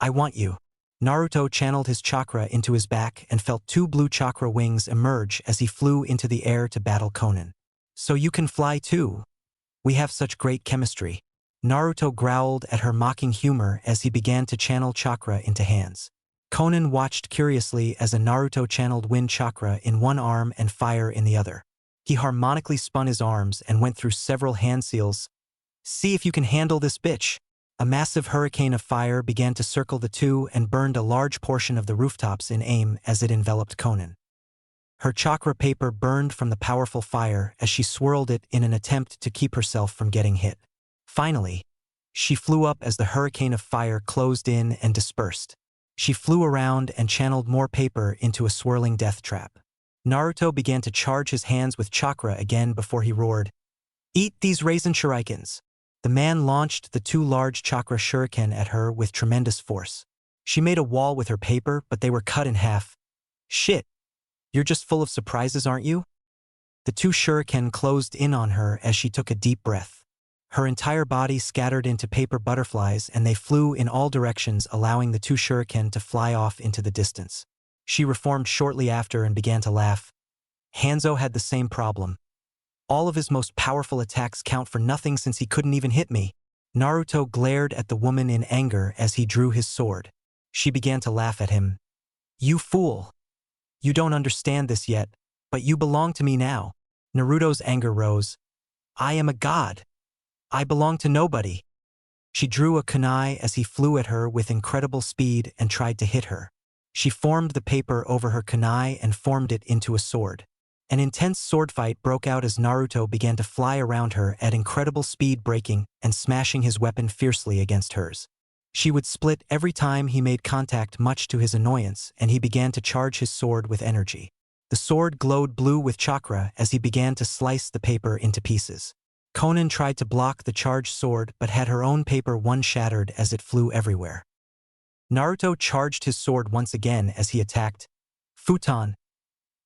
I want you. Naruto channeled his chakra into his back and felt 2 blue chakra wings emerge as he flew into the air to battle Konan. So you can fly too. We have such great chemistry. Naruto growled at her mocking humor as he began to channel chakra into hands. Konan watched curiously as a Naruto channeled wind chakra in one arm and fire in the other. He harmonically spun his arms and went through several hand seals. See if you can handle this bitch. A massive hurricane of fire began to circle the 2 and burned a large portion of the rooftops in aim as it enveloped Konan. Her chakra paper burned from the powerful fire as she swirled it in an attempt to keep herself from getting hit. Finally, she flew up as the hurricane of fire closed in and dispersed. She flew around and channeled more paper into a swirling death trap. Naruto began to charge his hands with chakra again before he roared, Eat these raisin shurikens. The man launched the 2 large chakra shuriken at her with tremendous force. She made a wall with her paper, but they were cut in half. Shit. You're just full of surprises, aren't you? The 2 shuriken closed in on her as she took a deep breath. Her entire body scattered into paper butterflies and they flew in all directions, allowing the 2 shuriken to fly off into the distance. She reformed shortly after and began to laugh. Hanzo had the same problem. All of his most powerful attacks count for nothing since he couldn't even hit me. Naruto glared at the woman in anger as he drew his sword. She began to laugh at him. You fool. You don't understand this yet, but you belong to me now. Naruto's anger rose. I am a god. I belong to nobody. She drew a kunai as he flew at her with incredible speed and tried to hit her. She formed the paper over her kunai and formed it into a sword. An intense sword fight broke out as Naruto began to fly around her at incredible speed, breaking and smashing his weapon fiercely against hers. She would split every time he made contact, much to his annoyance, and he began to charge his sword with energy. The sword glowed blue with chakra as he began to slice the paper into pieces. Konan tried to block the charged sword but had her own paper one shattered as it flew everywhere. Naruto charged his sword once again as he attacked. Futon.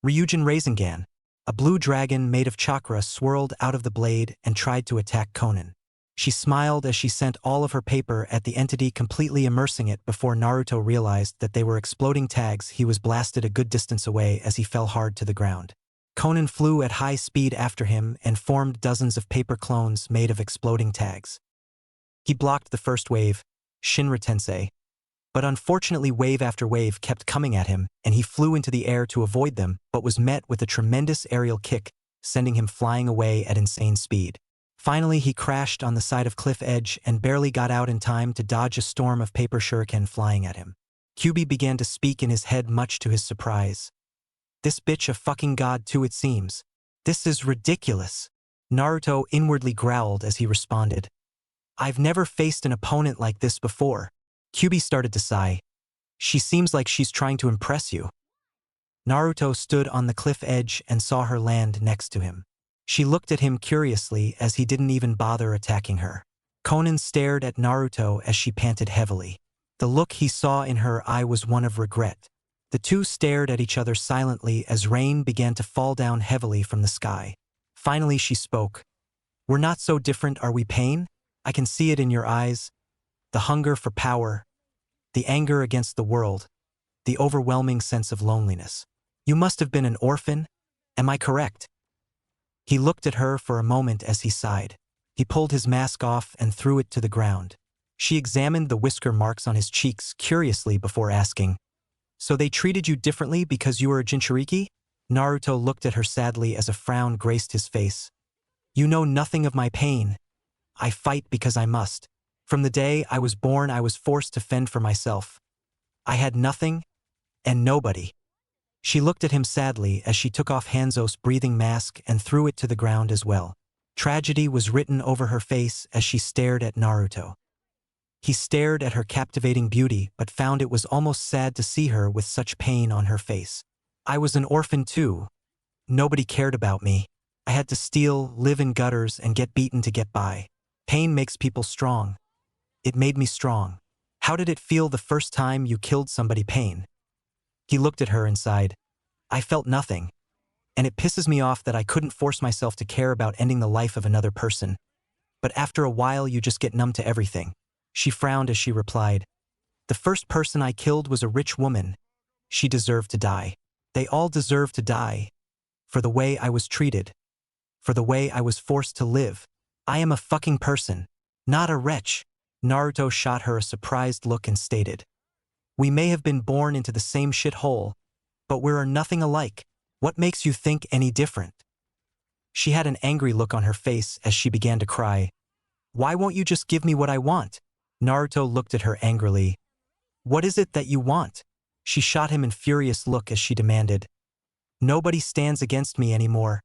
Ryujin Rinnegan. A blue dragon made of chakra swirled out of the blade and tried to attack Konan. She smiled as she sent all of her paper at the entity, completely immersing it before Naruto realized that they were exploding tags. He was blasted a good distance away as he fell hard to the ground. Konan flew at high speed after him and formed dozens of paper clones made of exploding tags. He blocked the first wave, Shinra Tensei, but unfortunately wave after wave kept coming at him and he flew into the air to avoid them but was met with a tremendous aerial kick, sending him flying away at insane speed. Finally, he crashed on the side of cliff edge and barely got out in time to dodge a storm of paper shuriken flying at him. Kyuubi began to speak in his head, much to his surprise. This bitch a fucking god too, it seems. This is ridiculous. Naruto inwardly growled as he responded. I've never faced an opponent like this before. Kyuubi started to sigh. She seems like she's trying to impress you. Naruto stood on the cliff edge and saw her land next to him. She looked at him curiously as he didn't even bother attacking her. Conan stared at Naruto as she panted heavily. The look he saw in her eye was one of regret. The two stared at each other silently as rain began to fall down heavily from the sky. Finally she spoke. "We're not so different, are we, Pain? I can see it in your eyes. The hunger for power, the anger against the world, the overwhelming sense of loneliness. You must have been an orphan, am I correct?" He looked at her for a moment as he sighed. He pulled his mask off and threw it to the ground. She examined the whisker marks on his cheeks curiously before asking, "So they treated you differently because you were a Jinchuriki?" Naruto looked at her sadly as a frown graced his face. "You know nothing of my pain. I fight because I must. From the day I was born I was forced to fend for myself. I had nothing and nobody." She looked at him sadly as she took off Hanzo's breathing mask and threw it to the ground as well. Tragedy was written over her face as she stared at Naruto. He stared at her captivating beauty but found it was almost sad to see her with such pain on her face. "I was an orphan too. Nobody cared about me. I had to steal, live in gutters, and get beaten to get by. Pain makes people strong. It made me strong. How did it feel the first time you killed somebody, Pain?" He looked at her and sighed. "I felt nothing. And it pisses me off that I couldn't force myself to care about ending the life of another person. But after a while you just get numb to everything." She frowned as she replied, "The first person I killed was a rich woman. She deserved to die. They all deserve to die. For the way I was treated. For the way I was forced to live. I am a fucking person, not a wretch." Naruto shot her a surprised look and stated, "We may have been born into the same shithole, but we're nothing alike. What makes you think any different?" She had an angry look on her face as she began to cry. "Why won't you just give me what I want?" Naruto looked at her angrily. "What is it that you want?" She shot him a furious look as she demanded. "Nobody stands against me anymore.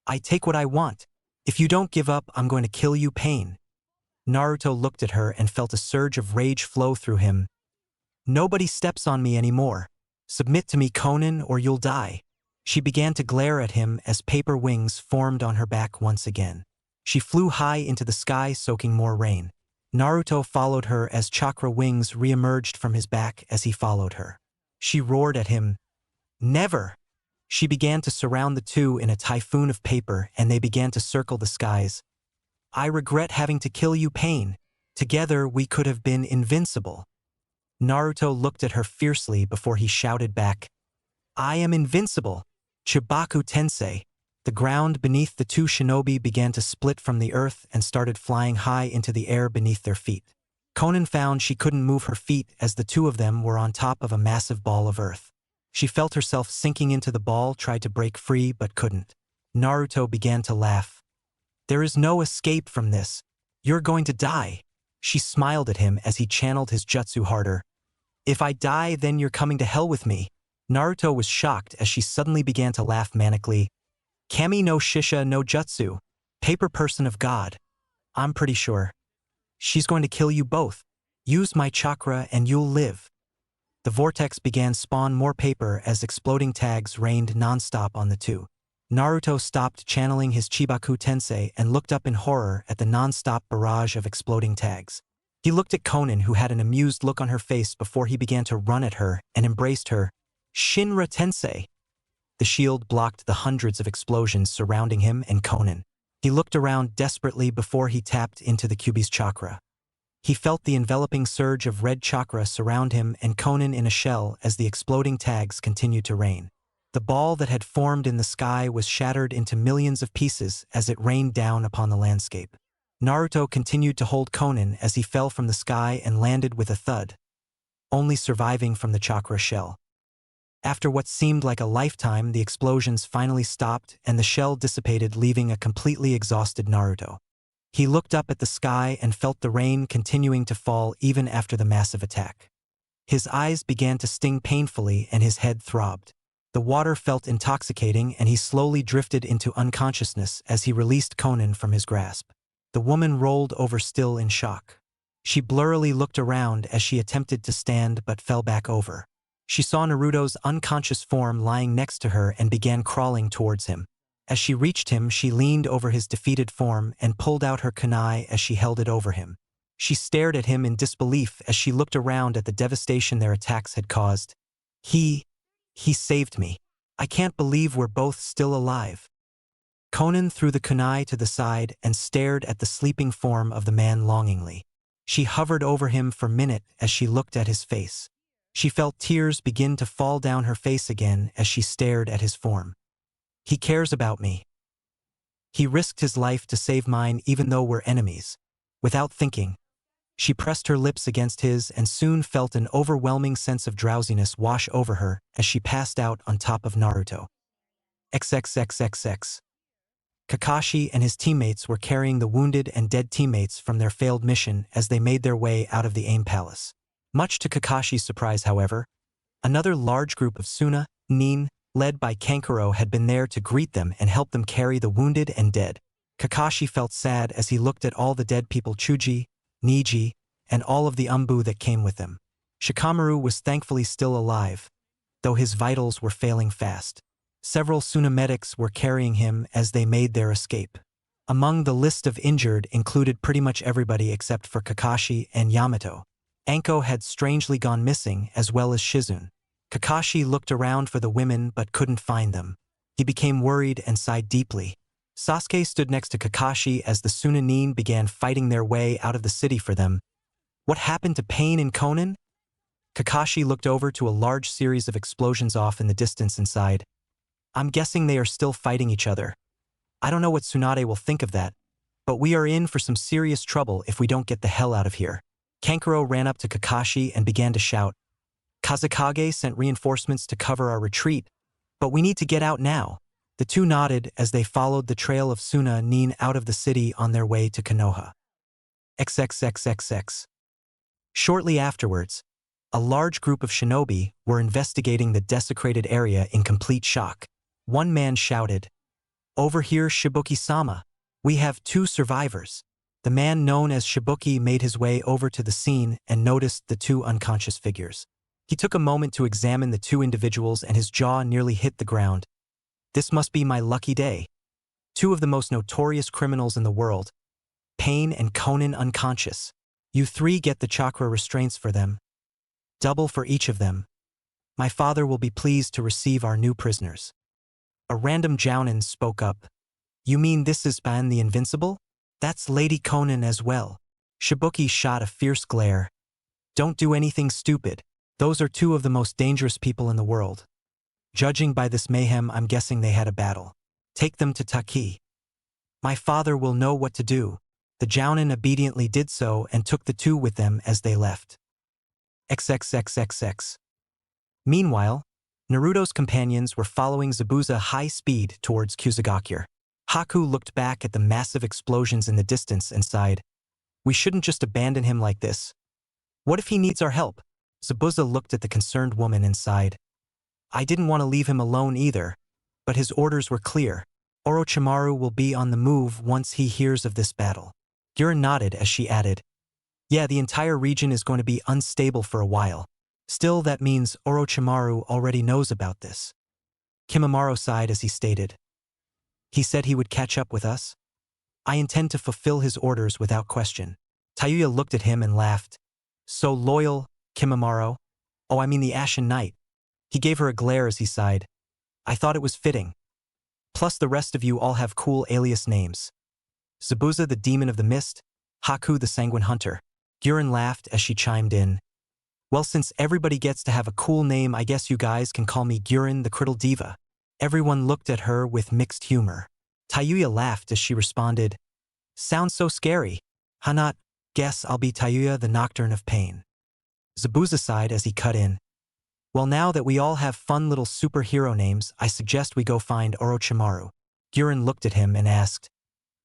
I take what I want. If you don't give up, I'm going to kill you, Pain." Naruto looked at her and felt a surge of rage flow through him. "Nobody steps on me anymore. Submit to me, Conan, or you'll die." She began to glare at him as paper wings formed on her back once again. She flew high into the sky, soaking more rain. Naruto followed her as chakra wings re-emerged from his back as he followed her. She roared at him, "Never!" She began to surround the two in a typhoon of paper and they began to circle the skies. "I regret having to kill you, Pain. Together we could have been invincible." Naruto looked at her fiercely before he shouted back, "I am invincible! Chibaku Tensei." The ground beneath the two shinobi began to split from the earth and started flying high into the air beneath their feet. Conan found she couldn't move her feet as the two of them were on top of a massive ball of earth. She felt herself sinking into the ball, tried to break free but couldn't. Naruto began to laugh. "There is no escape from this. You're going to die." She smiled at him as he channeled his jutsu harder. "If I die, then you're coming to hell with me." Naruto was shocked as she suddenly began to laugh manically. "Kami no Shisha no Jutsu. Paper person of God. I'm pretty sure. She's going to kill you both. Use my chakra and you'll live." The vortex began spawn more paper as exploding tags rained non-stop on the two. Naruto stopped channeling his Chibaku Tensei and looked up in horror at the non-stop barrage of exploding tags. He looked at Conan, who had an amused look on her face before he began to run at her and embraced her. "Shinra Tensei." The shield blocked the hundreds of explosions surrounding him and Conan. He looked around desperately before he tapped into the Kyuubi's chakra. He felt the enveloping surge of red chakra surround him and Conan in a shell as the exploding tags continued to rain. The ball that had formed in the sky was shattered into millions of pieces as it rained down upon the landscape. Naruto continued to hold Conan as he fell from the sky and landed with a thud, only surviving from the chakra shell. After what seemed like a lifetime, the explosions finally stopped and the shell dissipated, leaving a completely exhausted Naruto. He looked up at the sky and felt the rain continuing to fall even after the massive attack. His eyes began to sting painfully and his head throbbed. The water felt intoxicating and he slowly drifted into unconsciousness as he released Conan from his grasp. The woman rolled over still in shock. She blurrily looked around as she attempted to stand but fell back over. She saw Naruto's unconscious form lying next to her and began crawling towards him. As she reached him, she leaned over his defeated form and pulled out her kunai as she held it over him. She stared at him in disbelief as she looked around at the devastation their attacks had caused. He saved me. I can't believe we're both still alive. Conan threw the kunai to the side and stared at the sleeping form of the man longingly. She hovered over him for a minute as she looked at his face. She felt tears begin to fall down her face again as she stared at his form. He cares about me. He risked his life to save mine even though we're enemies. Without thinking, she pressed her lips against his and soon felt an overwhelming sense of drowsiness wash over her as she passed out on top of Naruto. XXXXX. Kakashi and his teammates were carrying the wounded and dead teammates from their failed mission as they made their way out of the Aim Palace. Much to Kakashi's surprise, however, another large group of Suna, Nin, led by Kankuro had been there to greet them and help them carry the wounded and dead. Kakashi felt sad as he looked at all the dead people Chuji, Niji, and all of the Umbu that came with them. Shikamaru was thankfully still alive, though his vitals were failing fast. Several Suna medics were carrying him as they made their escape. Among the list of injured included pretty much everybody except for Kakashi and Yamato. Anko had strangely gone missing, as well as Shizune. Kakashi looked around for the women but couldn't find them. He became worried and sighed deeply. Sasuke stood next to Kakashi as the Suna Nin began fighting their way out of the city for them. What happened to Pain and Conan? Kakashi looked over to a large series of explosions off in the distance and sighed. I'm guessing they are still fighting each other. I don't know what Tsunade will think of that, but we are in for some serious trouble if we don't get the hell out of here. Kankuro ran up to Kakashi and began to shout. Kazekage sent reinforcements to cover our retreat, but we need to get out now. The two nodded as they followed the trail of Suna Nin out of the city on their way to Konoha. XXXXX. Shortly afterwards, a large group of shinobi were investigating the desecrated area in complete shock. One man shouted, "Over here, Shibuki-sama. We have 2 survivors." The man known as Shibuki made his way over to the scene and noticed the 2 unconscious figures. He took a moment to examine the 2 individuals and his jaw nearly hit the ground. This must be my lucky day. 2 of the most notorious criminals in the world, Pain and Conan, unconscious. You 3 get the chakra restraints for them. Double for each of them. My father will be pleased to receive our new prisoners. A random Jounin spoke up. You mean this is Ban the Invincible? That's Lady Conan as well. Shibuki shot a fierce glare. Don't do anything stupid. Those are 2 of the most dangerous people in the world. Judging by this mayhem, I'm guessing they had a battle. Take them to Taki. My father will know what to do. The Jounin obediently did so and took the 2 with them as they left. XXXXX. Meanwhile, Naruto's companions were following Zabuza high speed towards Kusagakure. Haku looked back at the massive explosions in the distance and sighed. We shouldn't just abandon him like this. What if he needs our help? Zabuza looked at the concerned woman and sighed. I didn't want to leave him alone either, but his orders were clear. Orochimaru will be on the move once he hears of this battle. Girin nodded as she added, yeah, the entire region is going to be unstable for a while. Still, that means Orochimaru already knows about this. Kimimaro sighed as he stated. He said he would catch up with us. I intend to fulfill his orders without question. Tayuya looked at him and laughed. So loyal, Kimimaro. Oh, I mean the Ashen Knight. He gave her a glare as he sighed. I thought it was fitting. Plus the rest of you all have cool alias names. Zabuza the Demon of the Mist, Haku the Sanguine Hunter. Girin laughed as she chimed in. Well, since everybody gets to have a cool name, I guess you guys can call me Girin the Criddle Diva. Everyone looked at her with mixed humor. Tayuya laughed as she responded, sounds so scary. Hanat, guess I'll be Tayuya the Nocturne of Pain. Zabuza sighed as he cut in. Well, now that we all have fun little superhero names, I suggest we go find Orochimaru. Girin looked at him and asked,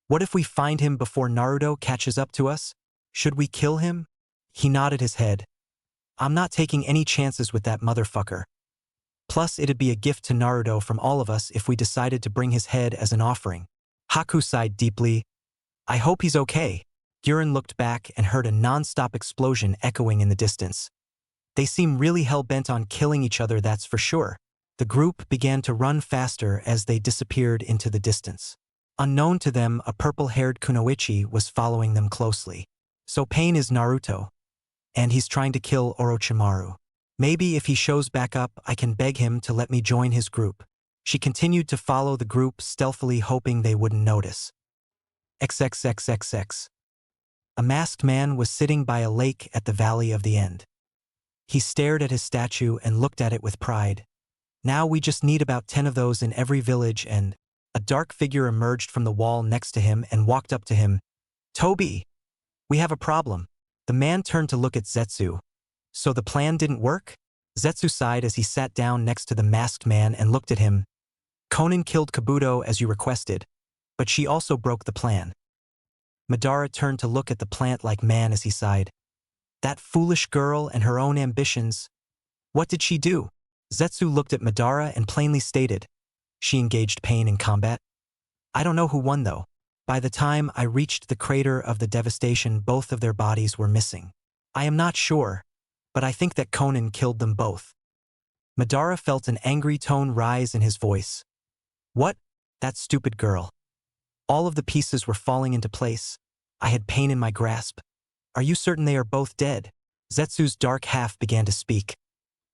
what if we find him before Naruto catches up to us? Should we kill him? He nodded his head. I'm not taking any chances with that motherfucker. Plus, it'd be a gift to Naruto from all of us if we decided to bring his head as an offering. Haku sighed deeply. I hope he's okay. Girin looked back and heard a non-stop explosion echoing in the distance. They seem really hell-bent on killing each other, that's for sure. The group began to run faster as they disappeared into the distance. Unknown to them, a purple-haired kunoichi was following them closely. So Pain is Naruto, and he's trying to kill Orochimaru. Maybe if he shows back up, I can beg him to let me join his group. She continued to follow the group stealthily, hoping they wouldn't notice. XXXXX. A masked man was sitting by a lake at the Valley of the End. He stared at his statue and looked at it with pride. Now we just need about 10 of those in every village. And a dark figure emerged from the wall next to him and walked up to him. Toby, we have a problem. The man turned to look at Zetsu. So the plan didn't work? Zetsu sighed as he sat down next to the masked man and looked at him. Conan killed Kabuto as you requested, but she also broke the plan. Madara turned to look at the plant-like man as he sighed. That foolish girl and her own ambitions. What did she do? Zetsu looked at Madara and plainly stated. She engaged Pain in combat. I don't know who won though. By the time I reached the crater of the devastation, both of their bodies were missing. I am not sure, but I think that Conan killed them both. Madara felt an angry tone rise in his voice. What? That stupid girl. All of the pieces were falling into place. I had Pain in my grasp. Are you certain they are both dead? Zetsu's dark half began to speak.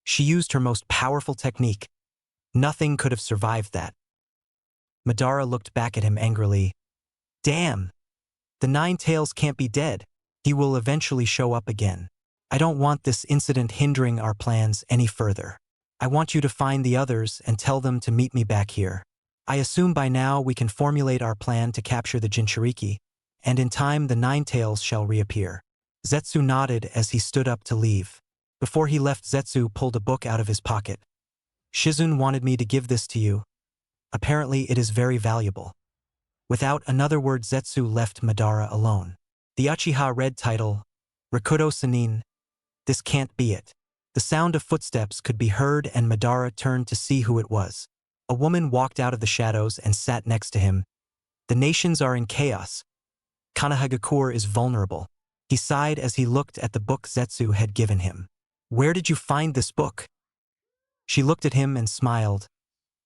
She used her most powerful technique. Nothing could have survived that. Madara looked back at him angrily. Damn! The Nine Tails can't be dead. He will eventually show up again. I don't want this incident hindering our plans any further. I want you to find the others and tell them to meet me back here. I assume by now we can formulate our plan to capture the Jinchuriki, and in time the Nine Tails shall reappear. Zetsu nodded as he stood up to leave. Before he left, Zetsu pulled a book out of his pocket. Shizun wanted me to give this to you. Apparently it is very valuable. Without another word, Zetsu left Madara alone. The Uchiha read title, Rakudo Sanin. This can't be it. The sound of footsteps could be heard and Madara turned to see who it was. A woman walked out of the shadows and sat next to him. The nations are in chaos. Konohagakure is vulnerable. He sighed as he looked at the book Zetsu had given him. Where did you find this book? She looked at him and smiled.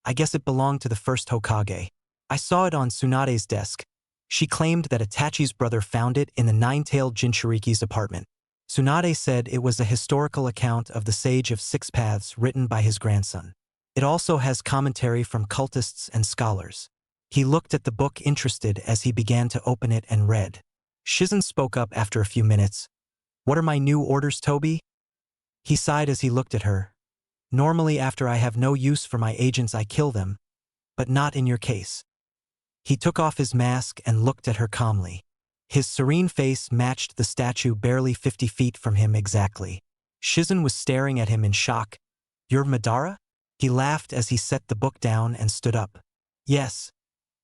I guess it belonged to the first Hokage. I saw it on Tsunade's desk. She claimed that Itachi's brother found it in the nine-tailed Jinchuriki's apartment. Tsunade said it was a historical account of the Sage of Six Paths written by his grandson. It also has commentary from cultists and scholars. He looked at the book interested as he began to open it and read. Shizun spoke up after a few minutes. What are my new orders, Toby? He sighed as he looked at her. Normally after I have no use for my agents I kill them, but not in your case. He took off his mask and looked at her calmly. His serene face matched the statue barely 50 feet from him exactly. Shizun was staring at him in shock. You're Madara? He laughed as he set the book down and stood up. Yes.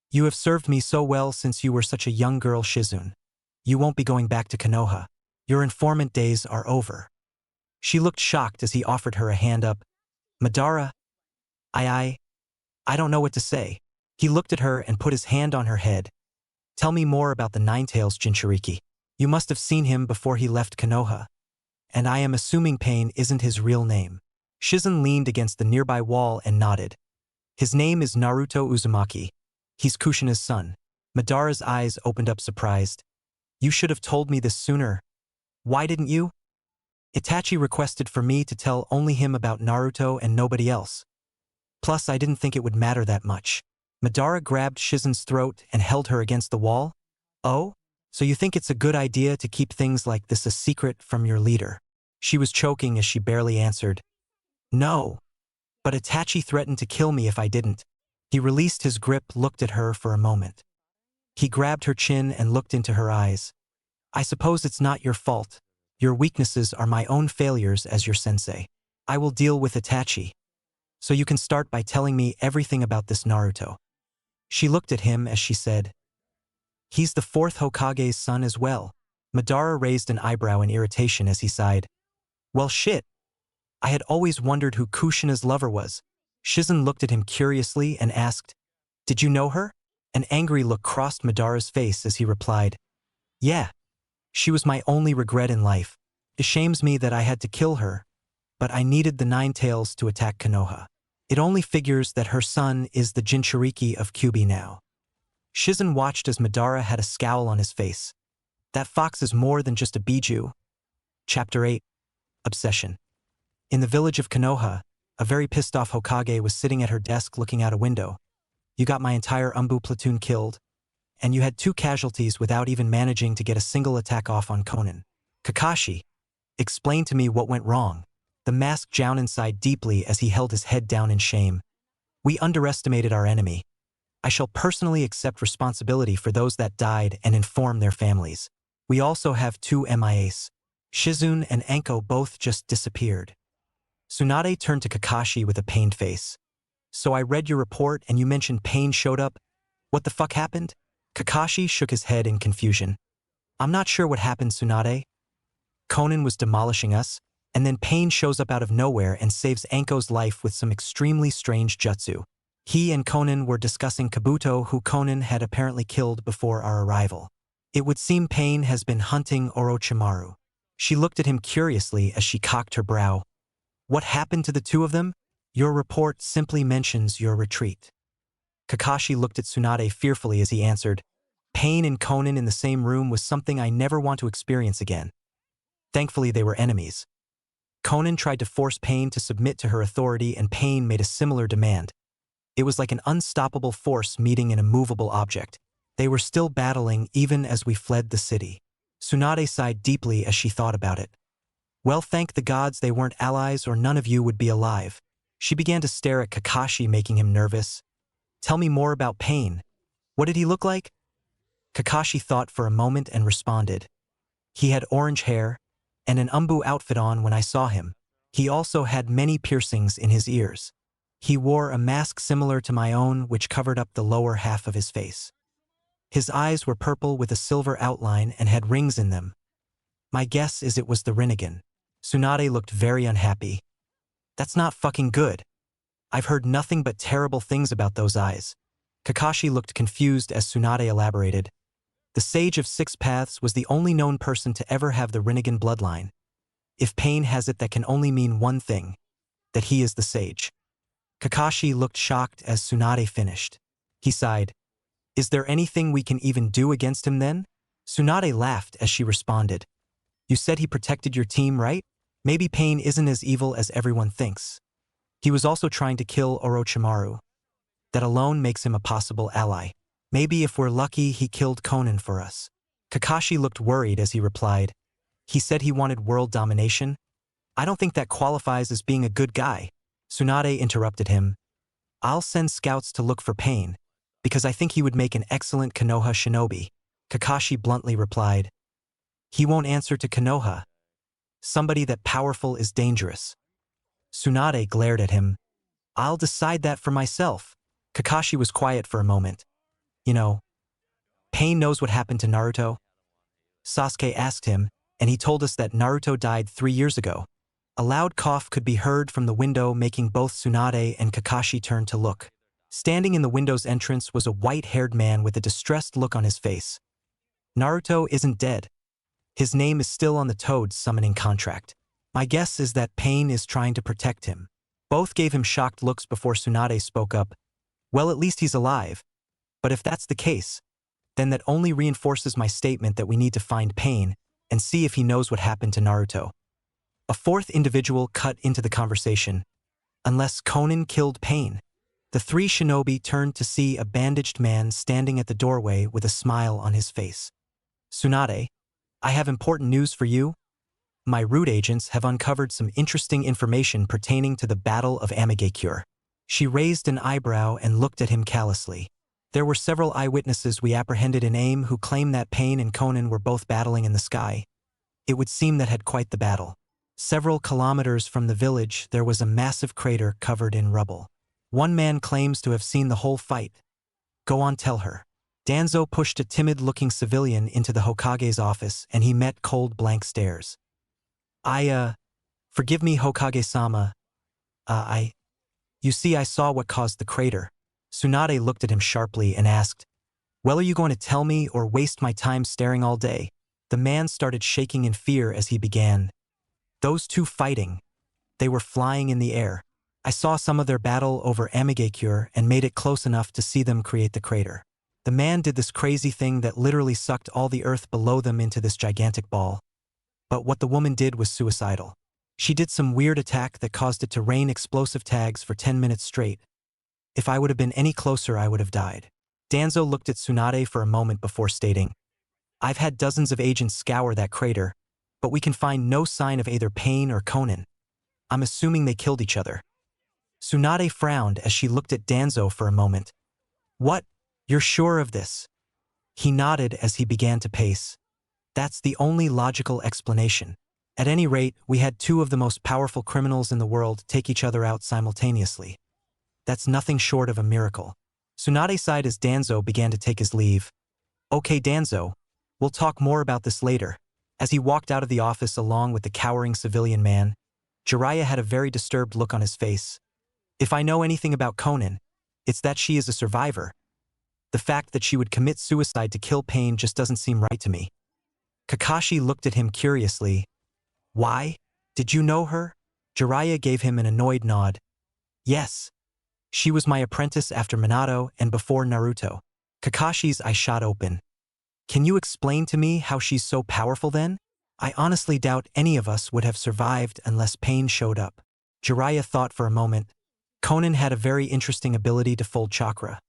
You have served me so well since you were such a young girl, Shizun. You won't be going back to Konoha. Your informant days are over. She looked shocked as he offered her a hand up. Madara? I don't know what to say. He looked at her and put his hand on her head. Tell me more about the Nine-Tails Jinchuriki. You must have seen him before he left Konoha. And I am assuming Pain isn't his real name. Shizun leaned against the nearby wall and nodded. His name is Naruto Uzumaki. He's Kushina's son. Madara's eyes opened up surprised. You should have told me this sooner. Why didn't you? Itachi requested for me to tell only him about Naruto and nobody else. Plus, I didn't think it would matter that much. Madara grabbed Shizun's throat and held her against the wall. Oh? So you think it's a good idea to keep things like this a secret from your leader? She was choking as she barely answered. No. But Itachi threatened to kill me if I didn't. He released his grip, looked at her for a moment. He grabbed her chin and looked into her eyes. I suppose it's not your fault. Your weaknesses are my own failures as your sensei. I will deal with Itachi. So you can start by telling me everything about this Naruto. She looked at him as she said, He's the fourth Hokage's son as well. Madara raised an eyebrow in irritation as he sighed. Well shit. I had always wondered who Kushina's lover was. Shizun looked at him curiously and asked, Did you know her? An angry look crossed Madara's face as he replied, Yeah. She was my only regret in life. It shames me that I had to kill her, but I needed the Nine Tails to attack Konoha. It only figures that her son is the Jinchuriki of Kyuubi now. Shizen watched as Madara had a scowl on his face. That fox is more than just a biju. Chapter 8. Obsession. In the village of Konoha, a very pissed-off Hokage was sitting at her desk looking out a window. You got my entire Umbu platoon killed, and you had 2 casualties without even managing to get a single attack off on Konan. Kakashi, explain to me what went wrong. The masked Jounin sighed deeply as he held his head down in shame. We underestimated our enemy. I shall personally accept responsibility for those that died and inform their families. We also have 2 MIAs. Shizune and Anko both just disappeared. Tsunade turned to Kakashi with a pained face. So I read your report and you mentioned Pain showed up. What the fuck happened? Kakashi shook his head in confusion. I'm not sure what happened, Tsunade. Konan was demolishing us, and then Pain shows up out of nowhere and saves Anko's life with some extremely strange jutsu. He and Konan were discussing Kabuto, who Konan had apparently killed before our arrival. It would seem Pain has been hunting Orochimaru. She looked at him curiously as she cocked her brow. What happened to the 2 of them? Your report simply mentions your retreat. Kakashi looked at Tsunade fearfully as he answered, Pain and Konan in the same room was something I never want to experience again. Thankfully, they were enemies. Konan tried to force Pain to submit to her authority, and Pain made a similar demand. It was like an unstoppable force meeting an immovable object. They were still battling even as we fled the city. Tsunade sighed deeply as she thought about it. Well, thank the gods they weren't allies or none of you would be alive. She began to stare at Kakashi, making him nervous. Tell me more about Pain. What did he look like? Kakashi thought for a moment and responded. He had orange hair and an Umbu outfit on when I saw him. He also had many piercings in his ears. He wore a mask similar to my own, which covered up the lower half of his face. His eyes were purple with a silver outline and had rings in them. My guess is it was the Rinnegan. Tsunade looked very unhappy. That's not fucking good. I've heard nothing but terrible things about those eyes. Kakashi looked confused as Tsunade elaborated. The Sage of 6 Paths was the only known person to ever have the Rinnegan bloodline. If Pain has it, that can only mean one thing, that he is the Sage. Kakashi looked shocked as Tsunade finished. He sighed. Is there anything we can even do against him then? Tsunade laughed as she responded. You said he protected your team, right? Maybe Pain isn't as evil as everyone thinks. He was also trying to kill Orochimaru. That alone makes him a possible ally. Maybe if we're lucky, he killed Konan for us. Kakashi looked worried as he replied. He said he wanted world domination. I don't think that qualifies as being a good guy. Tsunade interrupted him. I'll send scouts to look for Pain, because I think he would make an excellent Konoha shinobi. Kakashi bluntly replied. He won't answer to Konoha. Somebody that powerful is dangerous. Tsunade glared at him. I'll decide that for myself. Kakashi was quiet for a moment. You know, Pain knows what happened to Naruto. Sasuke asked him, and he told us that Naruto died 3 years ago. A loud cough could be heard from the window, making both Tsunade and Kakashi turn to look. Standing in the window's entrance was a white-haired man with a distressed look on his face. Naruto isn't dead. His name is still on the Toad's summoning contract. My guess is that Pain is trying to protect him. Both gave him shocked looks before Tsunade spoke up. Well, at least he's alive. But if that's the case, then that only reinforces my statement that we need to find Pain and see if he knows what happened to Naruto. A fourth individual cut into the conversation. Unless Konan killed Pain. The 3 shinobi turned to see a bandaged man standing at the doorway with a smile on his face. Tsunade, I have important news for you. My root agents have uncovered some interesting information pertaining to the Battle of Amigakure. She raised an eyebrow and looked at him callously. There were several eyewitnesses we apprehended in AIM who claimed that Pain and Konan were both battling in the sky. It would seem that had quite the battle. Several kilometers from the village, there was a massive crater covered in rubble. One man claims to have seen the whole fight. Go on, tell her. Danzo pushed a timid-looking civilian into the Hokage's office, and he met cold blank stares. Forgive me, Hokage-sama. You see, I saw what caused the crater. Tsunade looked at him sharply and asked, Well, are you going to tell me or waste my time staring all day? The man started shaking in fear as he began. Those 2 fighting. They were flying in the air. I saw some of their battle over Amigakure and made it close enough to see them create the crater. The man did this crazy thing that literally sucked all the earth below them into this gigantic ball. But what the woman did was suicidal. She did some weird attack that caused it to rain explosive tags for 10 minutes straight. If I would have been any closer, I would have died. Danzo looked at Tsunade for a moment before stating, I've had dozens of agents scour that crater, but we can find no sign of either Pain or Conan. I'm assuming they killed each other. Tsunade frowned as she looked at Danzo for a moment. What? You're sure of this? He nodded as he began to pace. That's the only logical explanation. At any rate, we had two of the most powerful criminals in the world take each other out simultaneously. That's nothing short of a miracle. Tsunade sighed as Danzo began to take his leave. Okay, Danzo, we'll talk more about this later. As he walked out of the office along with the cowering civilian man, Jiraiya had a very disturbed look on his face. If I know anything about Conan, it's that she is a survivor. The fact that she would commit suicide to kill Pain just doesn't seem right to me. Kakashi looked at him curiously. Why? Did you know her? Jiraiya gave him an annoyed nod. Yes. She was my apprentice after Minato and before Naruto. Kakashi's eyes shot open. Can you explain to me how she's so powerful then? I honestly doubt any of us would have survived unless Pain showed up. Jiraiya thought for a moment. Conan had a very interesting ability to fold chakra.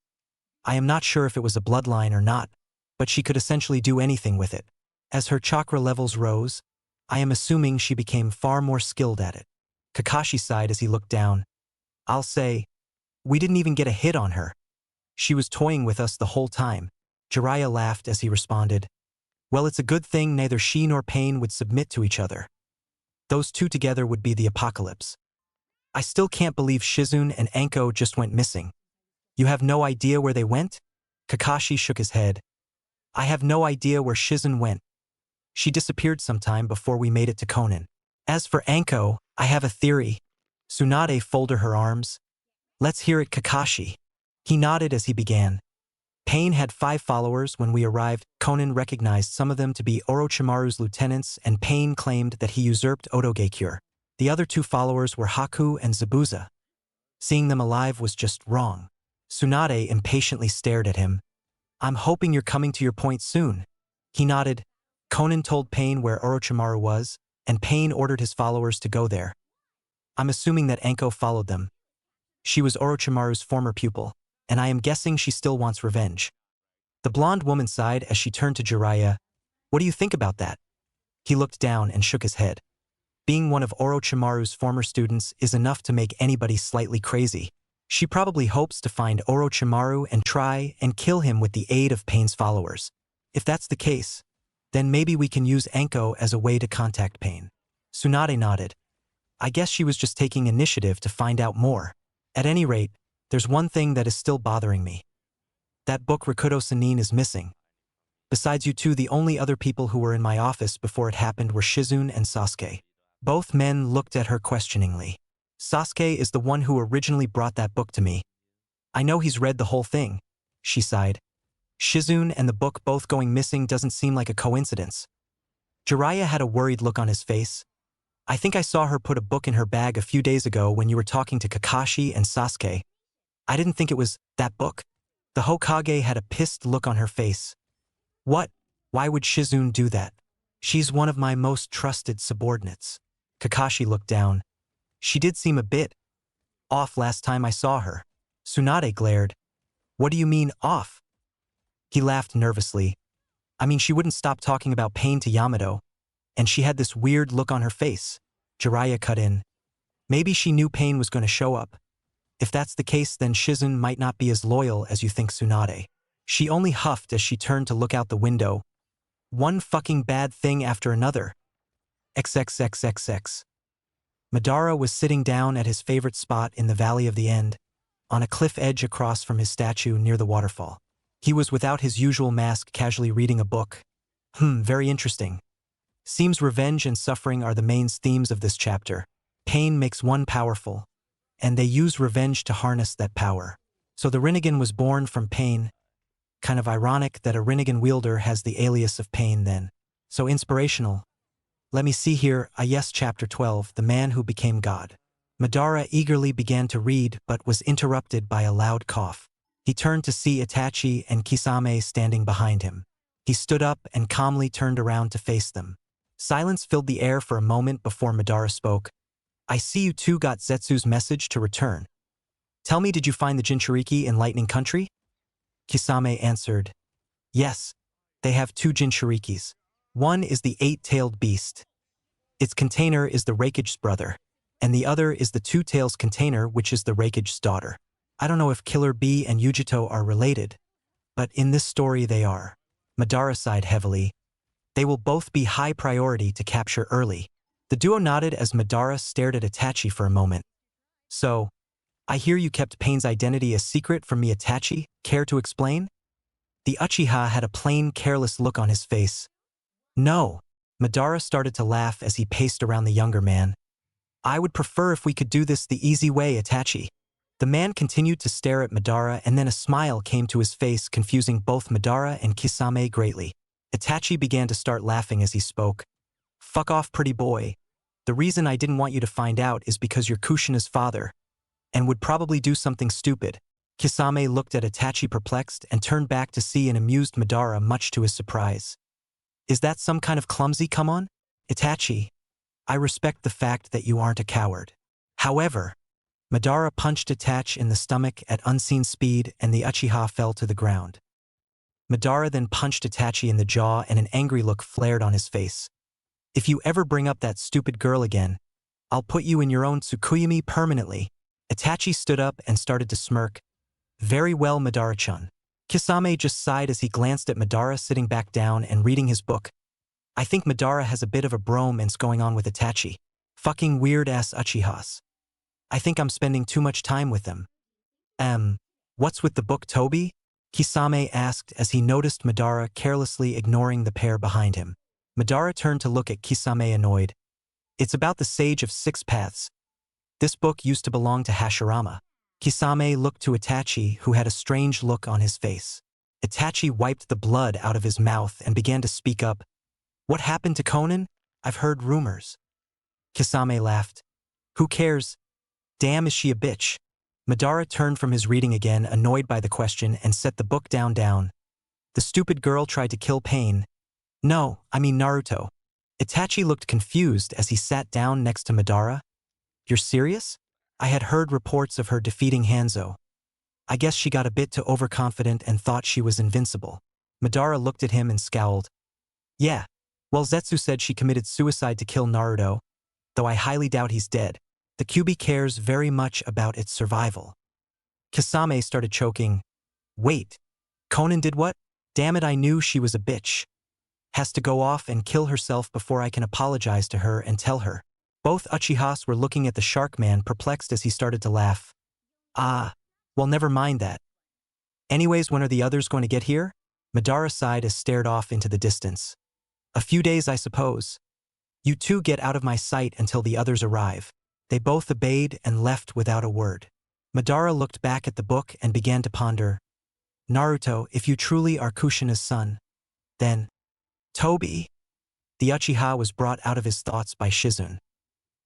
I am not sure if it was a bloodline or not, but she could essentially do anything with it. As her chakra levels rose, I am assuming she became far more skilled at it. Kakashi sighed as he looked down. I'll say, we didn't even get a hit on her. She was toying with us the whole time. Jiraiya laughed as he responded. Well, it's a good thing neither she nor Pain would submit to each other. Those two together would be the apocalypse. I still can't believe Shizune and Anko just went missing. You have no idea where they went? Kakashi shook his head. I have no idea where Shizune went. She disappeared sometime before we made it to Conan. As for Anko, I have a theory. Tsunade folded her arms. Let's hear it, Kakashi. He nodded as he began. Pain had 5 followers when we arrived. Conan recognized some of them to be Orochimaru's lieutenants, and Pain claimed that he usurped Otogakure. The other 2 followers were Haku and Zabuza. Seeing them alive was just wrong. Tsunade impatiently stared at him. I'm hoping you're coming to your point soon. He nodded. Conan told Pain where Orochimaru was, and Pain ordered his followers to go there. I'm assuming that Anko followed them. She was Orochimaru's former pupil, and I am guessing she still wants revenge. The blonde woman sighed as she turned to Jiraiya. What do you think about that? He looked down and shook his head. Being one of Orochimaru's former students is enough to make anybody slightly crazy. She probably hopes to find Orochimaru and try and kill him with the aid of Pain's followers. If that's the case, then maybe we can use Anko as a way to contact Pain. Tsunade nodded. I guess she was just taking initiative to find out more. At any rate, there's one thing that is still bothering me. That book Rakuto Sannin is missing. Besides you two, the only other people who were in my office before it happened were Shizune and Sasuke. Both men looked at her questioningly. Sasuke is the one who originally brought that book to me. I know he's read the whole thing, she sighed. Shizune and the book both going missing doesn't seem like a coincidence. Jiraiya had a worried look on his face. I think I saw her put a book in her bag a few days ago when you were talking to Kakashi and Sasuke. I didn't think it was that book. The Hokage had a pissed look on her face. What? Why would Shizune do that? She's one of my most trusted subordinates. Kakashi looked down. She did seem a bit off last time I saw her. Tsunade glared. What do you mean, off? He laughed nervously. I mean, she wouldn't stop talking about Pain to Yamato, and she had this weird look on her face. Jiraiya cut in. Maybe she knew Pain was going to show up. If that's the case, then Shizune might not be as loyal as you think, Tsunade. She only huffed as she turned to look out the window. One fucking bad thing after another. XXXXX. Madara was sitting down at his favorite spot in the Valley of the End, on a cliff edge across from his statue near the waterfall. He was without his usual mask, casually reading a book. Very interesting. Seems revenge and suffering are the main themes of this chapter. Pain makes one powerful, and they use revenge to harness that power. So the Rinnegan was born from Pain. Kind of ironic that a Rinnegan wielder has the alias of Pain then. So inspirational. Let me see here, yes, chapter 12, The Man Who Became God. Madara eagerly began to read but was interrupted by a loud cough. He turned to see Itachi and Kisame standing behind him. He stood up and calmly turned around to face them. Silence filled the air for a moment before Madara spoke. I see you two got Zetsu's message to return. Tell me, did you find the Jinchuriki in Lightning Country? Kisame answered, yes, they have two Jinchurikis. One is the eight-tailed beast. Its container is the Raikage's brother, and the other is the Two Tails container, which is the Raikage's daughter. I don't know if Killer Bee and Yujito are related, but in this story they are. Madara sighed heavily. They will both be high priority to capture early. The duo nodded as Madara stared at Itachi for a moment. So, I hear you kept Pain's identity a secret from me, Itachi. Care to explain? The Uchiha had a plain, careless look on his face. No. Madara started to laugh as he paced around the younger man. I would prefer if we could do this the easy way, Itachi. The man continued to stare at Madara, and then a smile came to his face, confusing both Madara and Kisame greatly. Itachi began to start laughing as he spoke. Fuck off, pretty boy. The reason I didn't want you to find out is because you're Kushina's father, and would probably do something stupid. Kisame looked at Itachi perplexed and turned back to see an amused Madara, much to his surprise. Is that some kind of clumsy come on? Itachi, I respect the fact that you aren't a coward. However, Madara punched Itachi in the stomach at unseen speed and the Uchiha fell to the ground. Madara then punched Itachi in the jaw and an angry look flared on his face. If you ever bring up that stupid girl again, I'll put you in your own Tsukuyomi permanently. Itachi stood up and started to smirk. Very well, Madara-chan. Kisame just sighed as he glanced at Madara sitting back down and reading his book. I think Madara has a bit of a bromance going on with Itachi. Fucking weird-ass Uchihas. I think I'm spending too much time with them. What's with the book, Toby? Kisame asked as he noticed Madara carelessly ignoring the pair behind him. Madara turned to look at Kisame, annoyed. It's about the Sage of Six Paths. This book used to belong to Hashirama. Kisame looked to Itachi, who had a strange look on his face. Itachi wiped the blood out of his mouth and began to speak up. What happened to Conan? I've heard rumors. Kisame laughed. Who cares? Damn, is she a bitch? Madara turned from his reading again, annoyed by the question, and set the book down. The stupid girl tried to kill Pain. No, I mean Naruto. Itachi looked confused as he sat down next to Madara. You're serious? I had heard reports of her defeating Hanzo. I guess she got a bit too overconfident and thought she was invincible. Madara looked at him and scowled. Yeah, well, Zetsu said she committed suicide to kill Naruto, though I highly doubt he's dead. The Kyuubi cares very much about its survival. Kisame started choking. Wait, Conan did what? Damn it, I knew she was a bitch. Has to go off and kill herself before I can apologize to her and tell her. Both Uchihas were looking at the shark man, perplexed as he started to laugh. Ah, well, never mind that. Anyways, when are the others going to get here? Madara sighed as stared off into the distance. A few days, I suppose. You two get out of my sight until the others arrive. They both obeyed and left without a word. Madara looked back at the book and began to ponder. Naruto, if you truly are Kushina's son, then… Toby! The Uchiha was brought out of his thoughts by Shizune.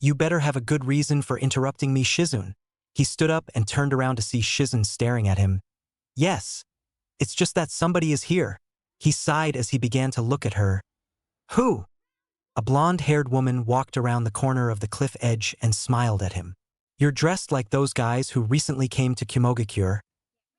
You better have a good reason for interrupting me, Shizune. He stood up and turned around to see Shizune staring at him. Yes. It's just that somebody is here. He sighed as he began to look at her. Who? A blonde-haired woman walked around the corner of the cliff edge and smiled at him. You're dressed like those guys who recently came to Kumogakure.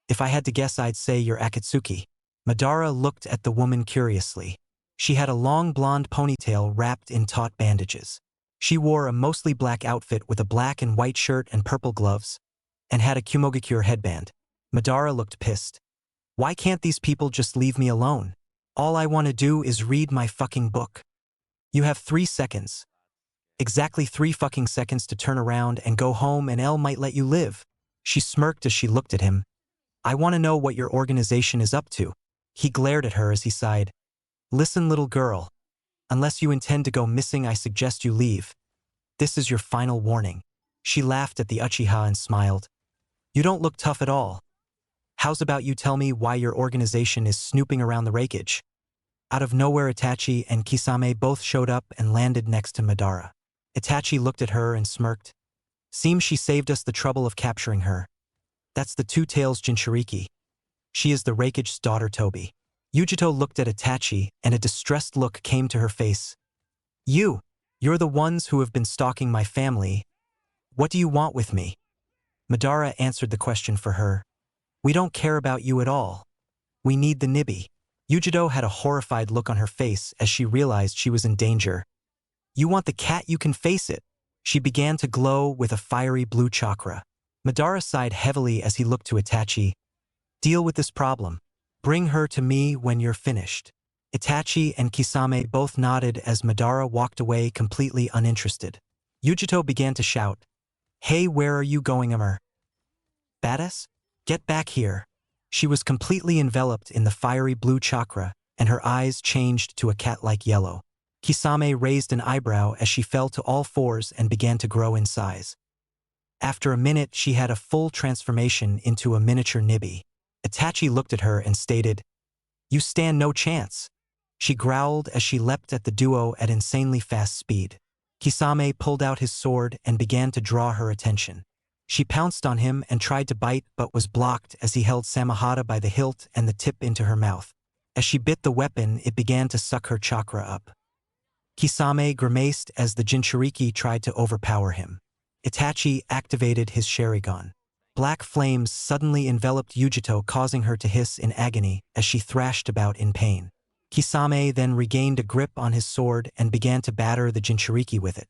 If I had to guess, I'd say you're Akatsuki. Madara looked at the woman curiously. She had a long blonde ponytail wrapped in taut bandages. She wore a mostly black outfit with a black and white shirt and purple gloves, and had a Kumogakure headband. Madara looked pissed. Why can't these people just leave me alone? All I want to do is read my fucking book. You have 3 seconds. Exactly 3 fucking seconds to turn around and go home, and Elle might let you live. She smirked as she looked at him. I want to know what your organization is up to. He glared at her as he sighed. Listen, little girl. Unless you intend to go missing, I suggest you leave. This is your final warning. She laughed at the Uchiha and smiled. You don't look tough at all. How's about you tell me why your organization is snooping around the Raikage? Out of nowhere, Itachi and Kisame both showed up and landed next to Madara. Itachi looked at her and smirked. Seems she saved us the trouble of capturing her. That's the Two-Tails Jinchuriki. She is the Raikage's daughter Tobi. Yujito looked at Itachi, and a distressed look came to her face. You're the ones who have been stalking my family. What do you want with me? Madara answered the question for her. We don't care about you at all. We need the Nibi. Yujito had a horrified look on her face as she realized she was in danger. You want the cat, you can face it. She began to glow with a fiery blue chakra. Madara sighed heavily as he looked to Itachi. Deal with this problem. Bring her to me when you're finished. Itachi and Kisame both nodded as Madara walked away completely uninterested. Yujito began to shout. Hey, where are you going, Amur? Badass? Get back here. She was completely enveloped in the fiery blue chakra, and her eyes changed to a cat-like yellow. Kisame raised an eyebrow as she fell to all fours and began to grow in size. After a minute, she had a full transformation into a miniature Nibi. Itachi looked at her and stated, You stand no chance. She growled as she leapt at the duo at insanely fast speed. Kisame pulled out his sword and began to draw her attention. She pounced on him and tried to bite but was blocked as he held Samahata by the hilt and the tip into her mouth. As she bit the weapon, it began to suck her chakra up. Kisame grimaced as the Jinchuriki tried to overpower him. Itachi activated his Sharingan. Black flames suddenly enveloped Yujito, causing her to hiss in agony as she thrashed about in pain. Kisame then regained a grip on his sword and began to batter the Jinchuriki with it.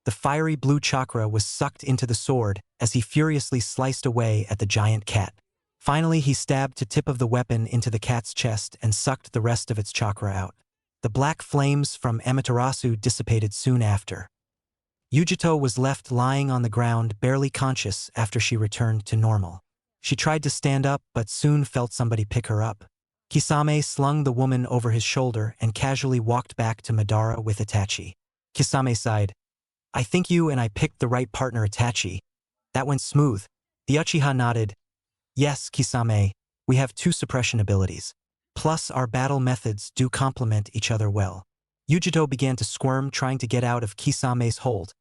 The fiery blue chakra was sucked into the sword as he furiously sliced away at the giant cat. Finally, he stabbed the tip of the weapon into the cat's chest and sucked the rest of its chakra out. The black flames from Amaterasu dissipated soon after. Yujito was left lying on the ground, barely conscious after she returned to normal. She tried to stand up but soon felt somebody pick her up. Kisame slung the woman over his shoulder and casually walked back to Madara with Itachi. Kisame sighed. I think you and I picked the right partner, Itachi. That went smooth. The Uchiha nodded. Yes, Kisame, we have two suppression abilities. Plus our battle methods do complement each other well. Yujito began to squirm, trying to get out of Kisame's hold,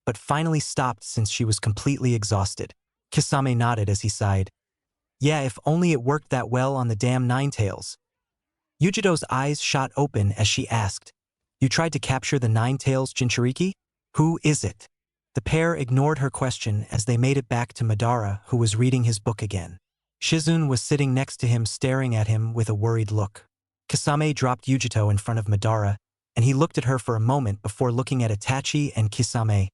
but finally stopped since she was completely exhausted. Kisame nodded as he sighed. Yeah, if only it worked that well on the damn Ninetales. Yujito's eyes shot open as she asked, You tried to capture the Ninetales Jinchuriki? Who is it? The pair ignored her question as they made it back to Madara, who was reading his book again. Shizune was sitting next to him, staring at him with a worried look. Kisame dropped Yujito in front of Madara, and he looked at her for a moment before looking at Itachi and Kisame.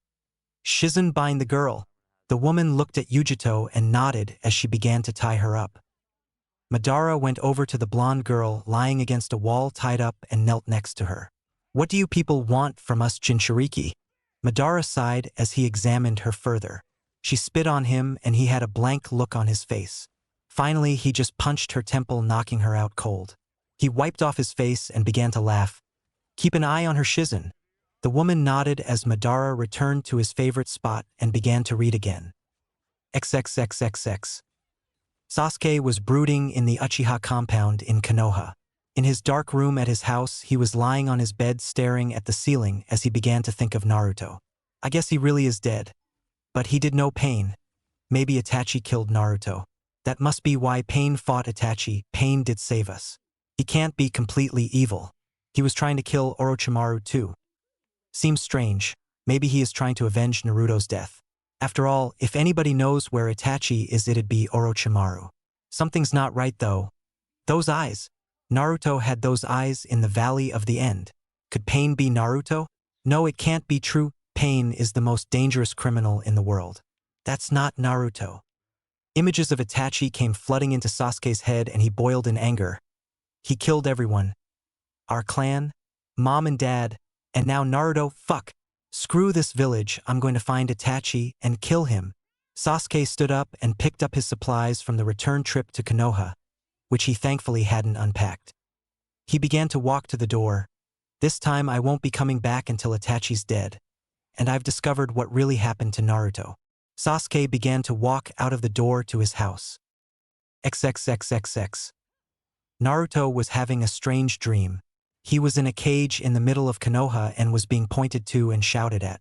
Shizune, bind the girl. The woman looked at Yujito and nodded as she began to tie her up. Madara went over to the blonde girl lying against a wall, tied up, and knelt next to her. What do you people want from us, Jinchuriki? Madara sighed as he examined her further. She spit on him and he had a blank look on his face. Finally, he just punched her temple, knocking her out cold. He wiped off his face and began to laugh. Keep an eye on her, Shizune. The woman nodded as Madara returned to his favorite spot and began to read again. XXXXX. Sasuke was brooding in the Uchiha compound in Konoha. In his dark room at his house, he was lying on his bed staring at the ceiling as he began to think of Naruto. I guess he really is dead. But he did no Pain. Maybe Itachi killed Naruto. That must be why Pain fought Itachi. Pain did save us. He can't be completely evil. He was trying to kill Orochimaru too. Seems strange. Maybe he is trying to avenge Naruto's death. After all, if anybody knows where Itachi is, it'd be Orochimaru. Something's not right though. Those eyes. Naruto had those eyes in the Valley of the End. Could Pain be Naruto? No, it can't be true. Pain is the most dangerous criminal in the world. That's not Naruto. Images of Itachi came flooding into Sasuke's head and he boiled in anger. He killed everyone. Our clan, mom and dad, and now Naruto. Fuck. Screw this village, I'm going to find Itachi and kill him. Sasuke stood up and picked up his supplies from the return trip to Konoha, which he thankfully hadn't unpacked. He began to walk to the door. This time I won't be coming back until Itachi's dead, and I've discovered what really happened to Naruto. Sasuke began to walk out of the door to his house. XXXXX. Naruto was having a strange dream. He was in a cage in the middle of Konoha and was being pointed to and shouted at.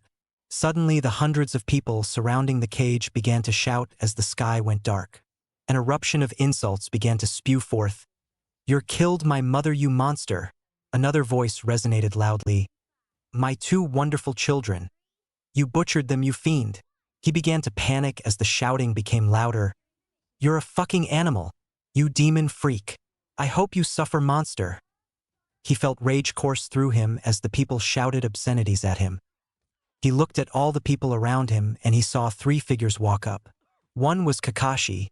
Suddenly, the hundreds of people surrounding the cage began to shout as the sky went dark. An eruption of insults began to spew forth. "You killed my mother, you monster!" Another voice resonated loudly. "My two wonderful children. You butchered them, you fiend." He began to panic as the shouting became louder. "You're a fucking animal. You demon freak. I hope you suffer, monster." He felt rage course through him as the people shouted obscenities at him. He looked at all the people around him and he saw three figures walk up. One was Kakashi.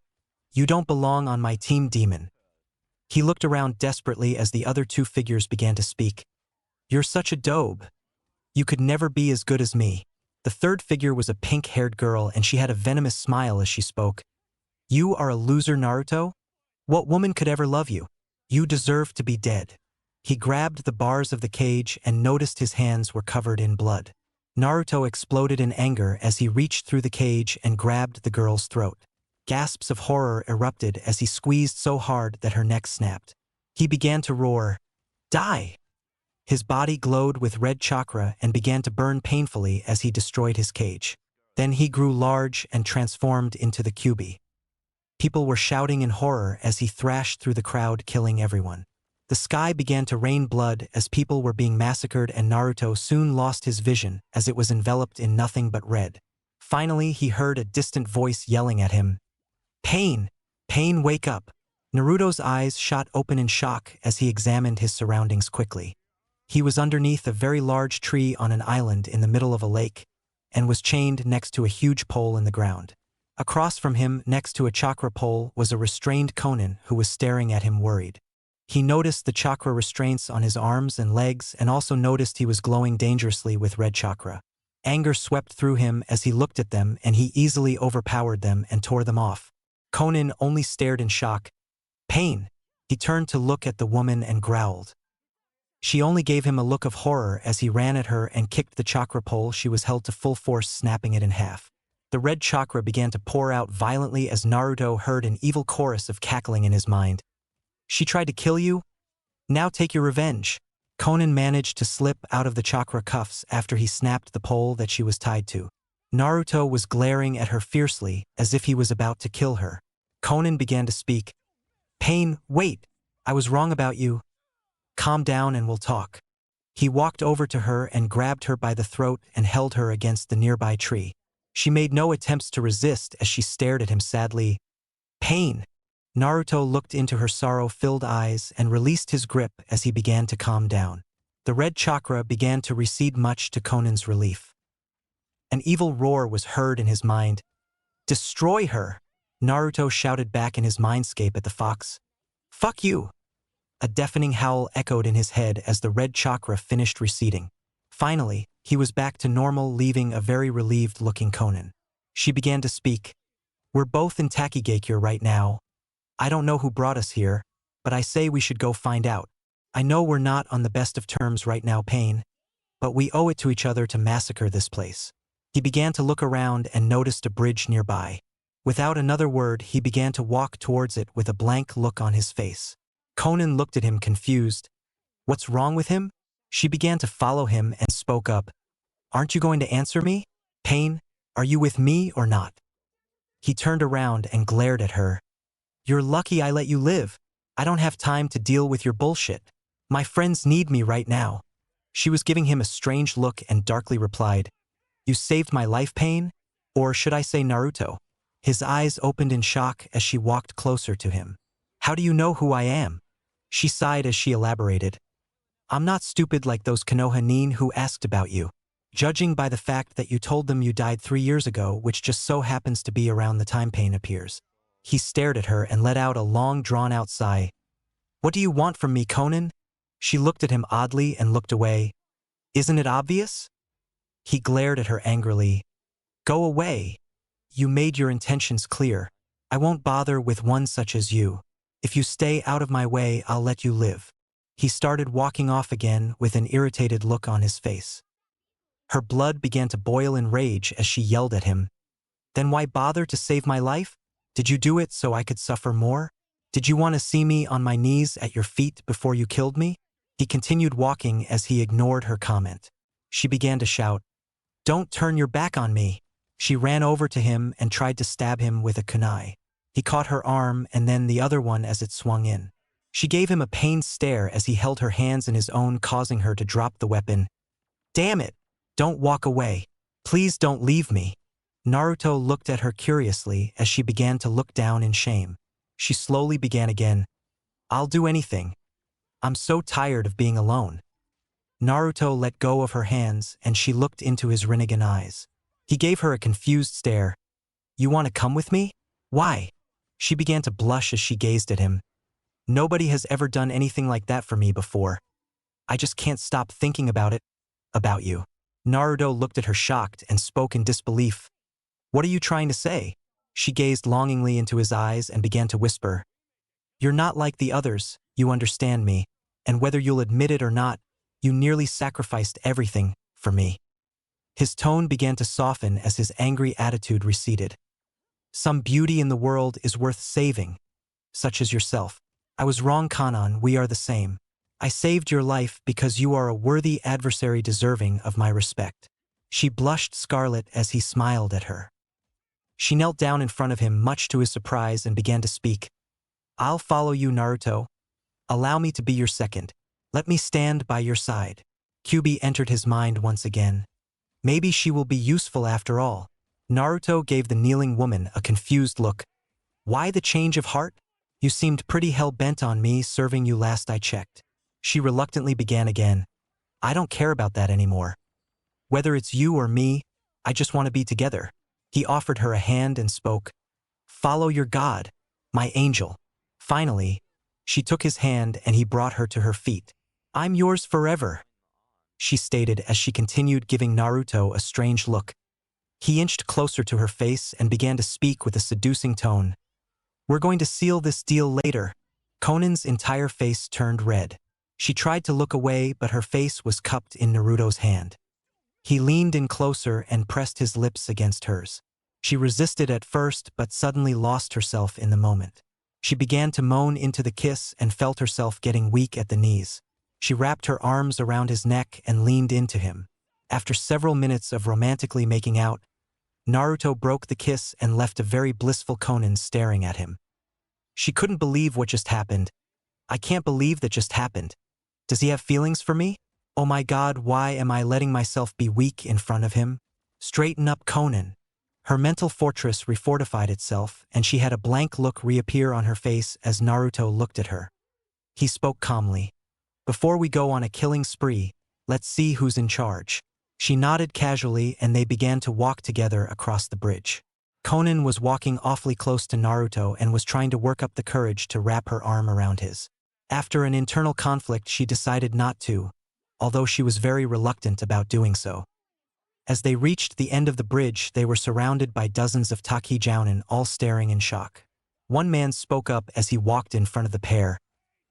"You don't belong on my team, demon." He looked around desperately as the other two figures began to speak. "You're such a dope. You could never be as good as me." The third figure was a pink-haired girl and she had a venomous smile as she spoke. "You are a loser, Naruto? What woman could ever love you? You deserve to be dead." He grabbed the bars of the cage and noticed his hands were covered in blood. Naruto exploded in anger as he reached through the cage and grabbed the girl's throat. Gasps of horror erupted as he squeezed so hard that her neck snapped. He began to roar, "Die!" His body glowed with red chakra and began to burn painfully as he destroyed his cage. Then he grew large and transformed into the Kyuubi. People were shouting in horror as he thrashed through the crowd, killing everyone. The sky began to rain blood as people were being massacred and Naruto soon lost his vision as it was enveloped in nothing but red. Finally, he heard a distant voice yelling at him, "Pain! Pain, wake up!" Naruto's eyes shot open in shock as he examined his surroundings quickly. He was underneath a very large tree on an island in the middle of a lake and was chained next to a huge pole in the ground. Across from him, next to a chakra pole, was a restrained Konin who was staring at him worried. He noticed the chakra restraints on his arms and legs and also noticed he was glowing dangerously with red chakra. Anger swept through him as he looked at them and he easily overpowered them and tore them off. Konin only stared in shock. "Pain!" He turned to look at the woman and growled. She only gave him a look of horror as he ran at her and kicked the chakra pole she was held to full force, snapping it in half. The red chakra began to pour out violently as Naruto heard an evil chorus of cackling in his mind. "She tried to kill you? Now take your revenge." Konin managed to slip out of the chakra cuffs after he snapped the pole that she was tied to. Naruto was glaring at her fiercely as if he was about to kill her. Konin began to speak. "Pain, wait. I was wrong about you. Calm down and we'll talk." He walked over to her and grabbed her by the throat and held her against the nearby tree. She made no attempts to resist as she stared at him sadly. "Pain." Naruto looked into her sorrow-filled eyes and released his grip as he began to calm down. The red chakra began to recede, much to Konin's relief. An evil roar was heard in his mind. "Destroy her!" Naruto shouted back in his mindscape at the fox. "Fuck you!" A deafening howl echoed in his head as the red chakra finished receding. Finally, he was back to normal, leaving a very relieved-looking Konin. She began to speak. "We're both in Takigakure right now. I don't know who brought us here, but I say we should go find out. I know we're not on the best of terms right now, Pain, but we owe it to each other to massacre this place." He began to look around and noticed a bridge nearby. Without another word, he began to walk towards it with a blank look on his face. Konin looked at him confused. "What's wrong with him?" She began to follow him and spoke up. "Aren't you going to answer me? Pain, are you with me or not?" He turned around and glared at her. "You're lucky I let you live. I don't have time to deal with your bullshit. My friends need me right now." She was giving him a strange look and darkly replied, "You saved my life, Pain? Or should I say Naruto?" His eyes opened in shock as she walked closer to him. "How do you know who I am?" She sighed as she elaborated. "I'm not stupid like those Konoha nin who asked about you. Judging by the fact that you told them you died 3 years ago, which just so happens to be around the time Pain appears." He stared at her and let out a long, drawn-out sigh. "What do you want from me, Konin?" She looked at him oddly and looked away. "Isn't it obvious?" He glared at her angrily. "Go away. You made your intentions clear. I won't bother with one such as you. If you stay out of my way, I'll let you live." He started walking off again with an irritated look on his face. Her blood began to boil in rage as she yelled at him. "Then why bother to save my life? Did you do it so I could suffer more? Did you want to see me on my knees at your feet before you killed me?" He continued walking as he ignored her comment. She began to shout, Don't turn your back on me. She ran over to him and tried to stab him with a kunai. He caught her arm and then the other one as it swung in. She gave him a pained stare as he held her hands in his own, causing her to drop the weapon. Damn it! Don't walk away. Please don't leave me. Naruto looked at her curiously as she began to look down in shame. She slowly began again. I'll do anything. I'm so tired of being alone. Naruto let go of her hands and she looked into his Rinnegan eyes. He gave her a confused stare. You want to come with me? Why? She began to blush as she gazed at him. Nobody has ever done anything like that for me before. I just can't stop thinking about it. About you. Naruto looked at her shocked and spoke in disbelief. What are you trying to say? She gazed longingly into his eyes and began to whisper. You're not like the others, you understand me, and whether you'll admit it or not, you nearly sacrificed everything for me. His tone began to soften as his angry attitude receded. Some beauty in the world is worth saving, such as yourself. I was wrong, Kanan, we are the same. I saved your life because you are a worthy adversary deserving of my respect. She blushed scarlet as he smiled at her. She knelt down in front of him much to his surprise and began to speak. I'll follow you, Naruto. Allow me to be your second. Let me stand by your side. Kyuubi entered his mind once again. Maybe she will be useful after all. Naruto gave the kneeling woman a confused look. Why the change of heart? You seemed pretty hell-bent on me serving you last I checked. She reluctantly began again. I don't care about that anymore. Whether it's you or me, I just want to be together. He offered her a hand and spoke. Follow your God, my angel. Finally, she took his hand and he brought her to her feet. I'm yours forever, she stated as she continued giving Naruto a strange look. He inched closer to her face and began to speak with a seducing tone. We're going to seal this deal later. Conan's entire face turned red. She tried to look away, but her face was cupped in Naruto's hand. He leaned in closer and pressed his lips against hers. She resisted at first, but suddenly lost herself in the moment. She began to moan into the kiss and felt herself getting weak at the knees. She wrapped her arms around his neck and leaned into him. After several minutes of romantically making out, Naruto broke the kiss and left a very blissful Conan staring at him. She couldn't believe what just happened. I can't believe that just happened. Does he have feelings for me? Oh my God, why am I letting myself be weak in front of him? Straighten up, Conan. Her mental fortress refortified itself, and she had a blank look reappear on her face as Naruto looked at her. He spoke calmly. Before we go on a killing spree, let's see who's in charge. She nodded casually and they began to walk together across the bridge. Conan was walking awfully close to Naruto and was trying to work up the courage to wrap her arm around his. After an internal conflict, she decided not to, although she was very reluctant about doing so. As they reached the end of the bridge, they were surrounded by dozens of Taki Jounin, all staring in shock. One man spoke up as he walked in front of the pair.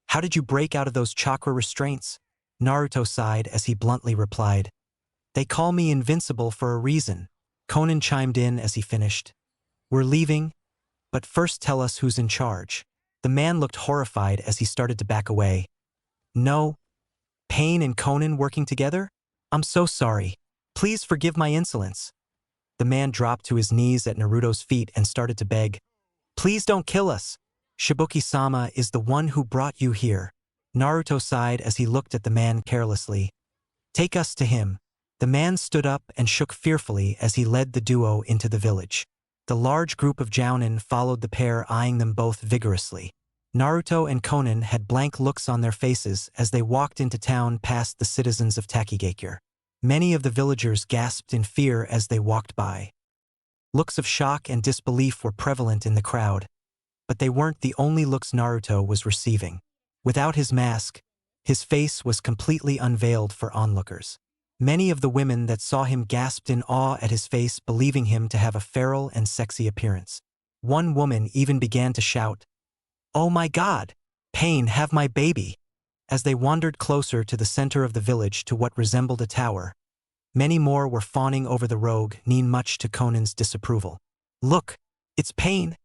How did you break out of those chakra restraints? Naruto sighed as he bluntly replied. They call me invincible for a reason. Conan chimed in as he finished. We're leaving, but first tell us who's in charge. The man looked horrified as he started to back away. No. Pain and Conan working together? I'm so sorry. Please forgive my insolence. The man dropped to his knees at Naruto's feet and started to beg. Please don't kill us. Shibuki-sama is the one who brought you here. Naruto sighed as he looked at the man carelessly. Take us to him. The man stood up and shook fearfully as he led the duo into the village. The large group of Jounin followed the pair, eyeing them both vigorously. Naruto and Conan had blank looks on their faces as they walked into town past the citizens of Takigakure. Many of the villagers gasped in fear as they walked by. Looks of shock and disbelief were prevalent in the crowd, but they weren't the only looks Naruto was receiving. Without his mask, his face was completely unveiled for onlookers. Many of the women that saw him gasped in awe at his face, believing him to have a feral and sexy appearance. One woman even began to shout, "Oh my God! Pain, have my baby!" As they wandered closer to the center of the village to what resembled a tower, many more were fawning over the rogue, much to Conan's disapproval. Look, it's Pain!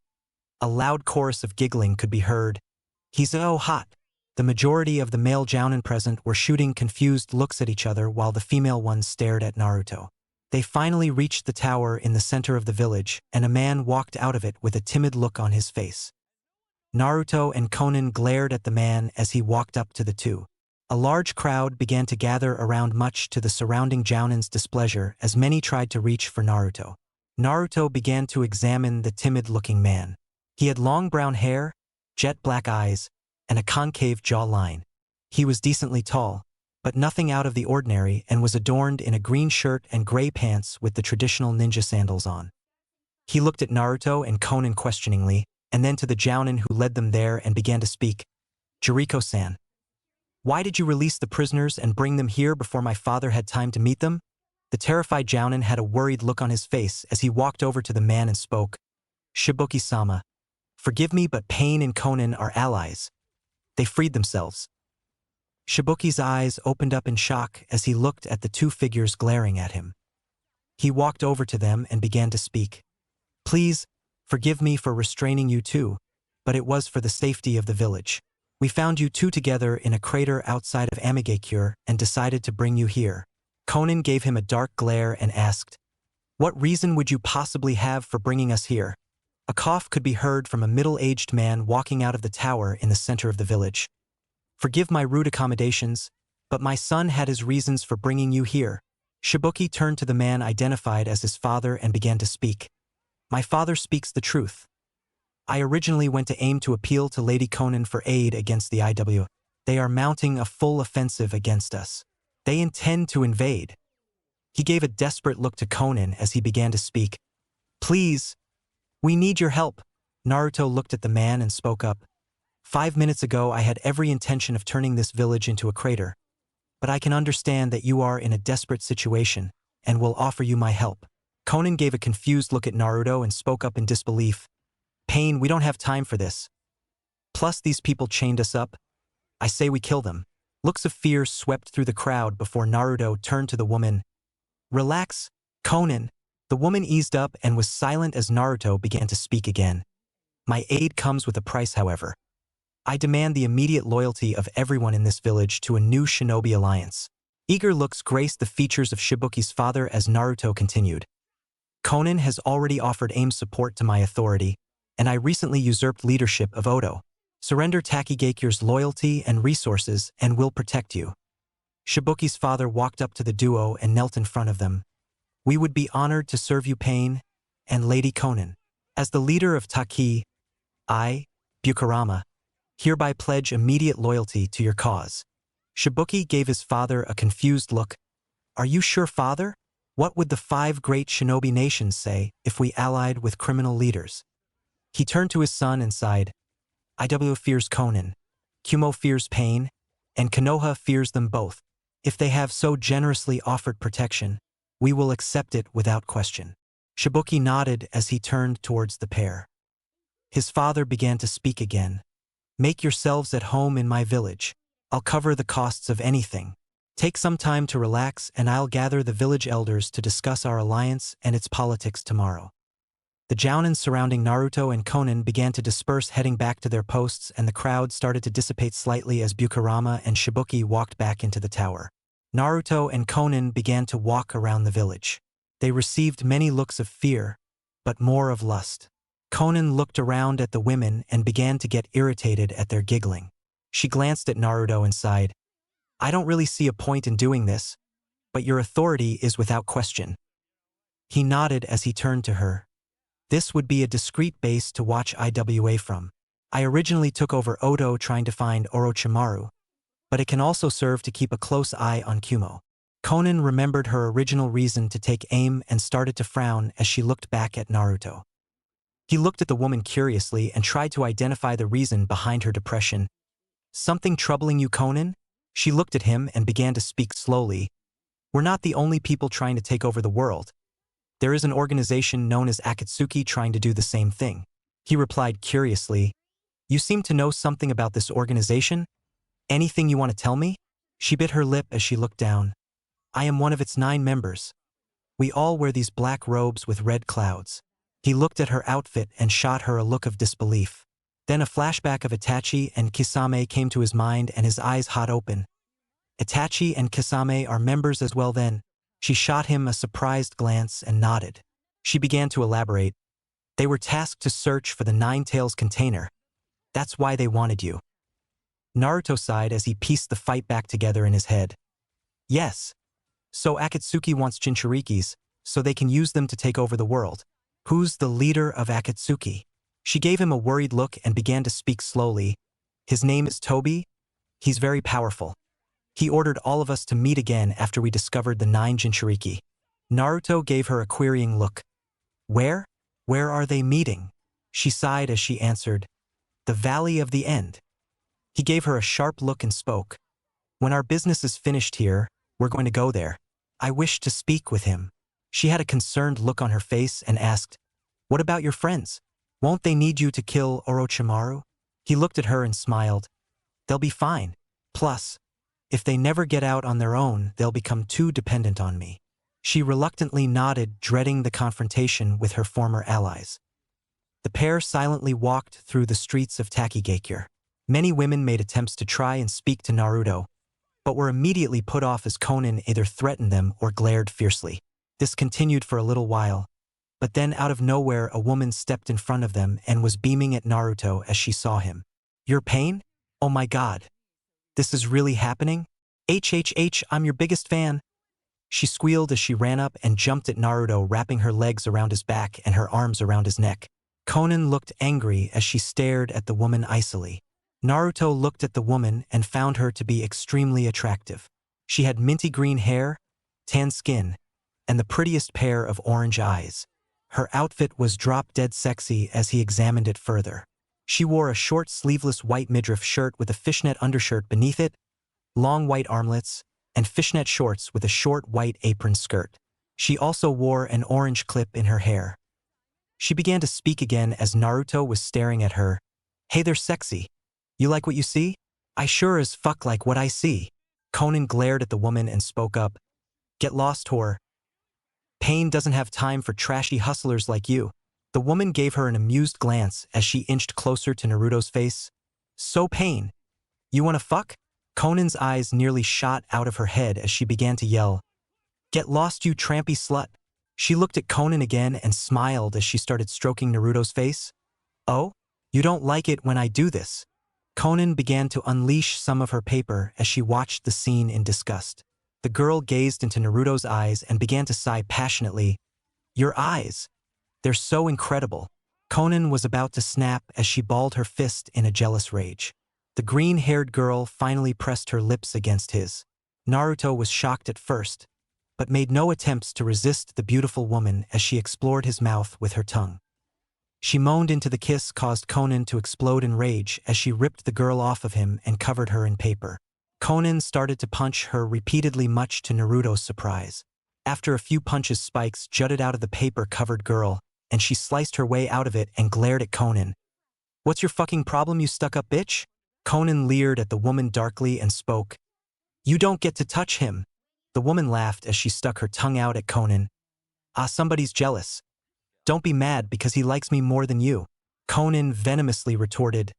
A loud chorus of giggling could be heard. He's so hot. The majority of the male Jounin present were shooting confused looks at each other while the female ones stared at Naruto. They finally reached the tower in the center of the village, and a man walked out of it with a timid look on his face. Naruto and Konan glared at the man as he walked up to the two. A large crowd began to gather around, much to the surrounding Jounins' displeasure, as many tried to reach for Naruto. Naruto began to examine the timid-looking man. He had long brown hair, jet black eyes, and a concave jawline. He was decently tall, but nothing out of the ordinary, and was adorned in a green shirt and gray pants with the traditional ninja sandals on. He looked at Naruto and Konan questioningly, and then to the Jounin who led them there and began to speak. "Jericho-san, why did you release the prisoners and bring them here before my father had time to meet them?" The terrified Jounin had a worried look on his face as he walked over to the man and spoke. "Shibuki-sama, forgive me, but Pain and Konan are allies. They freed themselves." Shibuki's eyes opened up in shock as he looked at the two figures glaring at him. He walked over to them and began to speak. "Please, forgive me for restraining you two, but it was for the safety of the village. We found you two together in a crater outside of Amigakure and decided to bring you here." Konan gave him a dark glare and asked, "What reason would you possibly have for bringing us here?" A cough could be heard from a middle-aged man walking out of the tower in the center of the village. "Forgive my rude accommodations, but my son had his reasons for bringing you here." Shibuki turned to the man identified as his father and began to speak. "My father speaks the truth. I originally went to aim to appeal to Lady Konan for aid against the IW. They are mounting a full offensive against us. They intend to invade." He gave a desperate look to Konan as he began to speak. "Please, we need your help." Naruto looked at the man and spoke up. 5 minutes ago I had every intention of turning this village into a crater. But I can understand that you are in a desperate situation, and will offer you my help." Konan gave a confused look at Naruto and spoke up in disbelief. "Pain, we don't have time for this. Plus these people chained us up. I say we kill them." Looks of fear swept through the crowd before Naruto turned to the woman. "Relax, Konan." The woman eased up and was silent as Naruto began to speak again. "My aid comes with a price, however. I demand the immediate loyalty of everyone in this village to a new shinobi alliance." Eager looks graced the features of Shibuki's father as Naruto continued. "Konan has already offered AIM support to my authority, and I recently usurped leadership of Odo. Surrender Takigakure's loyalty and resources and will protect you." Shibuki's father walked up to the duo and knelt in front of them. "We would be honored to serve you, Pain, and Lady Konan. As the leader of Taki, I, Bukurama, hereby pledge immediate loyalty to your cause." Shibuki gave his father a confused look. "Are you sure, father? What would the 5 great shinobi nations say if we allied with criminal leaders?" He turned to his son and sighed. "IW fears Konan, Kumo fears Pain, and Konoha fears them both. If they have so generously offered protection, we will accept it without question." Shibuki nodded as he turned towards the pair. His father began to speak again. "Make yourselves at home in my village. I'll cover the costs of anything. Take some time to relax and I'll gather the village elders to discuss our alliance and its politics tomorrow." The Jounin surrounding Naruto and Konan began to disperse, heading back to their posts, and the crowd started to dissipate slightly as Bukurama and Shibuki walked back into the tower. Naruto and Konan began to walk around the village. They received many looks of fear, but more of lust. Konan looked around at the women and began to get irritated at their giggling. She glanced at Naruto and sighed. "I don't really see a point in doing this, but your authority is without question." He nodded as he turned to her. "This would be a discreet base to watch IWA from. I originally took over Odo trying to find Orochimaru, but it can also serve to keep a close eye on Kumo." Konan remembered her original reason to take aim and started to frown as she looked back at Naruto. He looked at the woman curiously and tried to identify the reason behind her depression. "Something troubling you, Konan?" She looked at him and began to speak slowly. "We're not the only people trying to take over the world. There is an organization known as Akatsuki trying to do the same thing." He replied curiously. "You seem to know something about this organization? Anything you want to tell me?" She bit her lip as she looked down. "I am one of its 9 members. We all wear these black robes with red clouds." He looked at her outfit and shot her a look of disbelief. Then a flashback of Itachi and Kisame came to his mind and his eyes hot open. "Itachi and Kisame are members as well then?" She shot him a surprised glance and nodded. She began to elaborate. They were tasked to search for the Nine Tails container. That's why they wanted you. Naruto sighed as he pieced the fight back together in his head. Yes. So Akatsuki wants Jinchurikis, so they can use them to take over the world. Who's the leader of Akatsuki? She gave him a worried look and began to speak slowly. His name is Tobi. He's very powerful. He ordered all of us to meet again after we discovered the 9 Jinchuriki. Naruto gave her a querying look. Where? Where are they meeting? She sighed as she answered. The Valley of the End. He gave her a sharp look and spoke. When our business is finished here, we're going to go there. I wish to speak with him. She had a concerned look on her face and asked, What about your friends? Won't they need you to kill Orochimaru? He looked at her and smiled. They'll be fine. Plus, if they never get out on their own, they'll become too dependent on me. She reluctantly nodded, dreading the confrontation with her former allies. The pair silently walked through the streets of Takigakure. Many women made attempts to try and speak to Naruto, but were immediately put off as Konan either threatened them or glared fiercely. This continued for a little while, but then out of nowhere a woman stepped in front of them and was beaming at Naruto as she saw him. Your pain? Oh my god. This is really happening? HHH, I'm your biggest fan. She squealed as she ran up and jumped at Naruto, wrapping her legs around his back and her arms around his neck. Konan looked angry as she stared at the woman icily. Naruto looked at the woman and found her to be extremely attractive. She had minty green hair, tan skin, and the prettiest pair of orange eyes. Her outfit was drop-dead sexy as he examined it further. She wore a short sleeveless white midriff shirt with a fishnet undershirt beneath it, long white armlets, and fishnet shorts with a short white apron skirt. She also wore an orange clip in her hair. She began to speak again as Naruto was staring at her. Hey there, sexy. You like what you see? I sure as fuck like what I see. Konan glared at the woman and spoke up. Get lost, whore. Pain doesn't have time for trashy hustlers like you. The woman gave her an amused glance as she inched closer to Naruto's face. So Pain, you wanna fuck? Konan's eyes nearly shot out of her head as she began to yell. Get lost, you trampy slut. She looked at Konan again and smiled as she started stroking Naruto's face. Oh? You don't like it when I do this? Konan began to unleash some of her paper as she watched the scene in disgust. The girl gazed into Naruto's eyes and began to sigh passionately. Your eyes. They're so incredible. Konan was about to snap as she balled her fist in a jealous rage. The green-haired girl finally pressed her lips against his. Naruto was shocked at first, but made no attempts to resist the beautiful woman as she explored his mouth with her tongue. She moaned into the kiss caused Konan to explode in rage as she ripped the girl off of him and covered her in paper. Konan started to punch her repeatedly, much to Naruto's surprise. After a few punches, spikes jutted out of the paper-covered girl, and she sliced her way out of it and glared at Konan. What's your fucking problem, you stuck-up bitch? Konan leered at the woman darkly and spoke. You don't get to touch him. The woman laughed as she stuck her tongue out at Konan. Ah, somebody's jealous. Don't be mad because he likes me more than you. Konan venomously retorted.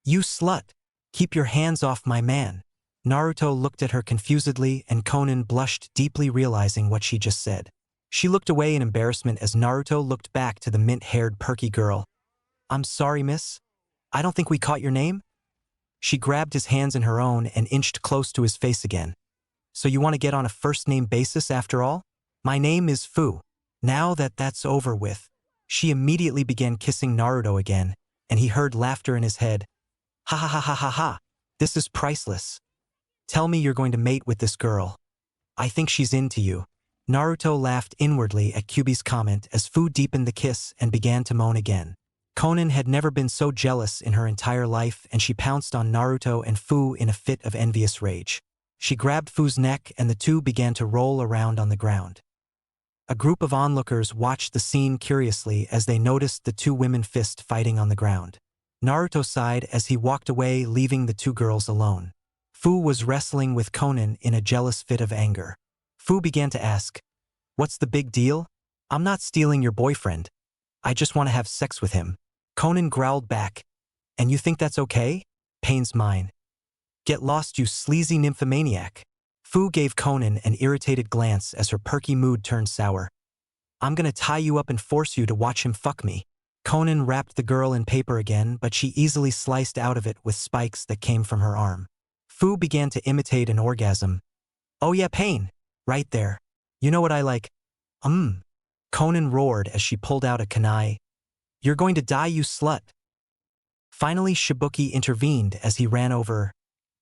You slut. Keep your hands off my man. Naruto looked at her confusedly and Konan blushed deeply, realizing what she just said. She looked away in embarrassment as Naruto looked back to the mint-haired perky girl. I'm sorry, miss. I don't think we caught your name? She grabbed his hands in her own and inched close to his face again. So you want to get on a first-name basis after all? My name is Fu. Now that that's over with. She immediately began kissing Naruto again, and he heard laughter in his head. Ha ha ha ha ha ha. This is priceless. Tell me you're going to mate with this girl. I think she's into you. Naruto laughed inwardly at Kyuubi's comment as Fu deepened the kiss and began to moan again. Konan had never been so jealous in her entire life, and she pounced on Naruto and Fu in a fit of envious rage. She grabbed Fu's neck and the two began to roll around on the ground. A group of onlookers watched the scene curiously as they noticed the two women fist fighting on the ground. Naruto sighed as he walked away, leaving the two girls alone. Fu was wrestling with Konan in a jealous fit of anger. Fu began to ask, What's the big deal? I'm not stealing your boyfriend. I just want to have sex with him. Konan growled back. And you think that's okay? Pain's mine. Get lost, you sleazy nymphomaniac. Fu gave Conan an irritated glance as her perky mood turned sour. I'm gonna tie you up and force you to watch him fuck me. Conan wrapped the girl in paper again, but she easily sliced out of it with spikes that came from her arm. Fu began to imitate an orgasm. Oh yeah, pain. Right there. You know what I like? Conan roared as she pulled out a kunai. You're going to die, you slut. Finally, Shibuki intervened as he ran over.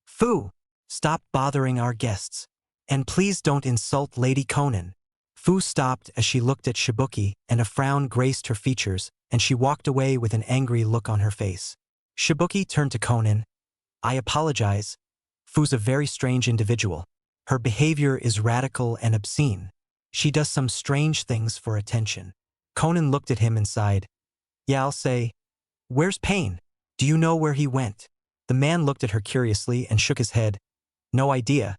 Fu, stop bothering our guests. And please don't insult Lady Conan. Fu stopped as she looked at Shibuki, and a frown graced her features, and she walked away with an angry look on her face. Shibuki turned to Conan. I apologize. Fu's a very strange individual. Her behavior is radical and obscene. She does some strange things for attention. Conan looked at him and sighed. Yeah, I'll say. Where's Pain? Do you know where he went? The man looked at her curiously and shook his head. No idea.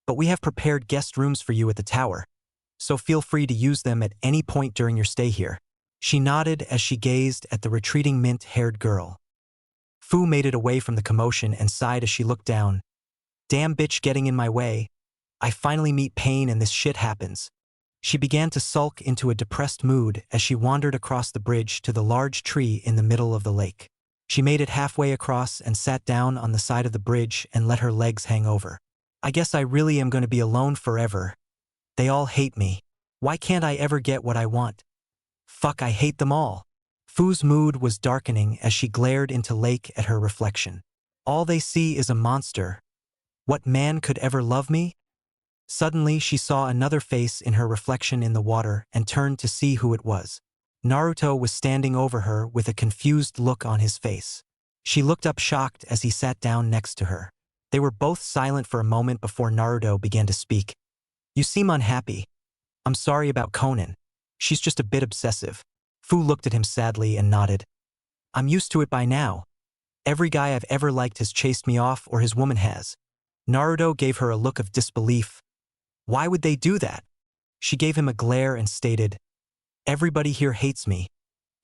But we have prepared guest rooms for you at the tower. So feel free to use them at any point during your stay here. She nodded as she gazed at the retreating mint-haired girl. Fu made it away from the commotion and sighed as she looked down. Damn bitch getting in my way. I finally meet Pain and this shit happens. She began to sulk into a depressed mood as she wandered across the bridge to the large tree in the middle of the lake. She made it halfway across and sat down on the side of the bridge and let her legs hang over. I guess I really am going to be alone forever. They all hate me. Why can't I ever get what I want? Fuck, I hate them all. Fu's mood was darkening as she glared into lake at her reflection. All they see is a monster. What man could ever love me? Suddenly, she saw another face in her reflection in the water and turned to see who it was. Naruto was standing over her with a confused look on his face. She looked up shocked as he sat down next to her. They were both silent for a moment before Naruto began to speak. You seem unhappy. I'm sorry about Conan. She's just a bit obsessive. Fu looked at him sadly and nodded. I'm used to it by now. Every guy I've ever liked has chased me off or his woman has. Naruto gave her a look of disbelief. Why would they do that? She gave him a glare and stated, Everybody here hates me.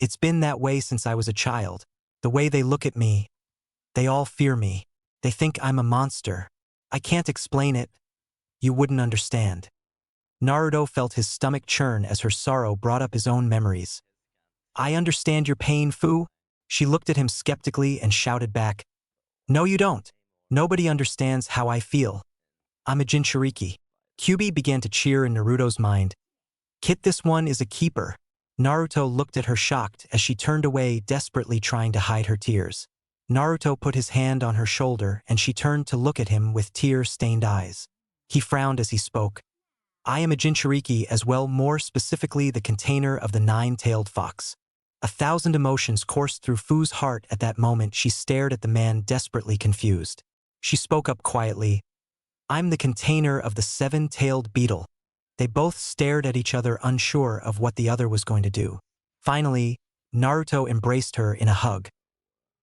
It's been that way since I was a child. The way they look at me. They all fear me. They think I'm a monster. I can't explain it. You wouldn't understand. Naruto felt his stomach churn as her sorrow brought up his own memories. I understand your pain, Fu. She looked at him skeptically and shouted back. No, you don't. Nobody understands how I feel. I'm a Jinchuriki. Kyuubi began to cheer in Naruto's mind. Kit, this one is a keeper. Naruto looked at her shocked as she turned away, desperately trying to hide her tears. Naruto put his hand on her shoulder and she turned to look at him with tear-stained eyes. He frowned as he spoke. I am a Jinchuriki as well, more specifically the container of the nine-tailed fox. 1,000 emotions coursed through Fu's heart at that moment. She stared at the man, desperately confused. She spoke up quietly. I'm the container of the seven-tailed beetle. They both stared at each other, unsure of what the other was going to do. Finally, Naruto embraced her in a hug.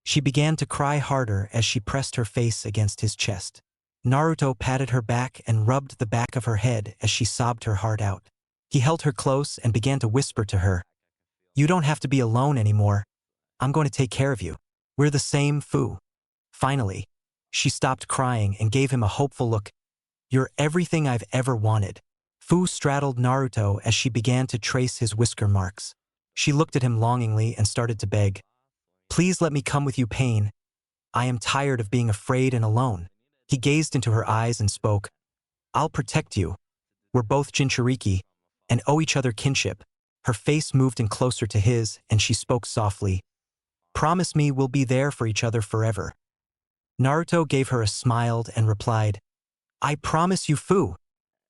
She began to cry harder as she pressed her face against his chest. Naruto patted her back and rubbed the back of her head as she sobbed her heart out. He held her close and began to whisper to her. You don't have to be alone anymore. I'm going to take care of you. We're the same, Fu. Finally, she stopped crying and gave him a hopeful look. You're everything I've ever wanted. Fu straddled Naruto as she began to trace his whisker marks. She looked at him longingly and started to beg. Please let me come with you, Pain. I am tired of being afraid and alone. He gazed into her eyes and spoke. I'll protect you. We're both Jinchuriki and owe each other kinship. Her face moved in closer to his and she spoke softly. Promise me we'll be there for each other forever. Naruto gave her a smile and replied, I promise you, Fu.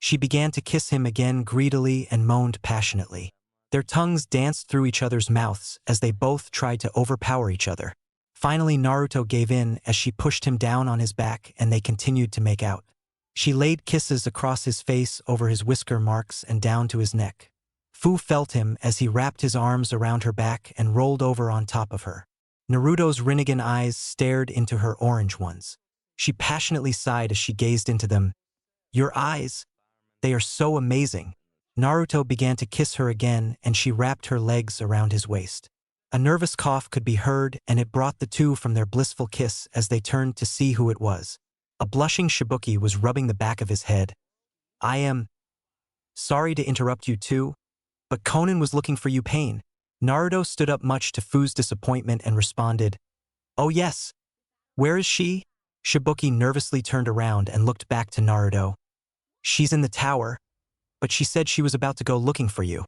She began to kiss him again greedily and moaned passionately. Their tongues danced through each other's mouths as they both tried to overpower each other. Finally, Naruto gave in as she pushed him down on his back and they continued to make out. She laid kisses across his face, over his whisker marks and down to his neck. Fu felt him as he wrapped his arms around her back and rolled over on top of her. Naruto's Rinnegan eyes stared into her orange ones. She passionately sighed as she gazed into them. Your eyes. They are so amazing. Naruto began to kiss her again and she wrapped her legs around his waist. A nervous cough could be heard and it brought the two from their blissful kiss as they turned to see who it was. A blushing Shibuki was rubbing the back of his head. I am sorry to interrupt you too, but Conan was looking for you, Pain. Naruto stood up much to Fu's disappointment and responded, oh yes. Where is she? Shibuki nervously turned around and looked back to Naruto. She's in the tower, but she said she was about to go looking for you.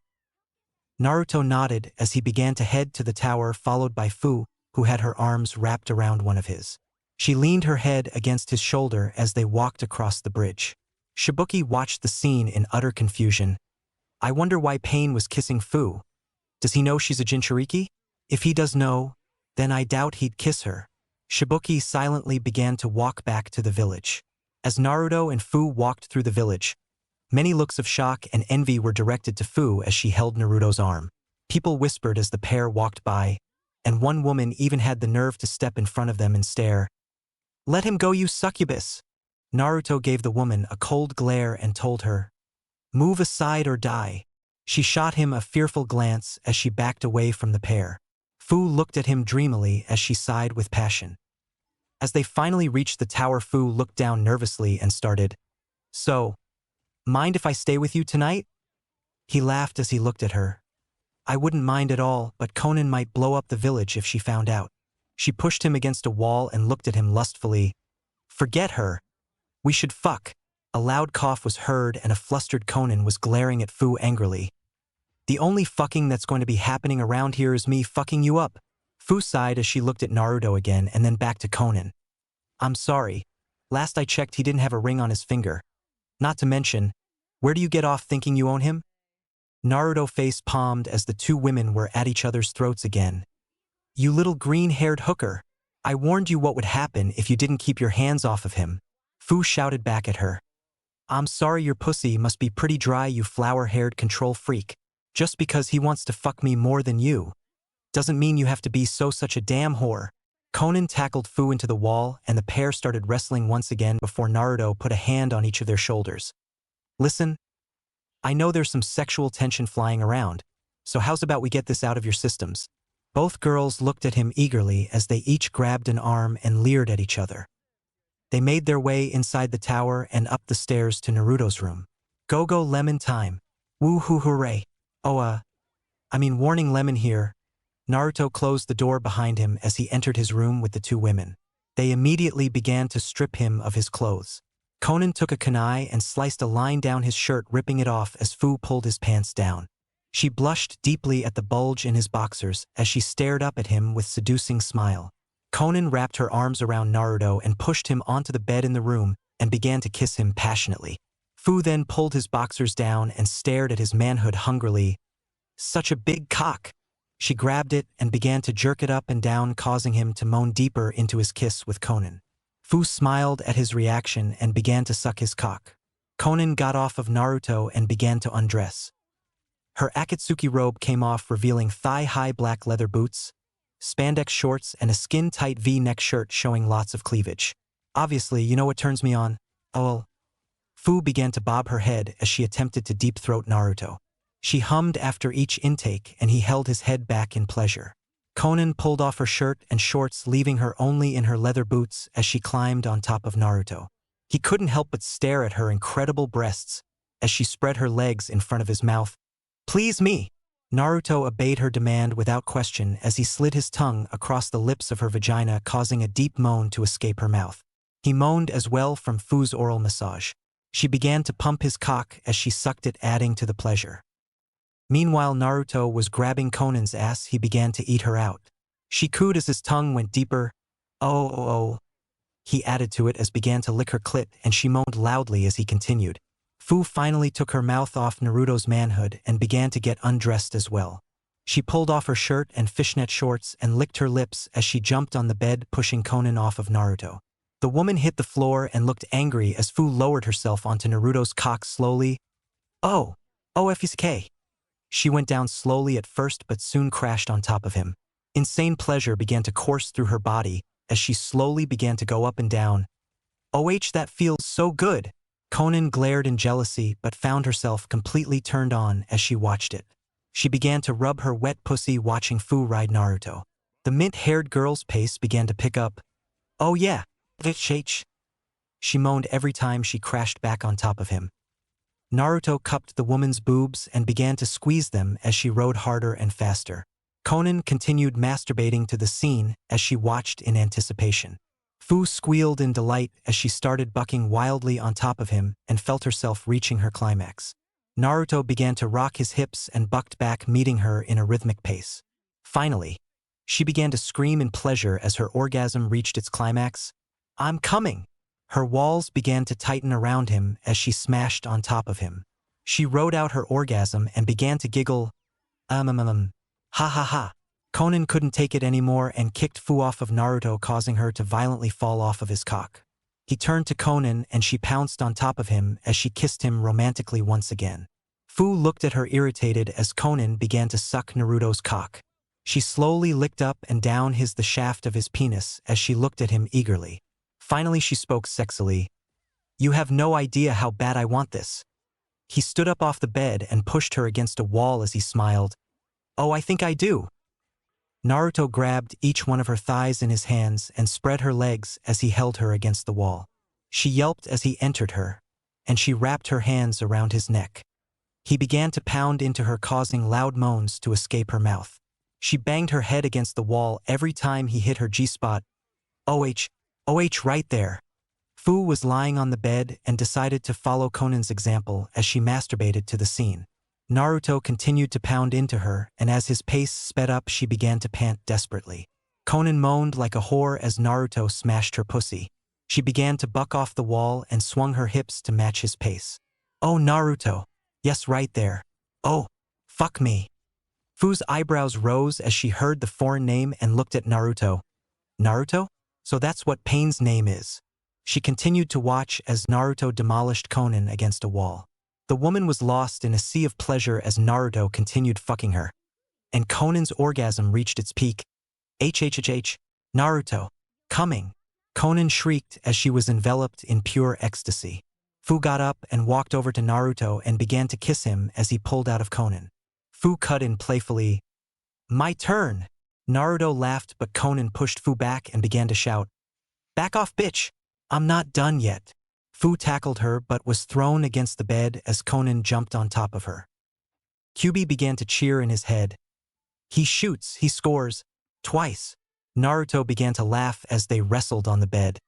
Naruto nodded as he began to head to the tower, followed by Fu, who had her arms wrapped around one of his. She leaned her head against his shoulder as they walked across the bridge. Shibuki watched the scene in utter confusion. I wonder why Pain was kissing Fu. Does he know she's a Jinchuriki? If he does know, then I doubt he'd kiss her. Shibuki silently began to walk back to the village. As Naruto and Fu walked through the village, many looks of shock and envy were directed to Fu as she held Naruto's arm. People whispered as the pair walked by, and one woman even had the nerve to step in front of them and stare. Let him go, you succubus! Naruto gave the woman a cold glare and told her, move aside or die. She shot him a fearful glance as she backed away from the pair. Fu looked at him dreamily as she sighed with passion. As they finally reached the tower, Fu looked down nervously and started, so, mind if I stay with you tonight? He laughed as he looked at her. I wouldn't mind at all, but Conan might blow up the village if she found out. She pushed him against a wall and looked at him lustfully. Forget her. We should fuck. A loud cough was heard and a flustered Conan was glaring at Fu angrily. The only fucking that's going to be happening around here is me fucking you up. Fu sighed as she looked at Naruto again and then back to Conan. I'm sorry. Last I checked he didn't have a ring on his finger. Not to mention, where do you get off thinking you own him? Naruto face palmed as the two women were at each other's throats again. You little green-haired hooker. I warned you what would happen if you didn't keep your hands off of him. Fu shouted back at her. I'm sorry, your pussy must be pretty dry, you flower-haired control freak. Just because he wants to fuck me more than you doesn't mean you have to be such a damn whore. Conan tackled Fu into the wall and the pair started wrestling once again before Naruto put a hand on each of their shoulders. Listen, I know there's some sexual tension flying around, so how's about we get this out of your systems? Both girls looked at him eagerly as they each grabbed an arm and leered at each other. They made their way inside the tower and up the stairs to Naruto's room. Go lemon time. Woo-hoo hooray. Oh, warning lemon here. Naruto closed the door behind him as he entered his room with the two women. They immediately began to strip him of his clothes. Conan took a kunai and sliced a line down his shirt, ripping it off as Fu pulled his pants down. She blushed deeply at the bulge in his boxers as she stared up at him with seducing smile. Conan wrapped her arms around Naruto and pushed him onto the bed in the room and began to kiss him passionately. Fu then pulled his boxers down and stared at his manhood hungrily. Such a big cock! She grabbed it and began to jerk it up and down, causing him to moan deeper into his kiss with Conan. Fu smiled at his reaction and began to suck his cock. Conan got off of Naruto and began to undress. Her Akatsuki robe came off, revealing thigh-high black leather boots, spandex shorts, and a skin-tight V-neck shirt showing lots of cleavage. Obviously, you know what turns me on? Oh. Fu began to bob her head as she attempted to deep-throat Naruto. She hummed after each intake and he held his head back in pleasure. Conan pulled off her shirt and shorts, leaving her only in her leather boots as she climbed on top of Naruto. He couldn't help but stare at her incredible breasts as she spread her legs in front of his mouth. Please me! Naruto obeyed her demand without question as he slid his tongue across the lips of her vagina, causing a deep moan to escape her mouth. He moaned as well from Fu's oral massage. She began to pump his cock as she sucked it, adding to the pleasure. Meanwhile, Naruto was grabbing Conan's ass. He began to eat her out. She cooed as his tongue went deeper. Oh. He added to it as began to lick her clit, and she moaned loudly as he continued. Fu finally took her mouth off Naruto's manhood and began to get undressed as well. She pulled off her shirt and fishnet shorts and licked her lips as she jumped on the bed, pushing Conan off of Naruto. The woman hit the floor and looked angry as Fu lowered herself onto Naruto's cock slowly. Oh, OFSK. She went down slowly at first but soon crashed on top of him. Insane pleasure began to course through her body as she slowly began to go up and down. That feels so good! Conan glared in jealousy but found herself completely turned on as she watched it. She began to rub her wet pussy watching Fu ride Naruto. The mint-haired girl's pace began to pick up. Oh yeah, bitch. She moaned every time she crashed back on top of him. Naruto cupped the woman's boobs and began to squeeze them as she rode harder and faster. Conan continued masturbating to the scene as she watched in anticipation. Fu squealed in delight as she started bucking wildly on top of him and felt herself reaching her climax. Naruto began to rock his hips and bucked back, meeting her in a rhythmic pace. Finally, she began to scream in pleasure as her orgasm reached its climax. "I'm coming!" Her walls began to tighten around him as she smashed on top of him. She rode out her orgasm and began to giggle. Ha ha ha. Conan couldn't take it anymore and kicked Fu off of Naruto, causing her to violently fall off of his cock. He turned to Conan and she pounced on top of him as she kissed him romantically once again. Fu looked at her irritated as Conan began to suck Naruto's cock. She slowly licked up and down the shaft of his penis as she looked at him eagerly. Finally she spoke sexily. "You have no idea how bad I want this." He stood up off the bed and pushed her against a wall as he smiled. "Oh, I think I do." Naruto grabbed each one of her thighs in his hands and spread her legs as he held her against the wall. She yelped as he entered her, and she wrapped her hands around his neck. He began to pound into her, causing loud moans to escape her mouth. She banged her head against the wall every time he hit her G-spot. OH right there. Fu was lying on the bed and decided to follow Conan's example as she masturbated to the scene. Naruto continued to pound into her, and as his pace sped up she began to pant desperately. Conan moaned like a whore as Naruto smashed her pussy. She began to buck off the wall and swung her hips to match his pace. "Oh, Naruto. Yes, right there. Oh, fuck me." Fu's eyebrows rose as she heard the foreign name and looked at Naruto. "Naruto? So that's what Pain's name is." She continued to watch as Naruto demolished Conan against a wall. The woman was lost in a sea of pleasure as Naruto continued fucking her. And Conan's orgasm reached its peak. HHHH. Naruto. Coming. Conan shrieked as she was enveloped in pure ecstasy. Fu got up and walked over to Naruto and began to kiss him as he pulled out of Conan. Fu cut in playfully. "My turn." Naruto laughed, but Conan pushed Fu back and began to shout. "Back off, bitch. I'm not done yet." Fu tackled her but was thrown against the bed as Conan jumped on top of her. Kyubi began to cheer in his head. "He shoots, he scores. Twice." Naruto began to laugh as they wrestled on the bed.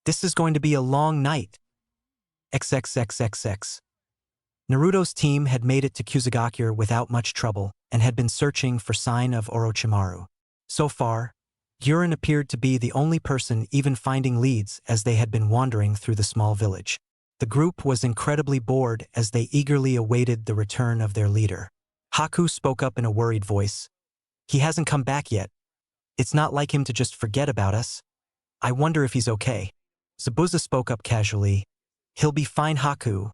"This is going to be a long night." XXXXX. Naruto's team had made it to Kusagakure without much trouble and had been searching for sign of Orochimaru. So far, Guren appeared to be the only person even finding leads as they had been wandering through the small village. The group was incredibly bored as they eagerly awaited the return of their leader. Haku spoke up in a worried voice. "He hasn't come back yet. It's not like him to just forget about us. I wonder if he's okay." Zabuza spoke up casually. "He'll be fine, Haku,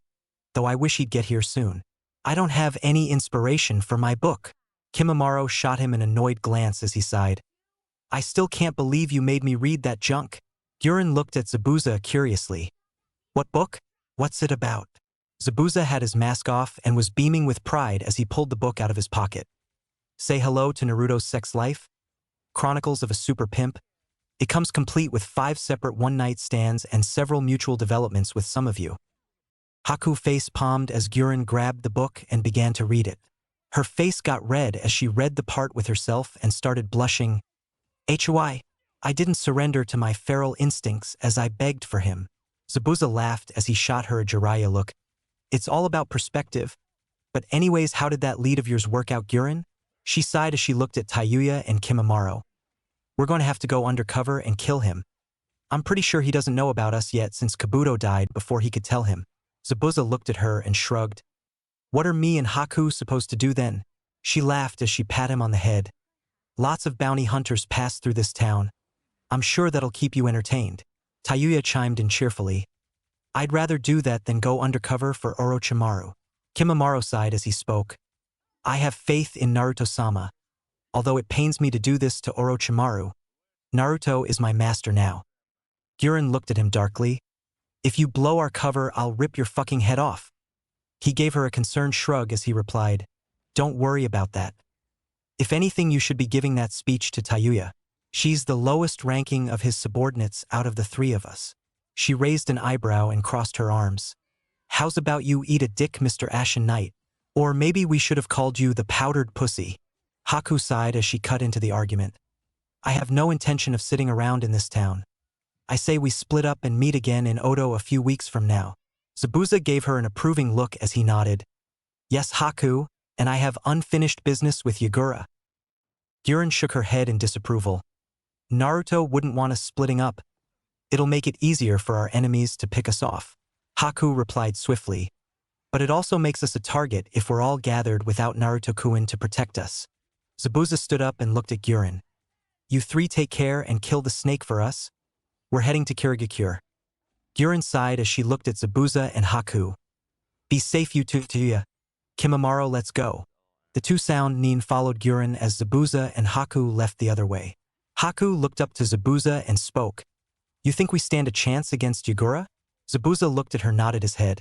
though I wish he'd get here soon. I don't have any inspiration for my book." Kimimaro shot him an annoyed glance as he sighed. "I still can't believe you made me read that junk." Guren looked at Zabuza curiously. "What book? What's it about?" Zabuza had his mask off and was beaming with pride as he pulled the book out of his pocket. "Say hello to Naruto's sex life? Chronicles of a Super Pimp. It comes complete with 5 separate one-night stands and several mutual developments with some of you." Haku face-palmed as Guren grabbed the book and began to read it. Her face got red as she read the part with herself and started blushing. "HY, I didn't surrender to my feral instincts as I begged for him." Zabuza laughed as he shot her a Jiraiya look. "It's all about perspective. But anyways, how did that lead of yours work out, Guren?" She sighed as she looked at Tayuya and Kimimaro. "We're going to have to go undercover and kill him. I'm pretty sure he doesn't know about us yet since Kabuto died before he could tell him." Zabuza looked at her and shrugged. "What are me and Haku supposed to do then?" She laughed as she pat him on the head. "Lots of bounty hunters pass through this town. I'm sure that'll keep you entertained." Tayuya chimed in cheerfully. "I'd rather do that than go undercover for Orochimaru." Kimimaro sighed as he spoke. "I have faith in Naruto-sama. Although it pains me to do this to Orochimaru, Naruto is my master now." Guren looked at him darkly. "If you blow our cover, I'll rip your fucking head off." He gave her a concerned shrug as he replied, "Don't worry about that. If anything, you should be giving that speech to Tayuya. She's the lowest ranking of his subordinates out of the 3 of us." She raised an eyebrow and crossed her arms. How's about you eat a dick, Mr. Ashen Knight? Or maybe we should have called you the powdered pussy. Haku sighed as she cut into the argument. I have no intention of sitting around in this town. I say we split up and meet again in Odo a few weeks from now. Zabuza gave her an approving look as he nodded. Yes, Haku, and I have unfinished business with Yagura. Guren shook her head in disapproval. Naruto wouldn't want us splitting up. It'll make it easier for our enemies to pick us off. Haku replied swiftly. But it also makes us a target if we're all gathered without Naruto-kun to protect us. Zabuza stood up and looked at Guren. You three take care and kill the snake for us. We're heading to Kirigakure. Guren sighed as she looked at Zabuza and Haku. Be safe, you two. Kimimaro, let's go. The two sound Nin followed Guren as Zabuza and Haku left the other way. Haku looked up to Zabuza and spoke. You think we stand a chance against Yagura? Zabuza looked at her, nodded his head.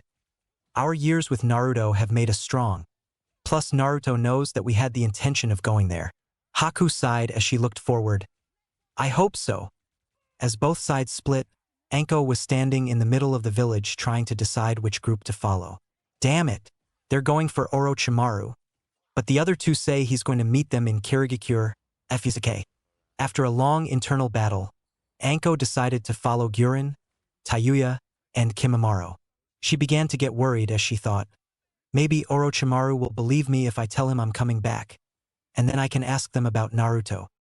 Our years with Naruto have made us strong. Plus Naruto knows that we had the intention of going there. Haku sighed as she looked forward. I hope so. As both sides split, Anko was standing in the middle of the village trying to decide which group to follow. Damn it, they're going for Orochimaru. But the other two say he's going to meet them in Kirigakure, Fusake. After a long internal battle, Anko decided to follow Guren, Tayuya, and Kimimaro. She began to get worried as she thought, maybe Orochimaru will believe me if I tell him I'm coming back, and then I can ask them about Naruto.